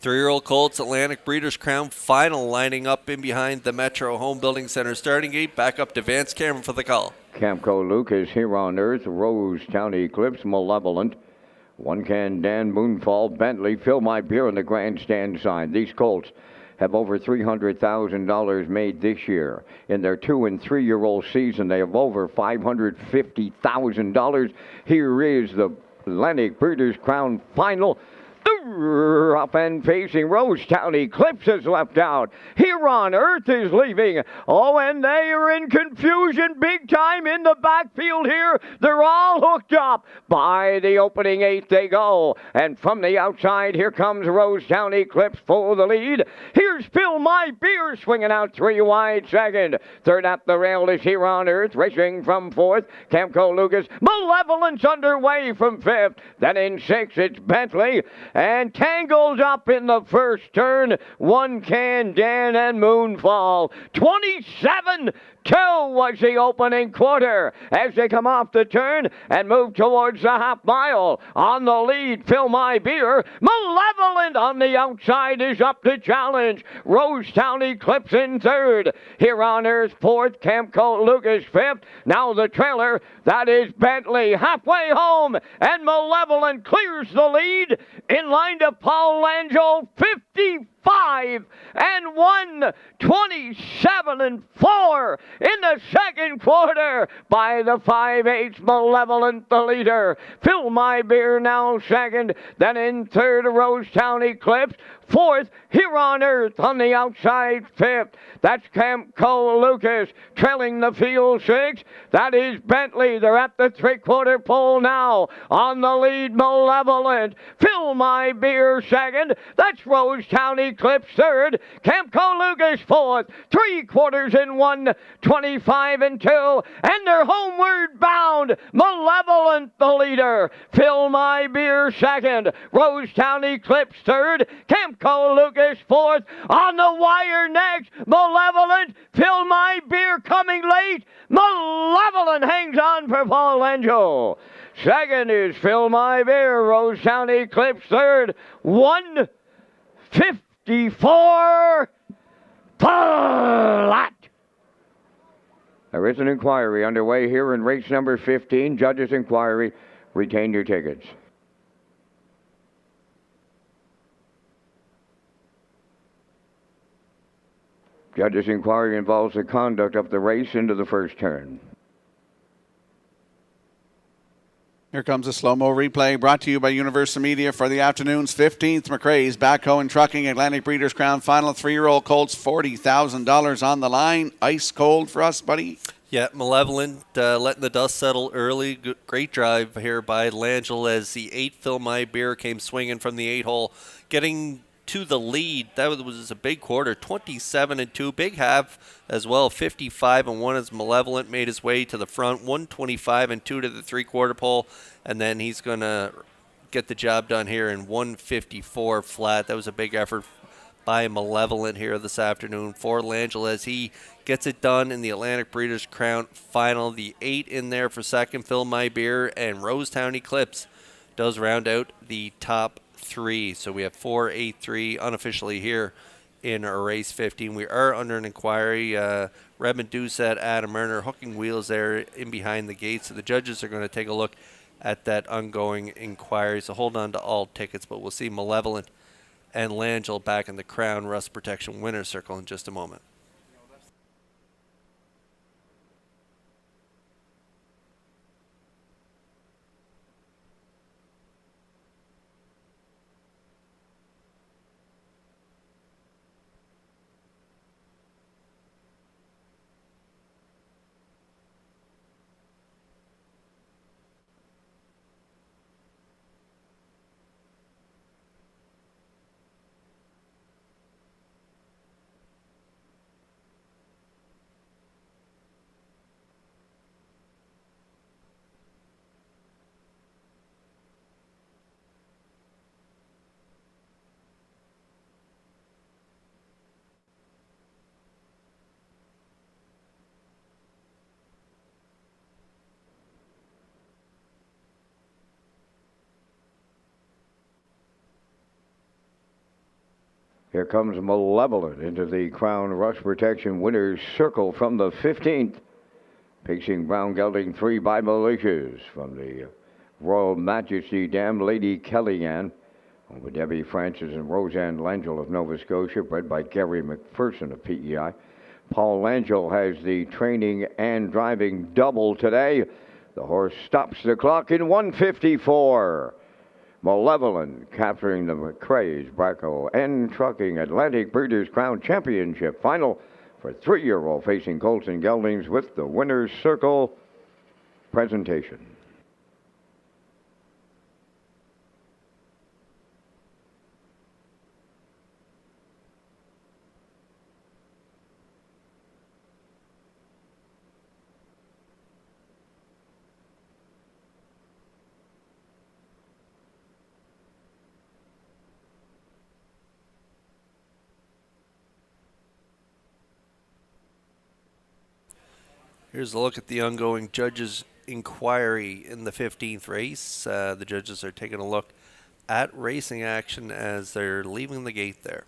[SPEAKER 4] 3-year-old Colts Atlantic Breeders' Crown Final lining up in behind the Metro Home Building Center starting gate. Back up to Vance Cameron for the call.
[SPEAKER 2] Camco Lucas, Here on Earth, Rose Town Eclipse, Malevolent. One Can Dan, Moonfall, Bentley, Fill My Beer on the grandstand sign. These Colts have over $300,000 made this year. In their 2- and 3-year-old season, they have over $550,000. Here is the Atlantic Breeders' Crown Final. Up and facing Rosetown Eclipse is left out. Here on Earth is leaving. Oh, and they are in confusion big time in the backfield here. They're all hooked up. By the opening 8 they go. And from the outside, here comes Rosetown Eclipse for the lead. Here's Fill My Beer swinging out 3 wide second. Third up the rail is Here on Earth, racing from 4th. Camco Lucas, Malevolence underway from 5th. Then in 6th it's Bentley. And tangled up in the first turn, One Can Dan and Moonfall. 27-2 was the opening quarter as they come off the turn and move towards the half mile. On the lead, Fill My Beer. Malevolent on the outside is up to challenge. Rosetown Eclipse in 3rd. Here on Earth 4th. Camco Lucas 5th. Now the trailer, that is Bentley halfway home, and Malevolent clears the lead in line to Paul Langell, 55 and 1, 27 and 4 in the second quarter by the 5/8 Malevolent, the leader. Fill My Beer now second, then in 3rd Rosetown Eclipse. 4th, Here on Earth on the outside 5th. That's Camco Lucas trailing the field 6th. That is Bentley. They're at the 3/4 pole now. On the lead, Malevolent. Fill My Beer 2nd. That's Rosetown Eclipse 3rd. Camco Lucas 4th. 3/4 in 1, 25 and 2. And they're homeward bound. Malevolent, the leader. Fill My Beer 2nd. Rosetown Eclipse 3rd. Camco Lucas 4th. On the wire next, Malevolent. Fill My Beer coming late. Malevolent hangs on for Paul Langell. Second is Fill My Beer. Rosetown Eclipse 3rd. 1:54 flat. There is an inquiry underway here in race number 15. Judges' inquiry. Retain your tickets. Judge's inquiry involves the conduct of the race into the first turn.
[SPEAKER 1] Here comes a slow-mo replay brought to you by Universal Media for the afternoon's 15th McRae's Backhoe and Trucking Atlantic Breeders' Crown Final. 3-year-old Colts, $40,000 on the line. Ice cold for us, buddy.
[SPEAKER 4] Yeah, Malevolent letting the dust settle early. Great drive here by Langell as the 8 Fill My Beer came swinging from the 8-hole, getting to the lead. That was a big quarter, 27 and 2, big half as well, 55 and 1 as Malevolent made his way to the front, 125 and 2 to the 3/4 pole, and then he's gonna get the job done here in 154 flat. That was a big effort by Malevolent here this afternoon for Langell as he gets it done in the Atlantic Breeders' Crown Final. The 8 in there for second, Fill My Beer, and Rosetown Eclipse does round out the top 3. So we have 4, 8, 3 unofficially here in our race 15. We are under an inquiry. Redmond Doucette, Adam Erner hooking wheels there in behind the gates. So the judges are going to take a look at that ongoing inquiry. So hold on to all tickets, but we'll see Malevolent and Langell back in the Crown Rust Protection winner's circle in just a moment.
[SPEAKER 2] Here comes Malevolent into the Crown Rush Protection winner's circle from the 15th. Pacing brown gelding 3 by Militias from the Royal Majesty Dam, Lady Kellyanne, over Debbie Francis and Roseanne Langell of Nova Scotia, bred by Gary McPherson of PEI. Paul Langell has the training and driving double today. The horse stops the clock in 1:54. Malevolent capturing the McRae's Braco and Trucking Atlantic Breeders' Crown Championship final for 3-year-old facing colts and geldings with the winner's circle presentation.
[SPEAKER 4] Here's a look at the ongoing judges' inquiry in the 15th race. The judges are taking a look at racing action as they're leaving the gate there.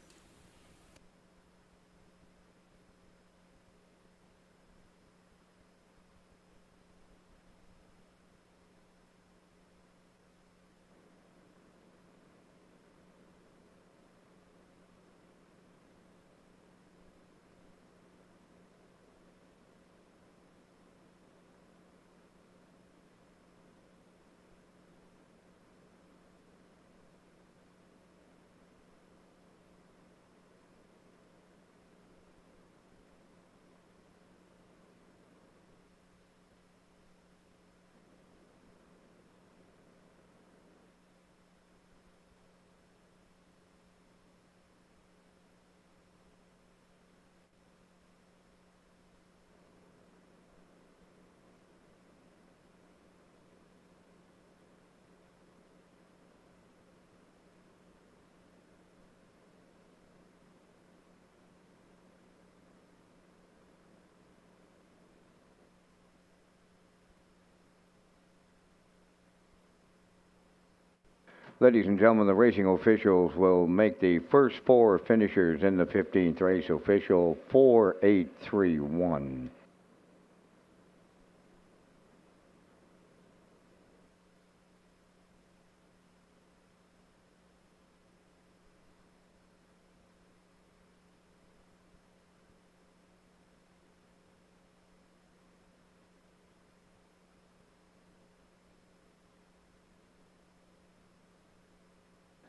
[SPEAKER 2] Ladies and gentlemen, the racing officials will make the first 4 finishers in the 15th race. Official 4831.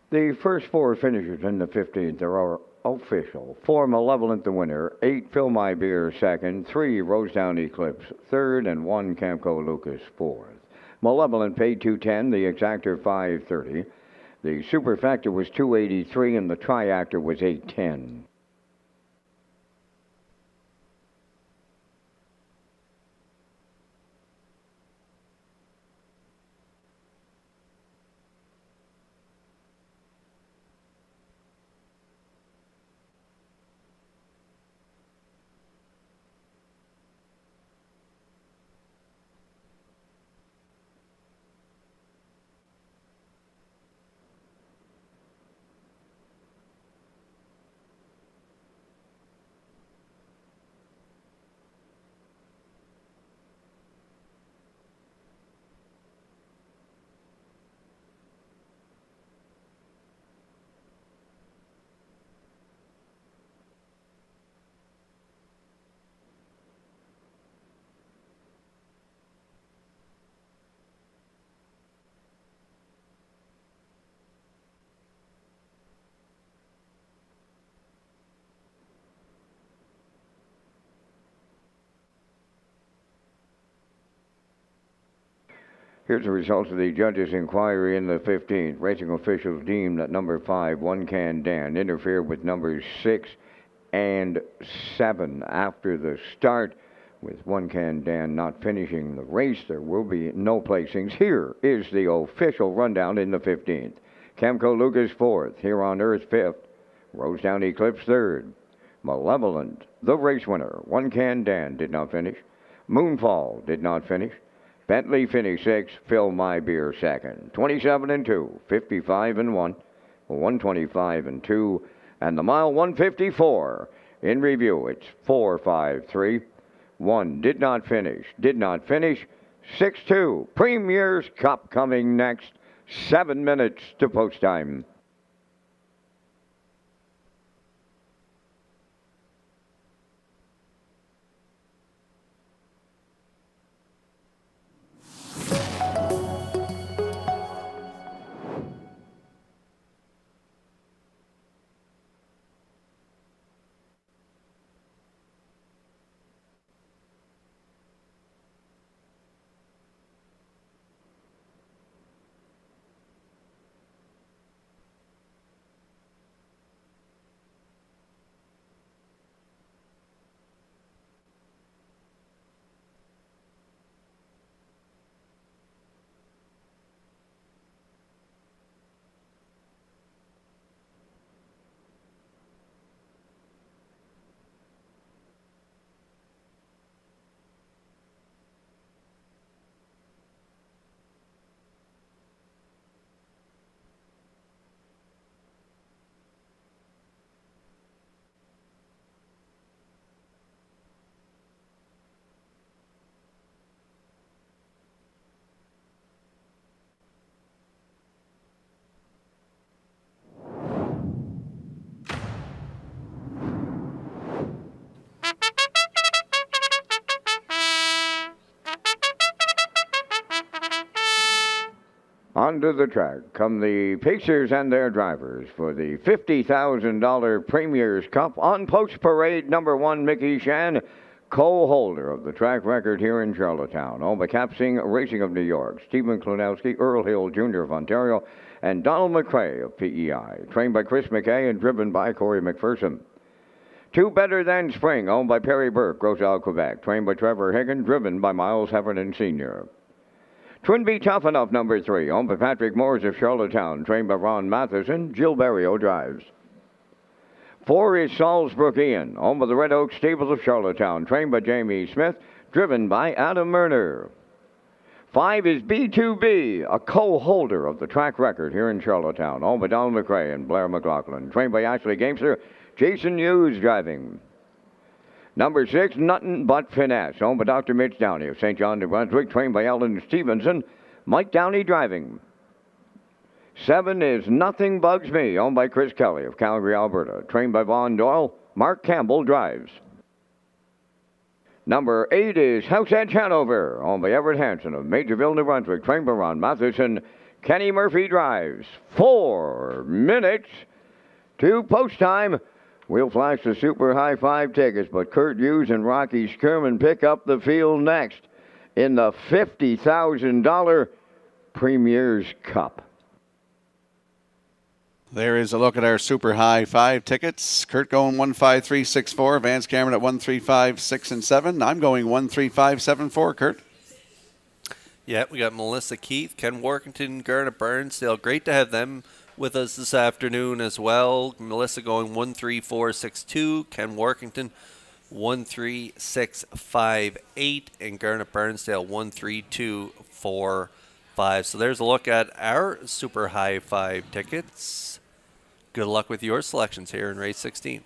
[SPEAKER 2] The first 4 finishers in the 15th are official. 4 Malevolent the winner, 8 Fill My Beer second, 3 Rosedown Eclipse third, and 1 Camco Lucas fourth. Malevolent paid 210, the exactor 530. The superfactor was 283 and the triactor was 810. Here's the results of the judges' inquiry in the 15th. Racing officials deemed that number 5, One Can Dan, interfered with numbers 6 and 7 after the start. With One Can Dan not finishing the race, there will be no placings. Here is the official rundown in the 15th. Camco Lucas 4th, Here on Earth 5th, Rosedown Eclipse 3rd, Malevolent, the race winner, One Can Dan did not finish. Moonfall did not finish. Bentley finished 6th, Fill My Beer 2nd. 27 and 2, 55 and 1, 125 and 2. And the mile 154. In review, it's 4-5-3. 1 did not finish. 6-2. Premier's Cup coming next. 7 minutes to post time. Onto the track come the Pacers and their drivers for the $50,000 Premier's Cup on post parade number 1, Mickey Shan, co-holder of the track record here in Charlottetown. Owned by Capsing Racing of New York, Stephen Klonowski, Earl Hill Jr. of Ontario, and Donald McRae of PEI. Trained by Chris McKay and driven by Corey McPherson. Two Better Than Spring, owned by Perry Burke, Grosal, Quebec. Trained by Trevor Hagan, driven by Miles Heffernan Sr. Twin Be Tough Enough number 3, owned by Patrick Moores of Charlottetown, trained by Ron Matheson. Jill Barrio drives. 4 is Salisbrook Ian, owned by the Red Oak Stables of Charlottetown, trained by Jamie Smith, driven by Adam Murner. 5 is B2B, a co-holder of the track record here in Charlottetown, owned by Donald McRae and Blair McLaughlin, trained by Ashley Gamester. Jason Hughes driving. Number 6, Nothing But Finesse, owned by Dr. Mitch Downey of St. John, New Brunswick, trained by Ellen Stevenson. Mike Downey driving. 7 is Nothing Bugs Me, owned by Chris Kelly of Calgary, Alberta, trained by Vaughn Doyle. Mark Campbell drives. Number 8 is House Edge Hanover, owned by Everett Hansen of Majorville, New Brunswick, trained by Ron Matheson. Kenny Murphy drives. 4 minutes to post time. We'll flash the Super High 5 tickets, but Kurt Hughes and Rocky Skirman pick up the field next in the $50,000 Premier's Cup.
[SPEAKER 1] There is a look at our Super High 5 tickets. Kurt going 15364, Vance Cameron at 135.6 and 7. I'm going 135.74, Kurt.
[SPEAKER 4] Yeah, we got Melissa Keith, Ken Workington, Garnet Burnsdale. Great to have them with us this afternoon as well. Melissa going 13462, Ken Workington 13658, and Garnet Burnsdale 13245. So there's a look at our Super High 5 tickets. Good luck with your selections here in race 16.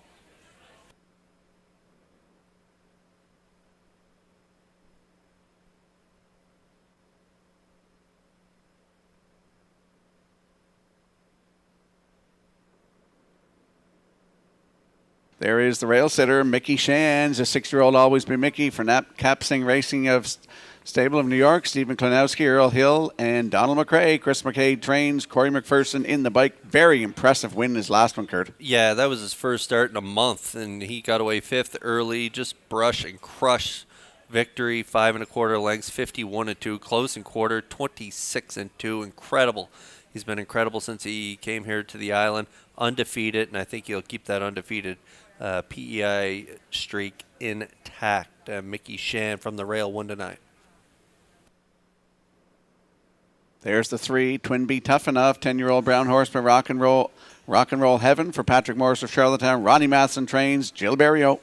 [SPEAKER 1] There is the rail sitter, Mickey Shands, a 6-year-old Always Be Mickey for Capsing Racing of Stable of New York, Stephen Klonowski, Earl Hill, and Donald McRae. Chris McKay trains, Corey McPherson in the bike. Very impressive win his last one, Kurt.
[SPEAKER 4] Yeah, that was his first start in a month, and he got away 5th early, just brush and crush victory, 5 1/4 lengths, 51-2, close and quarter, 26-2, incredible. He's been incredible since he came here to the island, undefeated, and I think he'll keep that undefeated PEI streak intact. Mickey Shan from the rail, 1-9.
[SPEAKER 1] There's the 3, Twin Be Tough Enough, 10-year-old brown horse by Rock and Roll Heaven for Patrick Morris of Charlottetown. Ronnie Matheson trains, Jill Barrio.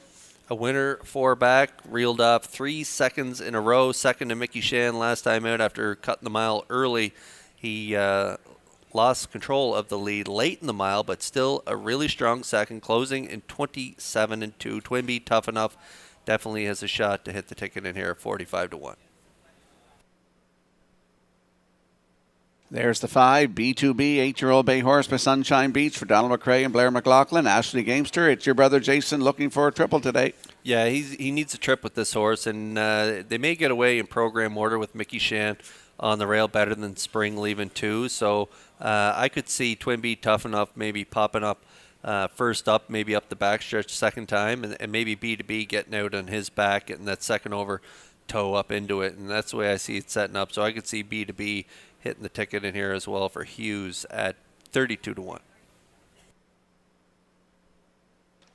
[SPEAKER 4] A winner 4 back, reeled off 3 seconds in a row, second to Mickey Shan last time out after cutting the mile early. He lost control of the lead late in the mile, but still a really strong second, closing in 27-2. Twinbee, tough enough, definitely has a shot to hit the ticket in here at 45-1.
[SPEAKER 1] There's the 5, B2B, 8-year-old bay horse by Sunshine Beach for Donald McRae and Blair McLaughlin. Ashley Gamester, it's your brother Jason looking for a triple today.
[SPEAKER 4] Yeah, he needs a trip with this horse, and they may get away in program order with Mickey Shan on the rail better than Spring leaving 2. So I could see Twinbee tough enough, maybe popping up first up, maybe up the backstretch second time, and maybe B2B getting out on his back, getting that second over toe up into it. And that's the way I see it setting up. So I could see B2B hitting the ticket in here as well for Hughes at 32-1.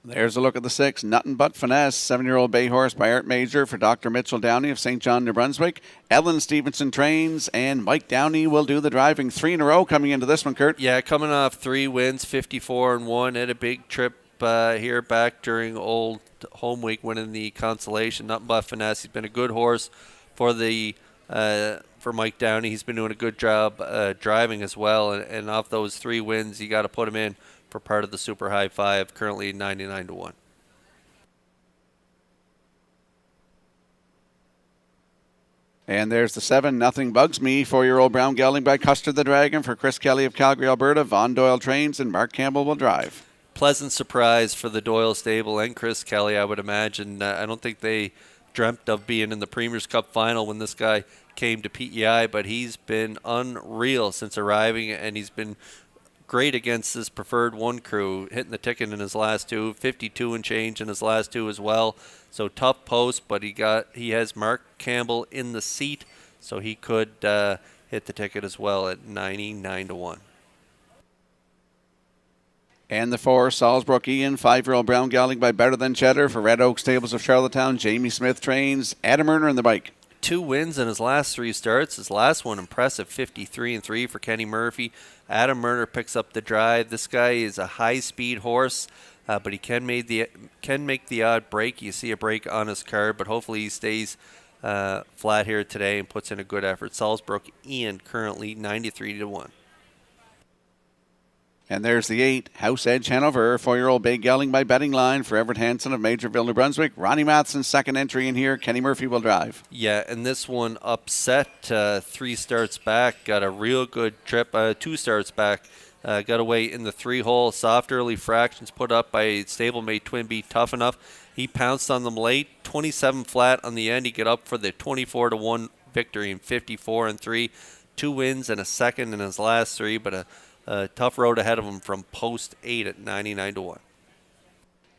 [SPEAKER 1] There's a look at the 6, Nothing But Finesse, 7-year-old bay horse by Art Major for Dr. Mitchell Downey of St. John, New Brunswick. Ellen Stevenson trains, and Mike Downey will do the driving. 3 in a row coming into this one, Kurt.
[SPEAKER 4] Yeah, coming off 3 wins, 54-1, had a big trip here back during old home week, winning the consolation. Nothing But Finesse. He's been a good horse for the for Mike Downey. He's been doing a good job driving as well, and off those 3 wins, you got to put him in for part of the Super High 5, currently 99-1.
[SPEAKER 1] And there's the 7, Nothing Bugs Me, 4-year-old brown gelding by Custer the Dragon for Chris Kelly of Calgary, Alberta. Von Doyle trains, and Mark Campbell will drive.
[SPEAKER 4] Pleasant surprise for the Doyle stable and Chris Kelly, I would imagine. I don't think they dreamt of being in the Premier's Cup final when this guy came to PEI, but he's been unreal since arriving, and he's been great against his preferred 1 crew, hitting the ticket in his last 2, 52 and change in his last 2 as well. So tough post, but he has Mark Campbell in the seat, so he could hit the ticket as well at 99-1.
[SPEAKER 1] And the 4, Salisbrook Ian, 5-year-old brown gelding by Better Than Cheddar for Red Oak Stables of Charlottetown. Jamie Smith trains. Adam Erner in the bike.
[SPEAKER 4] 2 wins in his last 3 starts. His last one impressive, 53-3 for Kenny Murphy. Adam Erner picks up the drive. This guy is a high-speed horse, but he can make the odd break. You see a break on his card, but hopefully he stays flat here today and puts in a good effort. Salisbrook Ian currently 93-1.
[SPEAKER 1] And there's the 8, House Edge Hanover, 4-year-old bay gelding by Betting Line for Everett Hansen of Majorville, New Brunswick. Ronnie Matheson's second entry in here. Kenny Murphy will drive.
[SPEAKER 4] Yeah, and this one upset 3 starts back. Got a real good trip. 2 starts back. Got away in the 3-hole. Soft early fractions put up by stablemate Twinbee, tough enough. He pounced on them late. 27 flat on the end. He got up for the 24-1 victory in 54-3. 2 wins and a second in his last 3, but a tough road ahead of him from post 8 at 99-1.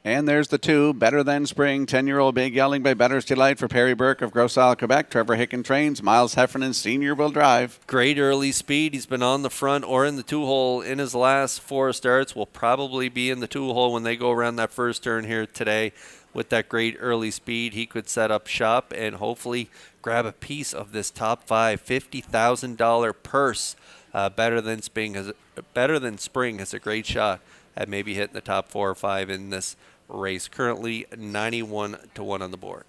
[SPEAKER 1] And there's the 2, Better Than Spring, 10-year-old bay gelding by Better's Delight for Perry Burke of Gros Isle, Quebec. Trevor Hicken trains. Miles Heffernan Sr. will drive.
[SPEAKER 4] Great early speed. He's been on the front or in the 2-hole in his last 4 starts. Will probably be in the 2-hole when they go around that first turn here today. With that great early speed, he could set up shop and hopefully grab a piece of this top 5 $50,000 purse. Better Than Spring has a great shot at maybe hitting the top 4 or 5 in this race. Currently 91-1 on the board.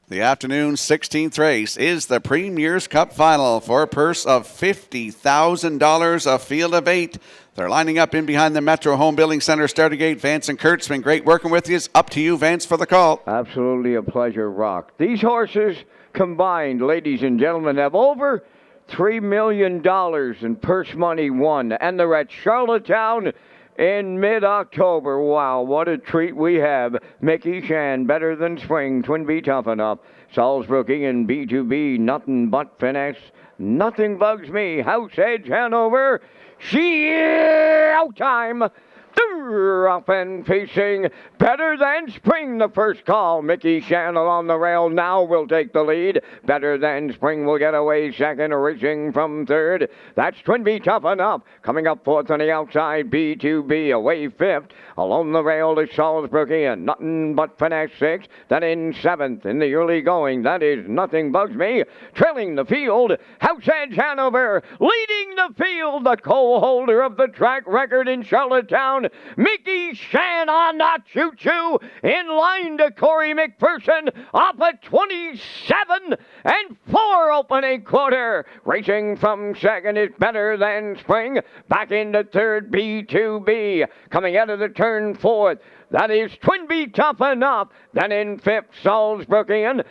[SPEAKER 1] The afternoon 16th race is the Premier's Cup Final for a purse of $50,000, a field of 8. They're lining up in behind the Metro Home Building Center starting gate. Vance and Kurt's been great working with you. It's up to you, Vance, for the call.
[SPEAKER 2] Absolutely a pleasure, Rock. These horses combined, ladies and gentlemen, have over $3 million in purse money won, and they're at Charlottetown in mid-October. Wow, what a treat we have. Mickey Shan, Better Than Spring, Twin B Tough Enough, Salzbrookie and B2B, Nothing But Finesse, Nothing Bugs Me, House Edge Hanover, Out Time. They're up and facing Better Than Spring, the first call. Mickey Channel on the rail now will take the lead. Better Than Spring will get away second, racing from third. That's Twin B Tough Enough. Coming up fourth on the outside, B2B away fifth. Along the rail is Salzbrookie and Nothing But Finesse sixth. Then in seventh in the early going, that is Nothing Bugs Me. Trailing the field, House Edge Hanover. Leading the field, the co-holder of the track record in Charlottetown, Mickey Shan on the choo-choo, in line to Corey McPherson, off at 27 and 4 opening quarter. Racing from second is Better Than Spring. Back into third, B2B. Coming out of the turn fourth, that is Twin B Tough Enough. Then in fifth, Salzbrookian.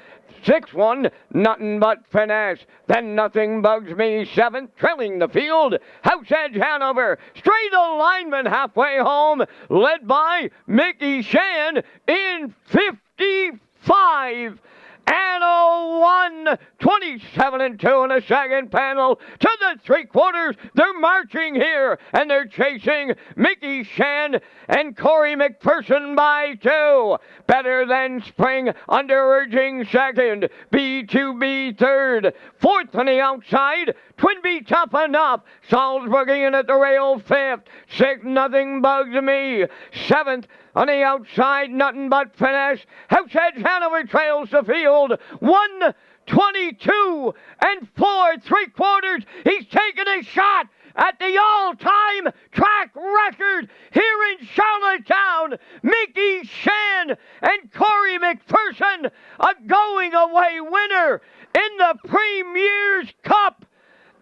[SPEAKER 2] 6-1, Nothing But Finesse. Then Nothing Bugs Me, seventh, trailing the field. House Edge Hanover, straight alignment halfway home, led by Mickey Shan in 55. And a 1, 27 and 2 in the second panel to the three quarters. They're marching here and they're chasing Mickey Shan and Corey McPherson by 2. Better Than Spring under urging second. B2B third. Fourth on the outside, Twin B Tough Enough. Salzburg in at the rail fifth. Sixth, Nothing Bugs Me. Seventh, on the outside, Nothing But Finesse. House Edge Hanover trails the field. 1:22 and 4 3/4. He's taking a shot at the all-time track record here in Charlottetown. Mickey Shan and Corey McPherson, a going-away winner in the Premier's Cup.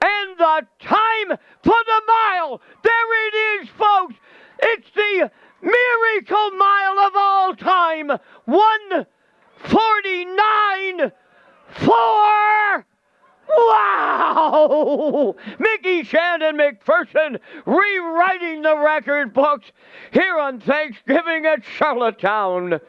[SPEAKER 2] And the time for the mile. There it is, folks. It's the miracle mile of all time. 1:49.4. Wow! Mickey Shan and McPherson rewriting the record books here on Thanksgiving at Charlottetown.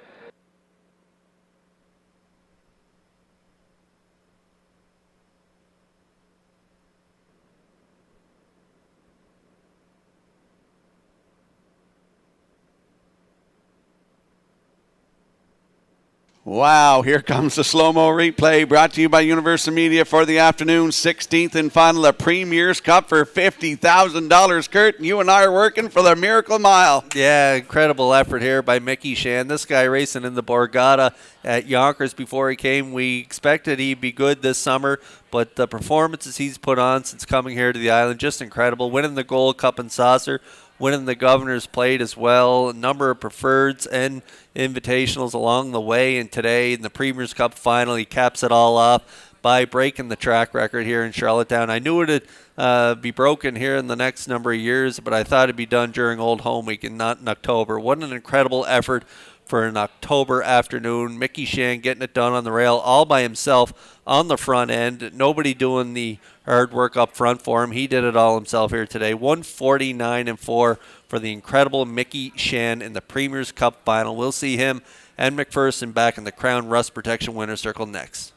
[SPEAKER 1] Wow, here comes the slow-mo replay brought to you by Universal Media for the afternoon 16th and final, the Premier's Cup for $50,000. Kurt, you and I are working for the Miracle Mile.
[SPEAKER 4] Yeah, incredible effort here by Mickey Shan. This guy racing in the Borgata at Yonkers before he came. We expected he'd be good this summer, but the performances he's put on since coming here to the island, just incredible. Winning the Gold Cup and Saucer, winning the Governor's Plate as well, a number of preferreds and invitationals along the way, and today in the Premier's Cup final, he caps it all off by breaking the track record here in Charlottetown. I knew it'd be broken here in the next number of years, but I thought it'd be done during Old Home Week and not in October. What an incredible effort for an October afternoon. Mickey Shan getting it done on the rail all by himself on the front end. Nobody doing the hard work up front for him. He did it all himself here today. 1:49 and 4 for the incredible Mickey Shan in the Premier's Cup final. We'll see him and McPherson back in the Crown Rust Protection Winner's Circle next.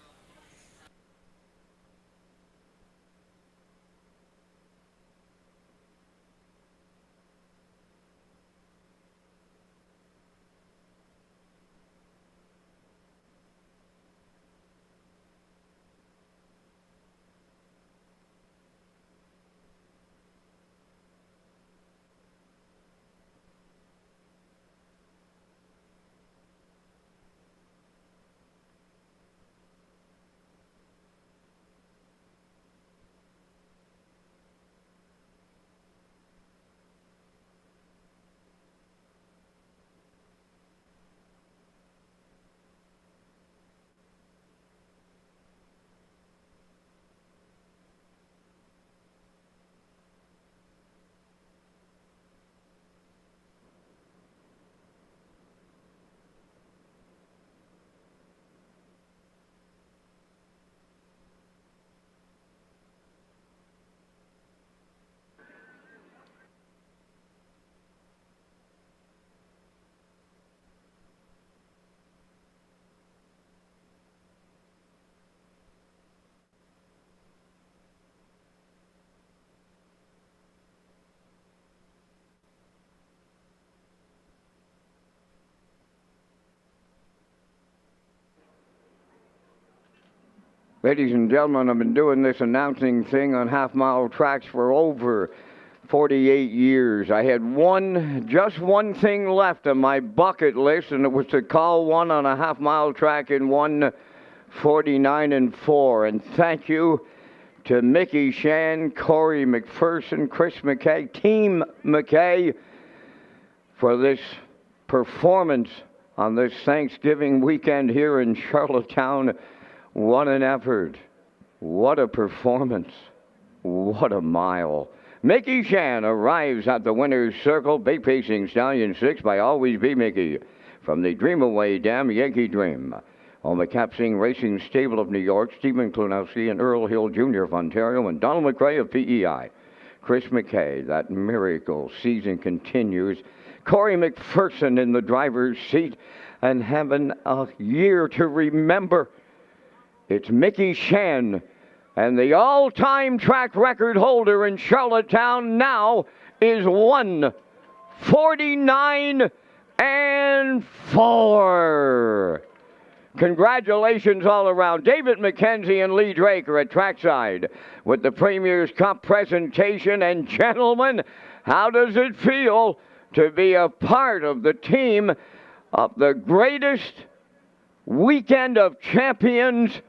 [SPEAKER 2] Ladies and gentlemen, I've been doing this announcing thing on half-mile tracks for over 48 years. I had just one thing left on my bucket list, and it was to call one on a half-mile track in 1:49 and 4. And thank you to Mickey Shan, Corey McPherson, Chris McKay, Team McKay, for this performance on this Thanksgiving weekend here in Charlottetown. What an effort. What a performance. What a mile. Mickey Shan arrives at the winner's circle, big pacing Stallion 6 by Always Be Mickey from the Dream Away Dam Yankee Dream. On the Capsing Racing Stable of New York, Stephen Klunowski and Earl Hill Jr. of Ontario, and Donald McRae of PEI. Chris McKay, that miracle season continues. Corey McPherson in the driver's seat and having a year to remember. It's Mickey Shan, and the all-time track record holder in Charlottetown now is 1:49 and 4. Congratulations all around. David McKenzie and Lee Drake are at trackside with the Premier's Cup presentation. And gentlemen, how does it feel to be a part of the team of the greatest weekend of champions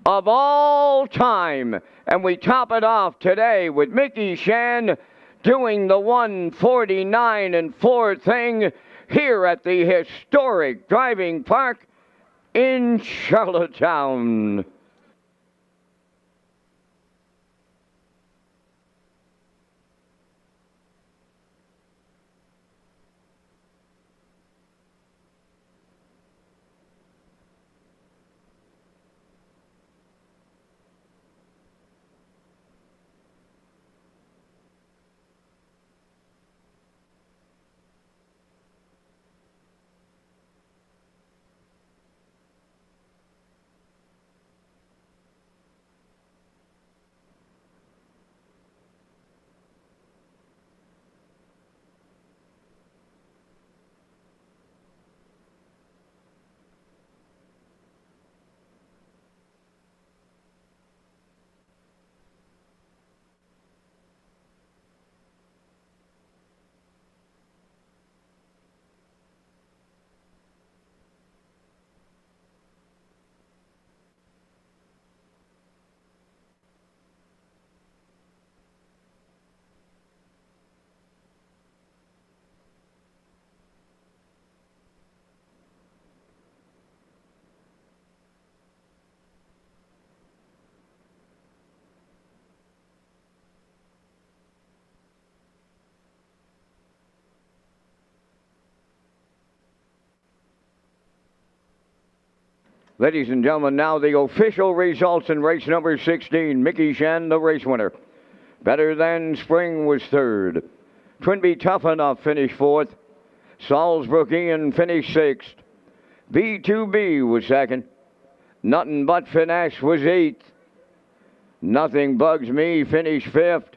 [SPEAKER 2] of all time? And we top it off today with Mickey Shan doing the 1:49 and 4 thing here at the historic driving park in Charlottetown. Ladies and gentlemen, now the official results in race number 16. Mickey Shan, the race winner. Better Than Spring was third. Twinbee Tough Enough finished fourth. Salisbrook Ian finished sixth. B2B was second. Nothing But Finesse was eighth. Nothing Bugs Me finished fifth.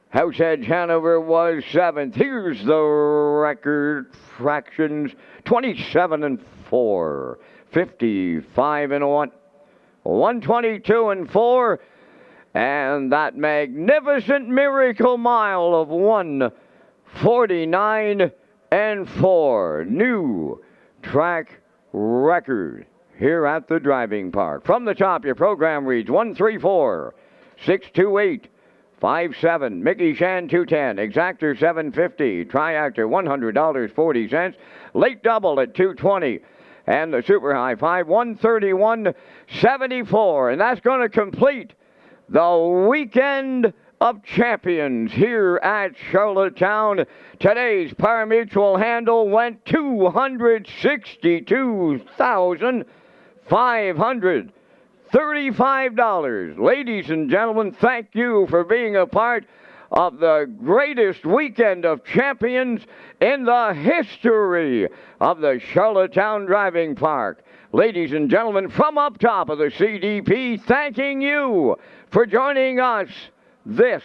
[SPEAKER 2] House Edge Hanover was seventh. Here's the record fractions: 27 and 4. 55 and 1, 122 and 4, and that magnificent miracle mile of 1:49 and 4. New track record here at the driving park. From the top, your program reads 134-628-57. Mickey Shan 210, Exactor 750, Triactor $100.40, late double at 220. And the super high five, 131.74. And that's going to complete the weekend of champions here at Charlottetown. Today's pari-mutuel handle went $262,535. Ladies and gentlemen, thank you for being a part of the greatest weekend of champions in the history of the Charlottetown Driving Park. Ladies and gentlemen, from up top of the CDP, thanking you for joining us. This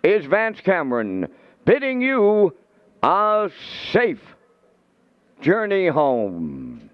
[SPEAKER 2] is Vance Cameron bidding you a safe journey home.